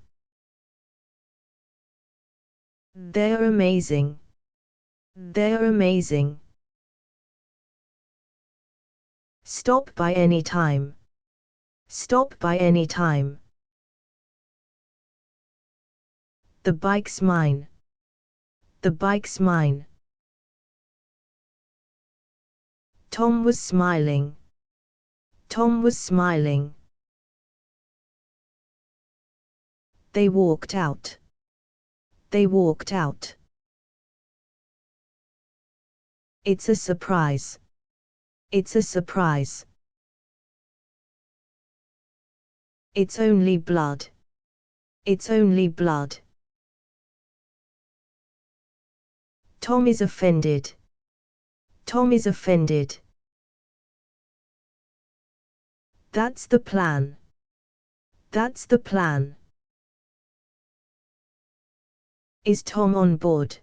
They're amazing. They're amazing. Stop by any time. Stop by any time. The bike's mine. The bike's mine. Tom was smiling. Tom was smiling. They walked out. They walked out. It's a surprise. It's a surprise. It's only blood. It's only blood. Tom is offended. Tom is offended. That's the plan. That's the plan. Is Tom on board?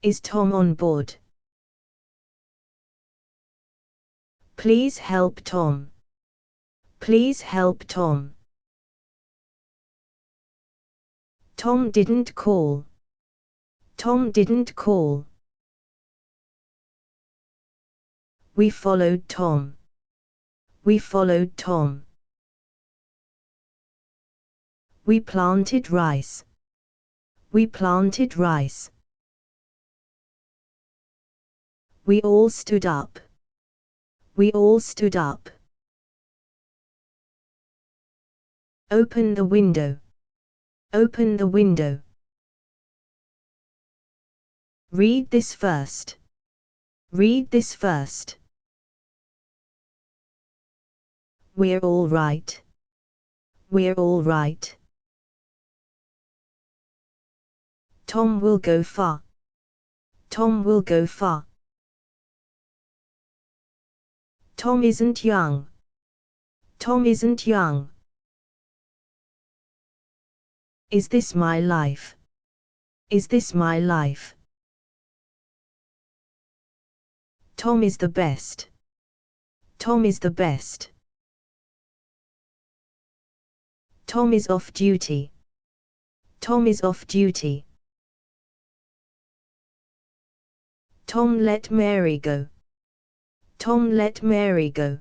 Is Tom on board? Please help Tom. Please help Tom. Tom didn't call. Tom didn't call. We followed Tom. We followed Tom. We planted rice. We planted rice. We all stood up. We all stood up. Open the window. Open the window. Read this first. Read this first. We're all right. We're all right. Tom will go far. Tom will go far. Tom isn't young. Tom isn't young. Is this my life? Is this my life? Tom is the best. Tom is the best. Tom is off duty. Tom is off duty. Tom let Mary go. Tom let Mary go.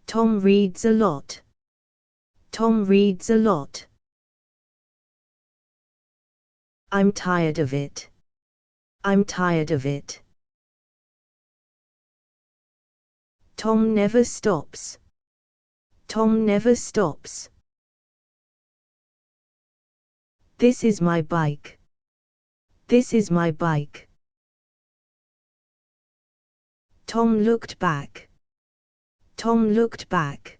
Tom reads a lot. Tom reads a lot. I'm tired of it. I'm tired of it. Tom never stops. Tom never stops. This is my bike. This is my bike. Tom looked back. Tom looked back.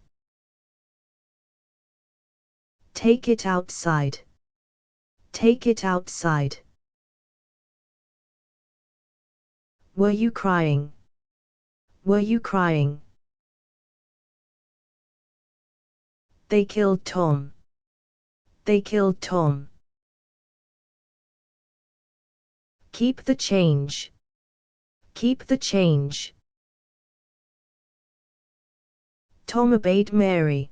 Take it outside. Take it outside. Were you crying? Were you crying? They killed Tom. They killed Tom. Keep the change. Keep the change. Tom obeyed Mary.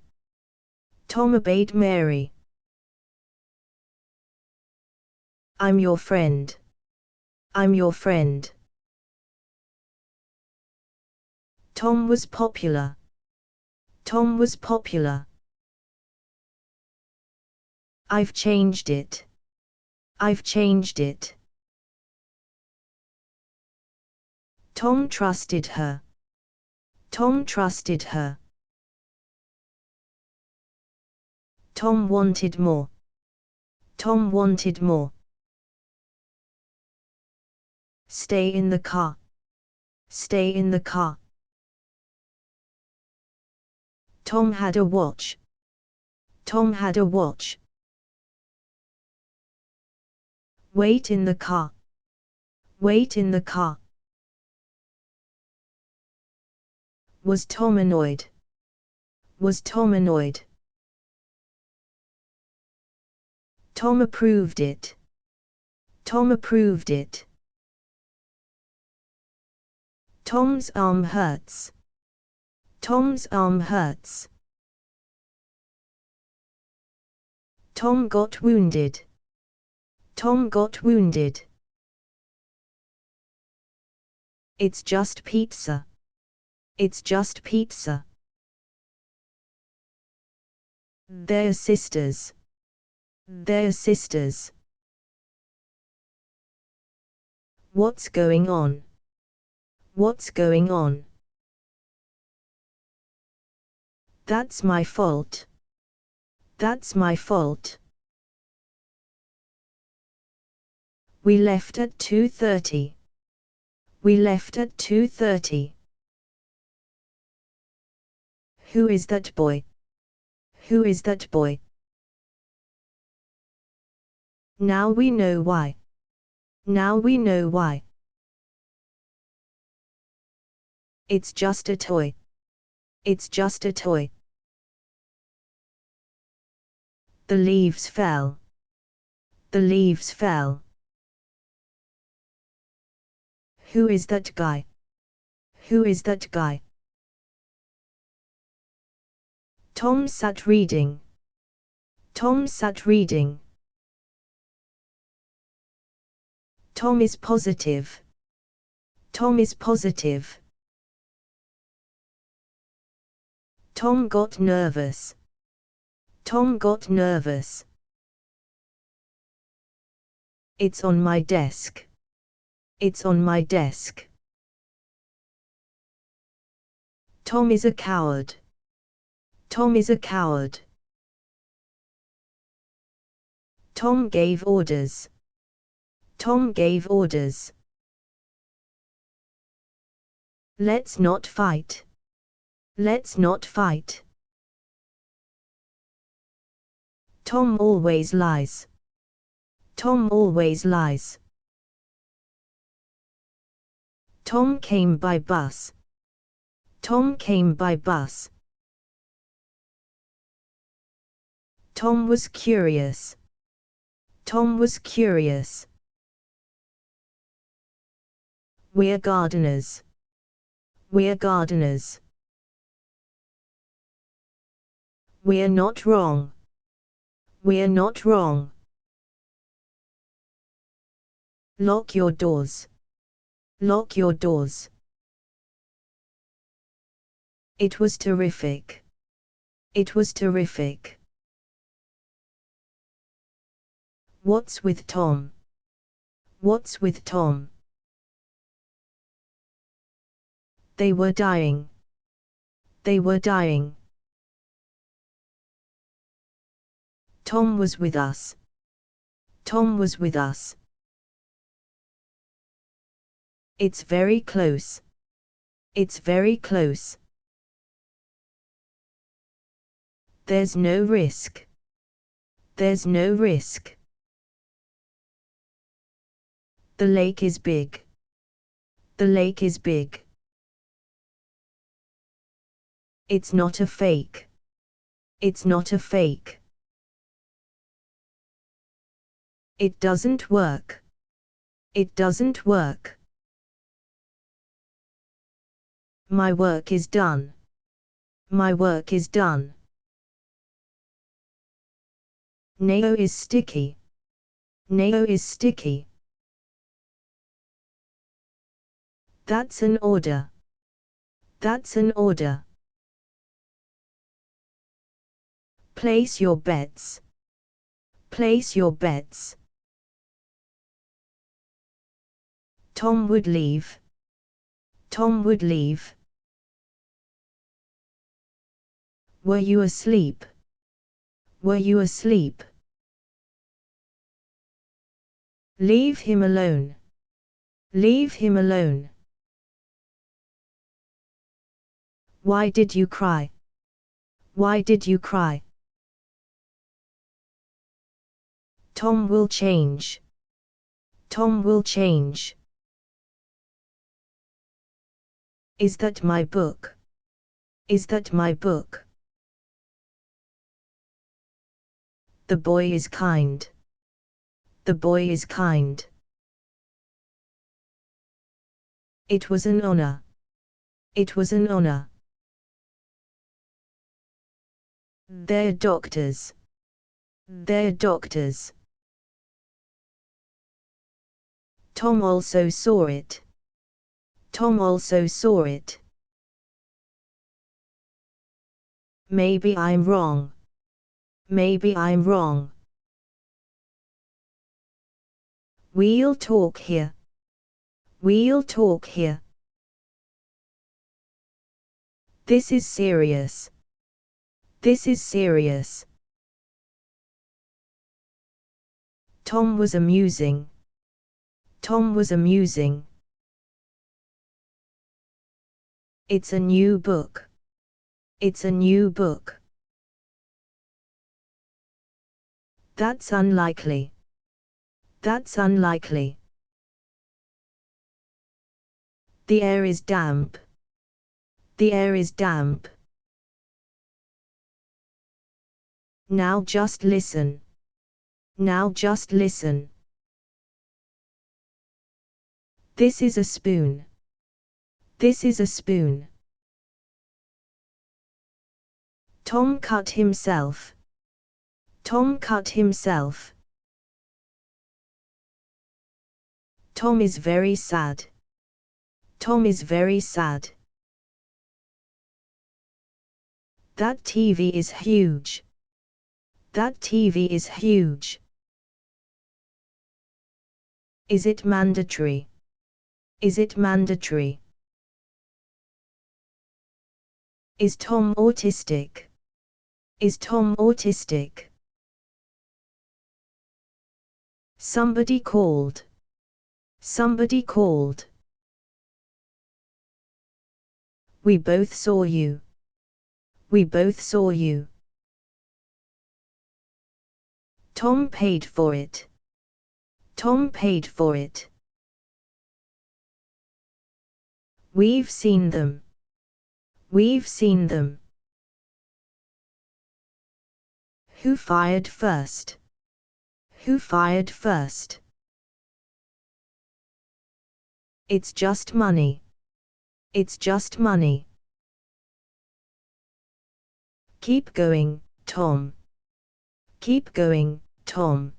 Tom obeyed Mary. I'm your friend. I'm your friend. Tom was popular. Tom was popular. I've changed it. I've changed it. Tom trusted her. Tom trusted her. Tom wanted more. Tom wanted more. Stay in the car. Stay in the car. Tom had a watch. Tom had a watch. Wait in the car. Wait in the car. Was Tom annoyed? Was Tom annoyed? Tom approved it. Tom approved it. Tom's arm hurts. Tom's arm hurts. Tom got wounded. Tom got wounded. It's just pizza. It's just pizza. They're sisters. They're sisters. What's going on? What's going on? That's my fault. That's my fault. We left at 2:30. We left at 2:30. Who is that boy? Who is that boy? Now we know why. Now we know why. It's just a toy. It's just a toy. The leaves fell. The leaves fell. Who is that guy? Who is that guy? Tom sat reading. Tom sat reading. Tom is positive. Tom is positive. Tom got nervous. Tom got nervous. It's on my desk. It's on my desk. Tom is a coward. Tom is a coward. Tom gave orders. Tom gave orders. Let's not fight. Let's not fight. Tom always lies. Tom always lies. Tom came by bus. Tom came by bus. Tom was curious. Tom was curious. We're gardeners. We're gardeners. We're not wrong. We're not wrong. Lock your doors. Lock your doors. It was terrific. It was terrific. What's with Tom? What's with Tom? They were dying. They were dying. Tom was with us. Tom was with us. It's very close. It's very close. There's no risk. There's no risk. The lake is big. The lake is big. It's not a fake. It's not a fake. It doesn't work. It doesn't work. My work is done. My work is done. Nail is sticky. Nail is sticky. That's an order. That's an order. Place your bets. Place your bets. Tom would leave. Tom would leave. Were you asleep? Were you asleep? Leave him alone. Leave him alone. Why did you cry? Why did you cry? Tom will change. Tom will change. Is that my book? Is that my book? The boy is kind. The boy is kind. It was an honor. It was an honor. They're doctors. They're doctors. Tom also saw it. Tom also saw it. Maybe I'm wrong. Maybe I'm wrong. We'll talk here. We'll talk here. This is serious. This is serious. Tom was amusing. Tom was amusing. It's a new book. It's a new book. That's unlikely. That's unlikely. The air is damp. The air is damp. Now just listen. Now just listen. This is a spoon. This is a spoon. Tom cut himself. Tom cut himself. Tom is very sad. Tom is very sad. That TV is huge. That TV is huge. Is it mandatory? Is it mandatory? Is Tom autistic? Is Tom autistic? Somebody called. Somebody called. We both saw you. We both saw you. Tom paid for it. Tom paid for it. We've seen them. We've seen them. Who fired first? Who fired first? It's just money. It's just money. Keep going, Tom. Keep going, Tom.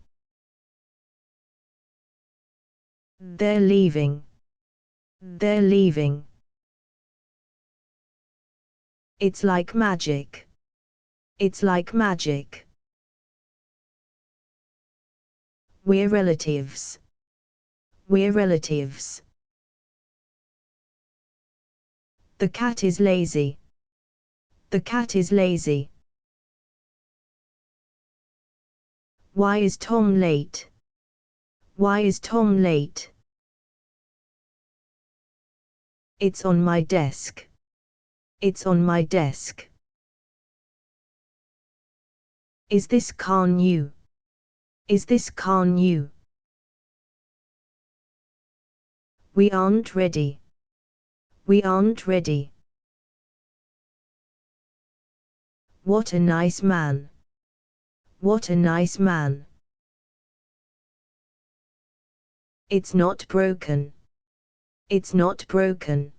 They're leaving. They're leaving. It's like magic. It's like magic. We're relatives. We're relatives. The cat is lazy. The cat is lazy. Why is Tom late? Why is Tom late? It's on my desk. It's on my desk. Is this car new? Is this car new? We aren't ready. We aren't ready. What a nice man. What a nice man. It's not broken. It's not broken.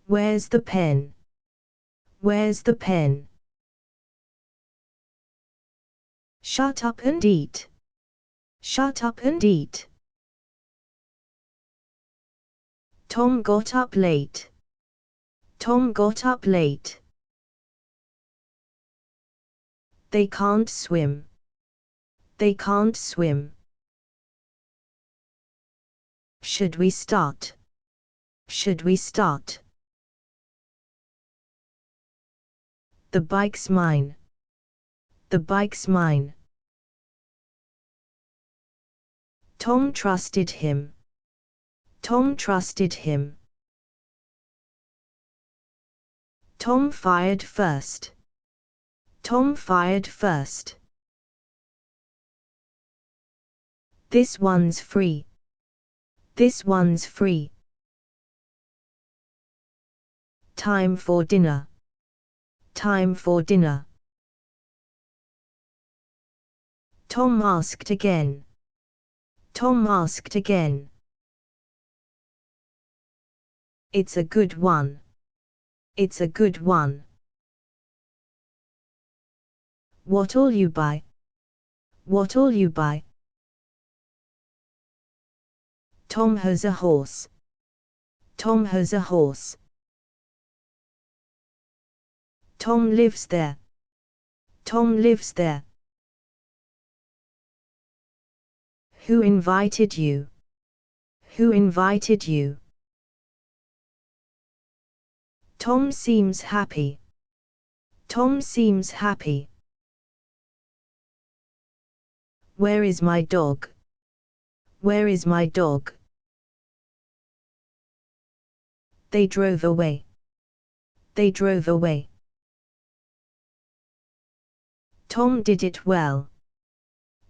Where's the pen? Where's the pen? Shut up and eat. Shut up and eat. Tom got up late. Tom got up late. They can't swim. They can't swim. Should we start? Should we start? The bike's mine. The bike's mine. Tom trusted him. Tom trusted him. Tom fired first. Tom fired first. This one's free. This one's free. Time for dinner. Time for dinner. Tom asked again. Tom asked again. It's a good one. It's a good one. What'll you buy? What'll you buy? Tom has a horse. Tom has a horse. Tom lives there. Tom lives there. Who invited you? Who invited you? Tom seems happy. Tom seems happy. Where is my dog? Where is my dog? They drove away. They drove away. Tom did it well.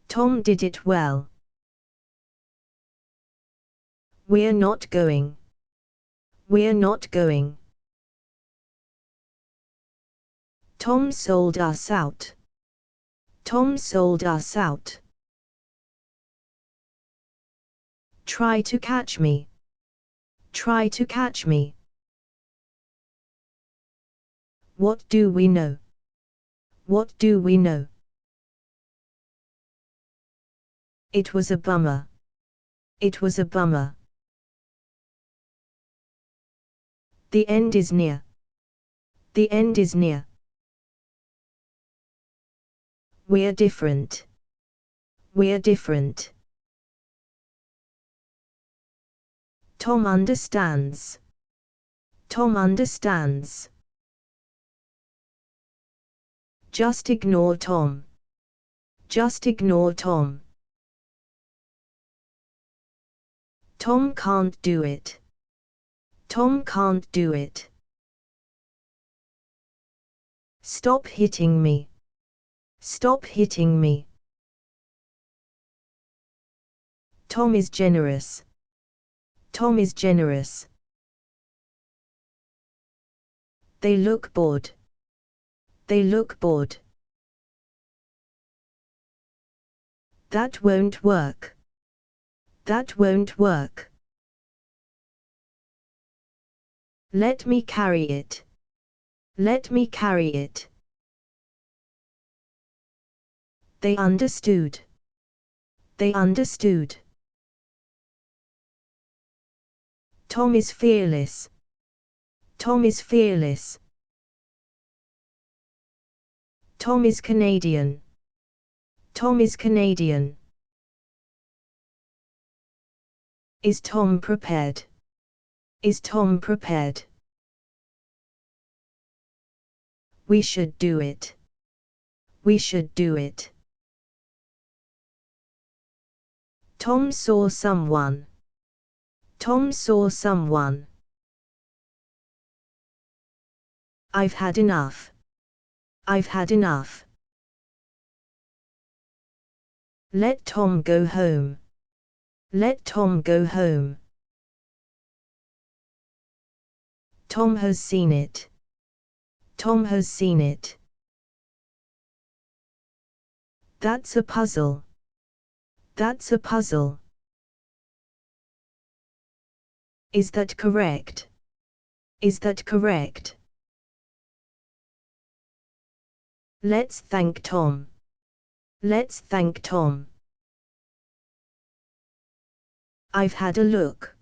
Tom did it well. We're not going. We're not going. Tom sold us out. Tom sold us out. Try to catch me. Try to catch me. What do we know? What do we know? It was a bummer. It was a bummer. The end is near. The end is near. We're different. We're different. Tom understands. Tom understands. Just ignore Tom. Just ignore Tom. Tom can't do it. Tom can't do it. Stop hitting me. Stop hitting me. Tom is generous. Tom is generous. They look bored. They look bored. That won't work. That won't work. Let me carry it. Let me carry it. They understood. They understood. Tom is fearless. Tom is fearless. Tom is Canadian. Tom is Canadian. Is Tom prepared? Is Tom prepared? We should do it. We should do it. Tom saw someone. Tom saw someone. I've had enough. I've had enough. Let Tom go home. Let Tom go home. Tom has seen it. Tom has seen it. That's a puzzle. That's a puzzle. Is that correct? Is that correct? Let's thank Tom. Let's thank Tom. I've had a look.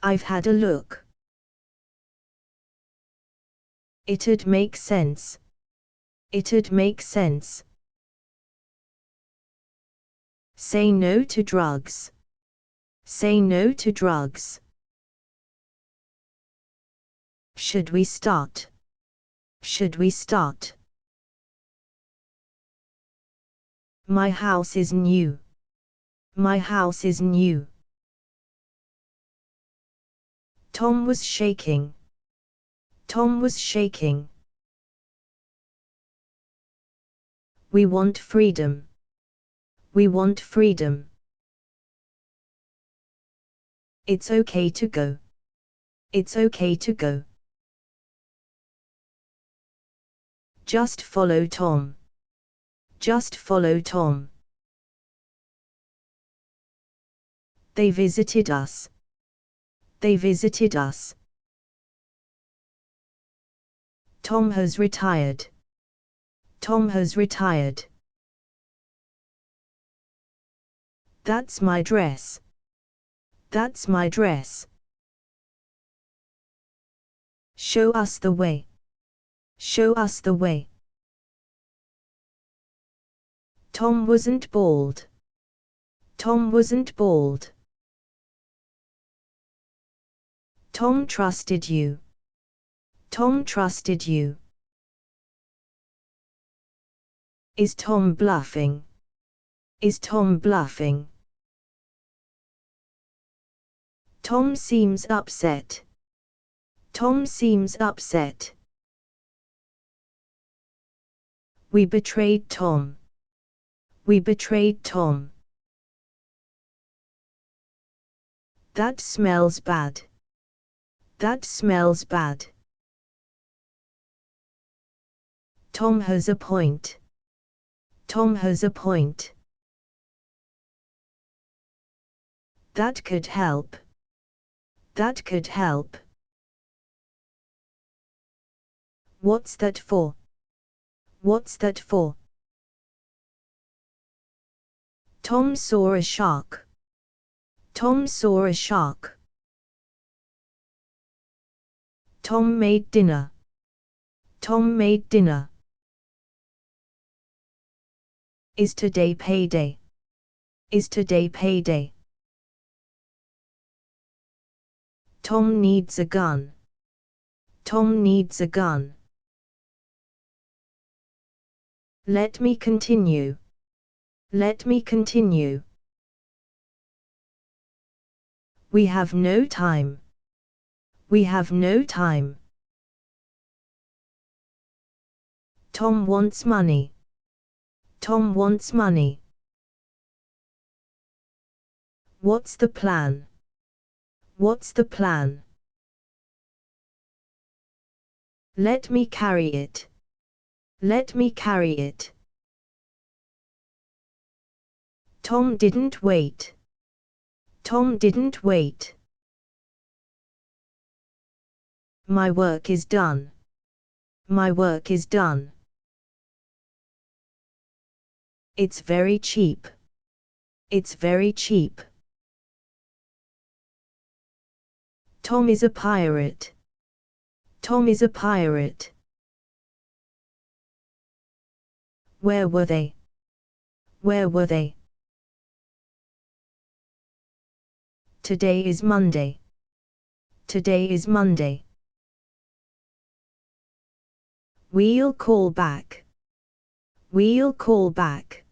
I've had a look. It'd make sense. It'd make sense. Say no to drugs. Say no to drugs. Should we start? Should we start? My house is new. My house is new. Tom was shaking. Tom was shaking. We want freedom. We want freedom. It's okay to go. It's okay to go. Just follow Tom. Just follow Tom. They visited us. They visited us. Tom has retired. Tom has retired. That's my dress. That's my dress. Show us the way. Show us the way. Tom wasn't bald. Tom wasn't bald. Tom trusted you. Tom trusted you. Is Tom bluffing? Is Tom bluffing? Tom seems upset. Tom seems upset. We betrayed Tom. We betrayed Tom. That smells bad. That smells bad. Tom has a point. Tom has a point. That could help. That could help. What's that for? What's that for? Tom saw a shark. Tom saw a shark. Tom made dinner. Tom made dinner. Is today payday? Is today payday? Tom needs a gun. Tom needs a gun. Let me continue. Let me continue. We have no time. We have no time. Tom wants money. Tom wants money. What's the plan? What's the plan? Let me carry it. Let me carry it. Tom didn't wait. Tom didn't wait. My work is done. My work is done. It's very cheap. It's very cheap. Tom is a pirate. Tom is a pirate. Where were they? Where were they? Today is Monday. Today is Monday. We'll call back. We'll call back.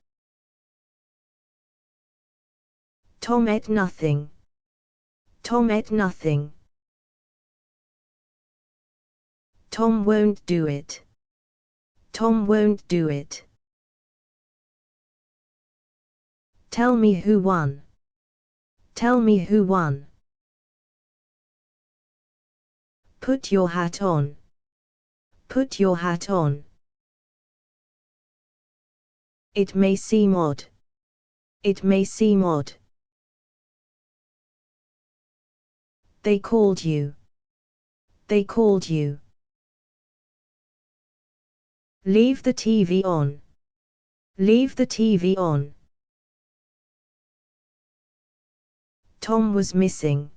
Tom ate nothing. Tom ate nothing. Tom won't do it. Tom won't do it. Tell me who won. Tell me who won. Put your hat on. Put your hat on. It may seem odd. It may seem odd. They called you. They called you. Leave the TV on. Leave the TV on. Tom was missing.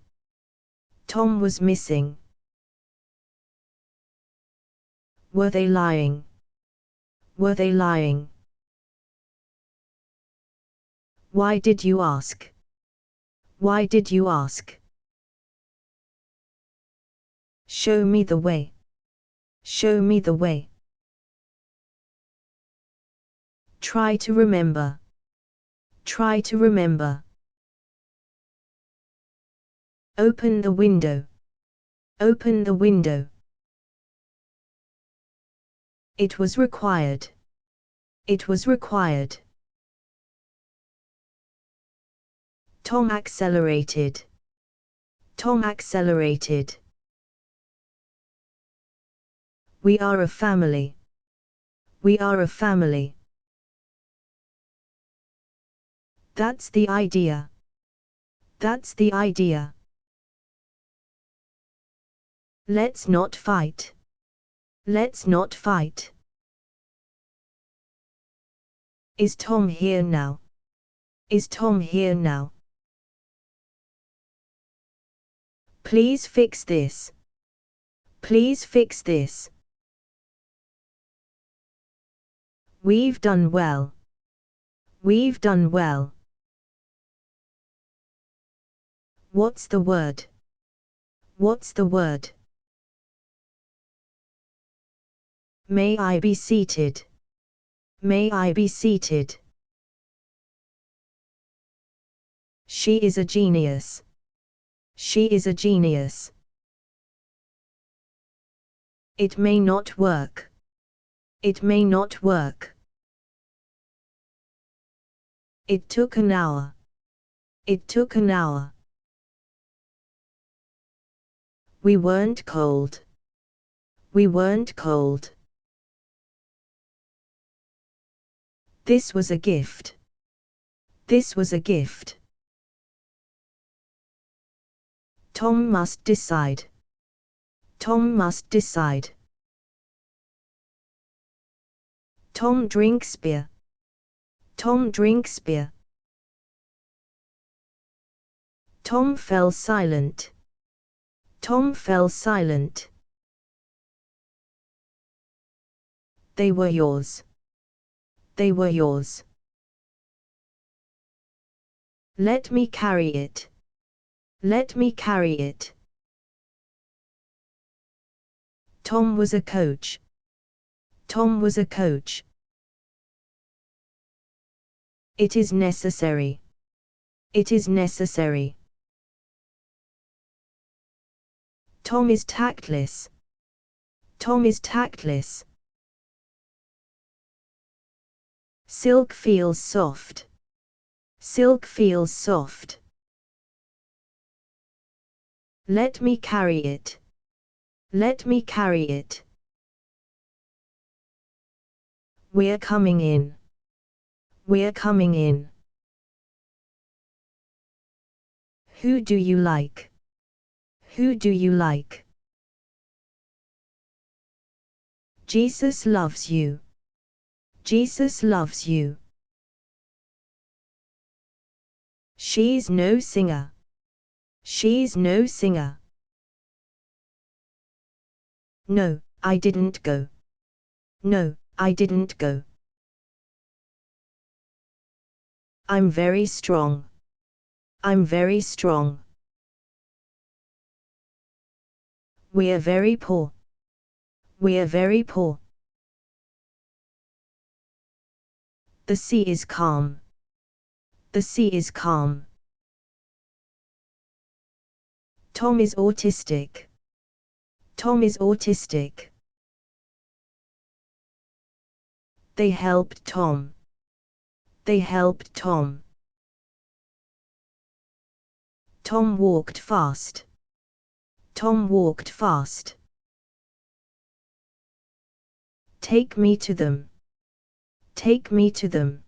Tom was missing. Were they lying? Were they lying? Why did you ask? Why did you ask? Show me the way. Show me the way. Try to remember. Try to remember. Open the window. Open the window. It was required. It was required. Tom accelerated. Tom accelerated. We are a family. We are a family. That's the idea. That's the idea. Let's not fight. Let's not fight. Is Tom here now? Is Tom here now? Please fix this. Please fix this. We've done well. We've done well. What's the word? What's the word? May I be seated? May I be seated? She is a genius. She is a genius. It may not work. It may not work. It took an hour. It took an hour. We weren't cold. We weren't cold. This was a gift. This was a gift. Tom must decide. Tom must decide. Tom drinks beer. Tom drinks beer. Tom fell silent. Tom fell silent. They were yours. They were yours. Let me carry it. Let me carry it. Tom was a coach. Tom was a coach. It is necessary. It is necessary. Tom is tactless. Tom is tactless. Silk feels soft. Silk feels soft. Let me carry it. Let me carry it. We're coming in. We're coming in. Who do you like? Who do you like? Jesus loves you. Jesus loves you. She's no singer. She's no singer. No, I didn't go. No, I didn't go. I'm very strong. I'm very strong. We're very poor. We're very poor. The sea is calm. The sea is calm. Tom is autistic. Tom is autistic. They helped Tom. They helped Tom. Tom walked fast. Tom walked fast. Take me to them. Take me to them.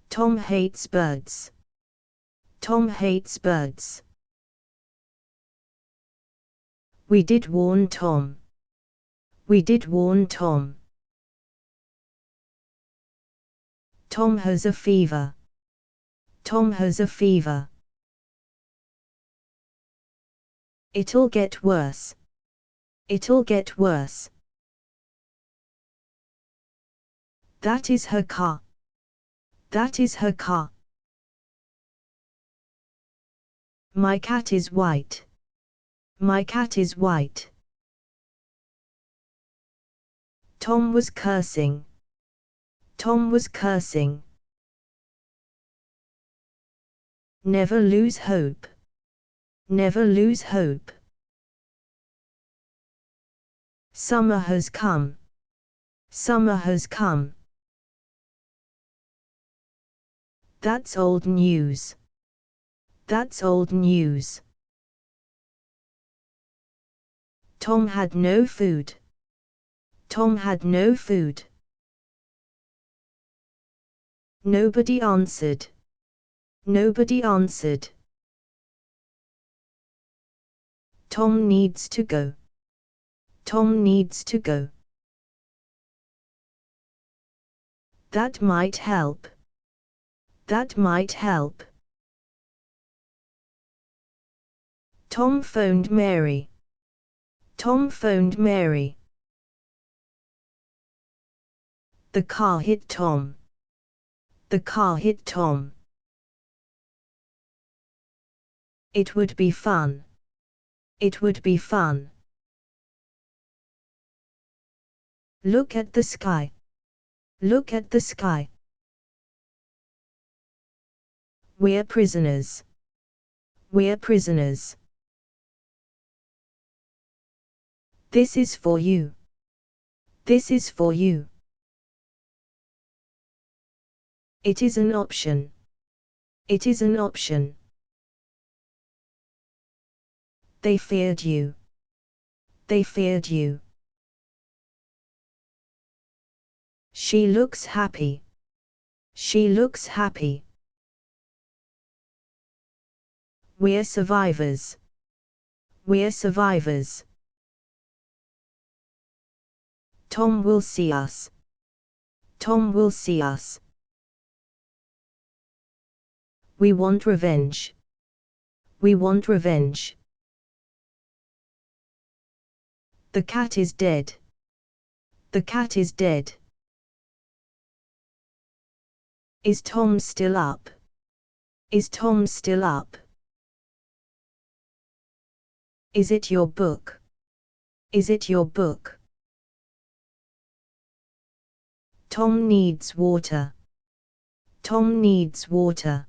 Tom hates birds. Tom hates birds. We did warn Tom. We did warn Tom. Tom has a fever. Tom has a fever. It'll get worse. It'll get worse. That is her car. That is her car. My cat is white. My cat is white. Tom was cursing. Tom was cursing. Never lose hope. Never lose hope. Summer has come. Summer has come. That's old news. That's old news. Tom had no food. Tom had no food. Nobody answered. Nobody answered. Tom needs to go. Tom needs to go. That might help. That might help. Tom phoned Mary. Tom phoned Mary. The car hit Tom. The car hit Tom. It would be fun. It would be fun. Look at the sky. Look at the sky. We're prisoners. We're prisoners. This is for you. This is for you. It is an option. It is an option. They feared you. They feared you. She looks happy. She looks happy. We're survivors. We're survivors. Tom will see us. Tom will see us. We want revenge. We want revenge. The cat is dead. The cat is dead. Is Tom still up? Is Tom still up? Is it your book? Is it your book? Tom needs water. Tom needs water.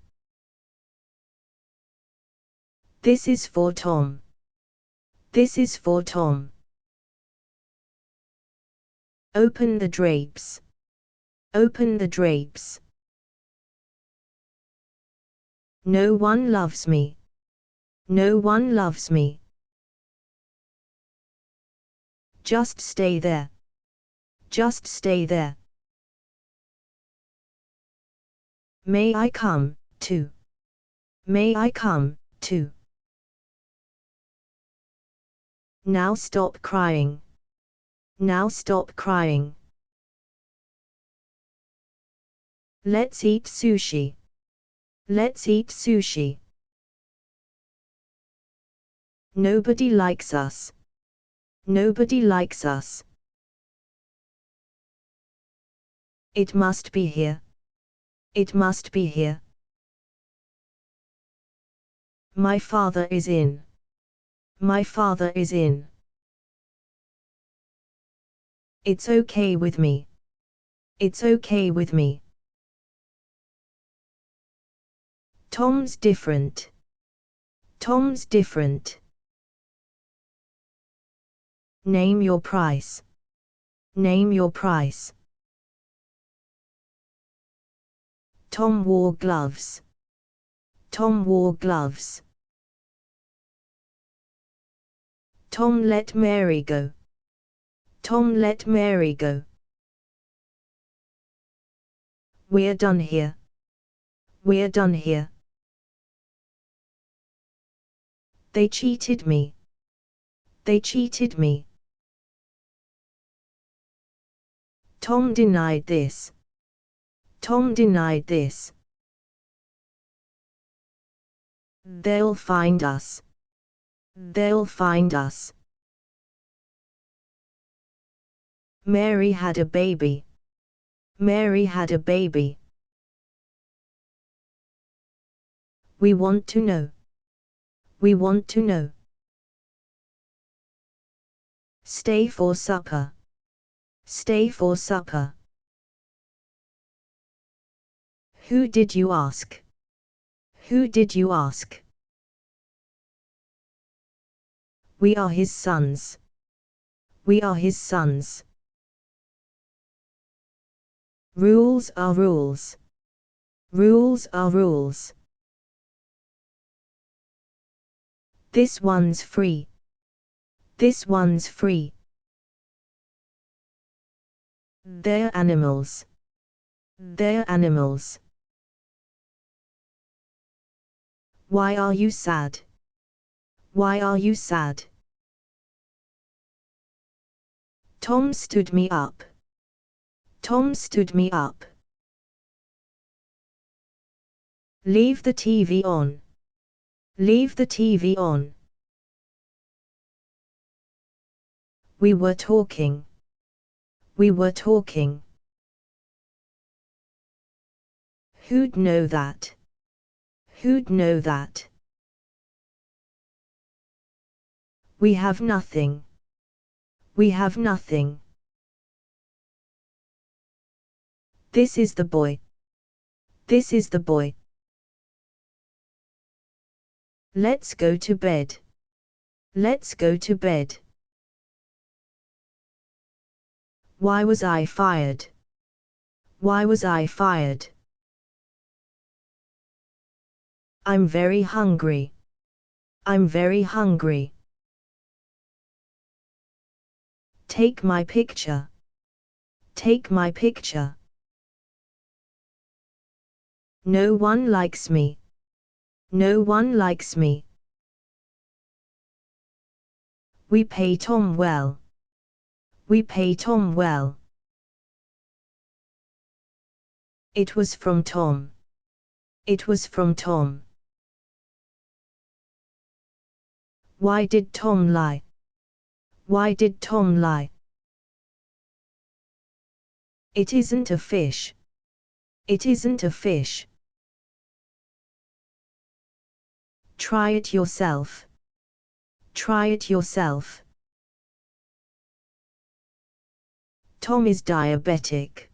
This is for Tom. This is for Tom. Open the drapes. Open the drapes. No one loves me. No one loves me. Just stay there. Just stay there. May I come, too? May I come, too? Now stop crying. Now stop crying. Let's eat sushi. Let's eat sushi. Nobody likes us. Nobody likes us. It must be here. It must be here. My father is in. My father is in. It's okay with me. It's okay with me. Tom's different. Tom's different. Name your price. Name your price. Tom wore gloves. Tom wore gloves. Tom let Mary go. Tom let Mary go. We're done here. We're done here. They cheated me. They cheated me. Tom denied this. Tom denied this. They'll find us. They'll find us. Mary had a baby. Mary had a baby. We want to know. We want to know. Stay for supper. Stay for supper. Who did you ask? Who did you ask? We are his sons. We are his sons. Rules are rules. Rules are rules. This one's free. This one's free. They're animals. They're animals. Why are you sad? Why are you sad? Tom stood me up. Tom stood me up. Leave the TV on. Leave the TV on. We were talking. We were talking. Who'd know that? Who'd know that? We have nothing. We have nothing. This is the boy. This is the boy. Let's go to bed. Let's go to bed. Why was I fired? Why was I fired? I'm very hungry. I'm very hungry. Take my picture. Take my picture. No one likes me. No one likes me. We pay Tom well. We pay Tom well. It was from Tom. It was from Tom. Why did Tom lie? Why did Tom lie? It isn't a fish. It isn't a fish. Try it yourself. Try it yourself. Tom is diabetic.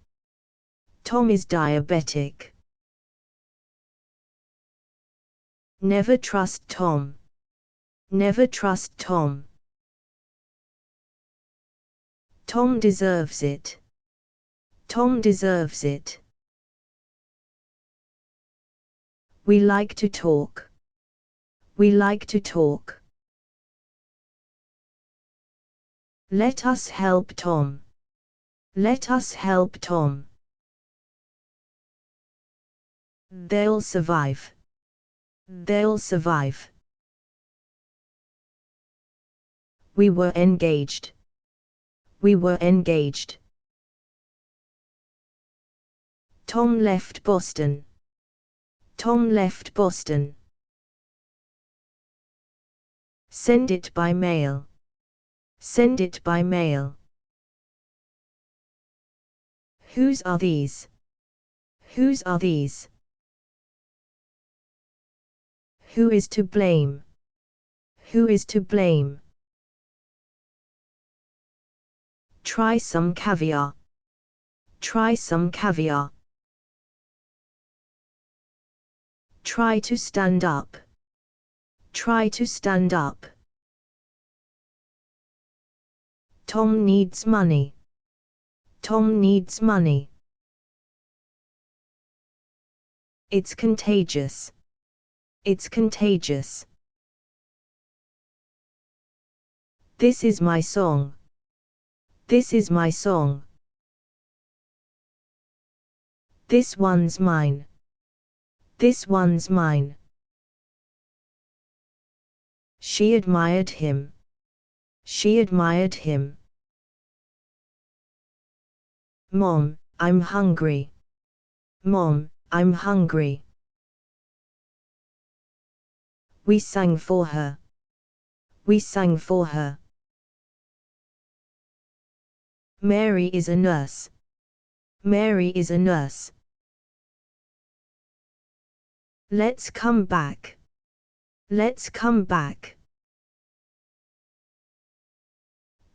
Tom is diabetic. Never trust Tom. Never trust Tom. Tom deserves it. Tom deserves it. We like to talk. We like to talk. Let us help Tom. Let us help Tom. They'll survive. They'll survive. We were engaged. We were engaged. Tom left Boston. Tom left Boston. Send it by mail. Send it by mail. Whose are these? Whose are these? Who is to blame? Who is to blame? Try some caviar. Try some caviar. Try to stand up. Try to stand up. Tom needs money. Tom needs money. It's contagious. It's contagious. This is my song. This is my song. This one's mine. This one's mine. She admired him. She admired him. Mom, I'm hungry. Mom, I'm hungry. We sang for her. We sang for her. Mary is a nurse. Mary is a nurse. Let's come back. Let's come back.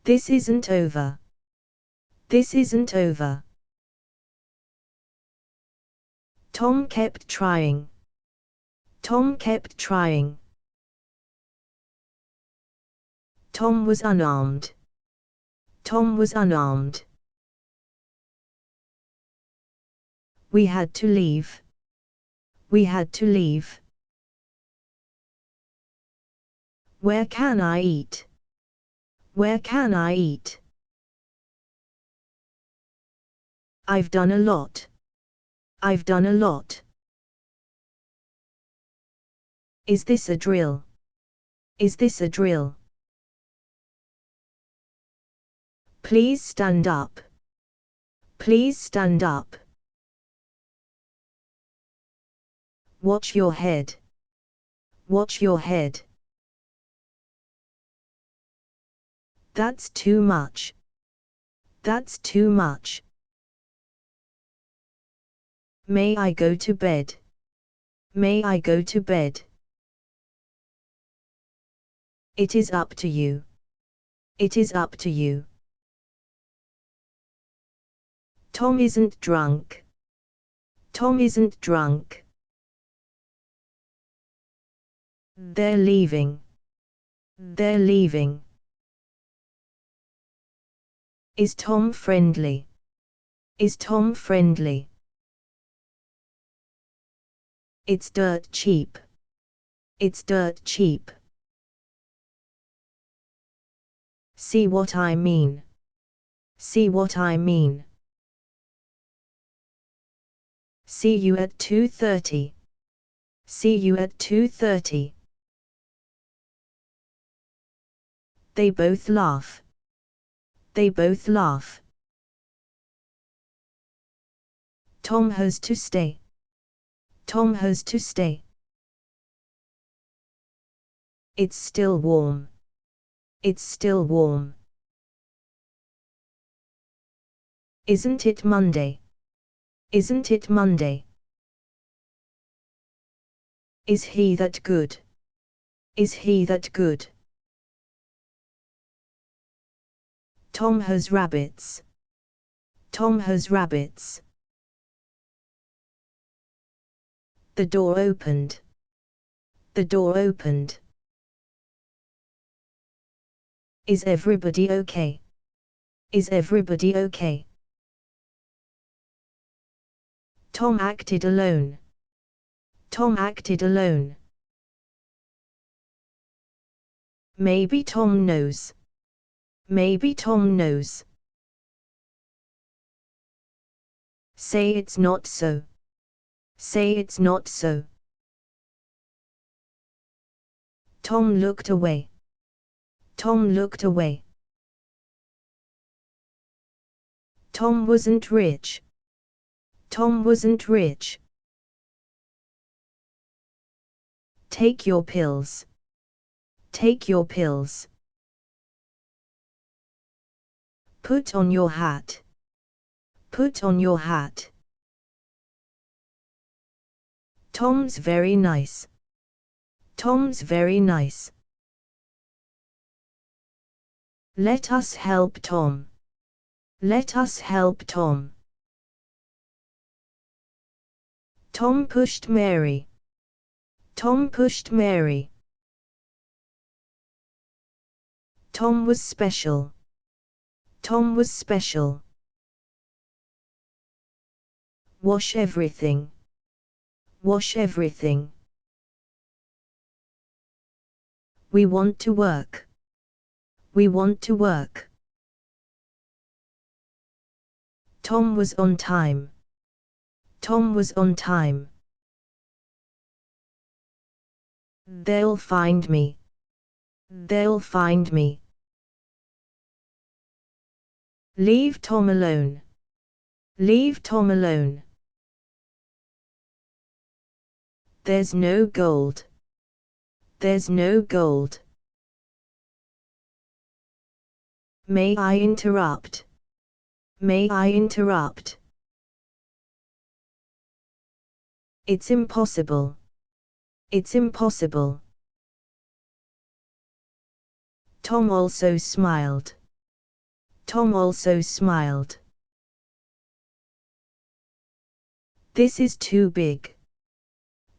This isn't over. This isn't over. Tom kept trying. Tom kept trying. Tom was unarmed. Tom was unarmed. We had to leave. We had to leave. Where can I eat? Where can I eat? I've done a lot. I've done a lot. Is this a drill? Is this a drill? Please stand up. Please stand up. Watch your head. Watch your head. That's too much. That's too much. May I go to bed? May I go to bed? It is up to you. It is up to you. Tom isn't drunk. Tom isn't drunk. They're leaving. They're leaving. Is Tom friendly? Is Tom friendly? It's dirt cheap. It's dirt cheap. See what I mean? See what I mean? See you at 2:30. See you at 2:30. They both laugh. They both laugh. Tom has to stay. Tom has to stay. It's still warm. It's still warm. Isn't it Monday? Isn't it Monday? Is he that good? Is he that good? Tom has rabbits. Tom has rabbits. The door opened. The door opened. Is everybody okay? Is everybody okay? Tom acted alone. Tom acted alone. Maybe Tom knows. Maybe Tom knows. Say it's not so. Say it's not so. Tom looked away. Tom looked away. Tom wasn't rich. Tom wasn't rich. Take your pills. Take your pills. Put on your hat. Put on your hat. Tom's very nice. Tom's very nice. Let us help Tom. Let us help Tom. Tom pushed Mary. Tom pushed Mary. Tom was special. Tom was special. Wash everything. Wash everything. We want to work. We want to work. Tom was on time. Tom was on time. They'll find me. They'll find me. Leave Tom alone. Leave Tom alone. There's no gold. There's no gold. May I interrupt? May I interrupt? It's impossible. It's impossible. Tom also smiled. Tom also smiled. This is too big.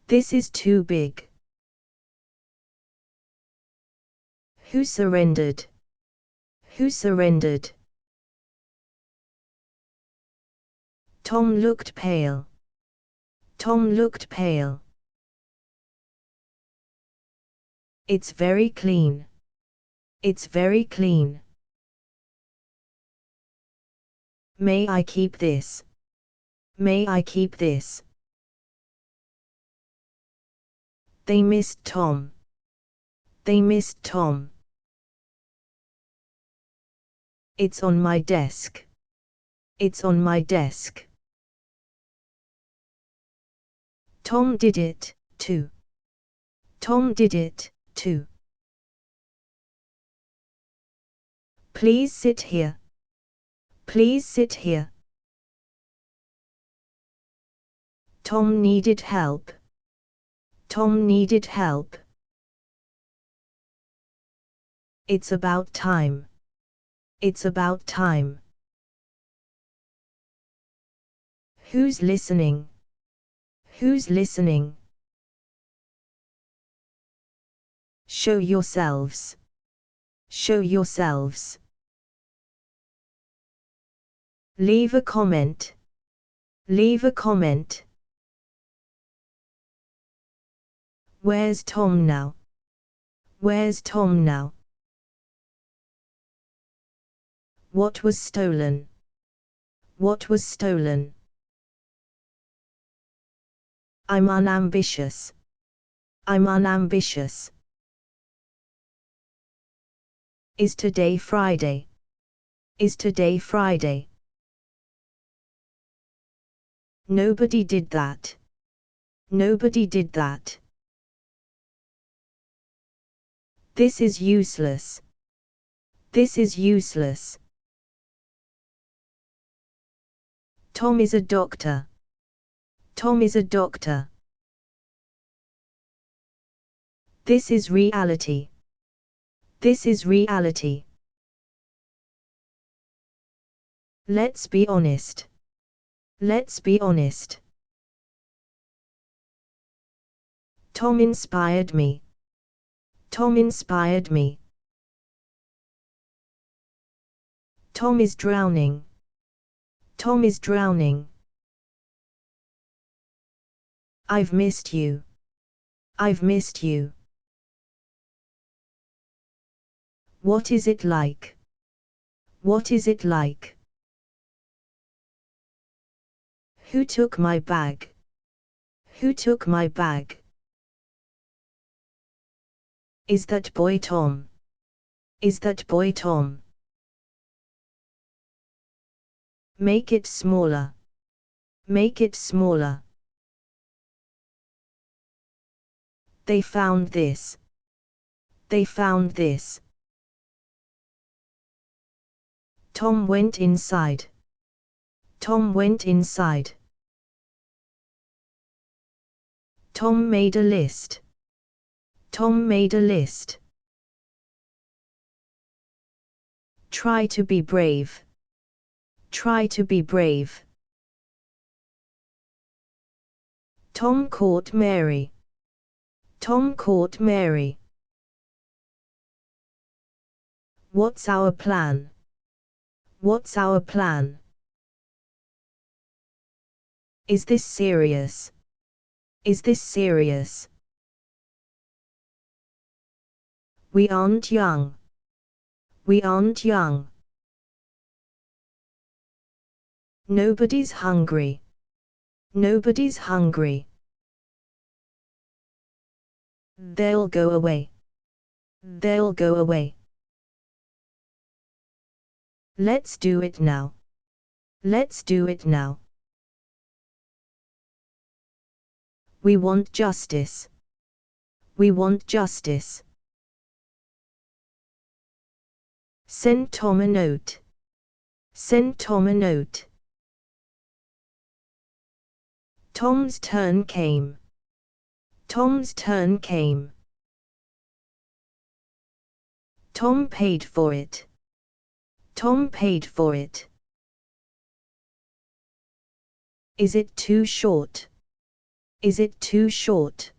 This is too big. Who surrendered? Who surrendered? Tom looked pale. Tom looked pale. It's very clean. It's very clean. May I keep this? May I keep this? They missed Tom. They missed Tom. It's on my desk. It's on my desk. Tom did it, too. Tom did it, too. Please sit here. Please sit here. Tom needed help. Tom needed help. It's about time. It's about time. Who's listening? Who's listening? Show yourselves. Show yourselves. Leave a comment. Leave a comment. Where's Tom now? Where's Tom now? What was stolen? What was stolen? I'm unambitious. I'm unambitious. Is today Friday? Is today Friday? Nobody did that. Nobody did that. This is useless. This is useless. Tom is a doctor. Tom is a doctor. This is reality. This is reality. Let's be honest. Let's be honest. Tom inspired me. Tom inspired me. Tom is drowning. Tom is drowning. I've missed you. I've missed you. What is it like? What is it like? Who took my bag? Who took my bag? Is that boy Tom? Is that boy Tom? Make it smaller. Make it smaller. They found this. They found this. Tom went inside. Tom went inside. Tom made a list. Tom made a list. Try to be brave. Try to be brave. Tom caught Mary. Tom caught Mary. What's our plan? What's our plan? Is this serious? Is this serious? We aren't young. We aren't young. Nobody's hungry. Nobody's hungry. They'll go away. They'll go away. Let's do it now. Let's do it now. We want justice. We want justice. Send Tom a note. Send Tom a note. Tom's turn came. Tom's turn came. Tom paid for it. Tom paid for it. Is it too short? Is it too short?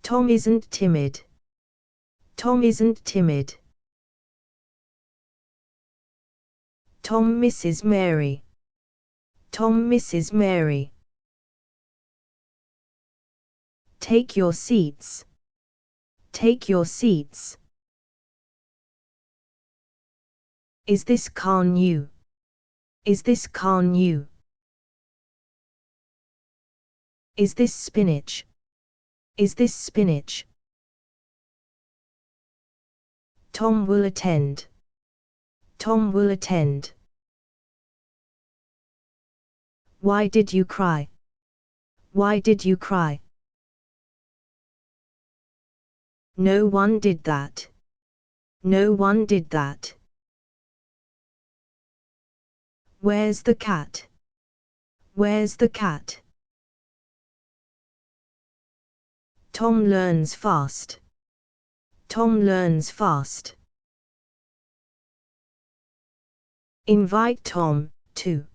Tom isn't timid. Tom isn't timid. Tom misses Mary. Tom misses Mary. Take your seats. Take your seats. Is this car new? Is this car new? Is this spinach? Is this spinach? Tom will attend. Tom will attend. Why did you cry? Why did you cry? No one did that. No one did that. Where's the cat? Where's the cat? Tom learns fast. Tom learns fast. Invite Tom, too.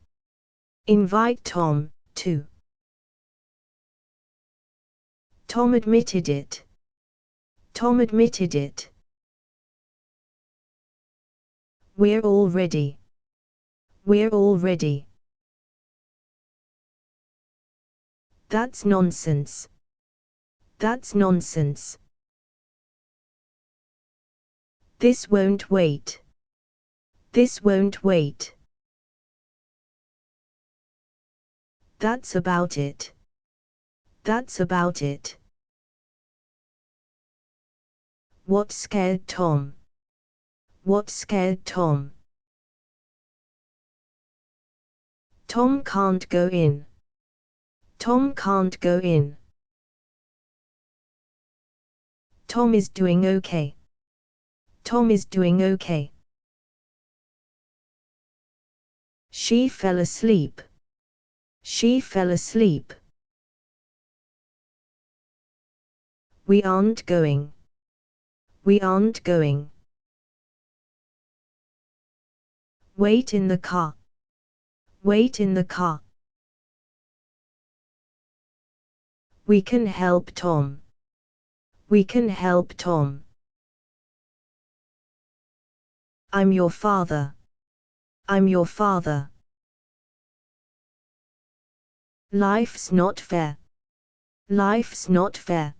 Invite Tom, too. Tom admitted it. Tom admitted it. We're all ready. We're all ready. That's nonsense. That's nonsense. This won't wait. This won't wait. That's about it. That's about it. What scared Tom? What scared Tom? Tom can't go in. Tom can't go in. Tom is doing okay. Tom is doing okay. She fell asleep. She fell asleep. We aren't going. We aren't going. Wait in the car. Wait in the car. We can help Tom. We can help Tom. I'm your father. I'm your father. Life's not fair. Life's not fair.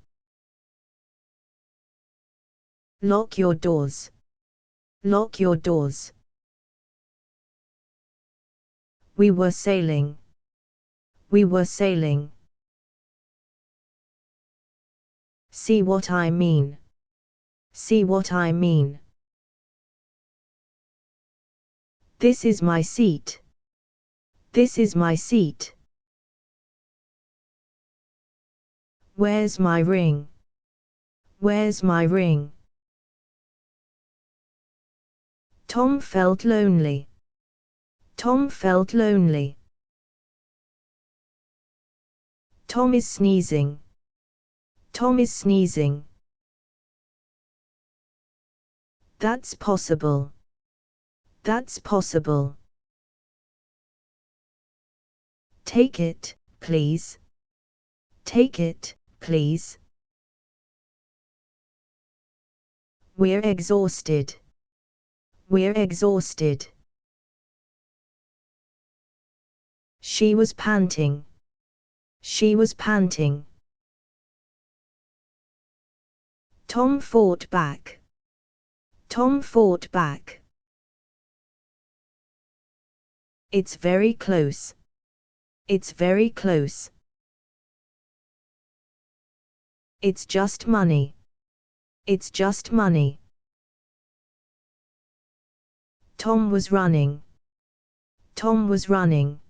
Lock your doors. Lock your doors. We were sailing. We were sailing. See what I mean. See what I mean. This is my seat. This is my seat. Where's my ring? Where's my ring? Tom felt lonely. Tom felt lonely. Tom is sneezing. Tom is sneezing. That's possible. That's possible. Take it, please. Take it, please. We're exhausted. We're exhausted. She was panting. She was panting. Tom fought back. Tom fought back. It's very close. It's very close. It's just money. It's just money. Tom was running. Tom was running.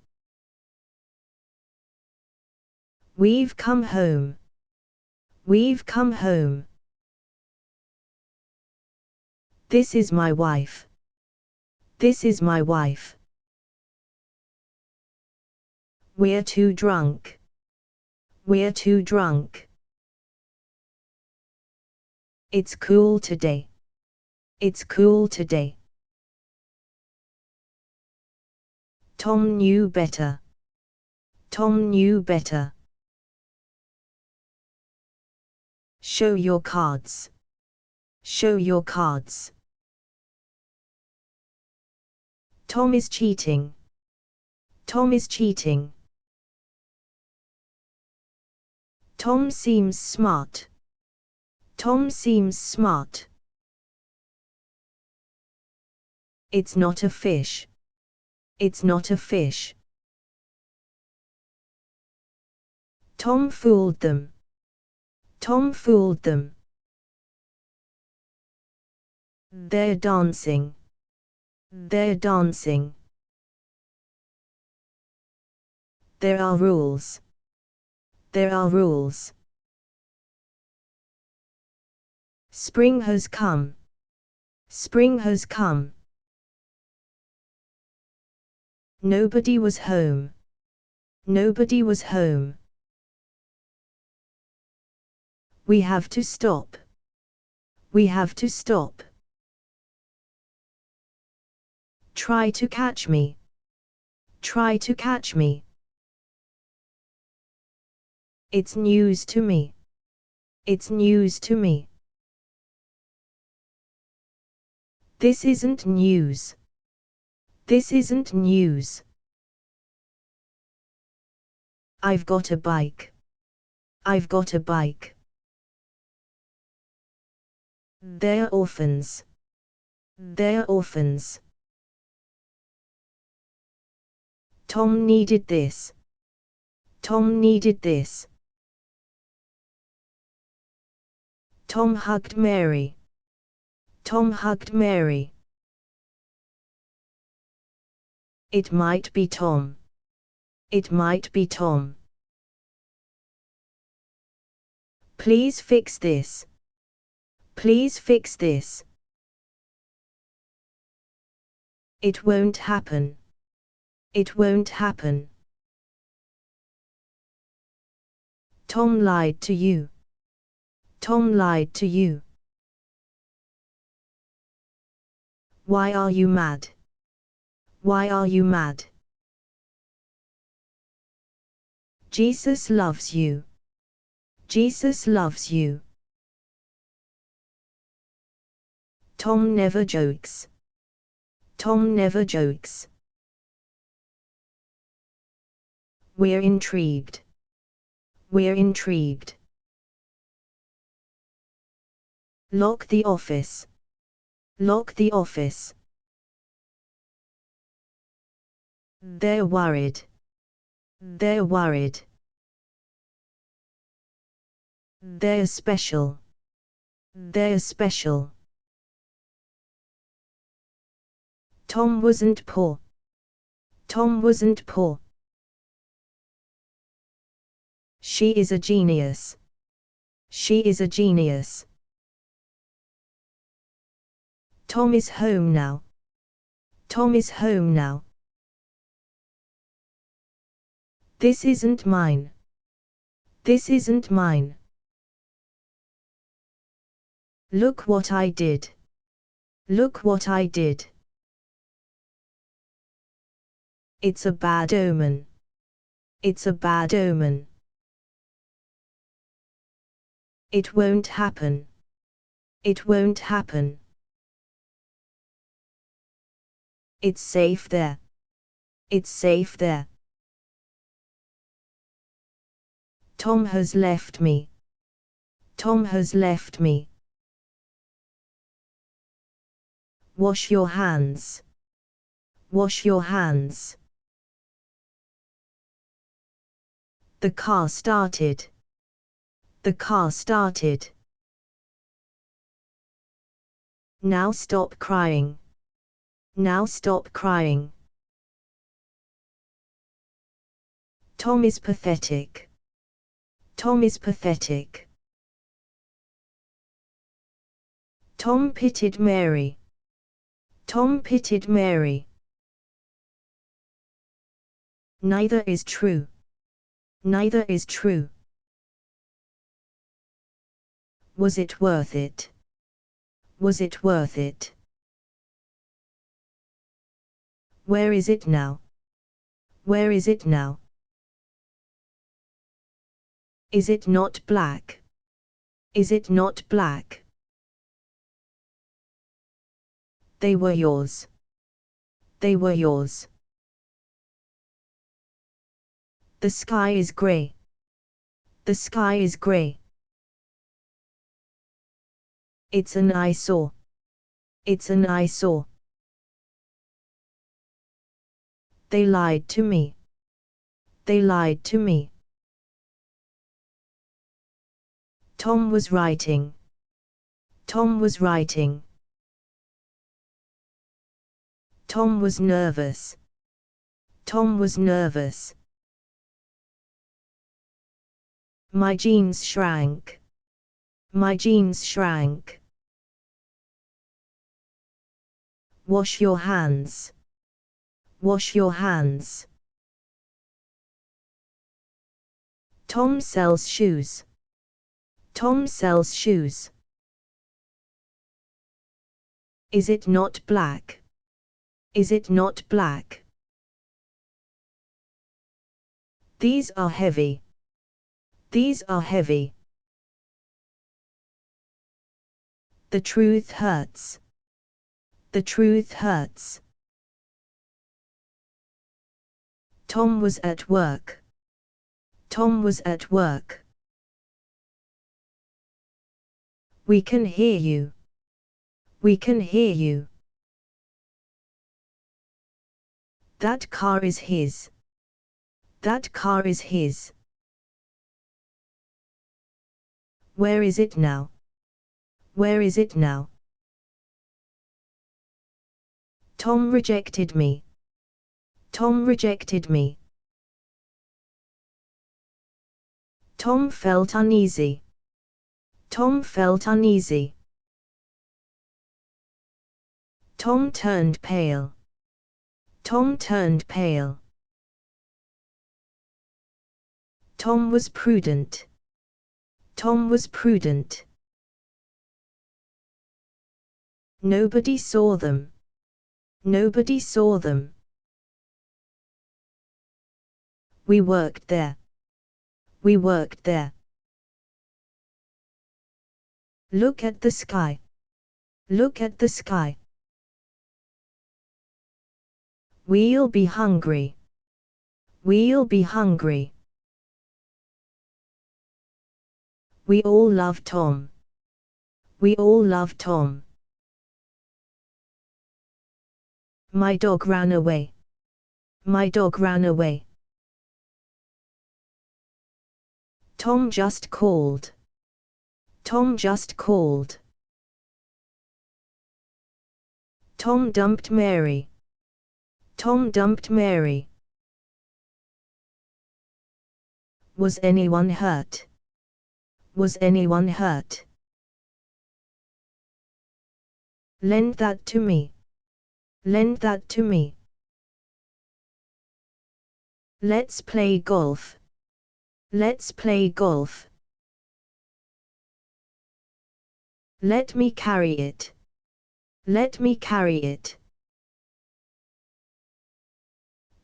We've come home. We've come home. This is my wife. This is my wife. We're too drunk. We're too drunk. It's cool today. It's cool today. Tom knew better. Tom knew better. Show your cards. Show your cards. Tom is cheating. Tom is cheating. Tom seems smart. Tom seems smart. It's not a fish. It's not a fish. Tom fooled them. Tom fooled them. They're dancing. They're dancing. There are rules. There are rules. Spring has come. Spring has come. Nobody was home. Nobody was home. We have to stop. We have to stop. Try to catch me. Try to catch me. It's news to me. It's news to me. This isn't news. This isn't news. I've got a bike. I've got a bike. They're orphans. They're orphans. Tom needed this. Tom needed this. Tom hugged Mary. Tom hugged Mary. It might be Tom. It might be Tom. Please fix this. Please fix this. It won't happen. It won't happen. Tom lied to you. Tom lied to you. Why are you mad? Why are you mad? Jesus loves you. Jesus loves you. Tom never jokes. Tom never jokes. We're intrigued. We're intrigued. Lock the office. Lock the office. They're worried. They're worried. They're special. They're special. Tom wasn't poor. Tom wasn't poor. She is a genius. She is a genius. Tom is home now. Tom is home now. This isn't mine. This isn't mine. Look what I did. Look what I did. It's a bad omen. It's a bad omen. It won't happen. It won't happen. It's safe there. It's safe there. Tom has left me. Tom has left me. Wash your hands. Wash your hands. The car started. The car started. Now stop crying. Now stop crying. Tom is pathetic. Tom is pathetic. Tom pitied Mary. Tom pitied Mary. Neither is true. Neither is true. Was it worth it? Was it worth it? Where is it now? Where is it now? Is it not black? Is it not black? They were yours. They were yours. The sky is grey. The sky is grey. It's an eyesore. It's an eyesore. They lied to me. They lied to me. Tom was writing. Tom was writing. Tom was nervous. Tom was nervous. My jeans shrank. My jeans shrank. Wash your hands. Wash your hands. Tom sells shoes. Tom sells shoes. Is it not black? Is it not black? These are heavy. These are heavy. The truth hurts. The truth hurts. Tom was at work. Tom was at work. We can hear you. We can hear you. That car is his. That car is his. Where is it now? Where is it now? Tom rejected me. Tom rejected me. Tom felt uneasy. Tom felt uneasy. Tom turned pale. Tom turned pale. Tom was prudent. Tom was prudent. Nobody saw them. Nobody saw them. We worked there. We worked there. Look at the sky. Look at the sky. We'll be hungry. We'll be hungry. We all love Tom. We all love Tom. My dog ran away. My dog ran away. Tom just called. Tom just called. Tom dumped Mary. Tom dumped Mary. Was anyone hurt? Was anyone hurt? Lend that to me. Lend that to me. Let's play golf. Let's play golf. Let me carry it. Let me carry it.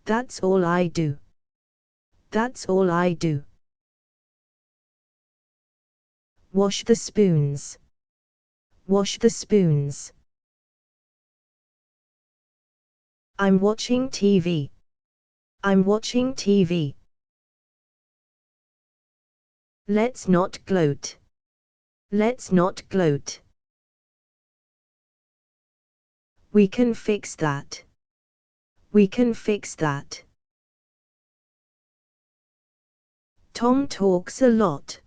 That's all I do. That's all I do. Wash the spoons. Wash the spoons. I'm watching TV. I'm watching TV. Let's not gloat. Let's not gloat. We can fix that. We can fix that. Tom talks a lot.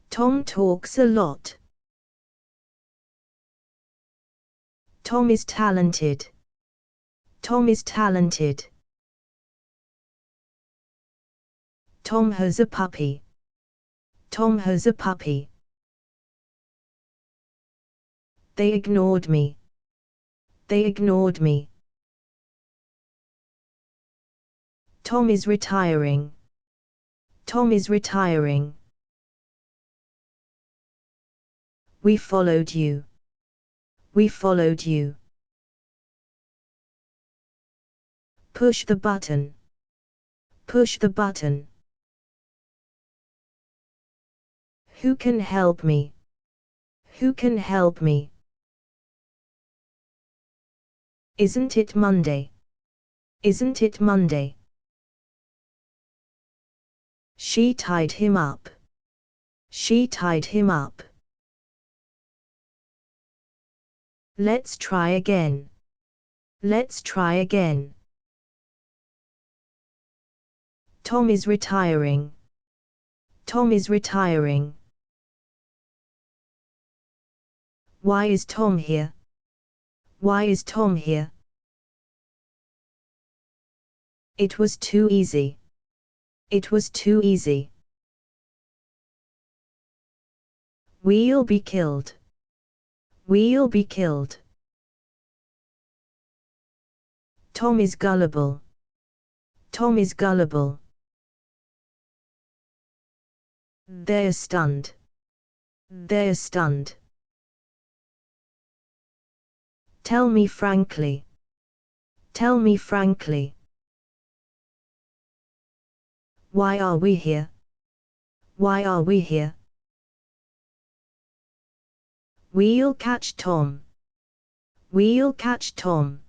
Tom talks a lot. Tom is talented. Tom is talented. Tom has a puppy. Tom has a puppy. They ignored me. They ignored me. Tom is retiring. Tom is retiring. We followed you. We followed you. Push the button. Push the button. Who can help me? Who can help me? Isn't it Monday? Isn't it Monday? She tied him up. She tied him up. Let's try again. Let's try again. Tom is retiring. Tom is retiring. Why is Tom here? Why is Tom here? It was too easy. It was too easy. We'll be killed. We'll be killed. Tom is gullible. Tom is gullible. They're stunned. They're stunned. Tell me frankly. Tell me frankly. Why are we here? Why are we here? We'll catch Tom. We'll catch Tom.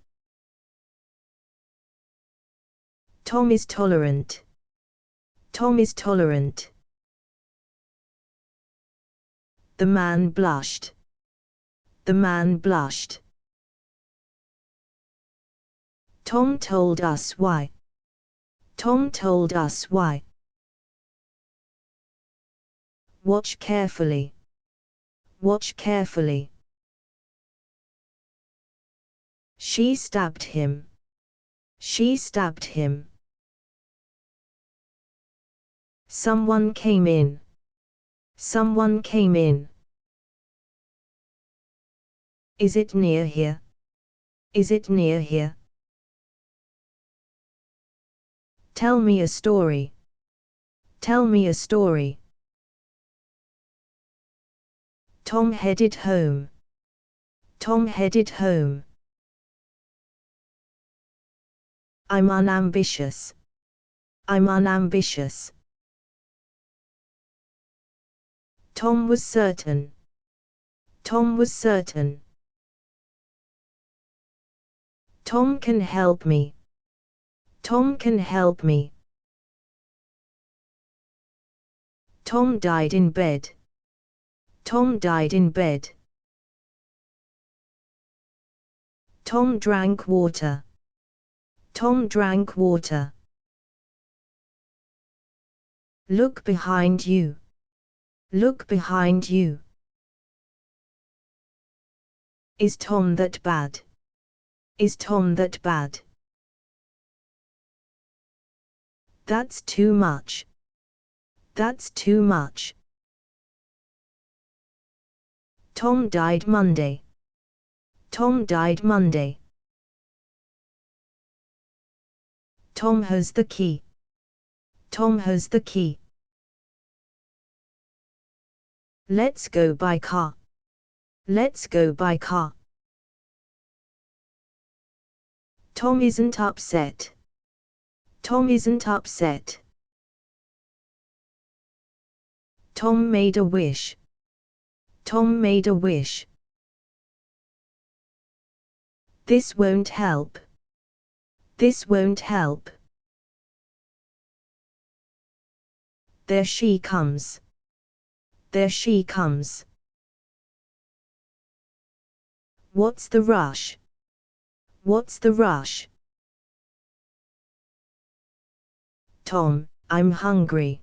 Tom is tolerant. Tom is tolerant. The man blushed. The man blushed. Tom told us why. Tom told us why. Watch carefully. Watch carefully. She stabbed him. She stabbed him. Someone came in. Someone came in. Is it near here? Is it near here? Tell me a story. Tell me a story. Tom headed home. Tom headed home. I'm unambitious. I'm unambitious. Tom was certain. Tom was certain. Tom can help me. Tom can help me. Tom died in bed. Tom died in bed. Tom drank water. Tom drank water. Look behind you. Look behind you. Is Tom that bad? Is Tom that bad? That's too much. That's too much. Tom died Monday. Tom died Monday. Tom has the key. Tom has the key. Let's go by car. Let's go by car. Tom isn't upset. Tom isn't upset. Tom made a wish. Tom made a wish. This won't help. This won't help. There she comes. There she comes. What's the rush? What's the rush? Tom, I'm hungry.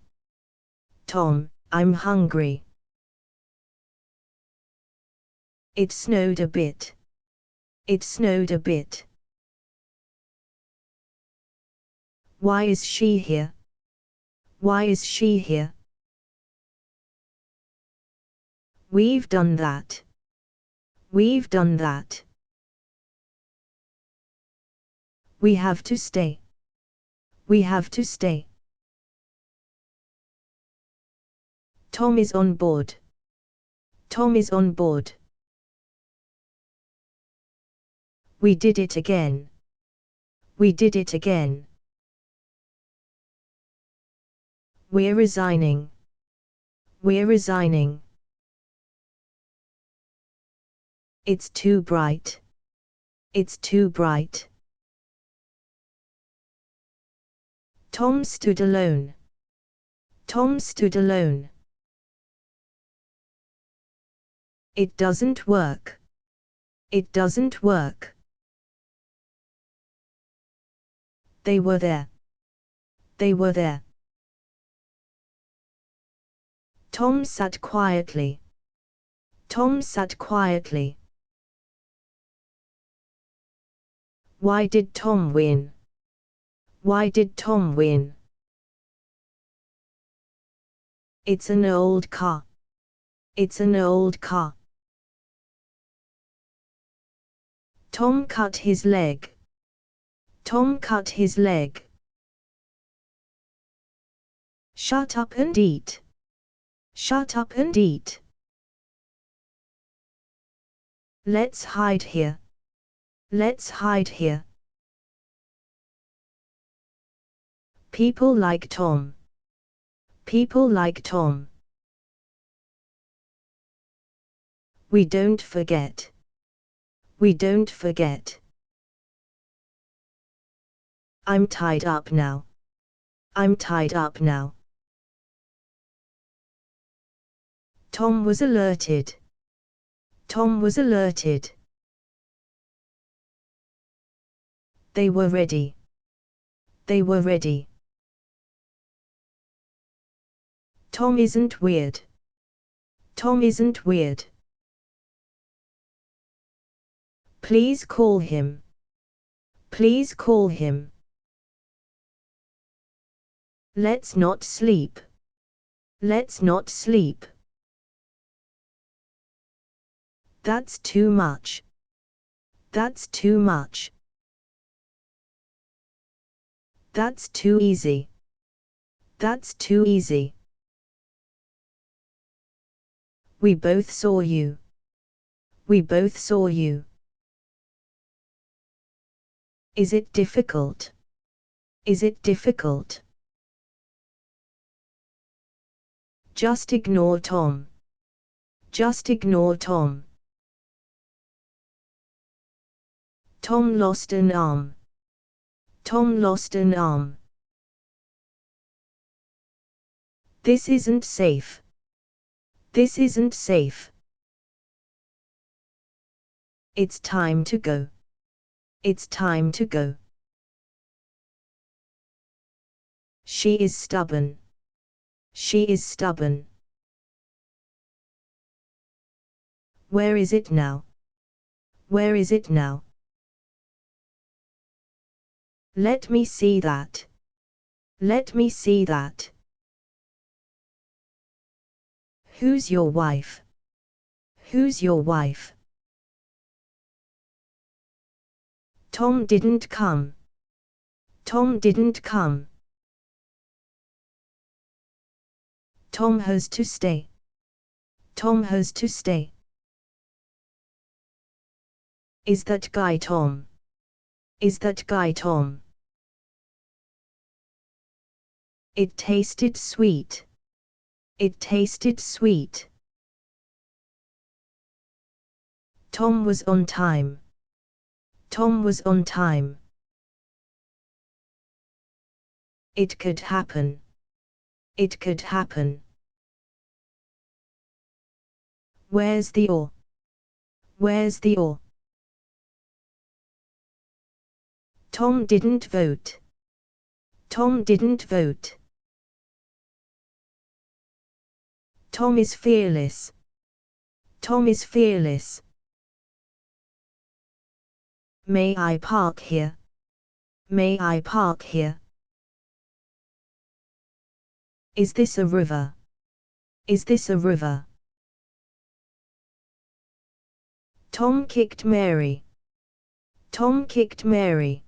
Tom, I'm hungry. It snowed a bit. It snowed a bit. Why is she here? Why is she here? We've done that. We've done that. We have to stay. We have to stay. Tom is on board. Tom is on board. We did it again. We did it again. We're resigning. We're resigning. It's too bright. It's too bright. Tom stood alone. Tom stood alone. It doesn't work. It doesn't work. They were there. They were there. Tom sat quietly. Tom sat quietly. Why did Tom win? Why did Tom win? It's an old car. It's an old car. Tom cut his leg. Tom cut his leg. Shut up and eat. Shut up and eat. Let's hide here. Let's hide here. People like Tom. People like Tom. We don't forget. We don't forget. I'm tied up now. I'm tied up now. Tom was alerted. Tom was alerted. They were ready. They were ready. Tom isn't weird. Tom isn't weird. Please call him. Please call him. Let's not sleep. Let's not sleep. That's too much. That's too much. That's too easy. That's too easy. We both saw you. We both saw you. Is it difficult? Is it difficult? Just ignore Tom. Just ignore Tom. Tom lost an arm. Tom lost an arm. This isn't safe. This isn't safe. It's time to go. It's time to go. She is stubborn. She is stubborn. Where is it now? Where is it now? Let me see that. Let me see that. Who's your wife? Who's your wife? Tom didn't come. Tom didn't come. Tom has to stay. Tom has to stay. Is that guy Tom? Is that guy Tom? It tasted sweet. It tasted sweet. Tom was on time. Tom was on time. It could happen. It could happen. Where's the or? Where's the or? Tom didn't vote. Tom didn't vote. Tom is fearless. Tom is fearless. May I park here? May I park here? Is this a river? Is this a river? Tom kicked Mary. Tom kicked Mary.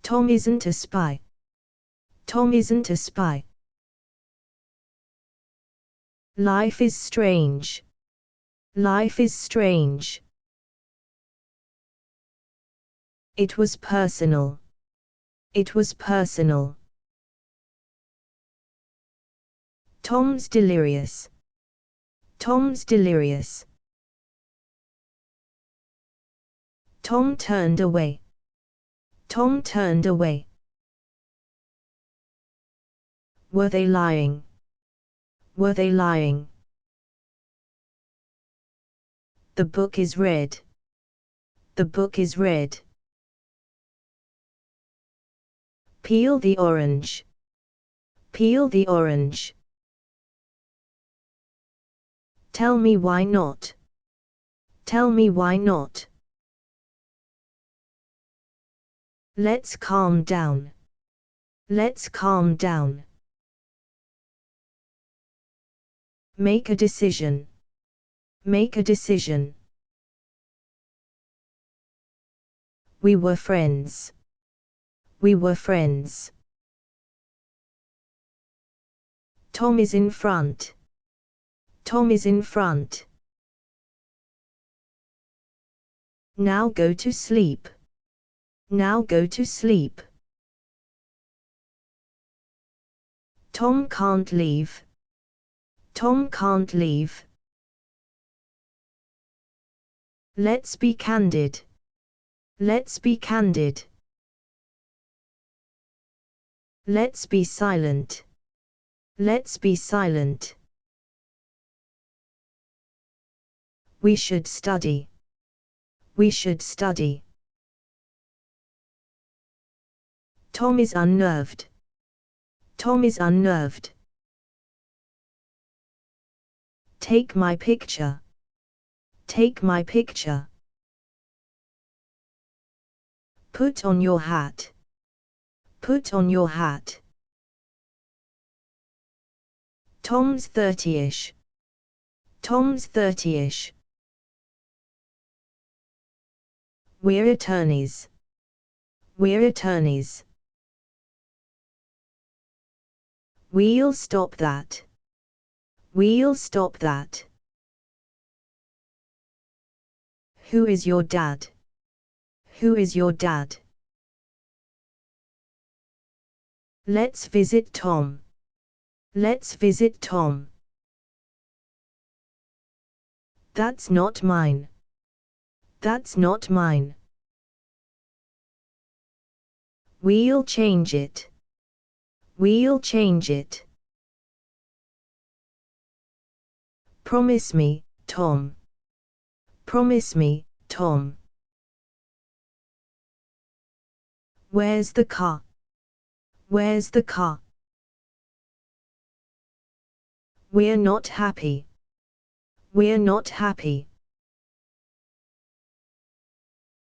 Tom isn't a spy. Tom isn't a spy. Life is strange. Life is strange. It was personal. It was personal. Tom's delirious. Tom's delirious. Tom turned away. Tom turned away. Were they lying? Were they lying? The book is red. The book is red. Peel the orange. Peel the orange. Tell me why not. Tell me why not. Let's calm down. Let's calm down. Make a decision. Make a decision. We were friends. We were friends. Tom is in front. Tom is in front. Now go to sleep. Now go to sleep. Tom can't leave. Tom can't leave. Let's be candid. Let's be candid. Let's be silent. Let's be silent. We should study. We should study. Tom is unnerved. Tom is unnerved. Take my picture. Take my picture. Put on your hat. Put on your hat. Tom's 30-ish. Tom's 30-ish. We're attorneys. We're attorneys. We'll stop that. We'll stop that. Who is your dad? Who is your dad? Let's visit Tom. Let's visit Tom. That's not mine. That's not mine. We'll change it. We'll change it. Promise me, Tom. Promise me, Tom. Where's the car? Where's the car? We're not happy. We're not happy.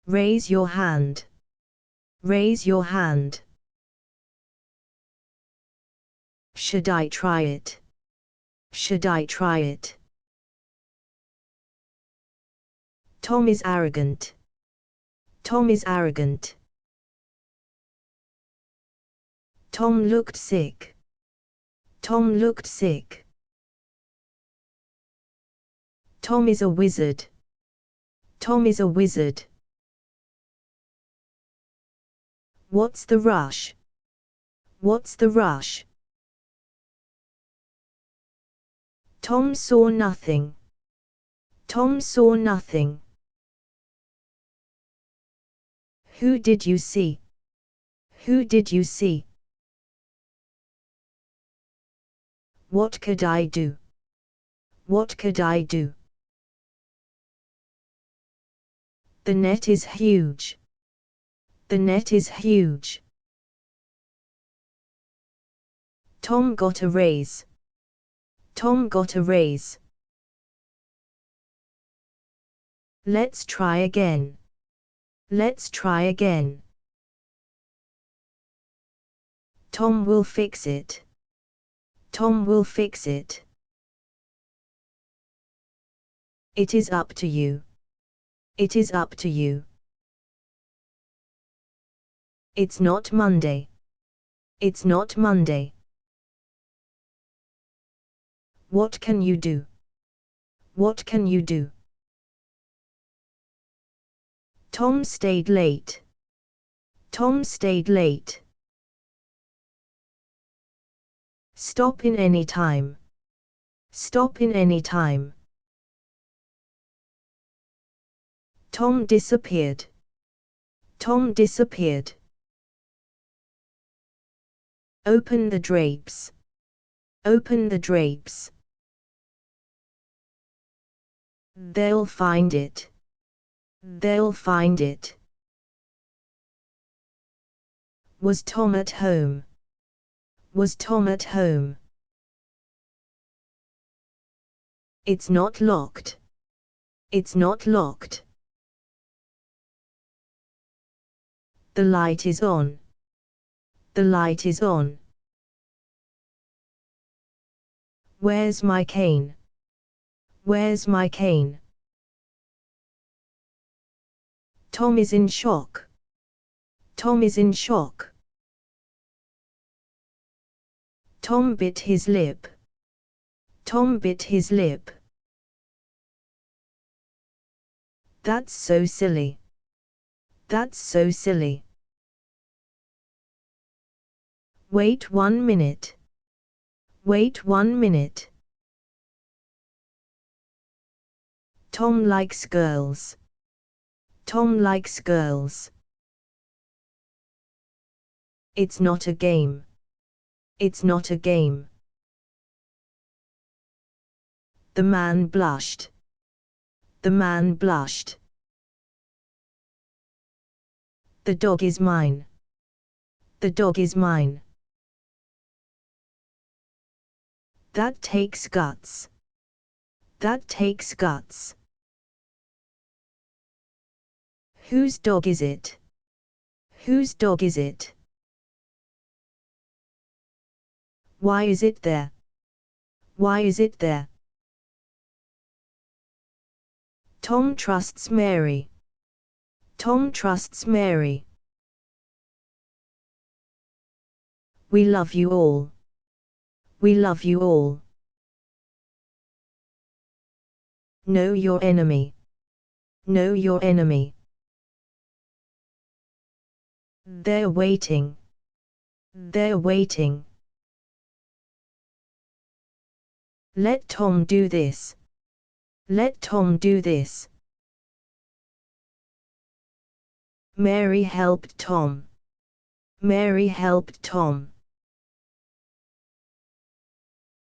Raise your hand. Raise your hand. Should I try it? Should I try it? Tom is arrogant. Tom is arrogant. Tom looked sick. Tom looked sick. Tom is a wizard. Tom is a wizard. What's the rush? What's the rush? Tom saw nothing. Tom saw nothing. Who did you see? Who did you see? What could I do? What could I do? The net is huge. The net is huge. Tom got a raise. Tom got a raise. Let's try again. Let's try again. Tom will fix it. Tom will fix it. It is up to you. It is up to you. It's not Monday. It's not Monday. What can you do? What can you do? Tom stayed late. Tom stayed late. Stop in any time. Stop in any time. Tom disappeared. Tom disappeared. Open the drapes. Open the drapes. They'll find it. They'll find it. Was Tom at home? Was Tom at home? It's not locked. It's not locked. The light is on. The light is on. Where's my cane? Where's my cane? Tom is in shock. Tom is in shock. Tom bit his lip. Tom bit his lip. That's so silly. That's so silly. Wait 1 minute. Wait 1 minute. Tom likes girls. Tom likes girls. It's not a game. It's not a game. The man blushed. The man blushed. The dog is mine. The dog is mine. That takes guts. That takes guts. Whose dog is it? Whose dog is it? Why is it there? Why is it there? Tom trusts Mary. Tom trusts Mary. We love you all. We love you all. Know your enemy. Know your enemy. They're waiting. They're waiting. Let Tom do this. Let Tom do this. Mary helped Tom. Mary helped Tom.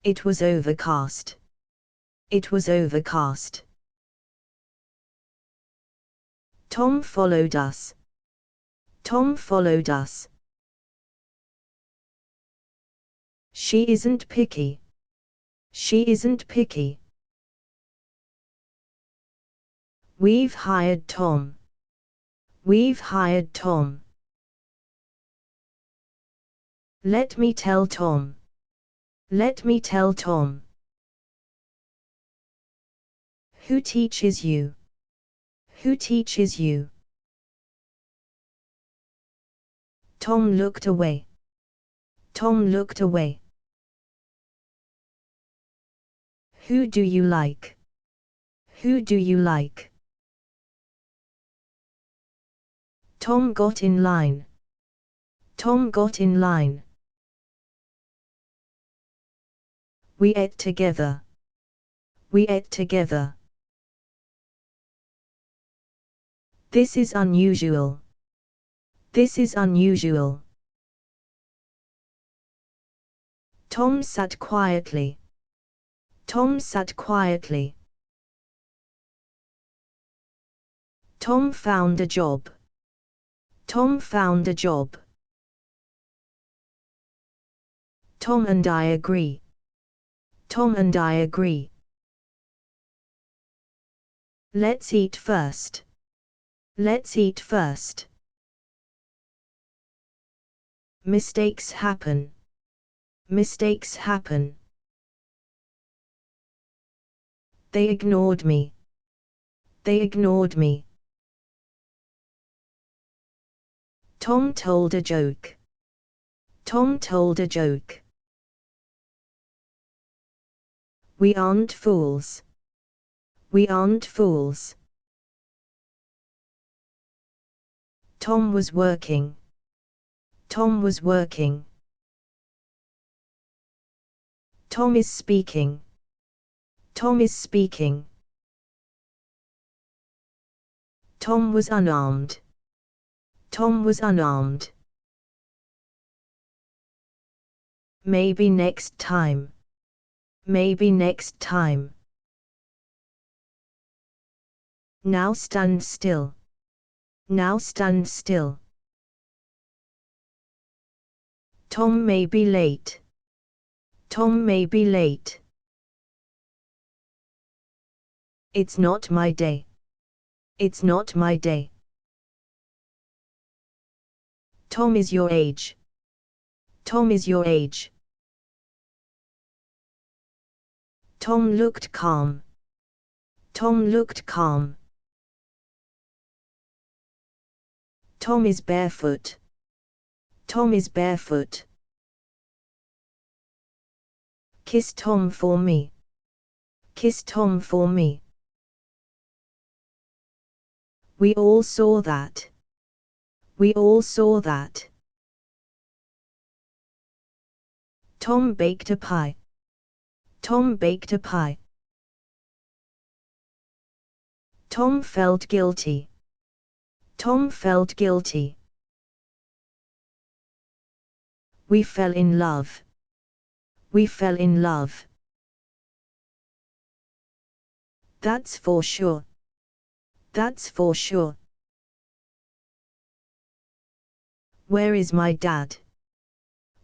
It was overcast. It was overcast. Tom followed us. Tom followed us. She isn't picky. She isn't picky. We've hired Tom. We've hired Tom. Let me tell Tom. Let me tell Tom. Who teaches you? Who teaches you? Tom looked away. Tom looked away. Who do you like? Who do you like? Tom got in line. Tom got in line. We ate together. We ate together. This is unusual. This is unusual. Tom sat quietly. Tom sat quietly. Tom found a job. Tom found a job. Tom and I agree. Tom and I agree. Let's eat first. Let's eat first. Mistakes happen. Mistakes happen. They ignored me. They ignored me. Tom told a joke. Tom told a joke. We aren't fools. We aren't fools. Tom was working. Tom was working. Tom is speaking. Tom is speaking. Tom was unarmed. Tom was unarmed. Maybe next time. Maybe next time. Now stand still. Now stand still. Tom may be late. Tom may be late. It's not my day. It's not my day. Tom is your age. Tom is your age. Tom looked calm. Tom looked calm. Tom is barefoot. Tom is barefoot. Kiss Tom for me. Kiss Tom for me. We all saw that. We all saw that. Tom baked a pie. Tom baked a pie. Tom felt guilty. Tom felt guilty. We fell in love. We fell in love. That's for sure. That's for sure. Where is my dad?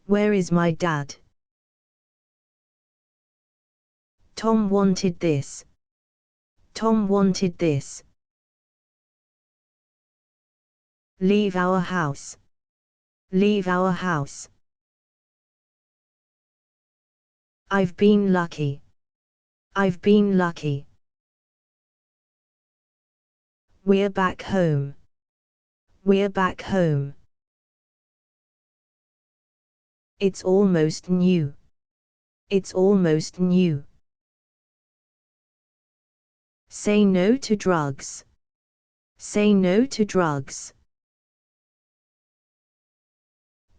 Where is my dad? Tom wanted this. Tom wanted this. Leave our house. Leave our house. I've been lucky. I've been lucky. We're back home. We're back home. It's almost new. It's almost new. Say no to drugs. Say no to drugs.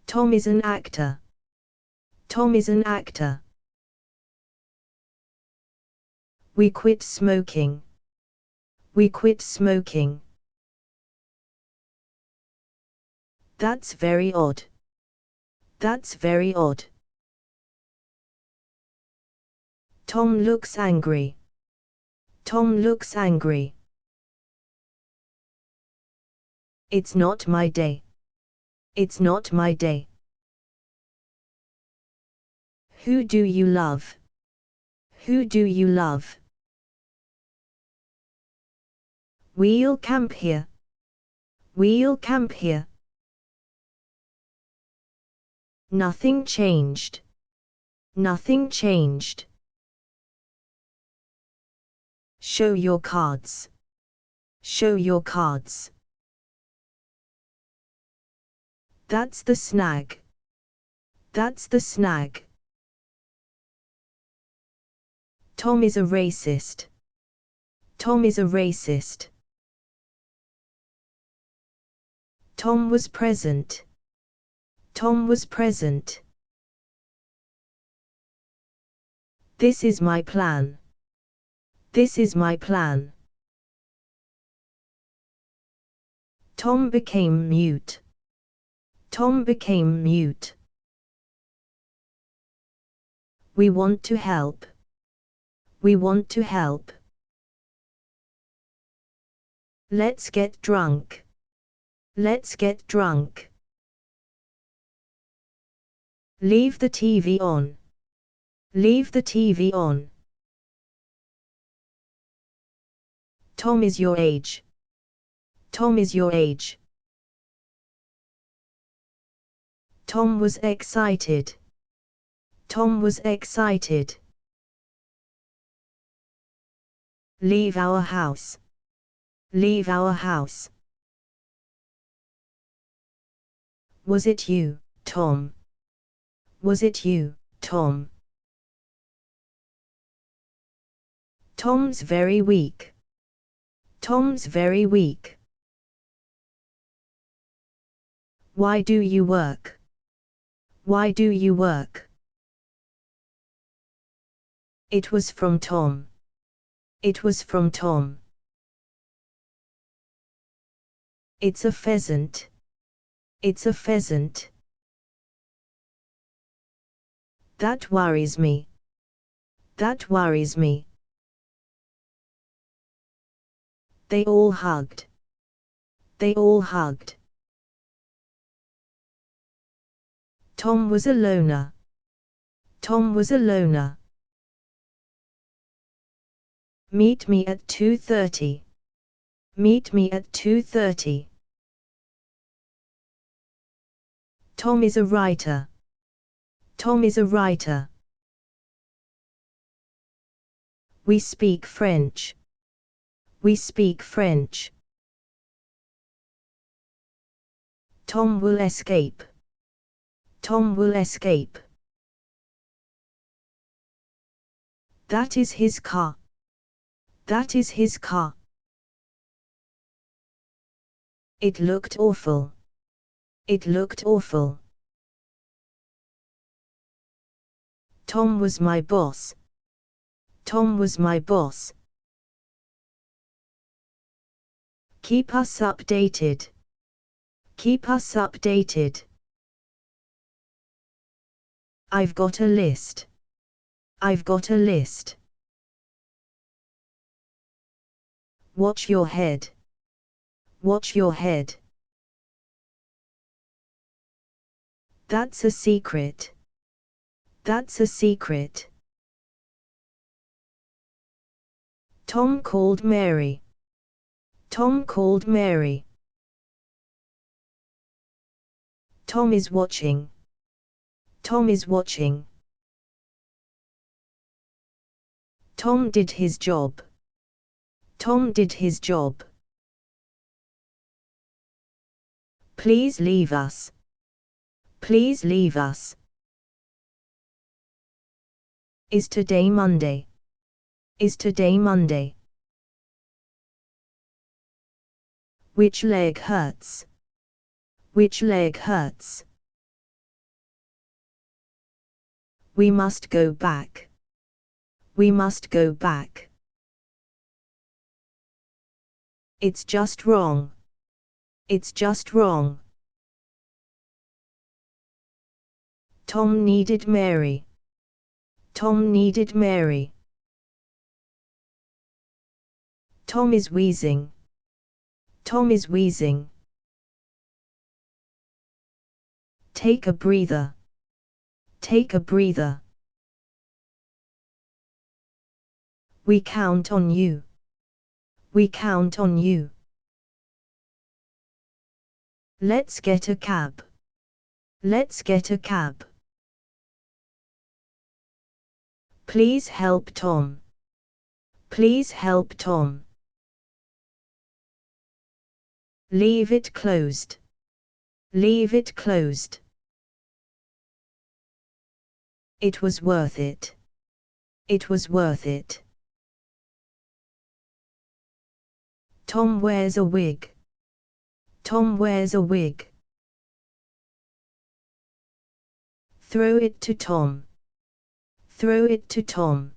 Tom is an actor. Tom is an actor. We quit smoking. We quit smoking. That's very odd. That's very odd. Tom looks angry. Tom looks angry. It's not my day. It's not my day. Who do you love? Who do you love? We'll camp here. We'll camp here. Nothing changed. Nothing changed. Show your cards. Show your cards. That's the snag. That's the snag. Tom is a racist. Tom is a racist. Tom was present. Tom was present. This is my plan. This is my plan. Tom became mute. Tom became mute. We want to help. We want to help. Let's get drunk. Let's get drunk. Leave the TV on. Leave the TV on. Tom is your age. Tom is your age. Tom was excited. Tom was excited. Leave our house. Leave our house. Was it you, Tom? Was it you, Tom? Tom's very weak. Tom's very weak. Why do you work? Why do you work? It was from Tom. It was from Tom. It's a pheasant. It's a pheasant. That worries me. That worries me. They all hugged. They all hugged. Tom was a loner. Tom was a loner. Meet me at 2:30. Meet me at 2:30. Tom is a writer. Tom is a writer. We speak French. We speak French. Tom will escape. Tom will escape. That is his car. That is his car. It looked awful. It looked awful. Tom was my boss. Tom was my boss. Keep us updated. Keep us updated. I've got a list. I've got a list. Watch your head. Watch your head. That's a secret. That's a secret. Tom called Mary. Tom called Mary. Tom is watching. Tom is watching. Tom did his job. Tom did his job. Please leave us. Please leave us. Is today Monday? Is today Monday? Which leg hurts? Which leg hurts? We must go back. We must go back. It's just wrong. It's just wrong. Tom needed Mary. Tom needed Mary. Tom is wheezing. Tom is wheezing. Take a breather. Take a breather. We count on you. We count on you. Let's get a cab. Let's get a cab. Please help Tom. Please help Tom. Leave it closed. Leave it closed. It was worth it. It was worth it. Tom wears a wig. Tom wears a wig. Throw it to Tom. Throw it to Tom.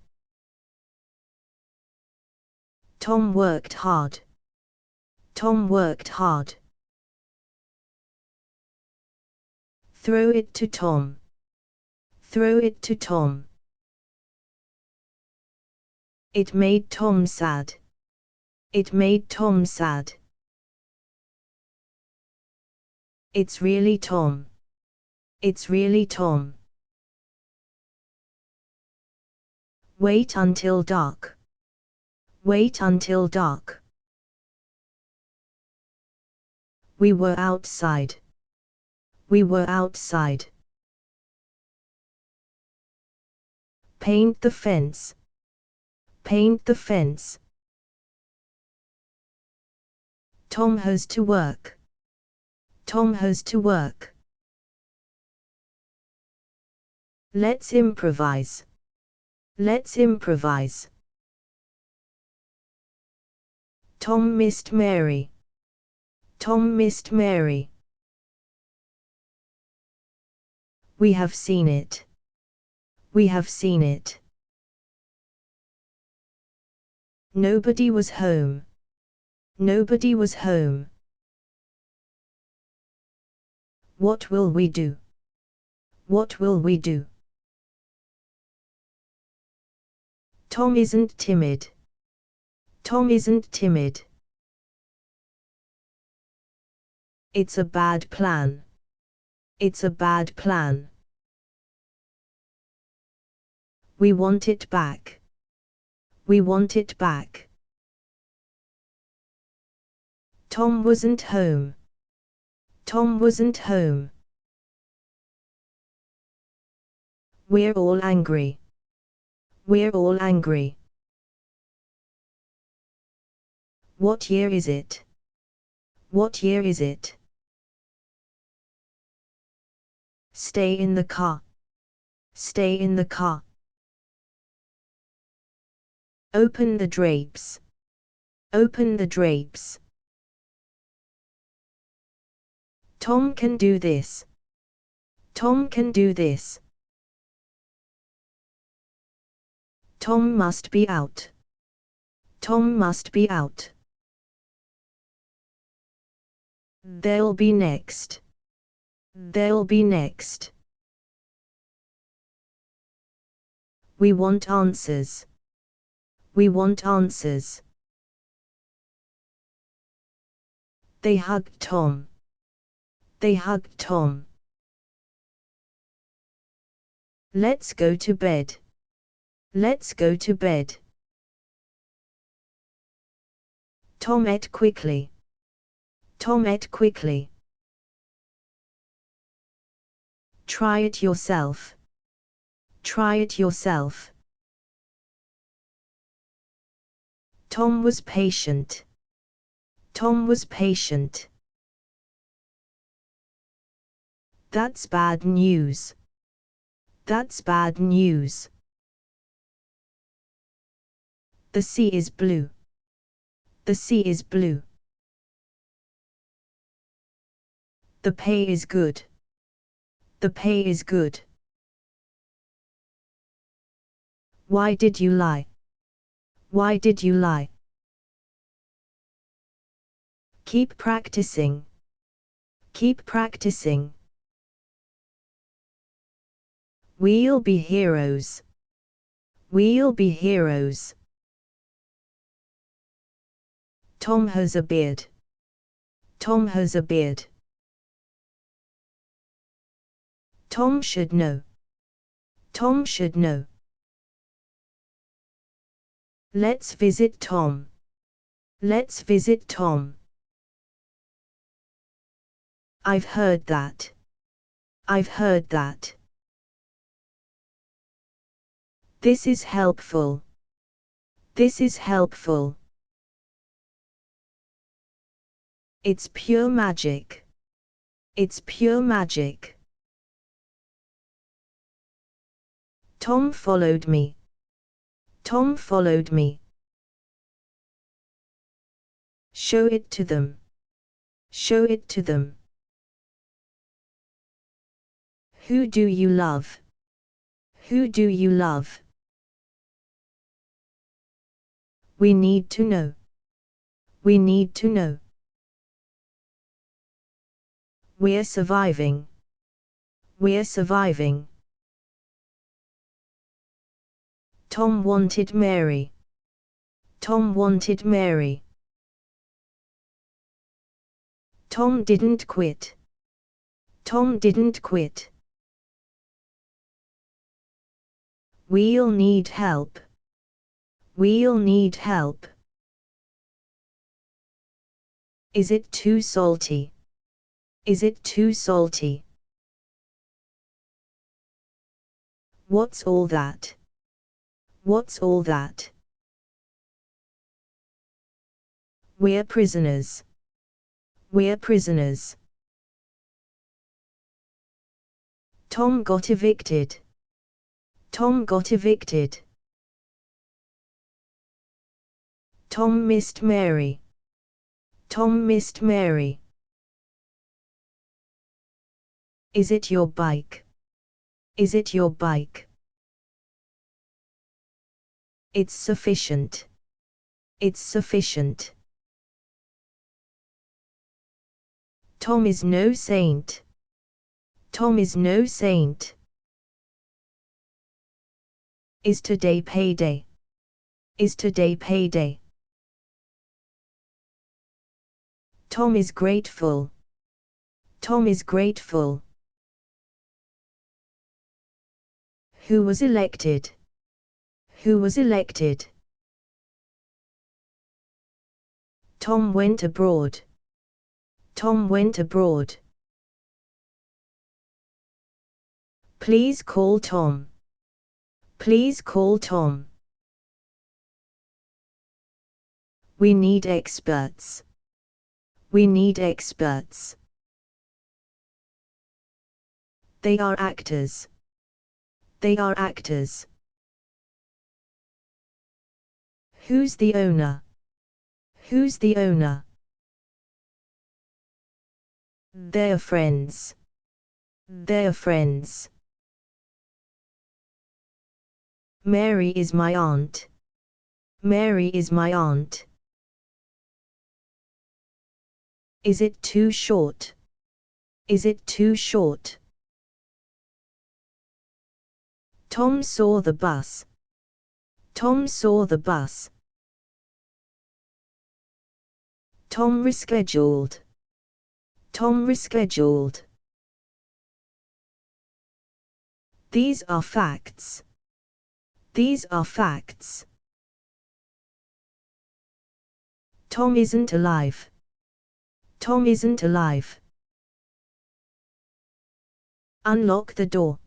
Tom worked hard. Tom worked hard. Throw it to Tom. Throw it to Tom. It made Tom sad. It made Tom sad. It's really Tom. It's really Tom. Wait until dark. Wait until dark. We were outside. We were outside. Paint the fence. Paint the fence. Tom has to work. Tom has to work. Let's improvise. Let's improvise. Tom missed Mary. Tom missed Mary. We have seen it. We have seen it. Nobody was home. Nobody was home. What will we do? What will we do? Tom isn't timid. Tom isn't timid. It's a bad plan. It's a bad plan. We want it back. We want it back. Tom wasn't home. Tom wasn't home. We're all angry. We're all angry. What year is it? What year is it? Stay in the car. Stay in the car. Open the drapes. Open the drapes. Tom can do this. Tom can do this. Tom must be out. Tom must be out. They'll be next. They'll be next. We want answers. We want answers. They hugged Tom. They hugged Tom. Let's go to bed. Let's go to bed. Tom ate quickly. Tom ate quickly. Try it yourself. Try it yourself. Tom was patient. Tom was patient. That's bad news. That's bad news. The sea is blue. The sea is blue. The pay is good. The pay is good. Why did you lie? Why did you lie? Keep practicing. Keep practicing. We'll be heroes. We'll be heroes. Tom has a beard. Tom has a beard. Tom should know. Tom should know. Let's visit Tom. Let's visit Tom. I've heard that. I've heard that. This is helpful. This is helpful. It's pure magic. It's pure magic. Tom followed me. Tom followed me. Show it to them. Show it to them. Who do you love? Who do you love? We need to know. We need to know. We're surviving. We're surviving. Tom wanted Mary. Tom wanted Mary. Tom didn't quit. Tom didn't quit. We'll need help. We'll need help. Is it too salty? Is it too salty? What's all that? What's all that? We're prisoners. We're prisoners. Tom got evicted. Tom got evicted. Tom missed Mary. Tom missed Mary. Is it your bike? Is it your bike? It's sufficient. It's sufficient. Tom is no saint. Tom is no saint. Is today payday? Is today payday? Tom is grateful. Tom is grateful. Who was elected? Who was elected? Tom went abroad. Tom went abroad. Please call Tom. Please call Tom. We need experts. We need experts. They are actors. They are actors. Who's the owner? Who's the owner? They're friends. They're friends. Mary is my aunt. Mary is my aunt. Is it too short? Is it too short? Tom saw the bus. Tom saw the bus. Tom rescheduled. Tom rescheduled. These are facts. These are facts. Tom isn't alive. Tom isn't alive. Unlock the door.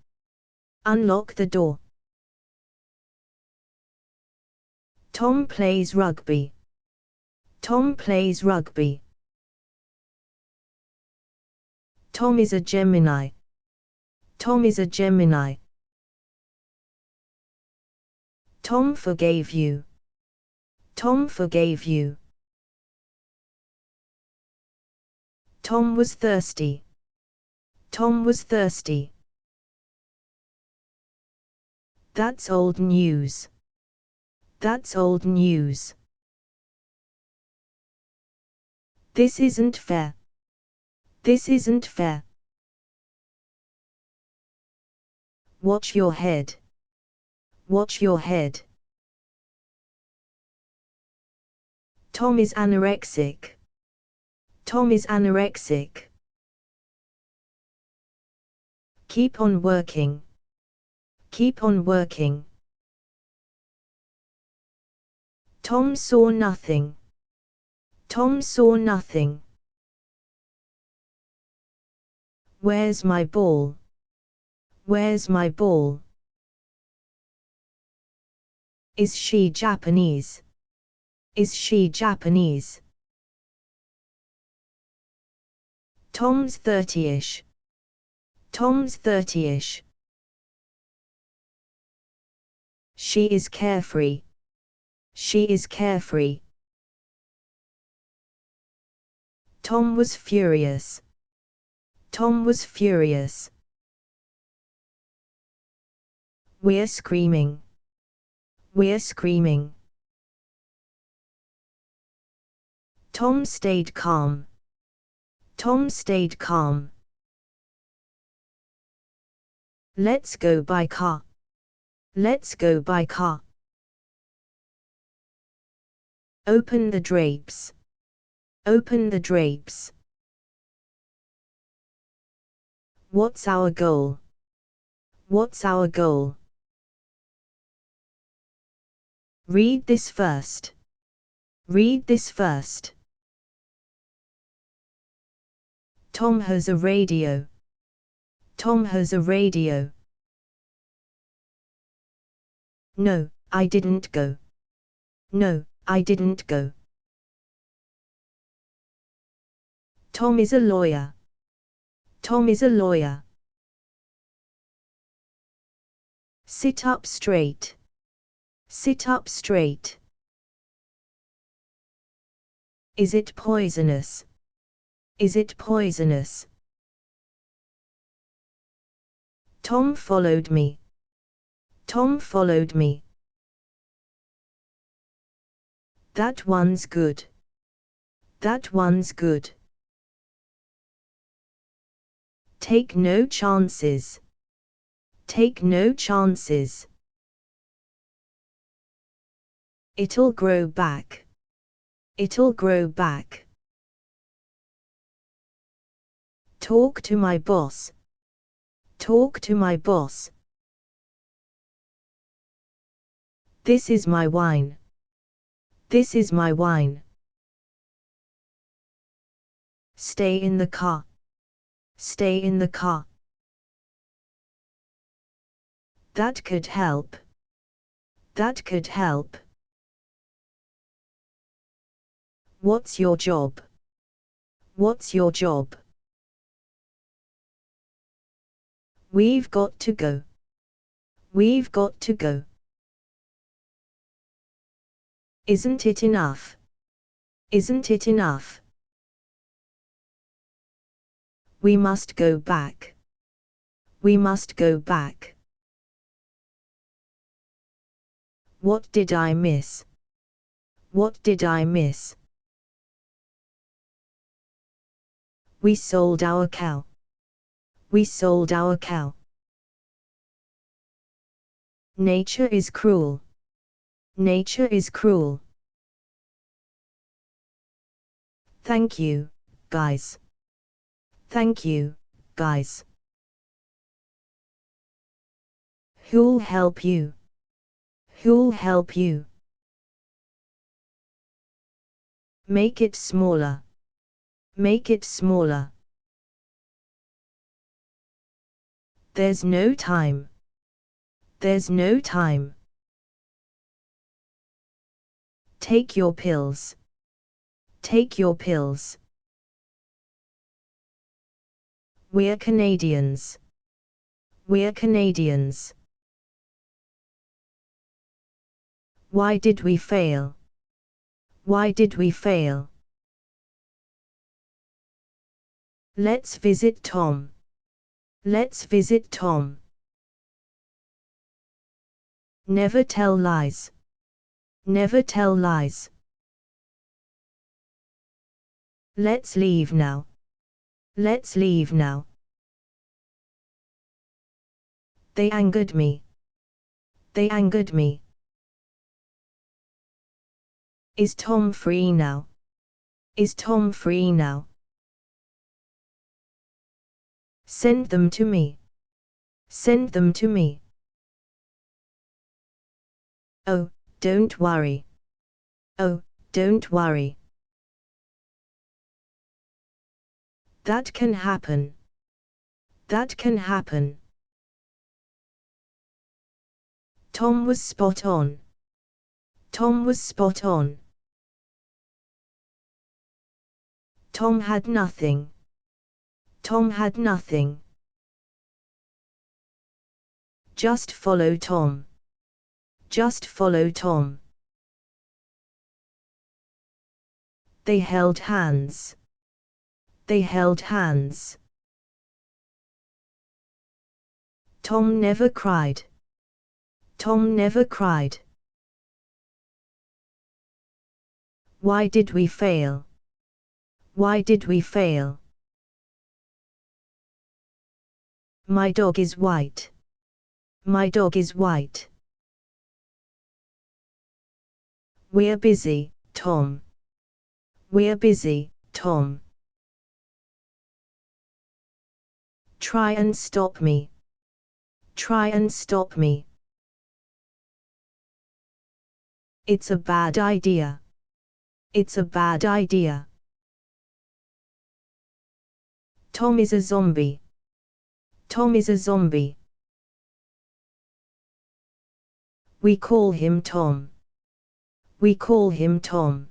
Unlock the door. Tom plays rugby. Tom plays rugby. Tom is a Gemini. Tom is a Gemini. Tom forgave you. Tom forgave you. Tom was thirsty. Tom was thirsty. That's old news. That's old news. This isn't fair. This isn't fair. Watch your head. Watch your head. Tom is anorexic. Tom is anorexic. Keep on working. Keep on working. Tom saw nothing. Tom saw nothing. Where's my ball? Where's my ball? Is she Japanese? Is she Japanese? Tom's 30-ish. Tom's 30-ish. She is carefree. She is carefree. Tom was furious. Tom was furious. We're screaming. We're screaming. Tom stayed calm. Tom stayed calm. Let's go by car. Let's go by car. Open the drapes. Open the drapes. What's our goal? What's our goal? Read this first. Read this first. Tom has a radio. Tom has a radio. No, I didn't go. No, I didn't go. Tom is a lawyer. Tom is a lawyer. Sit up straight. Sit up straight. Is it poisonous? Is it poisonous? Tom followed me. Tom followed me. That one's good. That one's good. Take no chances. Take no chances. It'll grow back. It'll grow back. Talk to my boss. Talk to my boss. This is my wine. This is my wine. Stay in the car. Stay in the car. That could help. That could help. What's your job? What's your job? We've got to go. We've got to go. Isn't it enough? Isn't it enough? We must go back. We must go back. What did I miss? What did I miss? We sold our cow. We sold our cow. Nature is cruel. Nature is cruel. Thank you, guys. Thank you, guys. Who'll help you? Who'll help you? Make it smaller. Make it smaller. There's no time. There's no time. Take your pills. Take your pills. We're Canadians. We're Canadians. Why did we fail? Why did we fail? Let's visit Tom. Let's visit Tom. Never tell lies. Never tell lies. Let's leave now. Let's leave now. They angered me. They angered me. Is Tom free now? Is Tom free now? Send them to me. Send them to me. Oh, don't worry. Oh, don't worry. That can happen. That can happen. Tom was spot on. Tom was spot on. Tom had nothing. Tom had nothing. Just follow Tom. Just follow Tom. They held hands. They held hands. Tom never cried. Tom never cried. Why did we fail? Why did we fail? My dog is white. My dog is white. We're busy, Tom. We're busy, Tom. Try and stop me. Try and stop me. It's a bad idea. It's a bad idea. Tom is a zombie. Tom is a zombie. We call him Tom. We call him Tom.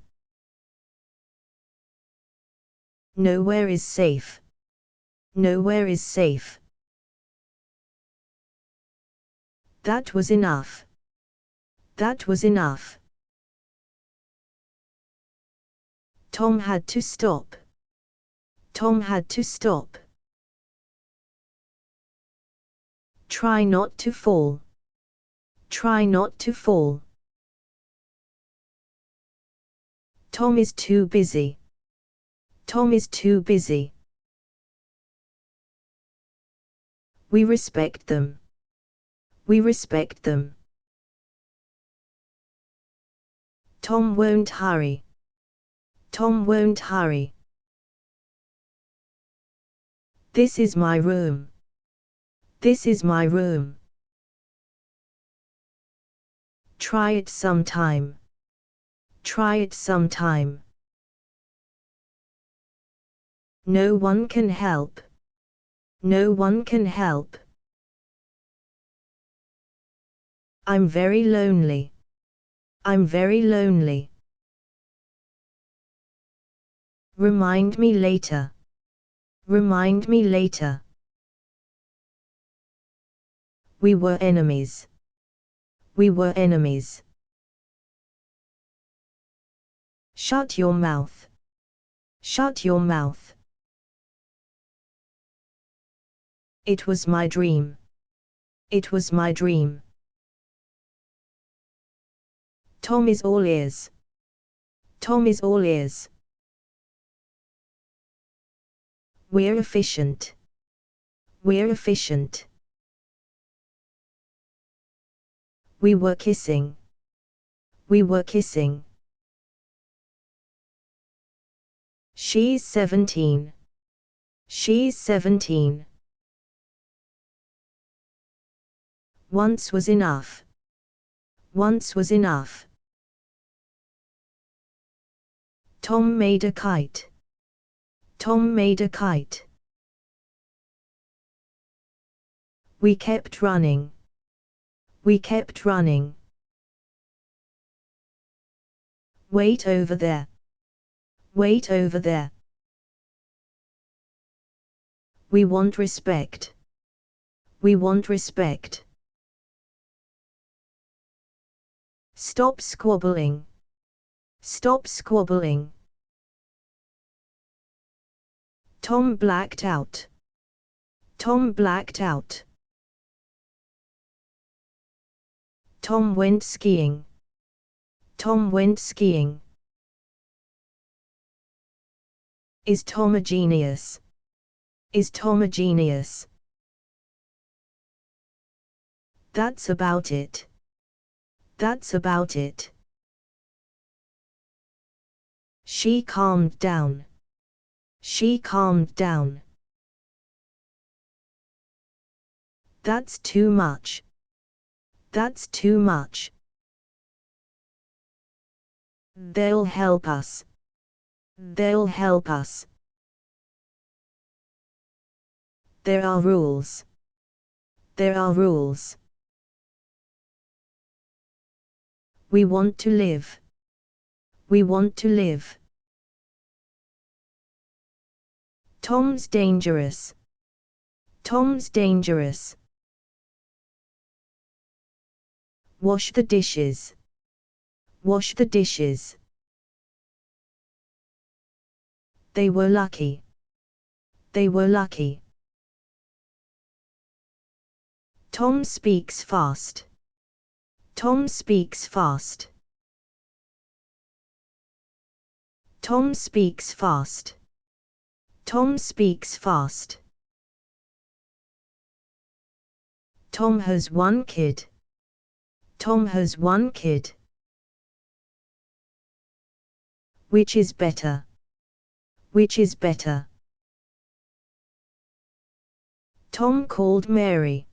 Nowhere is safe. Nowhere is safe. That was enough. That was enough. Tom had to stop. Tom had to stop. Try not to fall. Try not to fall. Tom is too busy. Tom is too busy. We respect them. We respect them. Tom won't hurry. Tom won't hurry. This is my room. This is my room. Try it sometime. Try it sometime. No one can help. No one can help. I'm very lonely. I'm very lonely. Remind me later. Remind me later. We were enemies. We were enemies. Shut your mouth. Shut your mouth. It was my dream. It was my dream. Tom is all ears. Tom is all ears. We're efficient. We're efficient. We were kissing. We were kissing. She's 17. She's 17. Once was enough. Once was enough. Tom made a kite. Tom made a kite. We kept running. We kept running. Wait over there. Wait over there. We want respect. We want respect. Stop squabbling. Stop squabbling. Tom blacked out. Tom blacked out. Tom went skiing. Tom went skiing. Is Tom a genius? Is Tom a genius? That's about it. That's about it. She calmed down. She calmed down. That's too much. That's too much. They'll help us. They'll help us. There are rules. There are rules. We want to live. We want to live. Tom's dangerous. Tom's dangerous. Wash the dishes. Wash the dishes. They were lucky. They were lucky. Tom speaks fast. Tom speaks fast. Tom speaks fast. Tom speaks fast. Tom has one kid. Tom has one kid. Which is better? Which is better? Tom called Mary.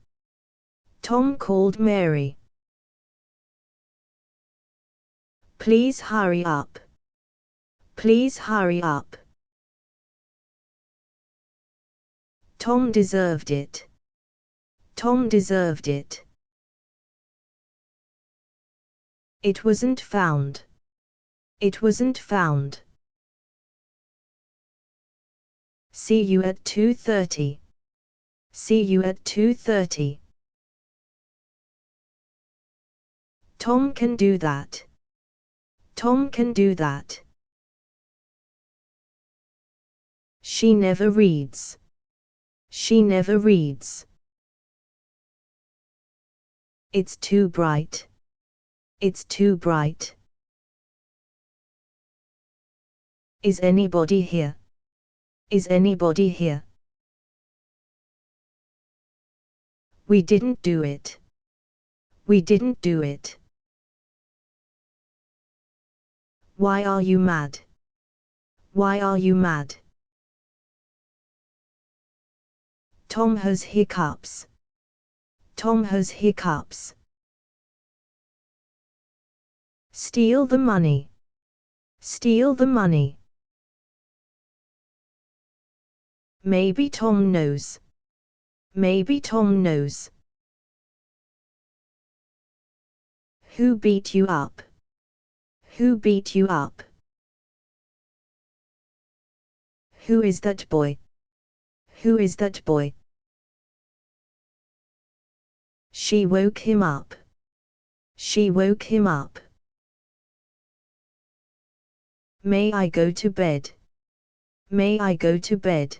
Tom called Mary. Please hurry up. Please hurry up. Tom deserved it. Tom deserved it. It wasn't found. It wasn't found. See you at 2:30. See you at 2:30. Tom can do that. Tom can do that. She never reads. She never reads. It's too bright. It's too bright. Is anybody here? Is anybody here? We didn't do it. We didn't do it. Why are you mad? Why are you mad? Tom has hiccups. Tom has hiccups. Steal the money. Steal the money. Maybe Tom knows. Maybe Tom knows. Who beat you up? Who beat you up? Who is that boy? Who is that boy? She woke him up. She woke him up. May I go to bed? May I go to bed?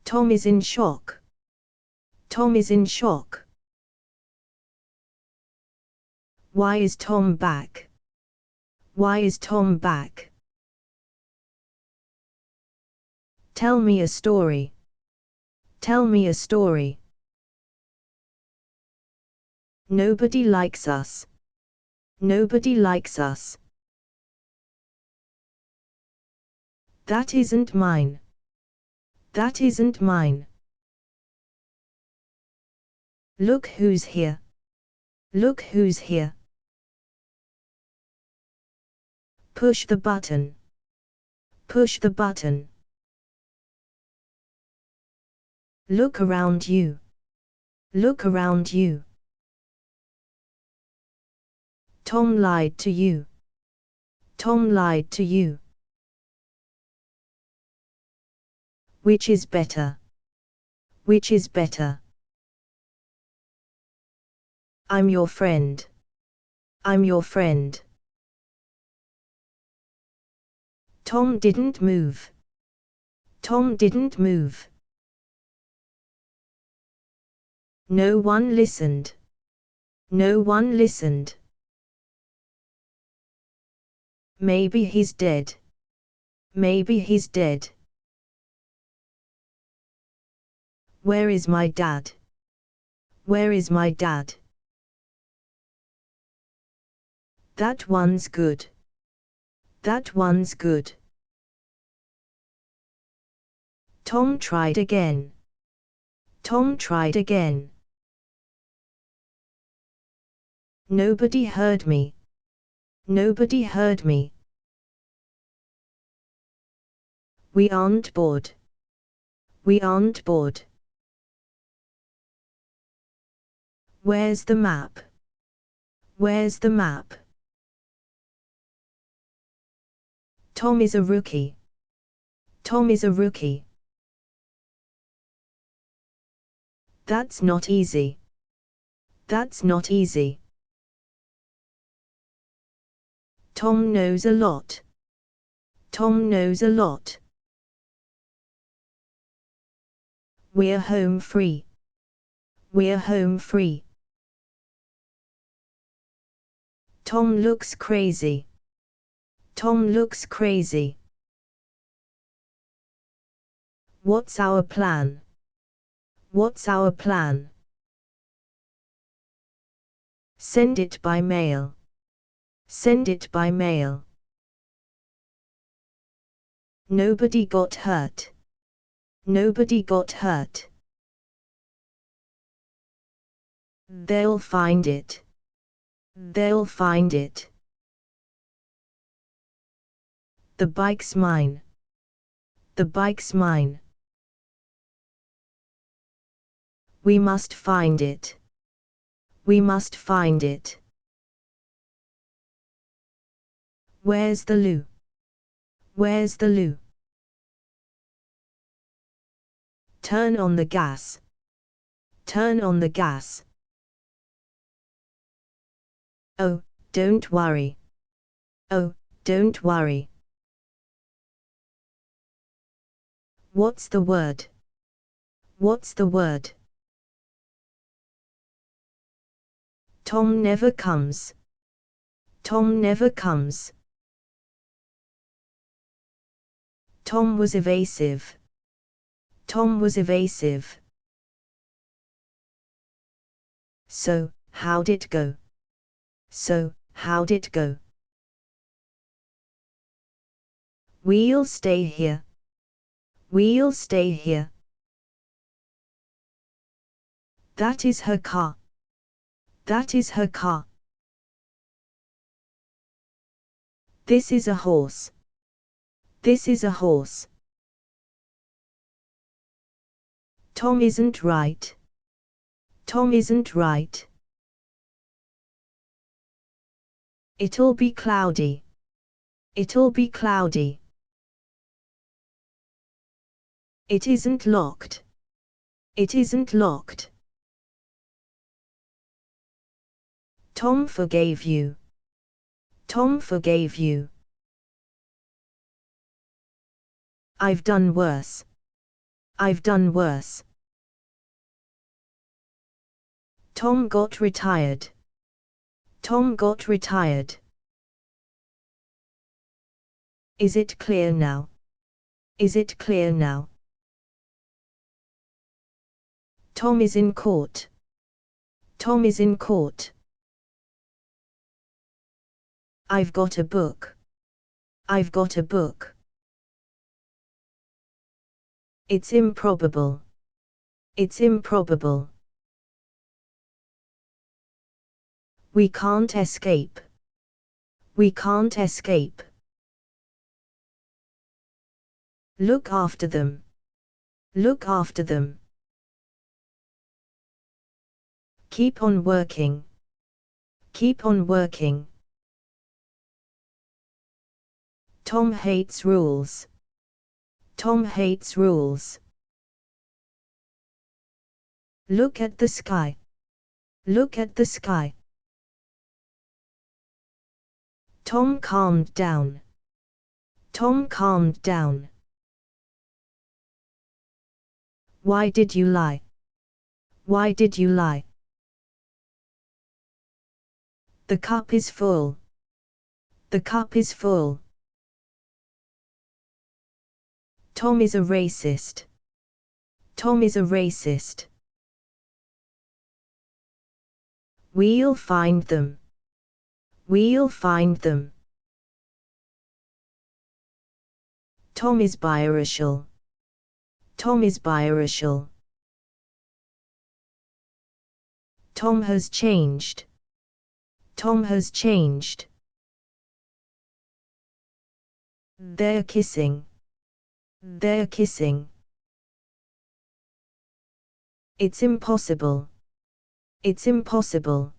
Tom is in shock. Tom is in shock. Why is Tom back? Why is Tom back? Tell me a story. Tell me a story. Nobody likes us. Nobody likes us. That isn't mine. That isn't mine. Look who's here. Look who's here. Push the button. Push the button. Look around you. Look around you. Tom lied to you. Tom lied to you. Which is better? Which is better? I'm your friend. I'm your friend. Tom didn't move. Tom didn't move. No one listened. No one listened. Maybe he's dead. Maybe he's dead. Where is my dad? Where is my dad? That one's good. That one's good. Tom tried again. Tom tried again. Nobody heard me. Nobody heard me. We aren't bored. We aren't bored. Where's the map? Where's the map? Tom is a rookie. Tom is a rookie. That's not easy. That's not easy. Tom knows a lot. Tom knows a lot. We're home free. We're home free. Tom looks crazy. Tom looks crazy. What's our plan? What's our plan? Send it by mail. Send it by mail. Nobody got hurt. Nobody got hurt. They'll find it. They'll find it. The bike's mine. The bike's mine. We must find it. We must find it. Where's the loo? Where's the loo? Turn on the gas. Turn on the gas. Oh, don't worry. Oh, don't worry. What's the word? What's the word? Tom never comes. Tom never comes. Tom was evasive. Tom was evasive. So, how'd it go? So, how'd it go? We'll stay here. We'll stay here. That is her car. That is her car. This is a horse. This is a horse. Tom isn't right. Tom isn't right. It'll be cloudy. It'll be cloudy. It isn't locked. It isn't locked. Tom forgave you. Tom forgave you. I've done worse. I've done worse. Tom got retired. Tom got retired. Is it clear now? Is it clear now? Tom is in court. Tom is in court. I've got a book. I've got a book. It's improbable. It's improbable. We can't escape. We can't escape. Look after them. Look after them. Keep on working. Keep on working. Tom hates rules. Tom hates rules. Look at the sky. Look at the sky. Tom calmed down. Tom calmed down. Why did you lie? Why did you lie? The cup is full. The cup is full. Tom is a racist. Tom is a racist. We'll find them. We'll find them. Tom is biracial. Tom is biracial. Tom has changed. Tom has changed. They're kissing. They're kissing. It's impossible. It's impossible.